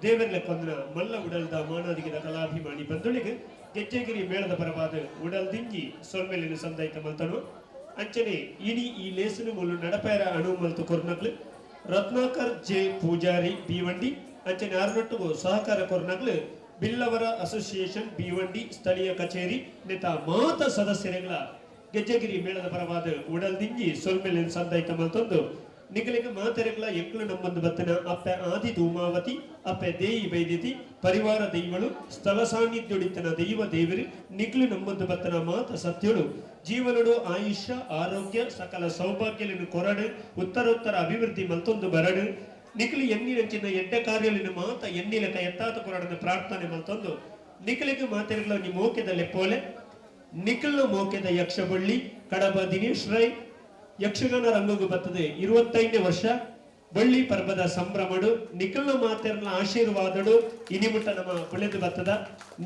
ದೇವರಲೆ ಕೊಂದನ ಮಲ್ಲ ಉಡಲ್ದ ಮಾನದಿಗಿದ ಕಲಾಭಿಮಾನಿ ಬಂಧುಳಿಗೆ ಗೆಜ್ಜೆಗಿರಿ ಮೇಳದ ಪರವಾದ ಉಡಲ್ದಿಂಜಿ ಸೊಲ್ಮೆಲಿನ ಸಂದಾಯಿತ ಮಲ್ತನು ಅಂಚನೆ ಇನಿ ಈ ಲೇಸನು ಮುಲ್ಲು ನಡಪೇರ ಅಣು ಮಲ್ತು ಕೊರ್ನಗ್ಲು ರತ್ನಾಕರ್ ಜೆ ಪೂಜಾರಿ ಬಿವಂಡಿ ಅಂಚನೆ ಆರ್ನೊಟ್ಟಿಗೂ ಸಹಕಾರ ಕೊರ್ನಗ್ಲು ಬಿಲ್ಲವರ ಅಸೋಸಿಯೇಷನ್ ಬಿವಂಡಿ ಸ್ಥಳೀಯ ಕಚೇರಿ ನೇತ ಮಾತ ಸದಸ್ಯರುಗಳ ಗೆಜ್ಜೆಗಿರಿ ಮೇಳದ ಪರವಾದ ಉಡಲ್ದಿಂಜಿ ಸೊಲ್ಮೆಲಿನ ಸಂದಾಯಿತ ಮಲ್ತೊಂದು ನಿಗಲಿಗೆ ಮಾತೆರೆಗಳ ಎಂಕ್ಲು ನಮ್ಮಂದು ಬತ್ತನ ಅಪ್ಪೆ ಆದಿ ಧೂಮಾವತಿ ಅಪ್ಪೆ ದೇಯಿ ಬೈದ್ಯತಿ ಪರಿವಾರ ದೈವಳು ಸ್ಥಳ ಸಾನ್ನಿಧ್ಯುಡಿತನ ದೈವ ದೇವರು ನಿಗ್ಲು ನಮ್ಮಂದು ಬತ್ತನ ಮಾತ ಸತ್ಯಳು ಜೀವನಡು ಆಯುಷ್ಯ ಆರೋಗ್ಯ ಸಕಲ ಸೌಭಾಗ್ಯలను ಕೊರಡು ಉತ್ತರೋತ್ತರ ಅಭಿವೃದ್ಧಿ ಮಲ್ತೊಂದು ಬರಡು ನಿಖಿಲಿ ಎಣ್ಣಿನಂಚಿನ ಎಡ್ಡ ಕಾರ್ಯಗಳನ್ನು ಮಾತ ಎಣ್ಣಿಲಕ ಎತ್ತಾತ ಕೊರಡನ್ನು ಪ್ರಾರ್ಥನೆ ಮಲ್ತೊಂದು ನಿಖಿಲಿಗೆ ಮಾತೆರೆಗಳ ನಿ ಮೋಕೆದ ಲೆಪ್ಪೋಲೆ ನಿಖಿಲ್ನ ಮೋಕೆದ ಯಕ್ಷಬಳ್ಳಿ ಕಡಬ ದಿನೇಶ್ ರೈ ಯಕ್ಷಗಾನ ರಂಗಗೂ ಬರ್ತದೆ 25ನೇ ವರ್ಷ ಬಳ್ಳಿ ಪರ್ಬದ ಸಂಭ್ರಮಡು ನಿಖಿಲ್ನ ಮಾತೆರ್ನ ಆಶೀರ್ವಾದಡು ಇನಿಮುಟ್ಟ ನಮ್ಮ ಕುಳೆದು ಬರ್ತದ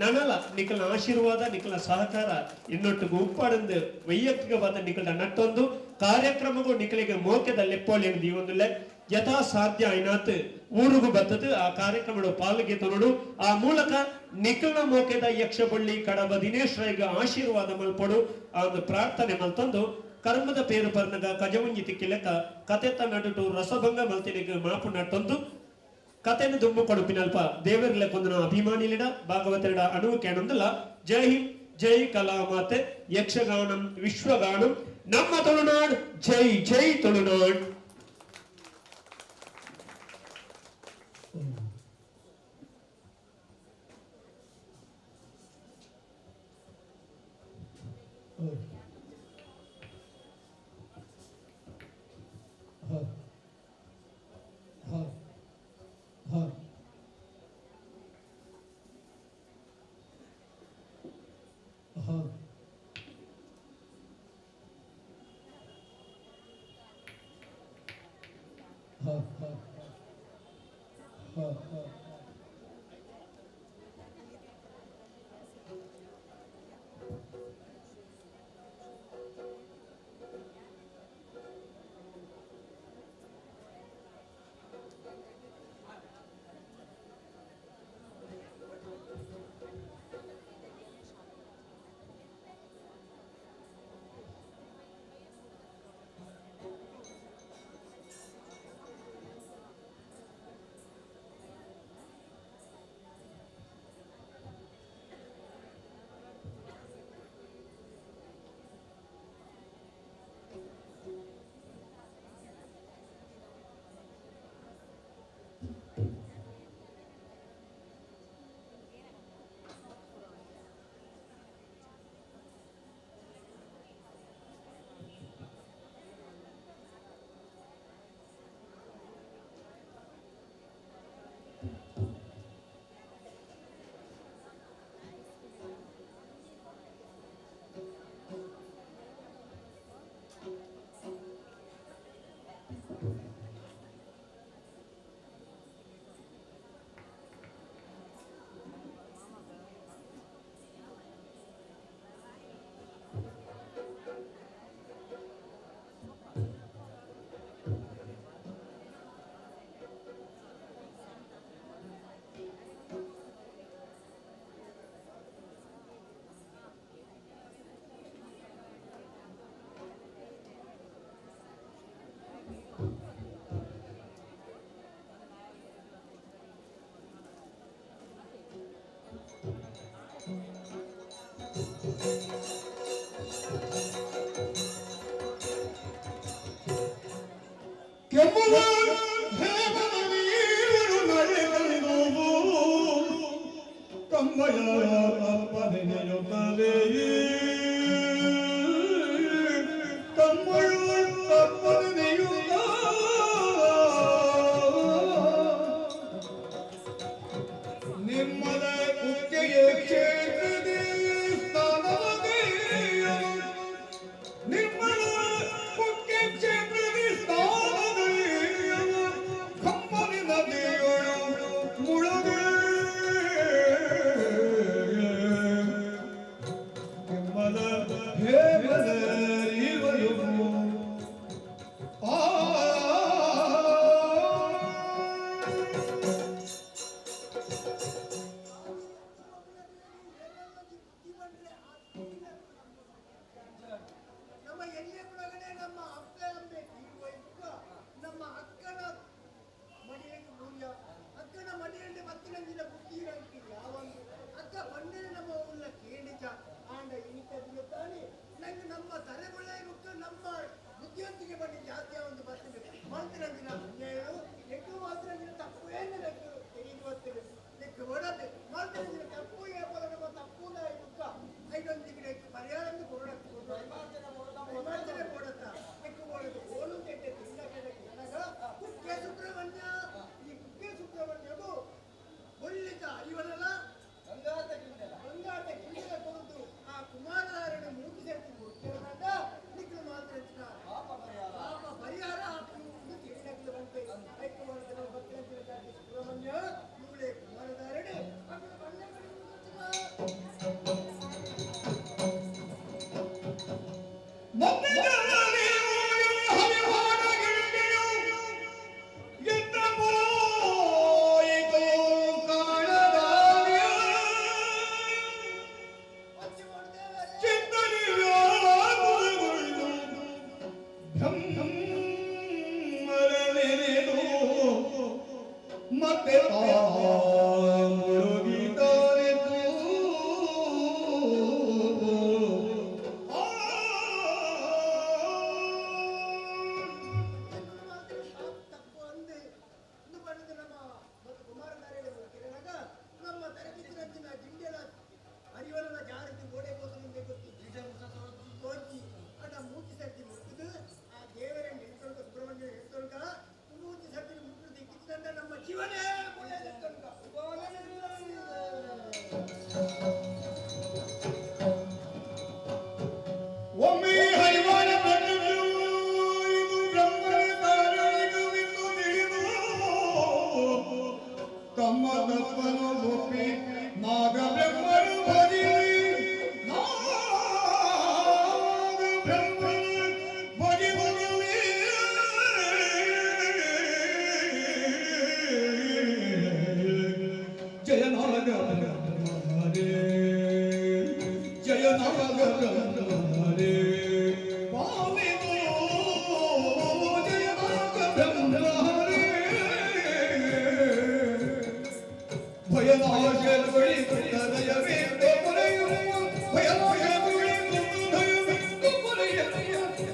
ನನಲ ನಿಖಿಲ್ನ ಆಶೀರ್ವಾದ ನಿಖಿಲ್ನ ಸಹಕಾರ ಇನ್ನೊಟ್ಟಿಗೆ ಉಪ್ಪಾಡಂದು ವೈಯಕ್ತಿಕವಾದ ನಿಖಿಲ್ನ ನಟ್ಟೊಂದು ಕಾರ್ಯಕ್ರಮಗೂ ನಿಖಿಲಿಗೆ ಮೋಕೆದ ಲೆಪ್ಪೋಲಿ ಎಂದು ಈ ಒಂದು ಯಥಾ ಸಾಧ್ಯ ಐನಾತ್ ಊರಿಗೂ ಬರ್ತದೆ ಆ ಕಾರ್ಯಕ್ರಮ ಪಾಲ್ಗೆ ತೊನಡು ಆ ಮೂಲಕ ನಿಖಿಲ್ನ ಮೋಕೆದ ಯಕ್ಷಬಳ್ಳಿ ಕಡಬ ದಿನೇಶ್ ರೈಗ ಆಶೀರ್ವಾದ ಮಲ್ಪಡು ಆ ಒಂದು ಪ್ರಾರ್ಥನೆ ಮಲ್ತಂದು ಕರ್ಮದ ಪೇರು ಪರ್ನಗ ಕಜವಂಜಿ ತಿಕ್ಕಿಲೆಕ್ಕ ಕತೆತ್ತ ನಡುಟು ರಸಭಂಗ ಮಲ್ತಿನಿಗೆ ಮಾಪು ನಟ್ಟೊಂದು ಕತೆಯನ್ನು ದುಮ್ಮು ಕೊಡುಪಿನಲ್ಪ ದೇವರಿಲೆ ಕೊಂದನ ಅಭಿಮಾನಿಲಿಡ ಭಾಗವತರಿಡ ಅಣುವು ಕೇಳೊಂದಲ್ಲ. ಜೈ ಹಿಂದ್ ಜೈ ಕಲಾಮಾತೆ ಯಕ್ಷಗಾನಂ ವಿಶ್ವಗಾನಂ ನಮ್ಮ ತುಳುನಾಡ್ ಜೈ ಜೈ ತುಳುನಾಡ್. ನಿಮ್ಮದ ಕುಕ್ಕೆಯ ಕ್ಷೇತ್ರದಿ ಸ್ಥಾನವದೆಯನು ನಿರ್ಮಲ ಕುಕ್ಕೆ ಕ್ಷೇತ್ರದಿ ಸ್ಥಾನದೆಯನು ಕಮ್ಮನಿ ನದಿಯೊಳು ಮುಳುಗೆ ಕೆಮ್ಮಲ ಹೇಮದ ಇವರು ನಮ್ಮ ಎಣ್ಣೆ ಒಳಗಡೆ ನಮ್ಮ ಅಕ್ಕ ಅಂಬೆ ನಮ್ಮ ಅಕ್ಕನ ಮಡಿಯಲ್ಲಿ ಮೂಲ್ಯ ಅಕ್ಕನ ಮಡಿಯಲ್ಲಿ ಮತ್ತಿನಂದಿನ ಬುದ್ಧಿ ಇರಂತಿ ಯಾವಂದು ಅಕ್ಕ ಬಂದರೆ ನಮ್ಮ ಉಲ್ಲ ಕೇಳಿಚ ಆಂಡ ಇನಿತದಿಗೆ ತಾನೆ ನಂಗೆ ನಮ್ಮ ತಲೆಗೊಳ್ಳೆ ಮುಕ್ಕ ನಮ್ಮ ಬುದ್ಧಿವಂತಿಗೆ ಬಂದು ಜಾಸ್ತಿ ಒಂದು ಬರ್ತದೆ ಮಂತ್ರಂದಿನ ಹೇಳು ಲೆಕ್ಕ ಮಾತ್ರಂದಿನ ತಪ್ಪು ಏನು ಲೆಕ್ಕ ತೆಗೆದು ಲೆಕ್ಕ ಹೊಡದೆ ಮಂತ್ರಂದಿನ ತಪ್ಪು ಏಪದ ನಮ್ಮ ತಪ್ಪು ಮುಕ್ಕ ಐದೊಂದಿಗೆ ಪರಿಹಾರ ಕೊಡಕ್ಕೆ ವಿಮರ್ಶನೆ ಕೊಡುತ್ತಾ ಲೆಕ್ಕ ಕೊಡೋದು ಓಲು ಕೆಟ್ಟ ತಿಂದ ಕೆಳಗ ಕುಕ್ಕೆ ಸುಬ್ರಹ್ಮಣ್ಯ ಈ ಕುಕ್ಕೆ ಸುಬ್ರಹ್ಮಣ್ಯಗೂ ಒಳ್ಳಿತ ಅರಿವನಲ್ಲ ಬಂಗಾರದ ಕಿಂಡಲ ಕೊಡುದು ಆ ಕುಮಾರಧಾರಣ ಮೂಗಿ ಸೇರ್ತಿ ಕೊಡ್ತಿರೋದಾಗ ನಿಖಿಲ ಮಾತ್ರ ಪಾಪ ಪರಿಹಾರ ಹಾಕುವುದು ತಿಳಿನಕ್ಲು ಬಂತೆ ಐಕ್ಯ ಮಾಡಿದ ಭಕ್ತರ ಸುಬ್ರಹ್ಮಣ್ಯ ಇವಳೇ ಕುಮಾರಧಾರಣೆ ಅದನ್ನು ಬಣ್ಣ ಮತ್ತೆ ಅರಿವನ ಜಾರತಿ ಗೋಡೆ ಗೋಸಲಿಂದ ಗೊತ್ತಿ ಅದ ಮೂರ್ತಿ ಸರ್ತಿ ಮುಟ್ಟಿದು ಆ ದೇವರ ಹೇಳ್ತೊಳ್ಕ ಸುಬ್ರಹ್ಮಣ್ಯ ಹೇಳ್ತೊಳ್ಕ ಮೂರ್ತಿ ಸರ್ತಿ ಮುಟ್ಟಿದು ದಿಕ್ಕಿದಂಡ ನಮ್ಮ ಜೀವನೇ ಒಮ್ಮೆ ಹರಿವಾಣ ಇದು ಬ್ರಹ್ಮನ ಕಾರಣಿಗವೆಂದು ತಿಳಿದು ತಮ್ಮ ತಪ್ಪನು ಒಪ್ಪಿ ನಾಗ ಬ್ರಹ್ಮನು ಭಜಿರಿ ನಾಗ ಬ್ರಹ್ಮನು ಭಜಿರುವೆ ಜಯ ನಾಗ ಬ್ರಹ್ಮರೇ ಜಯ ನಾಗ ಬ್ರಹ್ಮರೇ ಪಾವಿಗೋ ಜಯ ನಾಗ ಬ್ರಹ್ಮರೇ ಭಯನಾಶರುಳಿ ಹೃದಯವೇ ಕೊರೆಯುವ ಭಯನಾಶರುಳಿ ಹೃದಯವೇ ಕೊರೆಯುವ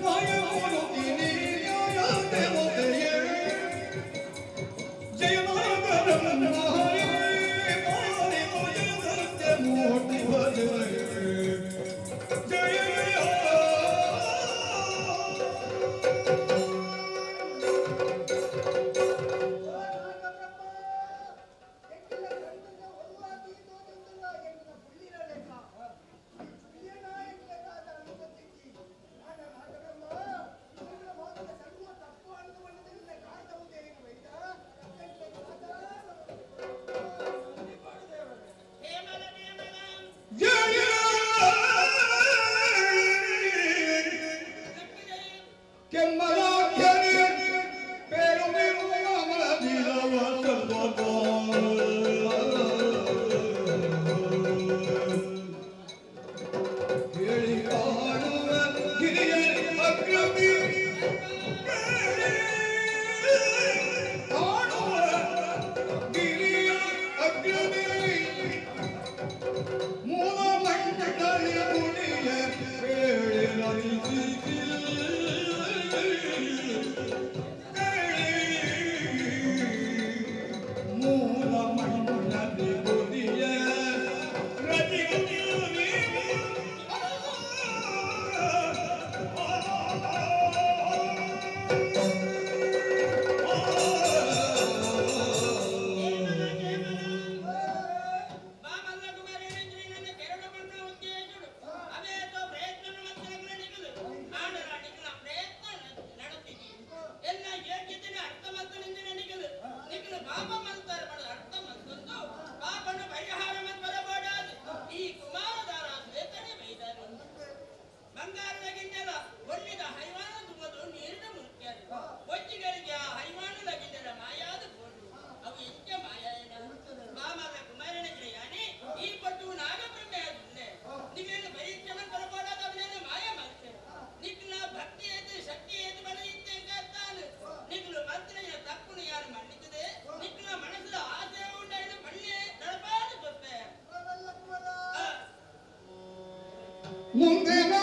ನಾಯಕರು ನ್ಯಾಯ ದೇವತೆಯೇ ಜಯನಾಗ ಬ್ರಹ್ಮರೇ ಮಾರಿಗೋ ಜಗತ್ಯ ಮೂರ್ತಿ ಭಜರೇ ಜಯ ಮೂಲ ಮುಂದಿನ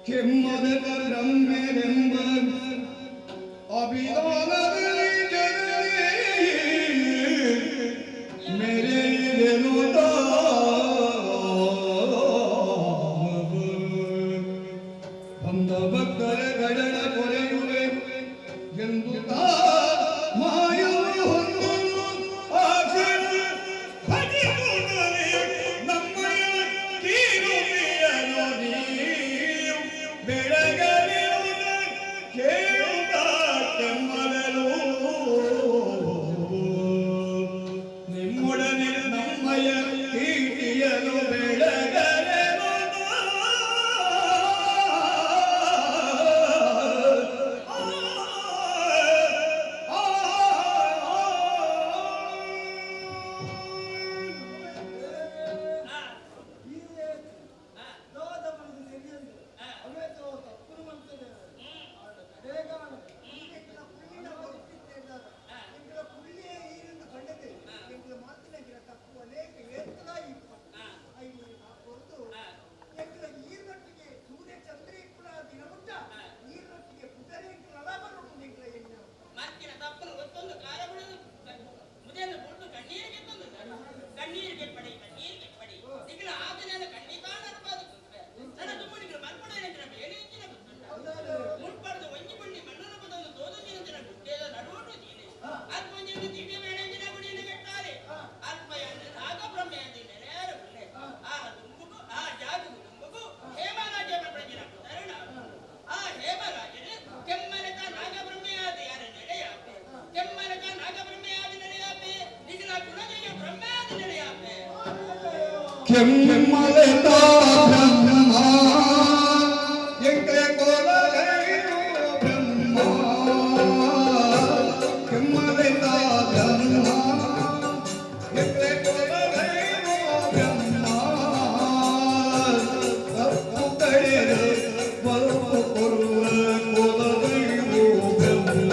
ಕೆಮ್ಮದ ಬ್ರಹ್ಮೆಂಬ ಅಭಿದಾನದಲ್ಲಿ ಜನರೇ ಮೆರೆಯುವೆನು ಬಂದ ಭಕ್ತರ ಗಡನ ಕೊರೆಯುವೆ ಎಂದು ಮಾಯವು ಹೊಂದಲು ಆಸೆ ಭಜಿಸುತ್ತದೆ ನಮ್ಮಯ ಕೀರುಮೆಯನು ನೀವು ಬೆಳಗಲಿರುವುದ ಕೇಳುತ್ತ ಕೆಮ್ಮಲಲು ನಿಮ್ಮೊಡನೆ ನಮ್ಮಯ ಕೀರ್ತಿಯನು ಕೆಮ್ಮಲೆತಾ ಬ್ರಹ್ಮ ಎಂಕೆ ಕೊಲಗೈರು ಬ್ರಹ್ಮ ಕೆಮ್ಮಲೆತಾ ಬ್ರಹ್ಮ ಎಂಕೆ ಕೊಲಗೈರು ಬ್ರಹ್ಮ ತಪ್ಪು ಕಡೆರೆ ಬಲವು ಕೊರುವ ಕೊಲಗೈರು ಬ್ರಹ್ಮ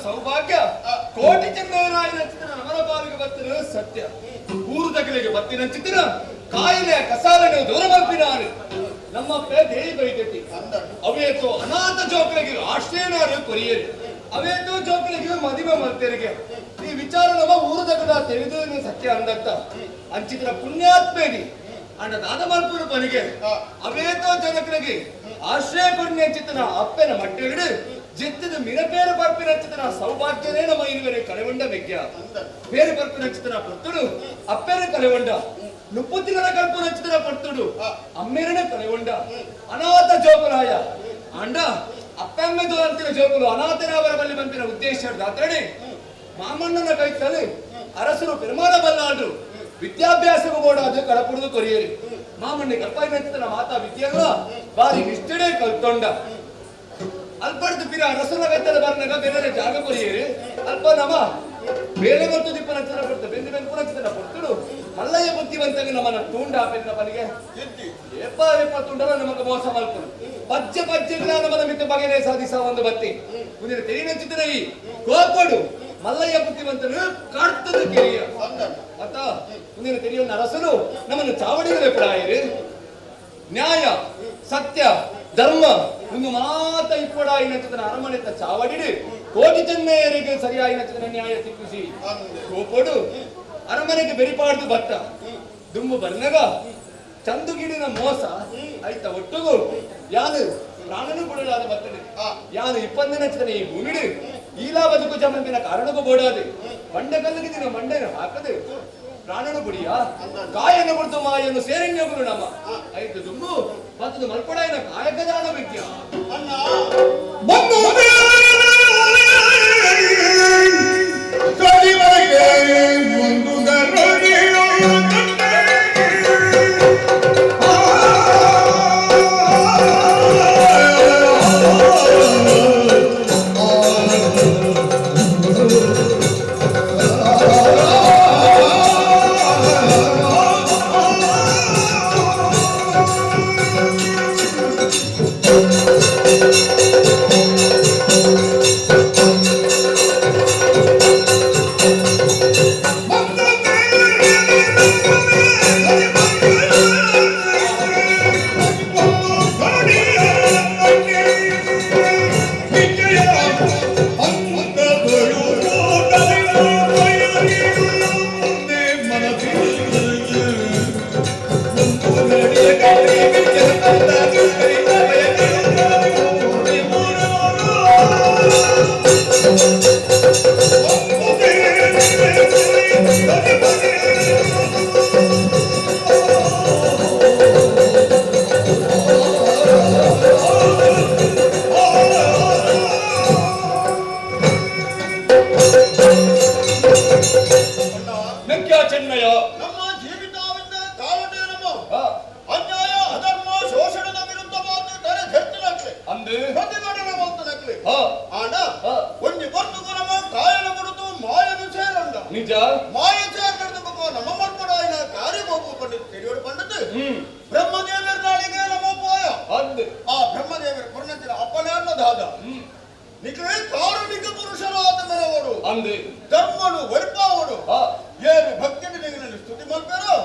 ಸೌಭಾಗ್ಯ ಕೋಟಿ ಚಂದ್ರನಾಯನ ಚಿತ್ರ ನಮನ ಪಾಲಿಗೆ ಬರ್ತನ ಸತ್ಯ ಊರುದಗಳಿಗೆ ಬತ್ತಿನ ಚಿತ್ರ ಕಾಯಿಲೆ ಕಸಾಲನೆ ದೂರ ಮಲ್ಪಿನಾರು ನಮ್ಮ ದೇವಿ ಬೈದತಿ ಅವೇತು ಅನಾಥ ಜೋಕರಿಗೆ ಆಶ್ರಯನಾರು ಕೊರಿಯರು ಅವೇತು ಜೋಕರಿಗೆ ಮದಿಮೆ ಮಲ್ತೆರಿಗೆ ಈ ವಿಚಾರ ನಮ್ಮ ಊರುದಗದ ತಿಳಿದು ಸತ್ಯ ಅಂದತ್ತ ಅಂಚಿತ್ರ ಪುಣ್ಯಾತ್ಮೇದಿ ಅಂಡ ದಾದ ಮಲ್ಪುರ ಪನಿಗೆ ಅವೇತೋ ಜನಕರಿಗೆ ಆಶ್ರಯ ಕೊಡ್ನೆ ಚಿತ್ತನ ಅಪ್ಪನ ಮಟ್ಟಿಡು ಜಿತ್ತದ ಮಿರಪೇರು ಬರ್ಪಿನ ಚಿತ್ತನ ಸೌಭಾಗ್ಯನೇ ನಮ್ಮ ಇರುವರೆ ಕಳೆವಂಡ ವ್ಯಕ್ಯ ಬೇರೆ ಬರ್ಪಿನ ಚಿತ್ತನ ಪೊತ್ತುಡು ಅಪ್ಪೇನ ಕಳೆವಂಡ ನುಪ್ಪುತ್ತಿನ ಕಲ್ಪನ ಚಿತ್ತನ ಪೊತ್ತುಡು ಅಮ್ಮೇರನ ಕಳೆವಂಡ ಅನಾಥ ಜೋಕುಲಾಯ ಅಂಡ ಅಪ್ಪಮ್ಮೆದು ಅಂತಿನ ಜೋಕುಲು ಅನಾಥರಾವರ ಬಲ್ಲಿ ಬಂದಿನ ಉದ್ದೇಶ ದಾತರಣೆ ಮಾಮಣ್ಣನ ಕೈತಲೆ ಅರಸರು ಪೆರುಮಾಳ ಬಲ್ಲಾಡು ವಿದ್ಯಾಭ್ಯಾಸವು ಓಡಾದು ಕಳಪುಡುದು ಕೊರಿಯರಿ ಮಾಮಣ್ಣೆ ಕಲ್ಪಾಯಿನ ಮಾತಾ ವಿದ್ಯೆಗಳ ಬಾರಿ ನಿಷ್ಠೆಡೆ ಕಲ್ತೊಂಡ ಅಲ್ಪಡ್ದು ಪಿರ ಅರಸನ ಗದ್ದಲ ಬರ್ನಾಗ ಬೇರೆ ಜಾಗ ಕೊರಿಯರಿ ಅಲ್ಪ ನಮ ಬೇರೆ ಮತ್ತು ದಿಪ್ಪನ ಚಿತ್ರ ಕೊಡ್ತ ಬೆಂದು ಬೆಂಪುನ ಚಿತ್ರ ಕೊಡ್ತಡು ಮಲ್ಲಯ್ಯ ಬುದ್ಧಿವಂತಗೆ ನಮ್ಮನ್ನ ತೂಂಡ ಬೆನ್ನ ಬಲಿಗೆ ಎಪ್ಪ ತುಂಡಲ ನಮಗೆ ಮೋಸ ಮಲ್ಪುಡು ಪಜ್ಜೆ ನಮ್ಮನ್ನ ಮಿತ್ತ ಬಗೆನೆ ಸಾಧಿಸ ಒಂದು ಬತ್ತಿ ಮುಂದಿನ ತೆರಿನ ಚಿತ್ರ ಈ ಕೋಪಡು ಮಲ್ಲಯ್ಯ ಬುದ್ಧಿವಂತನು ಕಾಡ್ತದ ಕಿರಿಯ ಅತ್ತ ಮುಂದಿನ ತೆರಿಯನ್ನು ಅರಸನು ನಮ್ಮನ್ನು ಚಾವಡಿಗಳೇ ಪಡಾಯಿರಿ ನ್ಯಾಯ ಸತ್ಯ ಧರ್ಮ ಒಂದು ಮಾತ ಇಪ್ಪಡಾಯಿ ನಚ್ಚದನ ಅರಮನೆ ಚಾವಡಿಡು ಕೋಟಿ ಚೆನ್ನಯ್ಯರಿಗೆ ಸರಿಯಾಗಿ ನಚ್ಚದನ ನ್ಯಾಯ ಸಿಕ್ಕಿಸಿ ಕೋಪಡು ಅರಮನೆಗೆ ಬೆರಿಪಾಡ್ದು ಭತ್ತ ದುಂಬು ಬರ್ನಗ ಚಂದುಗಿಡಿನ ಮೋಸ ಆಯ್ತ ಒಟ್ಟುಗು ಯಾನು ಪ್ರಾಣನು ಕೊಡಲಾದ ಬರ್ತದೆ ಯಾನು 20 ನಚ್ಚದನ ಈ ಭೂಮಿಡು ಈಲಾ ಬದುಕು ಜಮಂದಿನ ಕಾರಣಕ್ಕೂ ಬೋಡಾದೆ ಮಂಡೆ ಕಲ್ಲಿಗೆ ದಿನ ಮಂಡೆನ ಹಾಕದೆ ಪ್ರಾಣನು ಬುಡಿಯ ಕಾಯನ್ನು ಬಿಡ್ತು ಮಾಯನ್ನು ಸೇರೆಂಗ್ಯಗಳು ನಮ್ಮ ಆಯ್ತು ದುಂಬು ಮತ್ತು ಮಲ್ಪಡಾಯಿನ ಕಾಯಕದಾನ ವಿದ್ಯ ನಿಜ ಮಾಯ ನಮ್ಮ ಮಲ್ಪಡಾಯಿನ ಕಾರ್ಯಗೋಪು ಪಂಡಿತ ತೆರೆಯೋಡು ಪಂಡಿತ ಬ್ರಹ್ಮದೇವರ ನಾಳಿಗೆ ನಮ್ಮ ಪಾಯ ಆ ಬ್ರಹ್ಮದೇವರ ಪುಣ್ಯಂತಿನ ಅಪ್ಪನೇ ಅನ್ನದಾದ ನಿಖರೇ ಕಾರುಣಿಕ ಪುರುಷರಾದ ಮರವರು ಅಂದೆ ಧರ್ಮನು ವರ್ಪಾವಡು ಏನು ಭಕ್ತಿನ ನಿಗನಲ್ಲಿ ಸ್ತುತಿ ಮಲ್ಪೇರು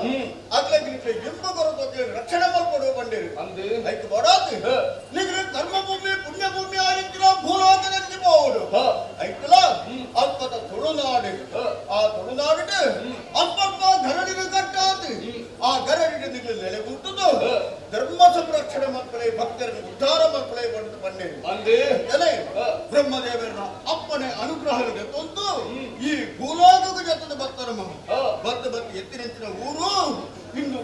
ಅಗ್ಲಕ್ಕೆ ನಿಖರೆ ಬಿಂಬ ಕೊರತಕ್ಕೆ ರಕ್ಷಣೆ ಮಲ್ಪಡು ಬಂದಿರು ಅಂದೆ ಐಕ್ ಬಡಾತಿ ನಿಖರೆ ಧರ್ಮಭೂಮಿ ಪುಣ್ಯಭೂಮಿ ಆಗಿನ ಭೂಲೋಕದಲ್ಲಿ ಹೋಗುಡು ಐಕಲ ಅಲ್ಪದ ತುಳುನಾಡು ಆ ತುಳುನಾಡಿಗೆ ಅಲ್ಪ ಗರಡಿನ ಕಟ್ಟಾತಿ ಆ ಗರಡಿನ ನಿಗಲಿ ನೆಲೆಗುಂಟುದು ಧರ್ಮ ಸಂರಕ್ಷಣೆ ಮಕ್ಕಳೇ ಭಕ್ತರನ್ನು ಉದ್ಧಾರ ಮಕ್ಕಳೇ ಬಂದು ಬನ್ನಿ ಬ್ರಹ್ಮದೇವರ ಅಪ್ಪನೆ ಅನುಗ್ರಹವಿದೆ ತಂದು ಈ ಭೂಲೋಕದ ಜೊತೆ ಭಕ್ತರ ಬದ್ದು ಎತ್ತಿನೆಂಚಿನ ಊರು ಇಂದು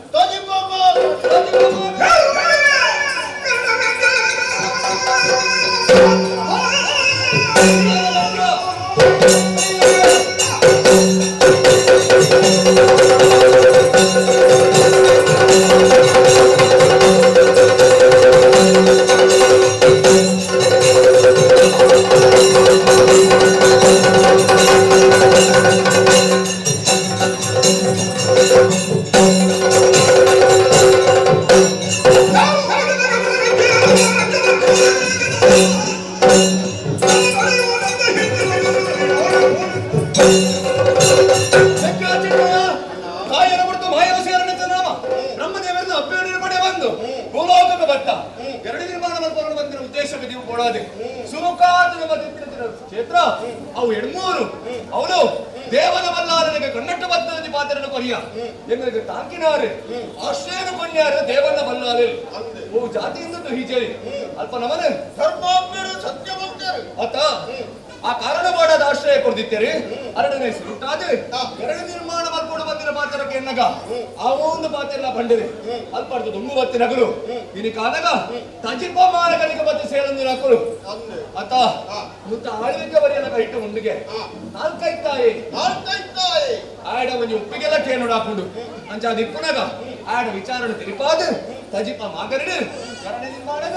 ಕ್ಷೇತ್ರ ಅವು ಎಡ್ಮೂರು ಅವನು ದೇವನ ಬಲ್ಲಾರನಿಗೆ ಕಣ್ಣಟ್ಟು ಬತ್ತದ ಪಾತ್ರನ ಕೊರಿಯ ಎಂಗಳಿಗೆ ತಾಂಕಿನಾರೆ ಆಶ್ರಯನ ಕೊನ್ಯಾರ ದೇವನ ಬಲ್ಲಾರೆ ಓ ಜಾತಿಯಿಂದ ಹೀಚೇರಿ ಅಲ್ಪ ನಮನೆ ಧರ್ಮಾಜ್ಞರು ಸತ್ಯವಂತರು ಅತ ಆ ಕಾರಣ ಮಾಡದ ಆಶ್ರಯ ಕೊಡ್ದಿತ್ತೇರಿ ಅರಡನೇ ಸುಟ್ಟಾದೆ ಎರಡು ನಿರ್ಮಾಣ ಮಾಡ್ಕೊಂಡು ಬಂದಿರ ಪಾತ್ರಕ್ಕೆ ಎನ್ನಗ ಆ ಒಂದು ಪಾತ್ರ ಬಂಡಿದೆ ಅಲ್ಪಡ್ದು ದುಂಗು ಬತ್ತಿ ನಗಲು ಇನಿ ಕಾನಗ ತಜಿಪ ಮಾನಕನಿಗೆ ಬತ್ತಿ ಸೇರಂದು ನಕಲು ಅತ ಮುತ್ತ ಆಳ್ವಿಕೆ ಬರೆಯನ ಕೈಟ್ಟು ಮುಂದಿಗೆ ನಾಲ್ಕೈತಾಯಿ ಆಡ ಒಂದು ಉಪ್ಪಿಗೆಲ್ಲ ಕೇನೋಡು ಹಾಕೊಂಡು ಅಂಚಾದ ಇಪ್ಪುನಗ ಆಡ ವಿಚಾರಣೆ ತಿರುಪಾದ ತಜಿಪ ಮಾಗರಿಡು ಎರಡನೇ ನಿರ್ಮಾಣಗ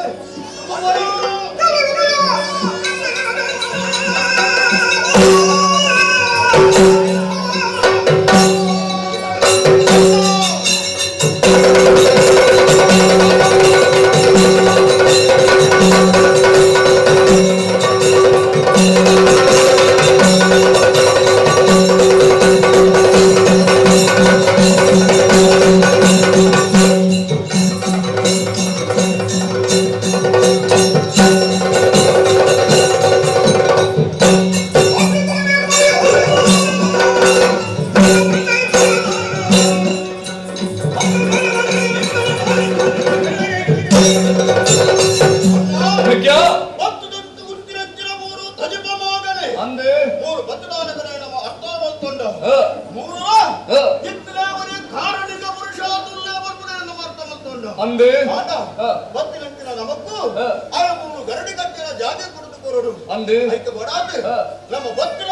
ನಮ್ಮ ಬತ್ತಿನ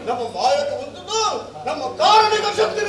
ನಮ್ಮ ಮಾಯಕ ನಮ್ಮ ಕಾರಣಿಕ ಶಕ್ತಿ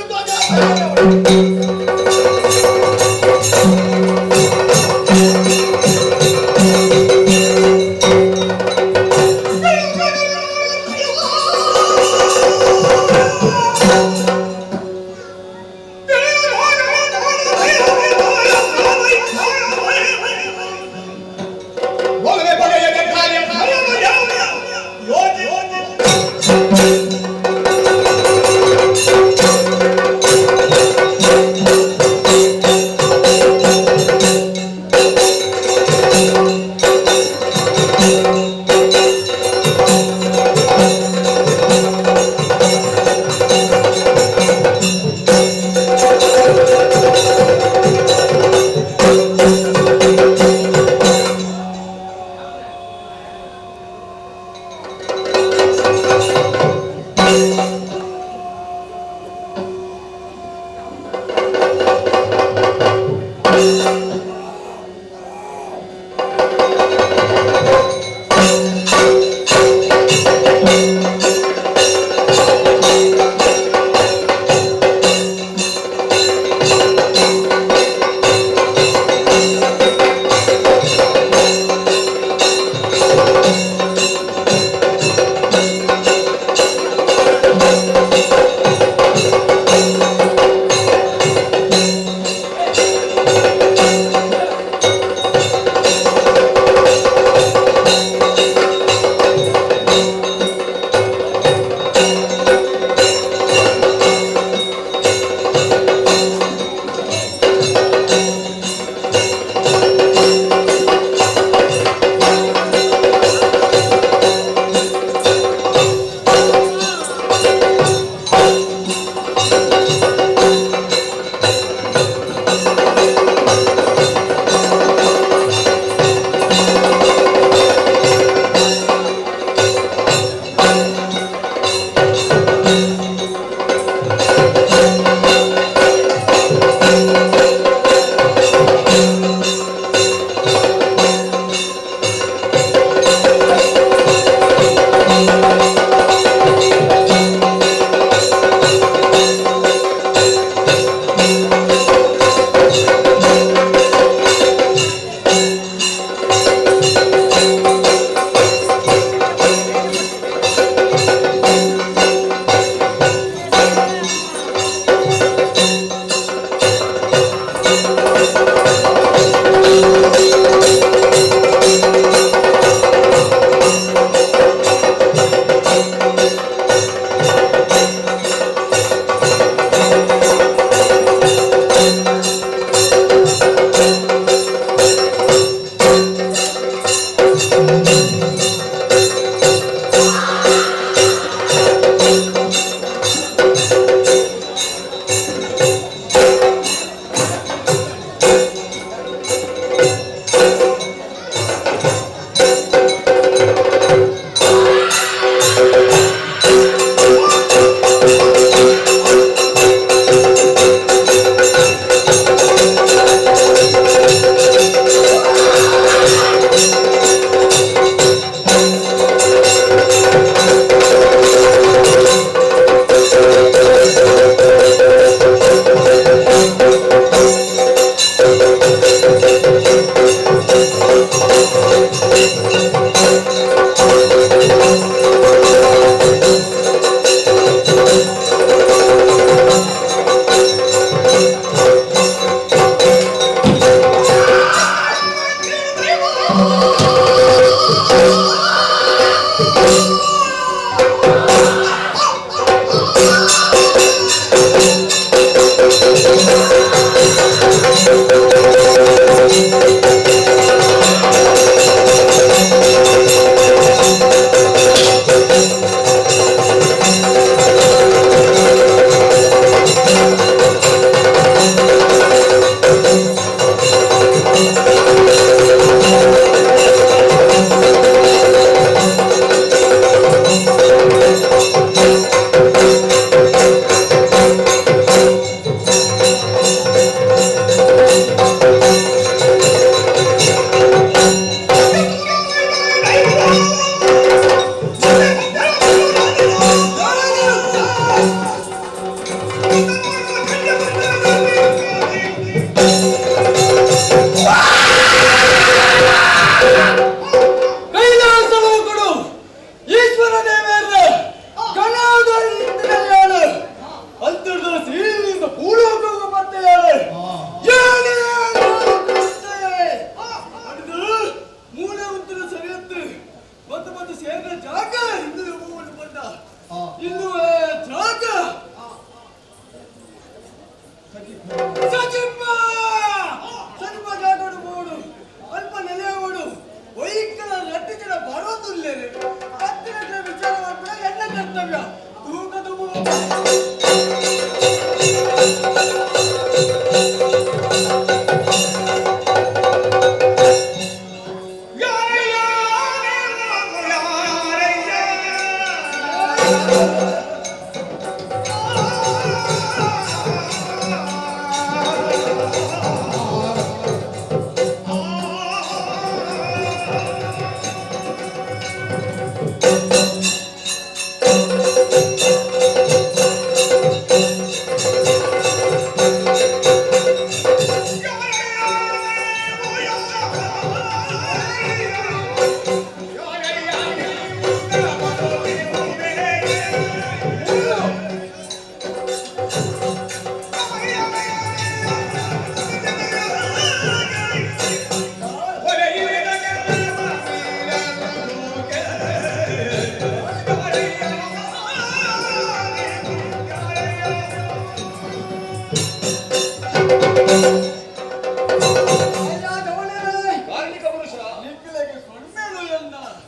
ಕಾರ್ಮಿಕ ಪುರುಷ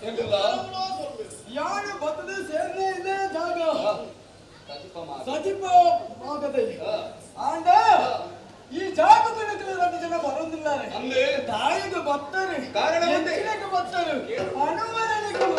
ಎಂದಿಲ್ಲ ಯಾರು ಬರ್ತದೆ ಸೇರ್ನೇ ಇದೆ ಜಾಗ ಸಜಿಪ ಆಗದೆ ಆಂಡ ಈ ಜಾಗದ ಎರಡು ಜನ ಬರೋದಿದ್ದಾರೆ ಅಂದ್ರೆ ತಾಯಿಗೆ ಬರ್ತಾರೆ ಕಾರಣ ಒಂದೇ. ಹೆಚ್ಚಿನಕ್ಕೆ ಬರ್ತಾರೆ ಅನುಮರಣಿಗೂ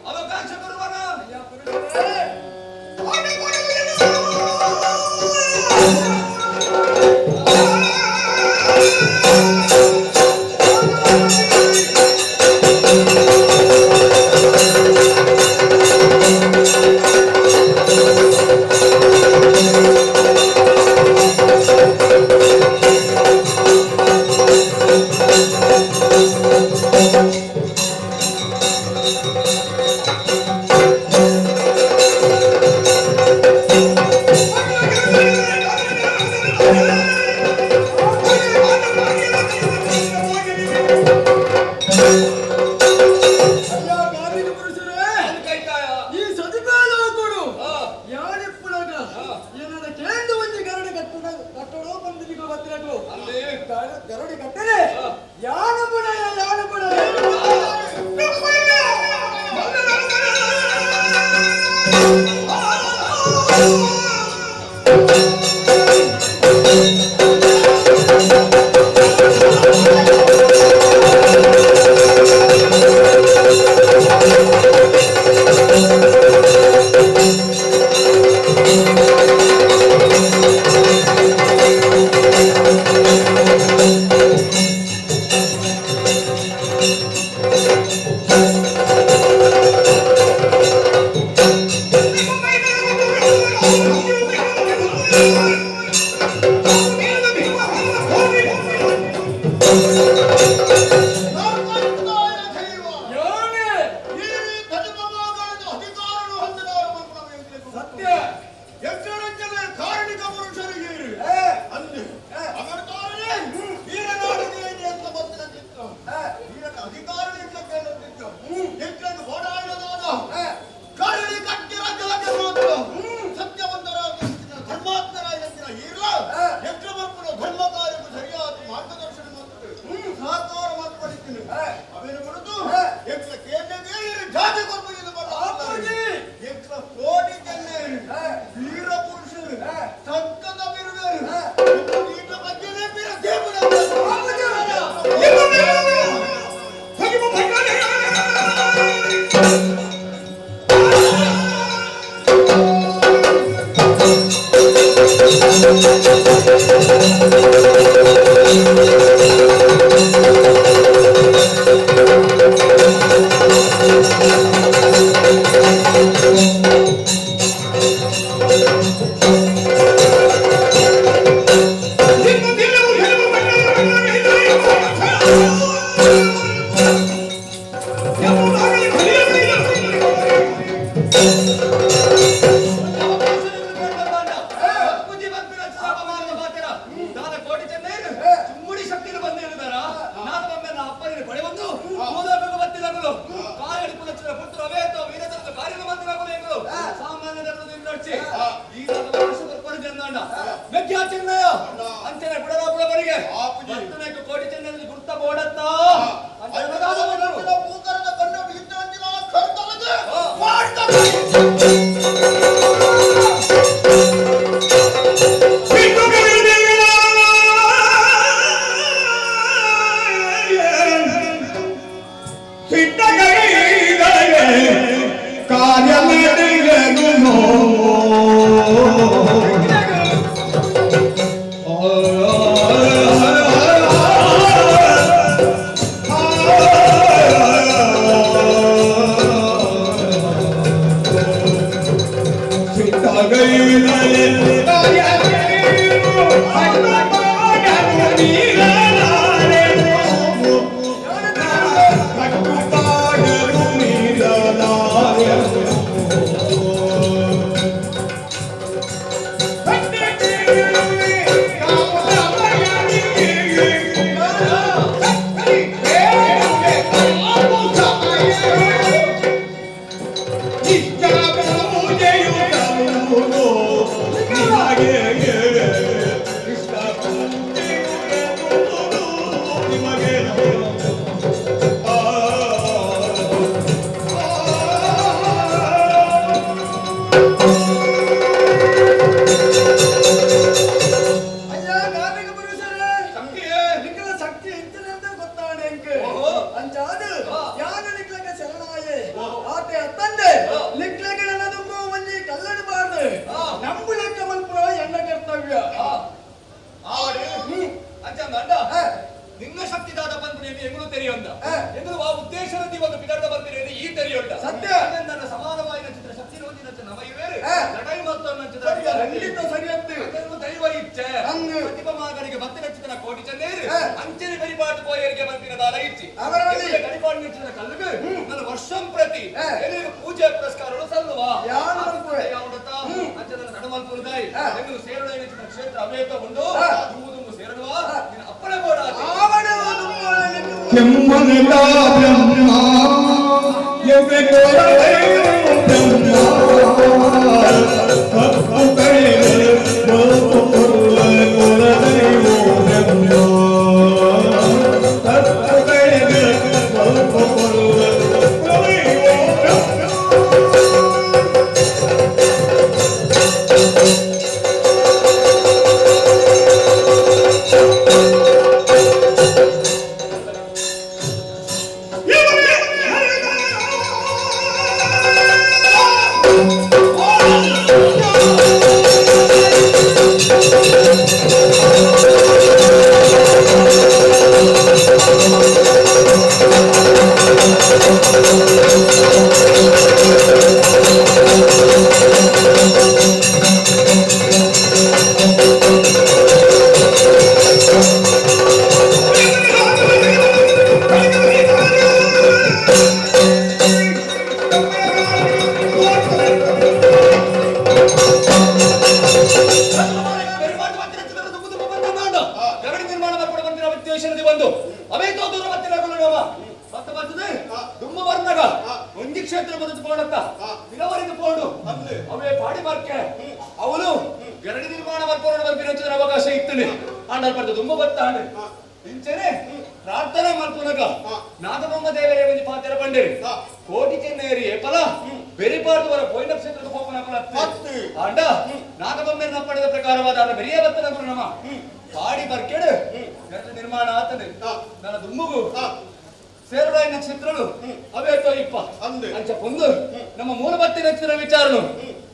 ಅವಕಾಶ ಬರುವನ ಗರಡಿ ಕಟ್ಟರೆ ಯಾನ ಬುಡ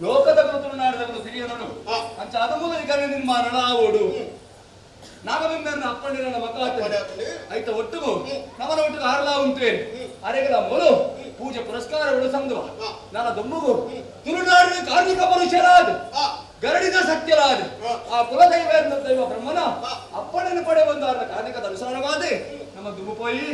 ಲೋಕದ ಕೃತನಾಡದವನು ಸಿರಿಯನನು ಅಂಚ ಅದ ಮೂಲ ಈಗ ನಿರ್ಮಾಣ ನಾವೋಡು ನಾಗಬಿಂಬೆಯನ್ನು ಅಪ್ಪಂಡಿರ ಮಕ್ಕ ಐತ ಒಟ್ಟುಗು ನಮನ ಒಟ್ಟಿಗೆ ಹಾರಲಾ ಉಂಟೇನು ಅರೆಗಳ ಮೊಲು ಪೂಜೆ ಪುರಸ್ಕಾರಗಳು ಸಂದುವ ನನ್ನ ದೊಂಬುಗು ತುಳುನಾಡಿನ ಕಾರ್ಮಿಕ ಮನುಷ್ಯರಾದ ಗರಡಿನ ಸತ್ಯರಾದ ಆ ಕುಲದೈವ ದೈವ ಬ್ರಹ್ಮನ ಅಪ್ಪಣೆಯನ್ನು ಪಡೆ ಒಂದು ಕಾರ್ಮಿಕದ ಅನುಸಾರವಾದ ನಮ್ಮ ದುಂಬು ಪೋಯಿ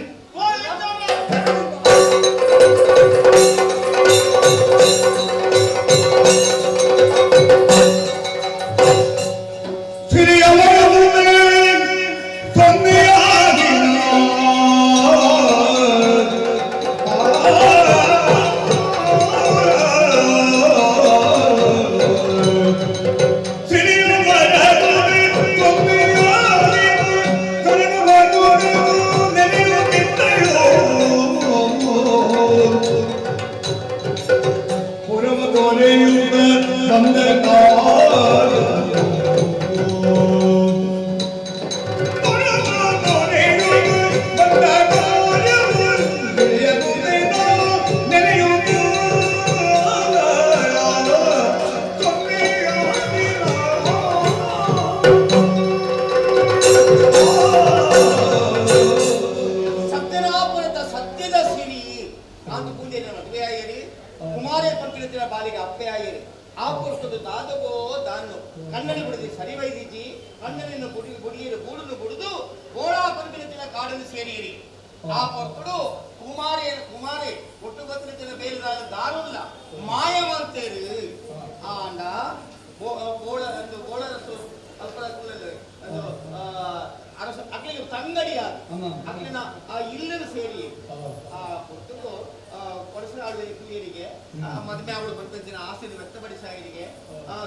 ಮದುವೆ ಅವಳು ಬಂದಿನ ಆಸೆ ವ್ಯಕ್ತಪಡಿಸಾಗಿರಿಗೆ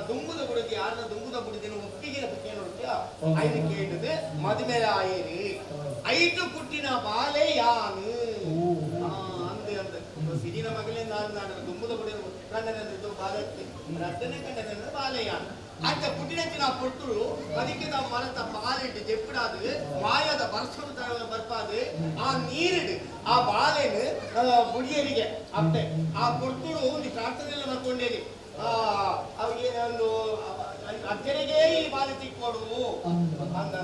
ದುಂಬುದ ಬುಡಿಗೆ ಯಾರ ದುಂಬುದ ಬುಡಿದಿನ ಒಪ್ಪಿಗೆ ಕೇಳುತ್ತಾ ಐದು ಕೇಳಿದೆ ಮದುವೆ ಆಯೇರಿ ಐದು ಕುಟ್ಟಿನ ಬಾಲೆ ಯಾನು ಅಂದೆ ಅಂದ ಸಿರಿನ ಮಗಳೇ ನಾನು ದುಂಬುದ ಬುಡಿನ ಕಂಡನೆಂದು ಬಾಲಕ್ಕೆ ರದ್ದನೆ ಕಂಡನೆಂದು ಬಾಲೆ ಯಾನು ಅಂತ ಪುಟ್ಟಿನ ಪೊಟ್ಟುಳು ಅದಕ್ಕೆ ನಾವು ಮರತ ಬಾಲೆಟ್ಟು ಜೆಪ್ಪಿಡಾದು ಮಾಯದ ಬರ್ಸಲು ಬರ್ಪಾದು ಆ ನೀರಿಡು ಆ ಬಾಲೆನು ಬುಡಿಯರಿಗೆ ಅಪ್ಪೆ ಆ ಪೊಟ್ಟುಳು ಒಂದು ಪ್ರಾರ್ಥನೆಲ್ಲ ಮಾಡ್ಕೊಂಡೇರಿ ಅವ್ರಿಗೆ ಒಂದು ಅಜ್ಜನಿಗೆ ಈ ಬಾಲೆ ತಿಕ್ಕೊಡು ಅಂದ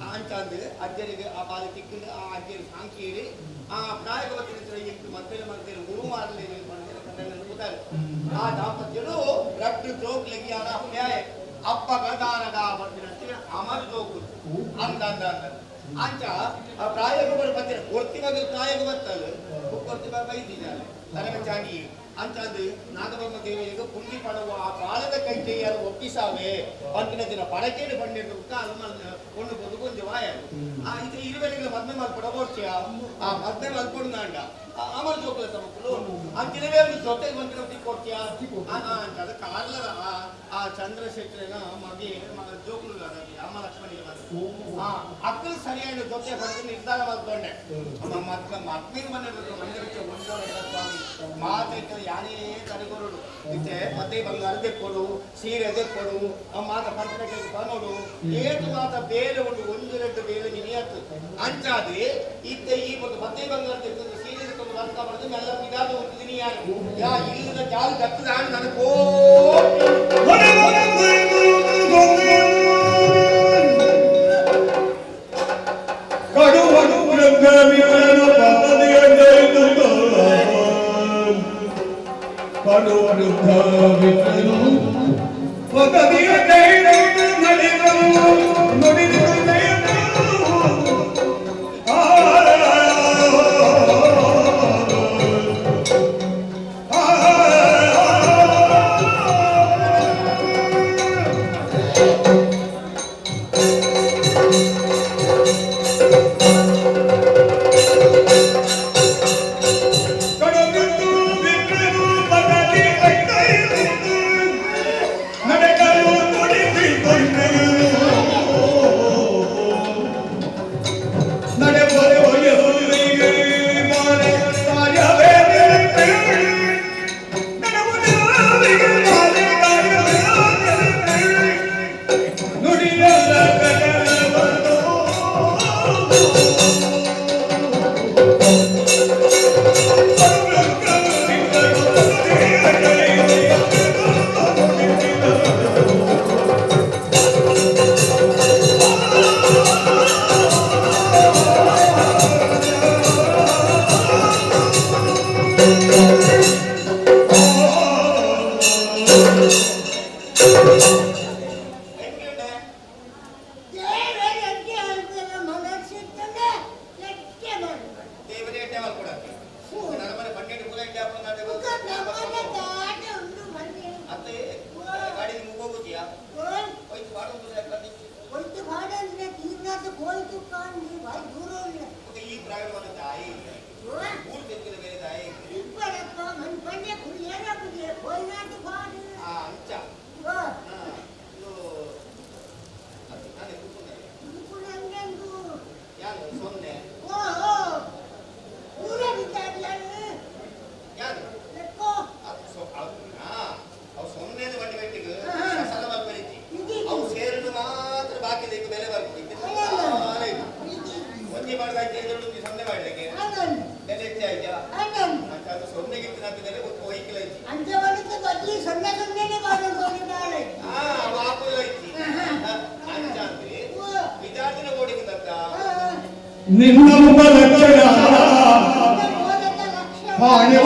ಅಂತಂದು ಅಜ್ಜನಿಗೆ ಆ ಬಾಲೆ ತಿಕ್ಕಿಂದು ಆ ಅಜ್ಜನ ಸಾಂಕೇರಿ ಆ ಪ್ರಾಯಗವತ್ತಿನ ಎಂಟು ಮಧ್ಯ ಗುರು ಮಾಡಲಿ ಆ ದಾಂಪತ್ಯರು ರಟ್ಟು ಜೋಕ್ ಲಗಿಯಾನ ಅಪ್ಯಾಯ ಅಪ್ಪ ಗದಾನಗ ಬರ್ತಿನ ಅಮರ್ ಜೋಕು ಅಂದ ಅಂಚ ಆ ಪ್ರಾಯಗಳು ಬರ್ತೀರ ಒರ್ತಿ ಮಗ ಪ್ರಾಯಗ ಬರ್ತಲ್ಲ ಒರ್ತಿ ಮಗ ಬೈದಿದ್ದಾರೆ ತನಕ ಚಾಗಿ ಅಂತಂದು ನಾಗಬ್ರಹ್ಮ ದೇವಿಗೆ ಪುಂಡಿ ಪಡುವ ಆ ಬಾಳದ ಕೈತೆಯನ್ನು ಒಪ್ಪಿಸಾವೆ ಅಂತಿನ ದಿನ ಪಡಕೇಡು ಬಂದಿರುತ್ತ ಒಂದು ಬದುಕೊಂದು ವಾಯ ಇದು ಇರುವೆಲ್ಲ ಮದ್ಮೆ ಮಲ್ಪಡ ಓಡ್ತೀಯ ಆ ಮದ್ಮೆ ಮಲ್ಪಡು ನಾಂಡ ಅಮರ ಜೋಕುಲ ತಮಕ್ಕಳು ಅಂತಿನವೇ ಒಂದು ಜೊತೆಗೆ ಬಂದಿರೋ ಕೊಡ್ತೀಯ ಅಂತ ಕಾರ್ಲರ ಆ ಚಂದ್ರಶೇಖರನ ಮಗೆ ಜೋಕುಲು ಅಮ್ಮ ಲಕ್ಷ್ಮಣ ಅಕ್ಕಲು ಸರಿಯಾದ ಜೊತೆ ಬಂದು ನಿರ್ಧಾರ ಮಾಡ್ಕೊಂಡೆ ಮದ್ಮೆ ಮನೆ ಸ್ವಾಮಿ ಮಾತೈತೆ ಯಾನೇ ತಡೆಗೊರಡು ಇತ್ತೆ ಮತ್ತೆ ಬಂಗಾರ ತೆಕ್ಕೊಡು ಸೀರೆ ತೆಕ್ಕೊಡು ಮಾತ ಪಂಚಕ್ಕೆ ಬನೋಡು ಏಟು ಮಾತ ಬೇರೆ ಒಂದು ಎರಡು ಬೇರೆ ನಿನಿಯತ್ತು ಅಂಚಾದ್ರೆ ಇತ್ತೆ ಈ ಒಂದು ಮತ್ತೆ ಬಂಗಾರ ತೆಕ್ಕೊಂಡು ಸೀರೆ ತೆಕ್ಕೊಂಡು ಬರ್ಕ ಬರೋದು ಎಲ್ಲ ಇದಾದ ಒಂದು ದಿನಿಯಾನು ಯಾ ಇಲ್ಲದ ಜಾಲು ದಕ್ಕದ ನನಗೋ ನಿನ್ನ ಮುಖ ಲಕ್ಷಣ ಹಾಗೆ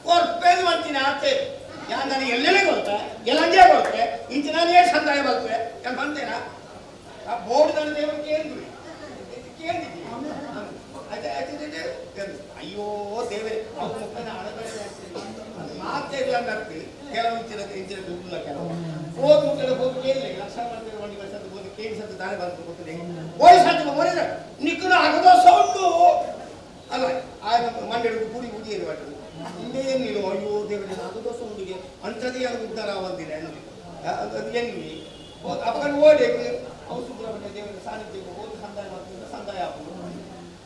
ಕೊರ್ಪೇದು ಮಾಡ್ತೀನಿ ಆಚೆ ಯಾರು ನನಗೆ ಎಲ್ಲೆಲ್ಲೇ ಕೊಡ್ತೆ ಎಲ್ಲಂಜೆ ಕೊಡ್ತೆ ಇಂಚಿನಾನೇ ಸಂದಾಯ ಬರ್ತವೆ ನಾನು ಬಂತೇನಾ ಆ ಬೋರ್ಡ್ ನನ್ನ ದೇವರು ಕೇಳಿದ್ವಿ ಕೇಳಿದ್ವಿ ಅಯ್ಯೋ ದೇವರೇ ಅವ್ರ ಮುಖನ ಮಾತೇ ಇಲ್ಲ ಅಂದಿ ಕೆಲವು ಇಂಚಿನ ದುಡ್ಡಿಲ್ಲ ಕೆಲವು ಹೋಗಿ ಮುಖದ ಹೋಗಿ ಕೇಳಿದೆ ಲಕ್ಷ ಮಾಡ್ತೇವೆ ಒಂದು ವರ್ಷದ ಹೋಗಿ ಕೇಳಿಸದ್ದು ತಾನೇ ಬಂತು ಗೊತ್ತಿದೆ ವಯಸ್ಸಾದ ಮನೆ ನಿಕ್ಕನ ಆಗದ ಸೌಂಡು ಅಲ್ಲ ಆ ಮಂಡ್ಯದ ಪುಡಿ ಉಡಿಯದು ಬರ್ತದೆ ಇನ್ನೇನಿಲ್ಲ ಅಯ್ಯೋ ದೇವರೇ ಆಗದ ಸೌಂಡಿಗೆ ಅಂಥದ್ದೇ ಅದು ಉದ್ದಾರ ಬಂದಿದೆ ಅದು ಎನ್ವಿ ಅಪ್ಪನ ಓಡೇಕು ಅವು ಸುಬ್ರಹ್ಮಣ್ಯ ದೇವರ ಸಾನ್ನಿಧ್ಯಕ್ಕೆ ಹೋಗಿ ಸಂದಾಯ ಮಾಡ್ತಿದ್ರೆ ಸಂದಾಯ ಹಾಕುದು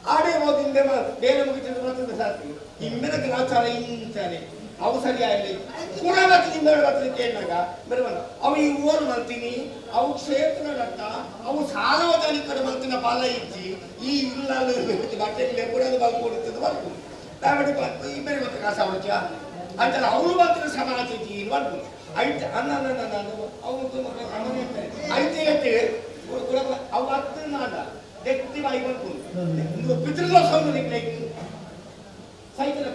ಆಡೇ ಹೋಗಿ ಹಿಂದೆ ಬೇರೆ ಮುಗಿತಿದ್ದು ಬರ್ತದೆ ಸಾಕು ಹಿಂದಿನ ಗ್ರಾಚಾರ ಇಂಚಾನೆ ಅವು ಸರಿಯಾಗಲಿ ಕೂಡ ಬರ್ತೀನಿ ಬರ್ತೀನಿ ಕೇಳಿದಾಗ ಬರುವಲ್ಲ ಅವು ಈ ಊರು ಬರ್ತೀನಿ ಅವು ಕ್ಷೇತ್ರ ರಕ್ತ ಅವು ಸಾರ್ವಜನಿಕರು ಬರ್ತಿನ ಪಾಲ ಇಚ್ಚಿ ಈ ಇಲ್ಲ ಬಟ್ಟೆ ಕೂಡ ಬರ್ಕೊಡುತ್ತದೆ ಬರ್ತು ದಯವಿಟ್ಟು ಈ ಬೇರೆ ಮತ್ತೆ ಕಾಸ ಅವಳಚ ಅಂತಾರೆ ಅವರು ಬರ್ತಿನ ಸಮಾಜ ಇಚ್ಚಿ ಬರ್ತು ಐತೆ ಅನ್ನ ಅವನು ಐತೆ ಐತೆ ಅವು ಹತ್ತು ನಾಡ ಎತ್ತಿ ಬಾಯಿ ಬರ್ಕೊಂಡು ಪಿತೃದೋಷವನ್ನು ನಿಗ್ಲೈಕ್ ಸೈಕಲ್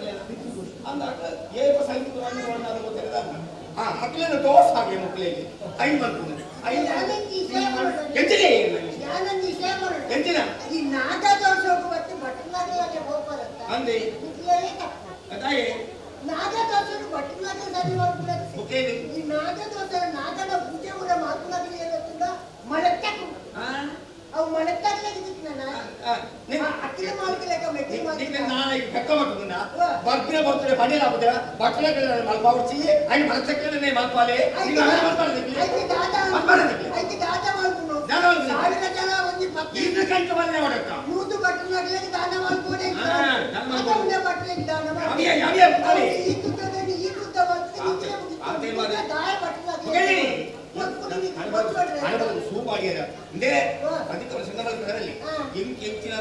ಅಂದಾಗ ಏಪ ಸೈಕಲ್ ಗೊತ್ತಿಲ್ಲ ಮಕ್ಕಳನ್ನು ದೋಷ ಹಾಗೆ ಮಕ್ಕಳಿಗೆ ಐದು ಬರ್ಕೊಂಡು ಎಂಚಿನ ಎಂಚಿನ ಅಂದೆ ಅದಾಗೆ ಅವು ಬರ್ತಿನ ಬರ್ತಾರೆ ಬಣ್ಣ ಆಗ್ಬೋದಿಲ್ಲ ಬಟ್ಟೆ ಮಲ್ಪಾವರ್ಸಿ ಅಲ್ಲಿ ಮನಸ್ಸಕ್ಕೆ ಮಲ್ಪಾಲೆ ಸೂಪಾಗ್ಯದ ಇಂದೇ ಅದಕ್ಕೆ ಸಂದರ್ಭದಲ್ಲಿ ಎಂಚಿನ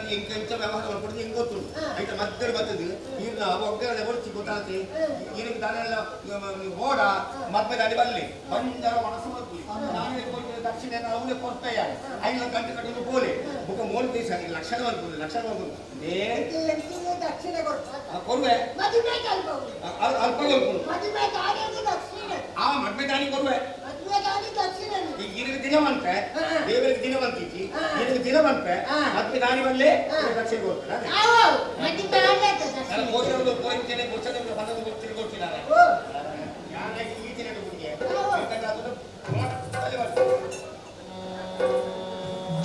ವ್ಯವಹಾರ ಮಾಡ್ಕೊಡೋದು ಹೆಂಗ್ ಗೊತ್ತುಂಟು ಆಯ್ತಾ ಮಧ್ಯ ಬರ್ತದೆ ಈಗ ಒಗ್ಗರಣೆ ಹೊರಚಿ ಗೊತ್ತಾಗುತ್ತೆ ಇದಕ್ಕೆ ದಾನೆಲ್ಲ ಓಡ ಮತ್ತೆ ದಾಡಿ ಬರಲಿ ಬಂಜರ ಮನಸ್ಸು ನಾನೇ ದಕ್ಷಿಣ ಅವನೇ ಕೊಡ್ತಾಯ 5 ಗಂಟೆ ಕಟ್ಟಿದ್ದು ಬೋಲೆ ಮುಖ ಮೂಲ ದಿವಸ ಲಕ್ಷಣ ಬಂದ್ಬೋದು ಲಕ್ಷಣ ಬಂದ್ಬೋದು ಕೊಡುವೆ ಅಲ್ಪ ಆ ಮದ್ವೆ ದಾನಿ ಕೊಡುವೆ ದಿನ ಬಂತೆ ದೇವರಿಗೆ ದಿನ ಬಂತಿದ್ದಿ ನಿನಗೆ ದಿನ ಬಂತೆ ಮತ್ತೆ ದಾನಿ ಬಲ್ಲೆ ದಕ್ಷಿಣ ಕೊಡ್ತಾರೆ ತಿರುಗೊಡ್ತಿದ್ದಾರೆ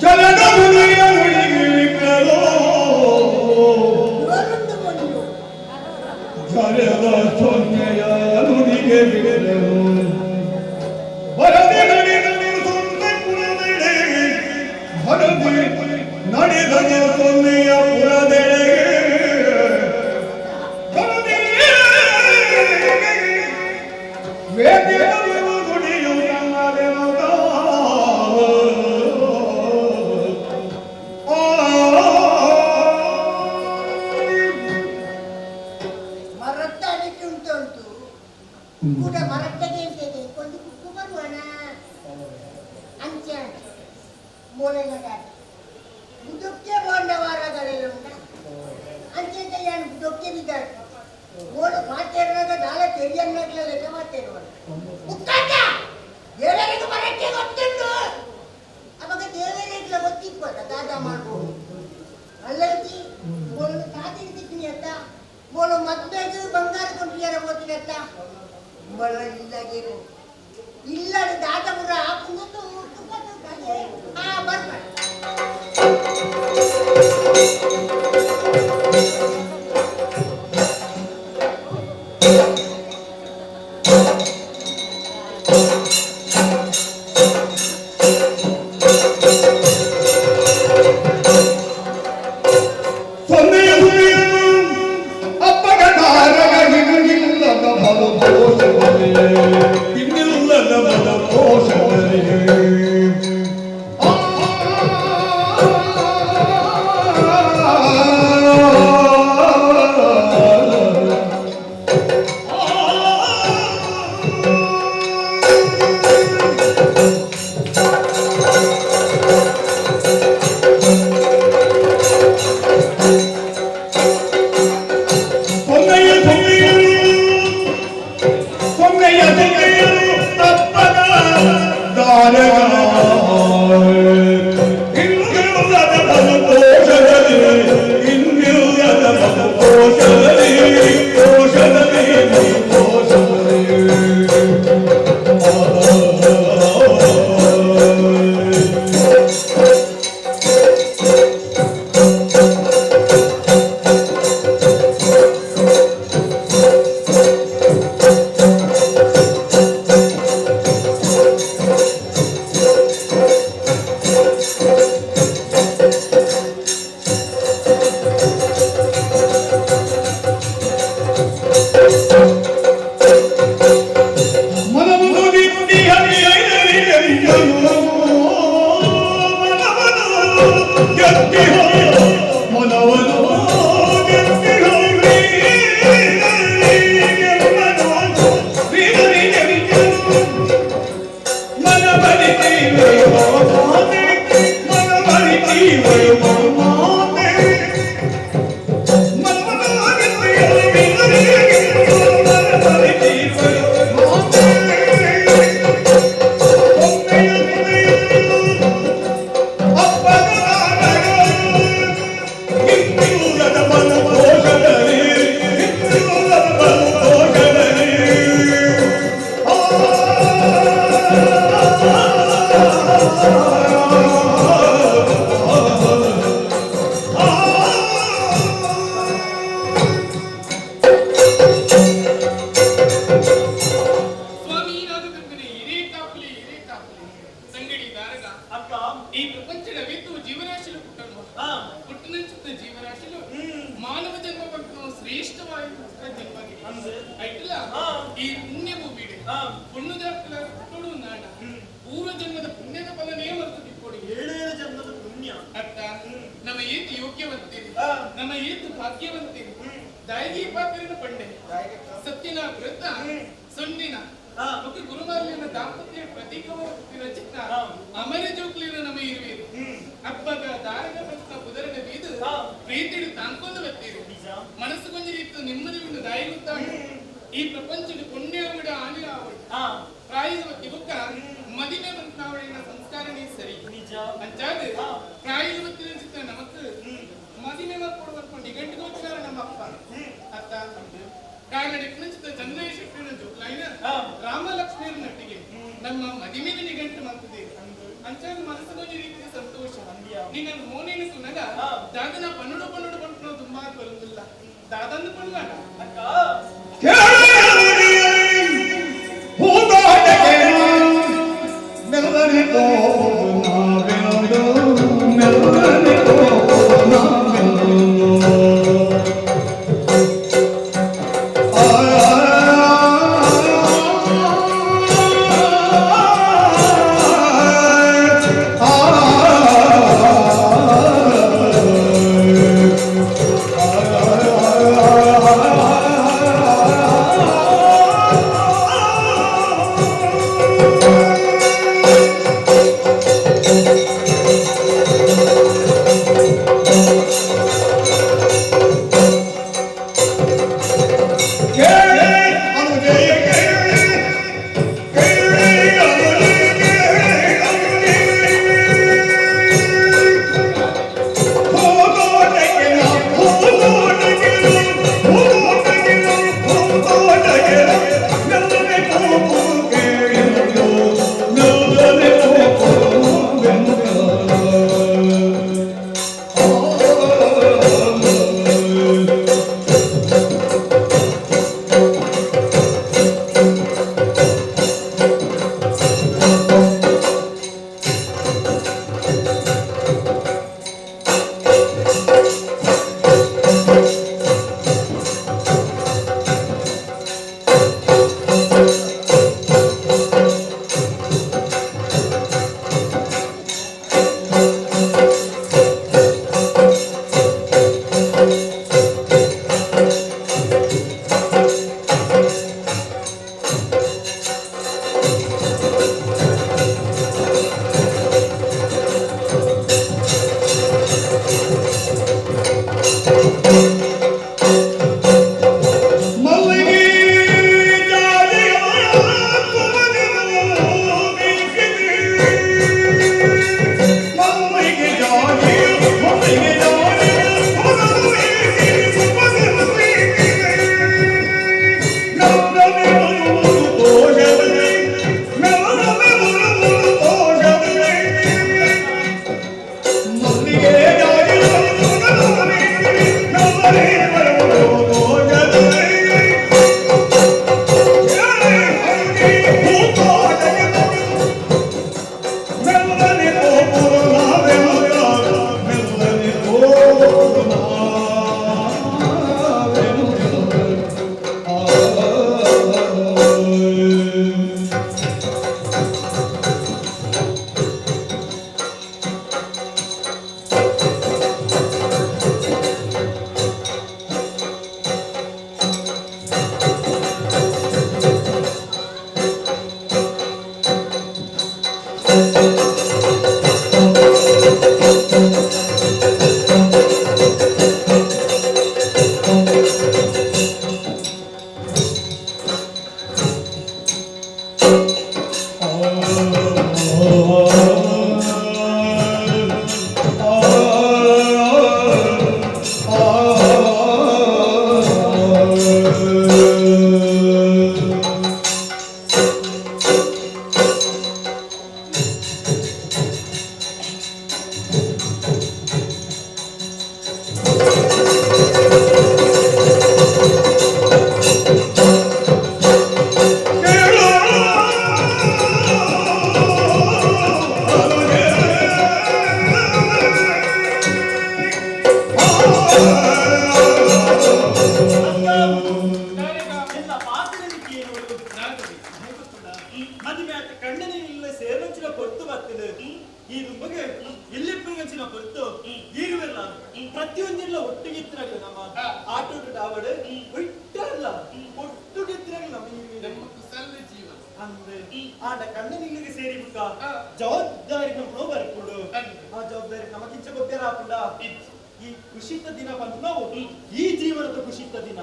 ಜಲದ ಮುನಿಯ ಮುಳಿಗಿಳಿಕಲೋ ಜಲದ ಸೊನ್ನೆಯ ನುಡಿಗೆ ಬಿಡಲು ಬರದೆ ನಡೆದ ಸೊನ್ನೆ ಪುರದೆಡೆ ಬರದೆ ನಡೆದ ಸೊನ್ನೆಯ ಪುರದೆಡೆಗೆ ವೇದ್ಯ ಗುಡಿಯು ನಮ್ಮದೆನದ ಕೂಡ ಮರಟ್ಟಗೆ ಇರ್ತದೆ ಒಂದು ಕುಕ್ಕು ಬರುವಣ ಅಂಚೆ ಮೂಲೆಗಳ ಬುದುಕ್ಕೆ ಬೋಂಡವಾರಗಳೆಲ್ಲ ಉಂಟ ಅಂಚೆ ಏನು ಬುದುಕ್ಕೆ ಬಿದ್ದಾಡ್ತು ಓಡು ಮಾತಾಡುವಾಗ ನಾಳೆ ತೆರಿಯನ್ನಾಗಲೇ ಲೆಕ್ಕ ಮಾತಾಡುವ ಉಕ್ಕಾಟ ದೇವರಿಗೆ ಮರಕ್ಕೆ ಗೊತ್ತುಂಟು ಅವಾಗ ದೇವರಿಗೆ ಗೊತ್ತಿಪ್ಪದ ದಾದ ಮಾಡ್ಬೋದು ಅಲ್ಲೈತಿ ಬೋಳು ಕಾತಿರ್ತಿದ್ದೀನಿ ಅಂತ ಬೋಳು ಮದ್ವೆಗೆ ಬಂಗಾರ ಕೊಟ್ಟಿಯಾರ ಓದ್ತೀನಿ ಅಂತ ಬಳ್ಳ ಇಲ್ಲಾಗೇನು ಇಲ್ಲ ದಾದ ಬುರ ಹಾಕೊಂಡು ಬರ್ಬೇಡ ಆ ಸ್ವಾಮಿ ನಾಗಕಂಕನೇ ಹಿರೇ ಕಾಪಲಿ ಸಂಗಡಿ ದಾರಗ ಅಕ್ಕ ಈ ಪ್ರಪಂಚದವಿದ್ದು ಜೀವರಾಶಿಲು పుట్టను పుట్టినంచున్న జీవరాశిలో మానవ జన్మ పక్కన శ్రేష్టమైన జన్మకి అయిట్ల ఈ పుణ్యము వీడే పుణ్యజాతుల పుట్టుడు నాడ ಪೂರ್ವ ಜನ್ಮದ ಪುಣ್ಯದ ಫಲನೇ ಬರ್ತದೆ ಕೊಡಿ 7 ಜನ್ಮದ ಪುಣ್ಯ ಅರ್ಥ ನಮ್ಮ ಏತು ಯೋಗ್ಯವಂತೀರಿ ನಮ್ಮ ಏತು ಭಾಗ್ಯವಂತೀರಿ ದಾಯಿಗೆ ಪಾತ್ರಿನ ಪಂಡೆ ಸತ್ಯನ ವೃತ್ತ ಸೊನ್ನಿನ ಮತ್ತು ಗುರುಮಾರ್ಯನ ದಾಂಪತ್ಯ ಪ್ರತೀಕವಾಗಿ ರಚಿತ ಅಮರ ಜೋಕ್ಲಿನ ನಮ್ಮ ಇರುವಿರು ಹಬ್ಬದ ದಾರದ ಭಕ್ತ ಕುದರನ ಬೀದು ಪ್ರೀತಿಡು ತಾಂಕೊಂದು ಬತ್ತೀರಿ ಮನಸ್ಸು ಕೊಂಚ ರೀತಿ ನೆಮ್ಮದಿ ಉಂಟು ದಾಯಿ ಗೊತ್ತಾಗ ಈ ಪ್ರಪಂಚದ ಪುಣ್ಯ ಕೂಡ ಆನೆ ಆವಡು ಪ್ರಾಯದ ಬುಕ್ಕ ಮದಿಮೆ ಬಂತಾವಳಿನ ಸಂಸ್ಕಾರನೇ ಸರಿ ಅಂಚಾದ ಪ್ರಾಯದ ಚಿತ್ರ ನಮಕ್ ಮದಿಮೆ ಮಕ್ಕಳು ನಿಗಂಟು ಹೋಗ್ತಾರೆ ನಮ್ಮ ಅಪ್ಪ ಅತ್ತ ಕಾರಣ ಚಿತ್ರ ಚಂದ್ರಯ್ಯ ಶೆಟ್ಟಿನ ಜೋಕ್ಲೈನ ರಾಮಲಕ್ಷ್ಮಿಯರ ನಟ್ಟಿಗೆ ನಮ್ಮ ಮದಿಮೆನ ನಿಗಂಟು ಮಾಡ್ತದೆ ಅಂಚಾದ ಮನಸ್ಸಿನ ರೀತಿಯ ಸಂತೋಷ ನಿನ್ನ ಮೋನೇನ ಸುನಗ ದಾದನ ಪನ್ನುಡು ಬಂಟು ತುಂಬಾ ಬರುವುದಿಲ್ಲ ದಾದಂದು ಪಣ್ಣ ಅಕ್ಕ ಆ ಎಲ್ಲ ಪಾತ್ರಕ್ಕೆ ಏನು ಮದುವೆ ಆತ ಕಣ್ಣನಿಲ್ಲ ಸೇರ್ಮಂಚಿನ ಕೊಟ್ಟು ಬರ್ತದೆ ಈ ದುಂಬಗೆ ಎಲ್ಲಿ ಪ್ರಗಂಚಿನ ಕೊಟ್ಟು ಈರುವೆಲ್ಲ ಪ್ರತಿಯೊಂದಿಲ್ಲ ಒಟ್ಟಿಗಿದ್ರಾಗ ನಮ್ಮ ಆಟೋಟ ಆವಡೆ ಬಿಟ್ಟಲ್ಲ ಒಟ್ಟುಗಿದ್ರಾಗ ನಮ್ಮ ಜೀವ ಅಂದ್ರೆ ಆಟ ಕಣ್ಣನಿಲ್ಲಿಗೆ ಸೇರಿ ಬಿಟ್ಟ ಜವಾಬ್ದಾರಿ ನಮ್ಮ ಬರ್ಕೊಂಡು ಆ ಜವಾಬ್ದಾರಿ ನಮಗಿಂಚ ಗೊಬ್ಬರ ಹಾಕೊಂಡ ಈ ಖುಷಿತ ದಿನ ಬಂದು ನಾವು ಈ ಜೀವನದ ಖುಷಿತ ದಿನ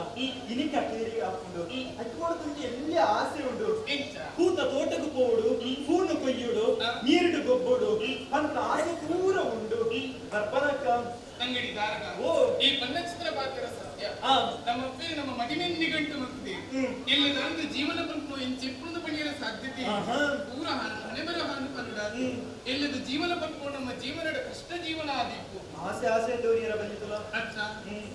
ಇನಿಕ ಕೇರಿಗೆ ಹಾಕೊಂಡು ಅಟ್ಕೊಂಡು ಎಲ್ಲಿ ಆಸೆ ಉಂಡು ಕೂತ ತೋಟಕ್ಕೆ ಪೋಡು ಹೂನು ಕೊಯ್ಯುಡು ನೀರಿಡು ಗೊಬ್ಬಡು ಅಂತ ಆಸೆ ಪೂರ ಉಂಡು ಬರ್ಬರಕ್ಕ ಅಂಗಡಿ ದಾರಕ ಓ ಈ ಪನ್ನಚಿತ್ರ ಬಾಕರ ಸತ್ಯ ನಮ್ಮ ಅಪ್ಪಿ ನಮ್ಮ ಮಗಿನ ನಿಗಂಟು ಮಕ್ಕಳಿದೆ ಎಲ್ಲದಂತ ಜೀವನ ಬಂತು ಇನ್ ಚಿಪ್ಪುದ ಪಣಿಯರ ಸಾಧ್ಯತೆ ಪೂರ ಹಣೆ ಬರ ಹಾನು ಪಂಡ ಎಲ್ಲದ ಜೀವನ ಬಂತು ನಮ್ಮ ಜೀವನದ ಕಷ್ಟ ಜೀವನ ಆದಿತ್ತು ಆಸೆ ಆಸೆ ತೋರಿಯರ ಬಂದಿತ್ತಲ್ಲ ಅಚ್ಚ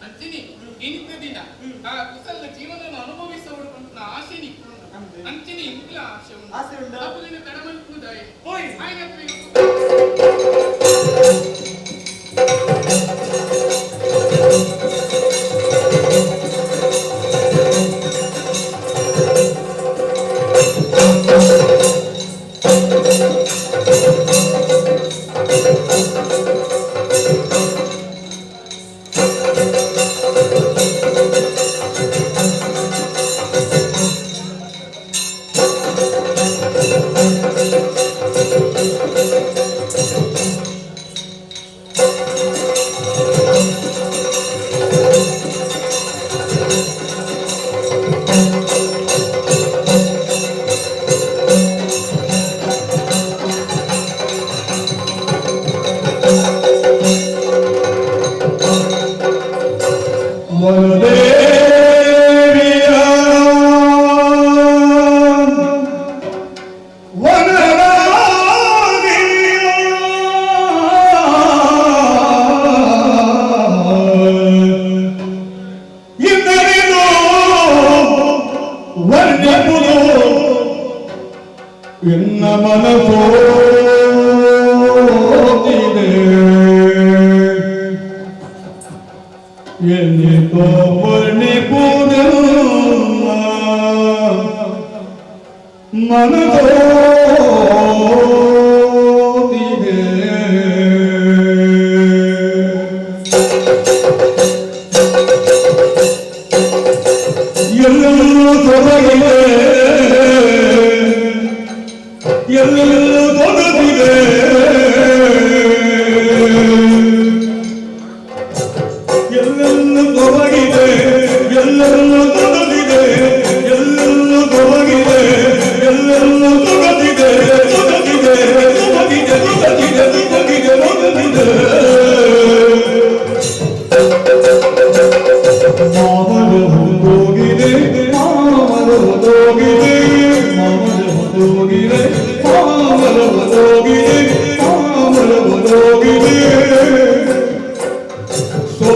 ಅಂತಿನಿ ಇನಿತ ದಿನ ಆ ಕುಸಲ ಜೀವನವನ್ನು ಅನುಭವಿಸೋಡು ಅಂತ ಆಸೆ ನಿಕ್ಕು ಅಂತಿನಿ ಇಂಗ್ಲ ಆಸೆ ಉಂಟು ಅಪ್ಪುದಿನ ಕಡಮಂಟುದಾಯಿ ಓಯ್ ಆಯ್ನತ್ರಿ So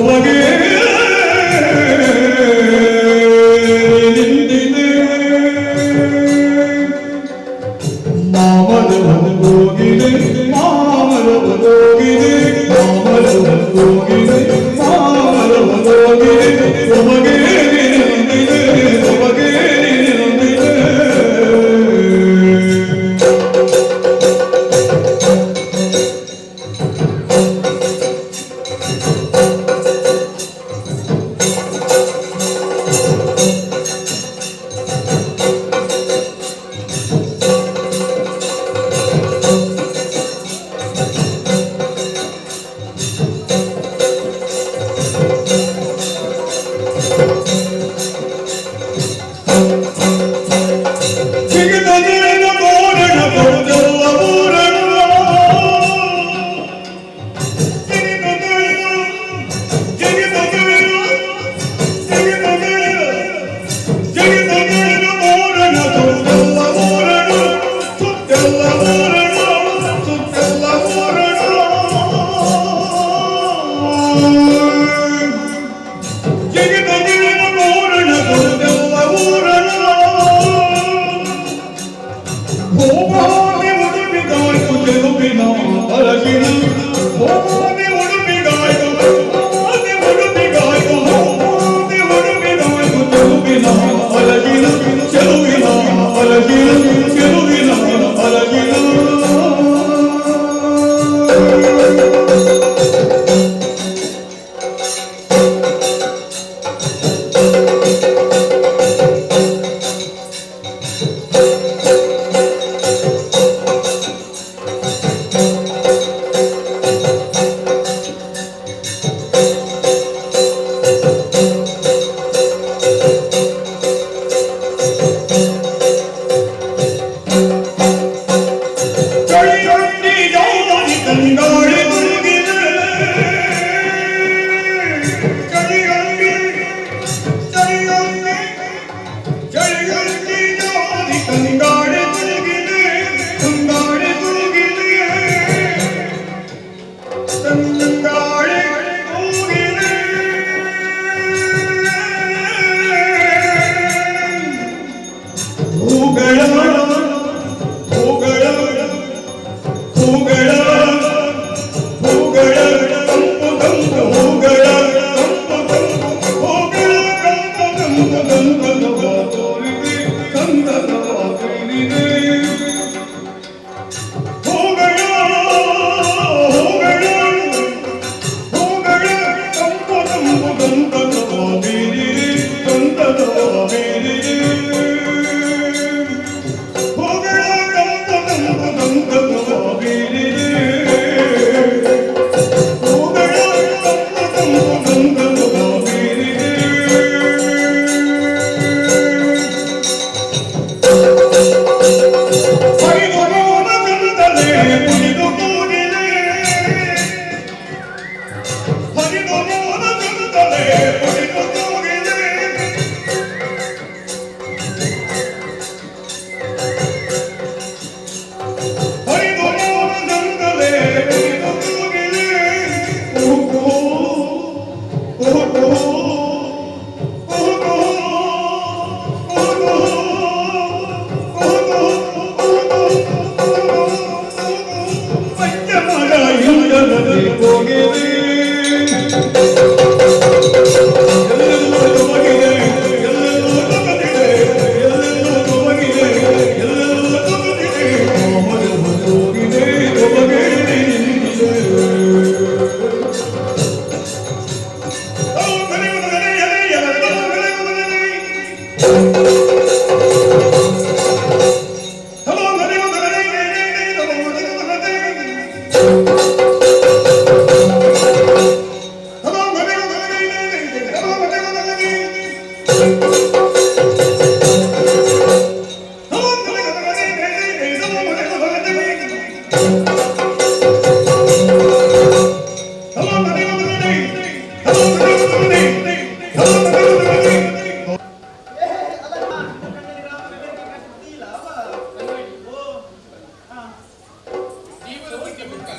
ಜೀವನ ಬಗ್ಗೆ ಬುಕ್ಕ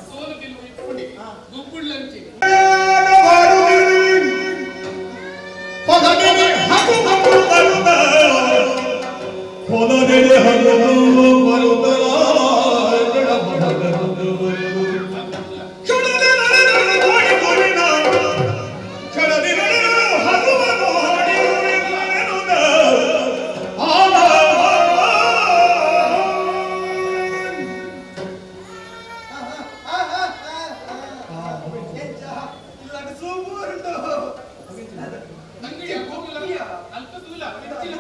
ಸೋಲು ಗೆಲುವು ಇಪ್ಪುಡಿ ಗುಬ್ಬುಳ್ಳಂಚಿ ತಂಗಡಿಯ ಹೋಗಲ್ಲ ಅಲ್ಪ ದೂಲ ಹೆಚ್ಚಿನ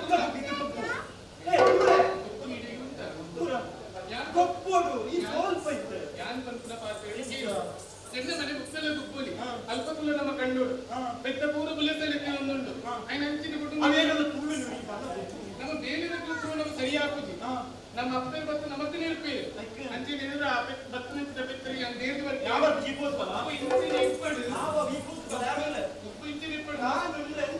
ದೂಲ ಯಾನ್ ಪಂಪನ ಪಾತ್ರೆ ಚೆನ್ನ ಮನೆ ಮುಕ್ಕಲ ಗುಬ್ಬುಲಿ ಅಲ್ಪ ದೂಲ ನಮ್ಮ ಕಂಡೋಡು ಪೆದ್ದ ಪೂರ ಬುಲೆತಲ್ಲಿ ಒಂದುಂಡು ఆయన ಅಂಚಿನ ಕುಟುಂಬ ನಮ್ಮ ಬೇಲಿನ ಕೆಲಸ ನಾವು ಸರಿಯಾಗುದು ನಮ್ಮ ಅಪ್ಪೆ ಬತ್ತು ನಮಕ್ಕೆ ನೆನಪೇ ಅಂಚಿನ ಏನಾದ್ರು ಆ ಬತ್ತು ನಿಂತಿದ್ದ ಬೆತ್ತರಿಗೆ ಅಂತ ದೇವ್ರ ಯಾವ ಜೀಪೋತ್ಪಲ ಇಂಚಿನ ಇಪ್ಪಡು ಉಪ್ಪು ಇಂಚಿನ ಇಪ್ಪಡು ఆయన ಬೇರೆ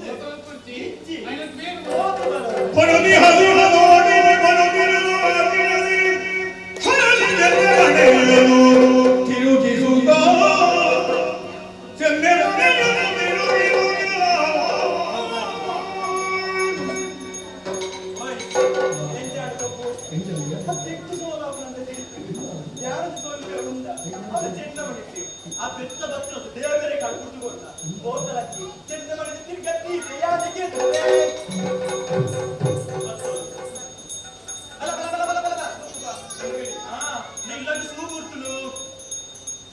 ಆ ಬೆತ್ತ ಬತ್ತ ದೇವರೇ ಕಳ್ಕೊಳ್ತುಕೊಂಡ ಹೋದಲಕ್ಕಿ ಚೆಂದ ಮಾಡಿದ ತಿರ್ಗತ್ತಿ ಯಾದಕ್ಕೆ ಅಲ್ಲ ಬಲ ಬಲ ಬಲ ಬಲ ನಿಲ್ಲದು ಸೂಗುರ್ತುಲು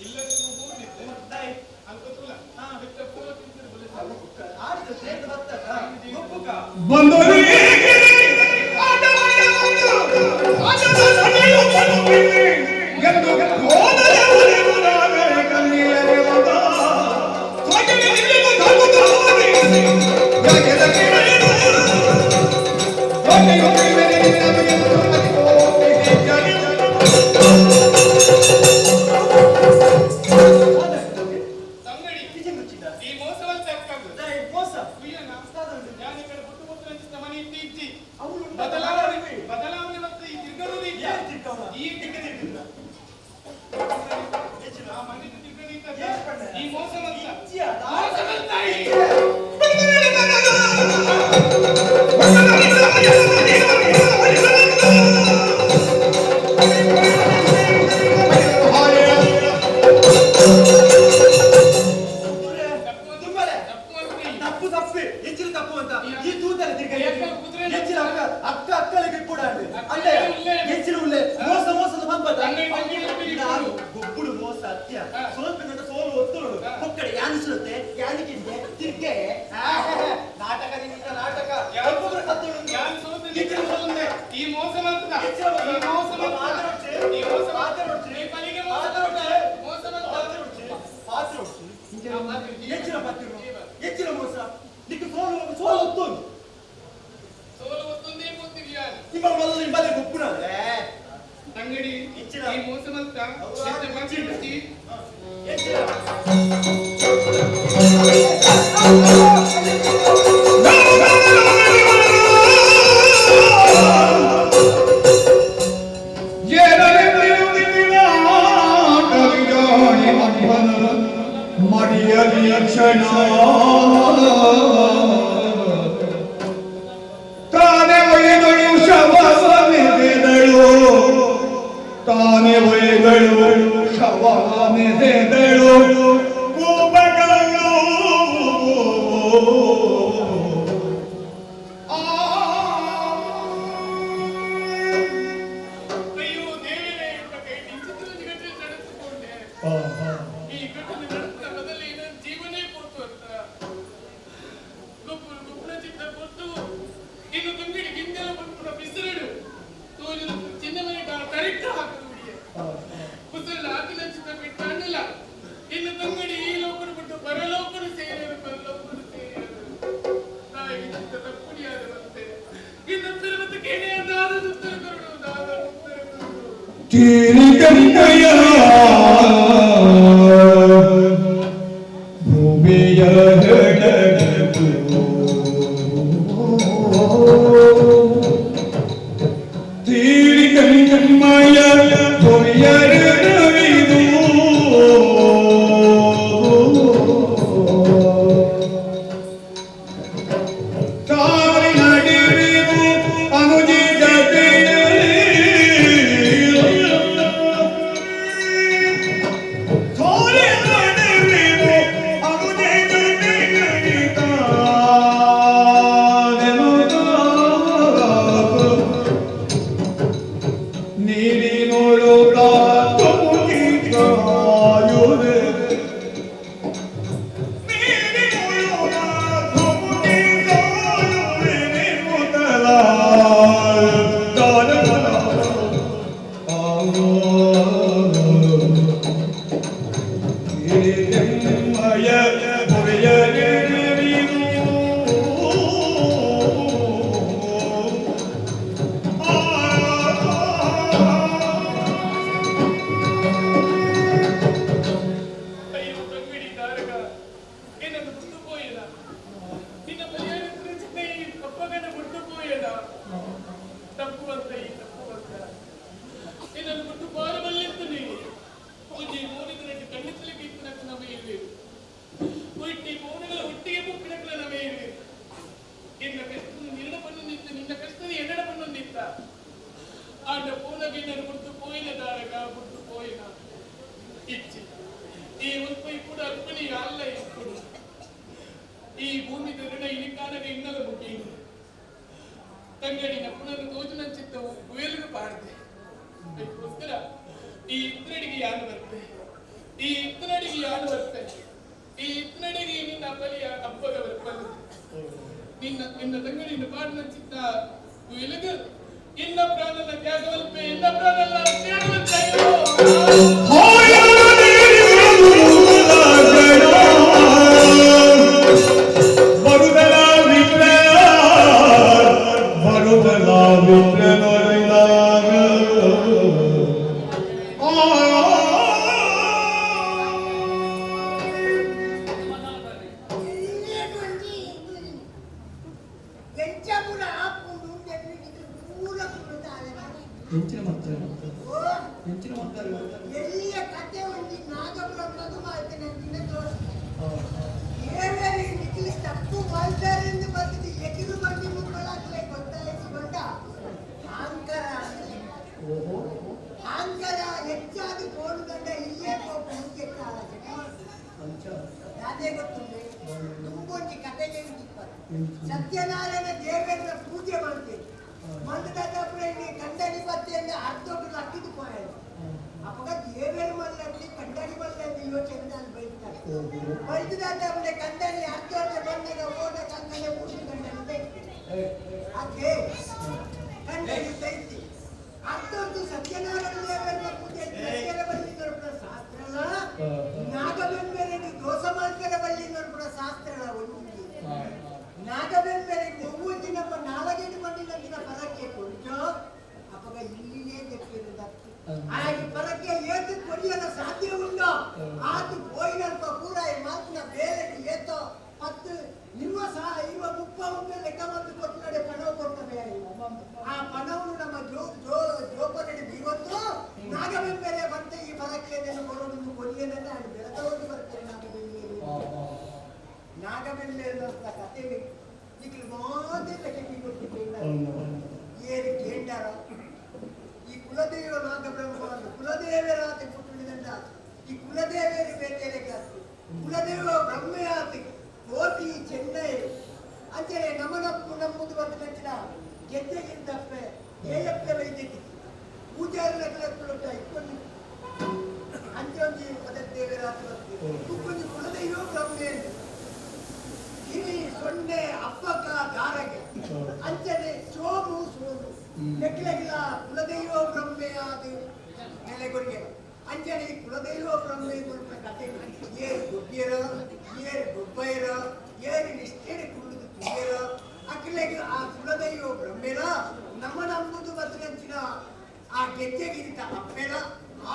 ಇಲ್ಲ ಹೋಗಿದ್ದೆ ದೈ ಅಲ್ಪತುಲ ಬೆತ್ತ ಪೂರ ತಿಂತಿರು ಬುಲೆ ಆಡಿದ ಸೇತ ಬತ್ತಕ ಒಪ್ಪುಕ ತಂಗಡಿ ಈ ಮೋಸವಂತ ಅಕ್ಕದು ಮೋಸ ಕುಯ್ಯನ ಯಾನ ಕಡೆ ಪುಟ್ಟು ಪುಟ್ಟು ಅಂಚಿನ ಮನೆ ಇತ್ತಿ ಅವಳು ಬದಲಾವಣೆ ಮತ್ತು ಈ ತಿರ್ಗಣದ ಈ ತಿರ್ಗಣಿತ ಆ ಮನೆ ತಿರ್ಗಣಿತ ಈ ಮೋಸವಂತ ಮೋಸವಂತ ತಪ್ಪು ತಪ್ಪಿ ಹೆಚ್ಚಿನ ತಪ್ಪು ಅಂತ ಈ ತೂತಲ್ಲಿ ತಿರ್ಗ ಹೆಚ್ಚಿನ ಅಕ್ಕ ಅಕ್ಕಳಿಗೆ ಕೂಡ ಅಂದ್ರೆ ಹೆಚ್ಚಿನ ಉಳ್ಳೆ ಮೋಸ ಮೋಸದ ಬಂದ್ಬತ್ತ ನಾನು ಗೊಬ್ಬುಡು ಮೋಸ ಅತ್ಯ ಸ್ವಲ್ಪ ಗಂಟೆ ಸೋಲು ಒತ್ತುಡು ಮಕ್ಕಳು ಯಾನಿಸುತ್ತೆ ಯಾನಿಗೆ ತಿರ್ಗೆ ನಾಟಕದಿಂದ ನಾಟಕ ಒಬ್ಬೊಬ್ಬರ ಕತ್ತಲು ಈ ಮೋಸವಂತ ಹೆಚ್ಚಿನ ಮೋಸ ನಿಕ್ಕೆ ಸೋಲು ಸೋಲು ಒತ್ತುಂಡು ಸೋಲು ಒತ್ತೊಂದೇ ಗೊತ್ತಿದೆಯಾ ನಿಮ್ಮ ಮೊದಲು ನಿಮ್ಮಲ್ಲಿ ಗೊಬ್ಬುನ ತಂಗಡಿ ಈ ಮೋಸವಂತ ಹೆಚ್ಚಿ ಹೆಚ್ಚಿನ ತಾನೇ ಒಯ್ಗಳು ಶವನೆದೆಗಳು ಕೂಬಗಳು ಅಯ್ಯೋ ದೇವರೇ ಎಂಬ ಕೈ ನಿಂಚಿತ್ರ ಜಗತ್ತಿನ ನಡೆಸಿಕೊಂಡೆ ಈ ಘಟನೆ ನಡೆದ ಬದಲು ನನ್ನ ಜೀವನೇ ಕೊಡ್ತು ಅಂತ ಗುಪ್ಪುನ ಚಿತ್ತ ಕೊಟ್ಟು ಇನ್ನು ತುಂಬಿಡಿ ಗಿಂದೆಲ ಬಂದು ಬಿಸಿರಡು ತೋರಿದ ಚಿನ್ನ ಮನೆ ಕರೆಕ್ಟ್ ಹಾಕಲು ಬಿಡಿಯ ಕುಸಲ ಹಾಕಿನ ಚಿತ್ತ ಬಿಟ್ಟು ಅನ್ನಲ್ಲ ಇನ್ನು ತಂಗಡಿ ಈ ಲೋಕರು ಬಿಟ್ಟು ಪರಲೋಕರು ಸೇರಿರು ಪರಲೋಕರು ಸೇರಿರು ತೀರಿಗಂಗಯ್ಯ ಭೂಮಿಯ ಹೆಡಗು ತೀರಿಗಂಗಯ್ಯ ಭೂಮಿಯ ಹೆಡವಿದು ತಾರಿ ನಡಿವಿದು ಅನುಜಿ ಸತ್ಯನಾರಾಯಣ ದೇವೇಂದ್ರ ಪೂಜೆ ಮಾಡ್ತೇವೆ ಮಂದದಾದಪ್ಪನ ಕಂಡನಿ ಬತ್ತೆಯನ್ನು ಅರ್ಧೋಟು ಅಕ್ಕಿದು ಪೋಯಾడు ಅವಾಗ ದೇವೇರು ಮಲ್ಲಲ್ಲಿ ಕಂಡನಿ ಮಲ್ಲಲ್ಲಿ ಯೋಚನೆ ನಾನು ಬೈತಾರೆ ಬೈದಾದಪ್ಪನ ಕಂಡನಿ ಅರ್ಧೋಟ ಬಂದಾಗ ಓದ ಕಂಡನೆ ಊಟಿ ಕಂಡನಿ ಬೈತಿ ಅದೇ ಕಂಡನಿ ಬೈತಿ ಅರ್ಧೋಟು ಸತ್ಯನಾರಾಯಣ ದೇವೇಂದ್ರ ಪೂಜೆ ಸತ್ಯನ ಬಲ್ಲಿ ನೋಡ್ಬಿಡ ಶಾಸ್ತ್ರನ ನಾಗಬೆಂಬೆರೆಗೆ ದೋಷ ಮಾಡ್ತಾರೆ ಬಲ್ಲಿ ನೋಡ್ಬಿಡ ಶಾಸ್ತ್ರನ ಒಂದು ನಾಗಬೆಂಬೆರೆ ಒವ್ವೊಂದು ನಮ್ಮ ನಾಲಗೇನು ಮಣ್ಣಿನ ಪರಕ್ಕೆ ಕೊಟ್ಟು ಅವಾಗ ಇಲ್ಲಿಯೇ ತೆಪ್ಪಿರುವುದು ಹಾಗೆ ಪರಕ್ಕೆ ಏತು ಕೊಡಿಯಲು ಸಾಧ್ಯ ಉಂಟು ಆತು ಪೋಯಿನಲ್ಪ ಪೂರ ಈ ಮಾತಿನ ಬೇರೆ ಏತೋ ಮತ್ತು ನಿಮ್ಮ ಇವ ಮುಪ್ಪ ಒಮ್ಮೆ ಲೆಕ್ಕ ಬಂದು ಕೊಟ್ಟು ನಡೆ ಪಣವು ಕೊಡ್ತವೆ ಆ ಪಣವನ್ನು ನಮ್ಮ ಜೋಪನಡಿ ಇವತ್ತು ನಾಗಬೆಂಬೆರೆ ಬಂತೆ ಈ ಪರಕ್ಕೆ ಕೊಡೋದು ಕೊಡಿಯನ್ನ ನಾನು ಬೆಳತೋಗಿ ಬರ್ತೇನೆ ನಾಗಬೆಂಬೆರೆ ಕತೆ ಈಗ ಮಾತ್ರ ಏರಿ ಕೇಂಡಾರ ಈ ಕುಲದೇವ ನಾಗಬ್ರಹ್ಮ ಕುಲದೇವರಾತಿ ಪುಟ್ಟಿದಂಡ ಈ ಕುಲದೇವರಿ ಬೇಟೆರೆ ಕಾಸ್ತಿ ಕುಲದೇವ ಬ್ರಹ್ಮೆಯಾತಿ ಕೋಟಿ ಚೆನ್ನೈ ಅಂಚನೆ ನಮನಪ್ಪು ನಮ್ಮದು ಬಂದು ನಚ್ಚಿನ ಗೆದ್ದೆಗಿಂತಪ್ಪೆ ಏಯಪ್ಪೆ ವೈದ್ಯಕಿ ಪೂಜಾರಿ ನಗಲಕ್ಕುಳುತ್ತ ಇಕ್ಕೊಂಡು ಅಂಚೊಂಜಿ ಪದದೇವರಾತಿ ಬರ್ತೀವಿ ತುಕ್ಕೊಂಜಿ ಕುಲದೈವ ಬ್ರಹ್ಮೆ ಗಿರಿ ಸೊನ್ನೆ ಅಪ್ಪಕ ದಾರಗೆ ಅಂಚನೆ ಸೋಮು ಸೋಮು ಲೆಕ್ಕಲೆಗಿಲ ಕುಲದೈವ ಬ್ರಹ್ಮೆಯಾದಿ ನೆಲೆಗೊರಿಗೆ ಅಂಚನೆ ಕುಲದೈವ ಬ್ರಹ್ಮೆ ಗುರುಪ ಕತೆ ಏರು ಗೊಬ್ಬಿಯರ ಏರು ಗೊಬ್ಬೈರ ಏರು ನಿಷ್ಠೆಡೆ ಕುಳಿದು ತುಂಬಿಯರ ಅಕ್ಕಲೆಗೆ ಆ ಕುಲದೈವ ಬ್ರಹ್ಮೆನ ನಮ್ಮ ನಂಬುದು ಬದಲಂಚಿನ ಆ ಗೆಜ್ಜೆಗಿರಿತ ಅಪ್ಪೆಲ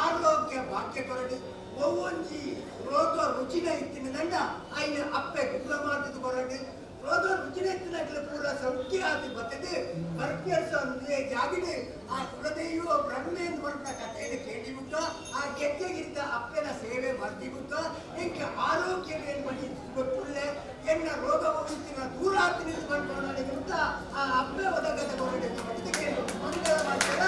ಆರೋಗ್ಯ ಭಾಗ್ಯ ಕೊರಡು ಒವ್ವೊಂಜಿ ರೋಗ ರುಚಿನ ಇತ್ತಿನ ದಂಡ ಐನ ಅಪ್ಪೆ ಗುಗ್ಲ ಮಾಡ್ತದ ಕೊರಡು ರೋಗ ರುಚಿನ ಇತ್ತಿನ ಪೂರ ಸೌಖ್ಯ ಆಗಿ ಬರ್ತದೆ ಬರ್ಪಿಯರ್ಸ ಜಾಗಿಡೆ ಆ ಕುಲದೈವ ಬ್ರಹ್ಮೇಂದ್ರ ಬರ್ತ ಕಥೆಯನ್ನು ಕೇಳಿ ಬಿಟ್ಟ ಆ ಗೆಜ್ಜೆಗಿರಿತ ಅಪ್ಪೆನ ಸೇವೆ ಮರ್ದಿ ಬಿಟ್ಟ ಎಂಕ ಆರೋಗ್ಯ ಮಾಡಿ ಗೊತ್ತುಳ್ಳೆ ಎನ್ನ ರೋಗ ಹೋಗುತ್ತಿನ ದೂರಾತಿ ನಿಂತು ಮಾಡ್ಕೊಂಡ ಆ ಅಪ್ಪೆ ಒದಗದ ಕೊರಡು ಮಂಗಳ ಮಾಡ್ತಾರ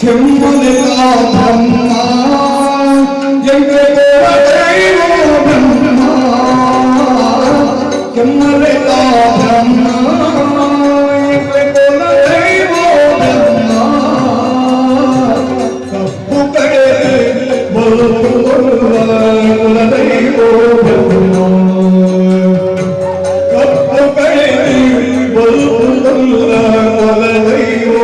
ಕೆಮ್ಮಲಿತ ಬ್ರಹ್ಮ ಜಗದೇವ ಬ್ರಹ್ಮ ಕೆಮ್ಮಲಿತ ಬ್ರಹ್ಮ ಜಗದೇವ ಬ್ರಹ್ಮ ಕಪ್ಪು ಕಡೆ ಬಲುವ ಕುಲದೈವ ಬ್ರಹ್ಮ ಕಪ್ಪು ಕಡೆ ಬಲುವ ಕುಲದೈವ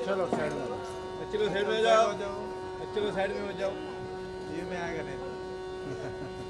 चलो साइड में हो जाओ, चलो साइड में हो जाओ, ये में आएगा नहीं।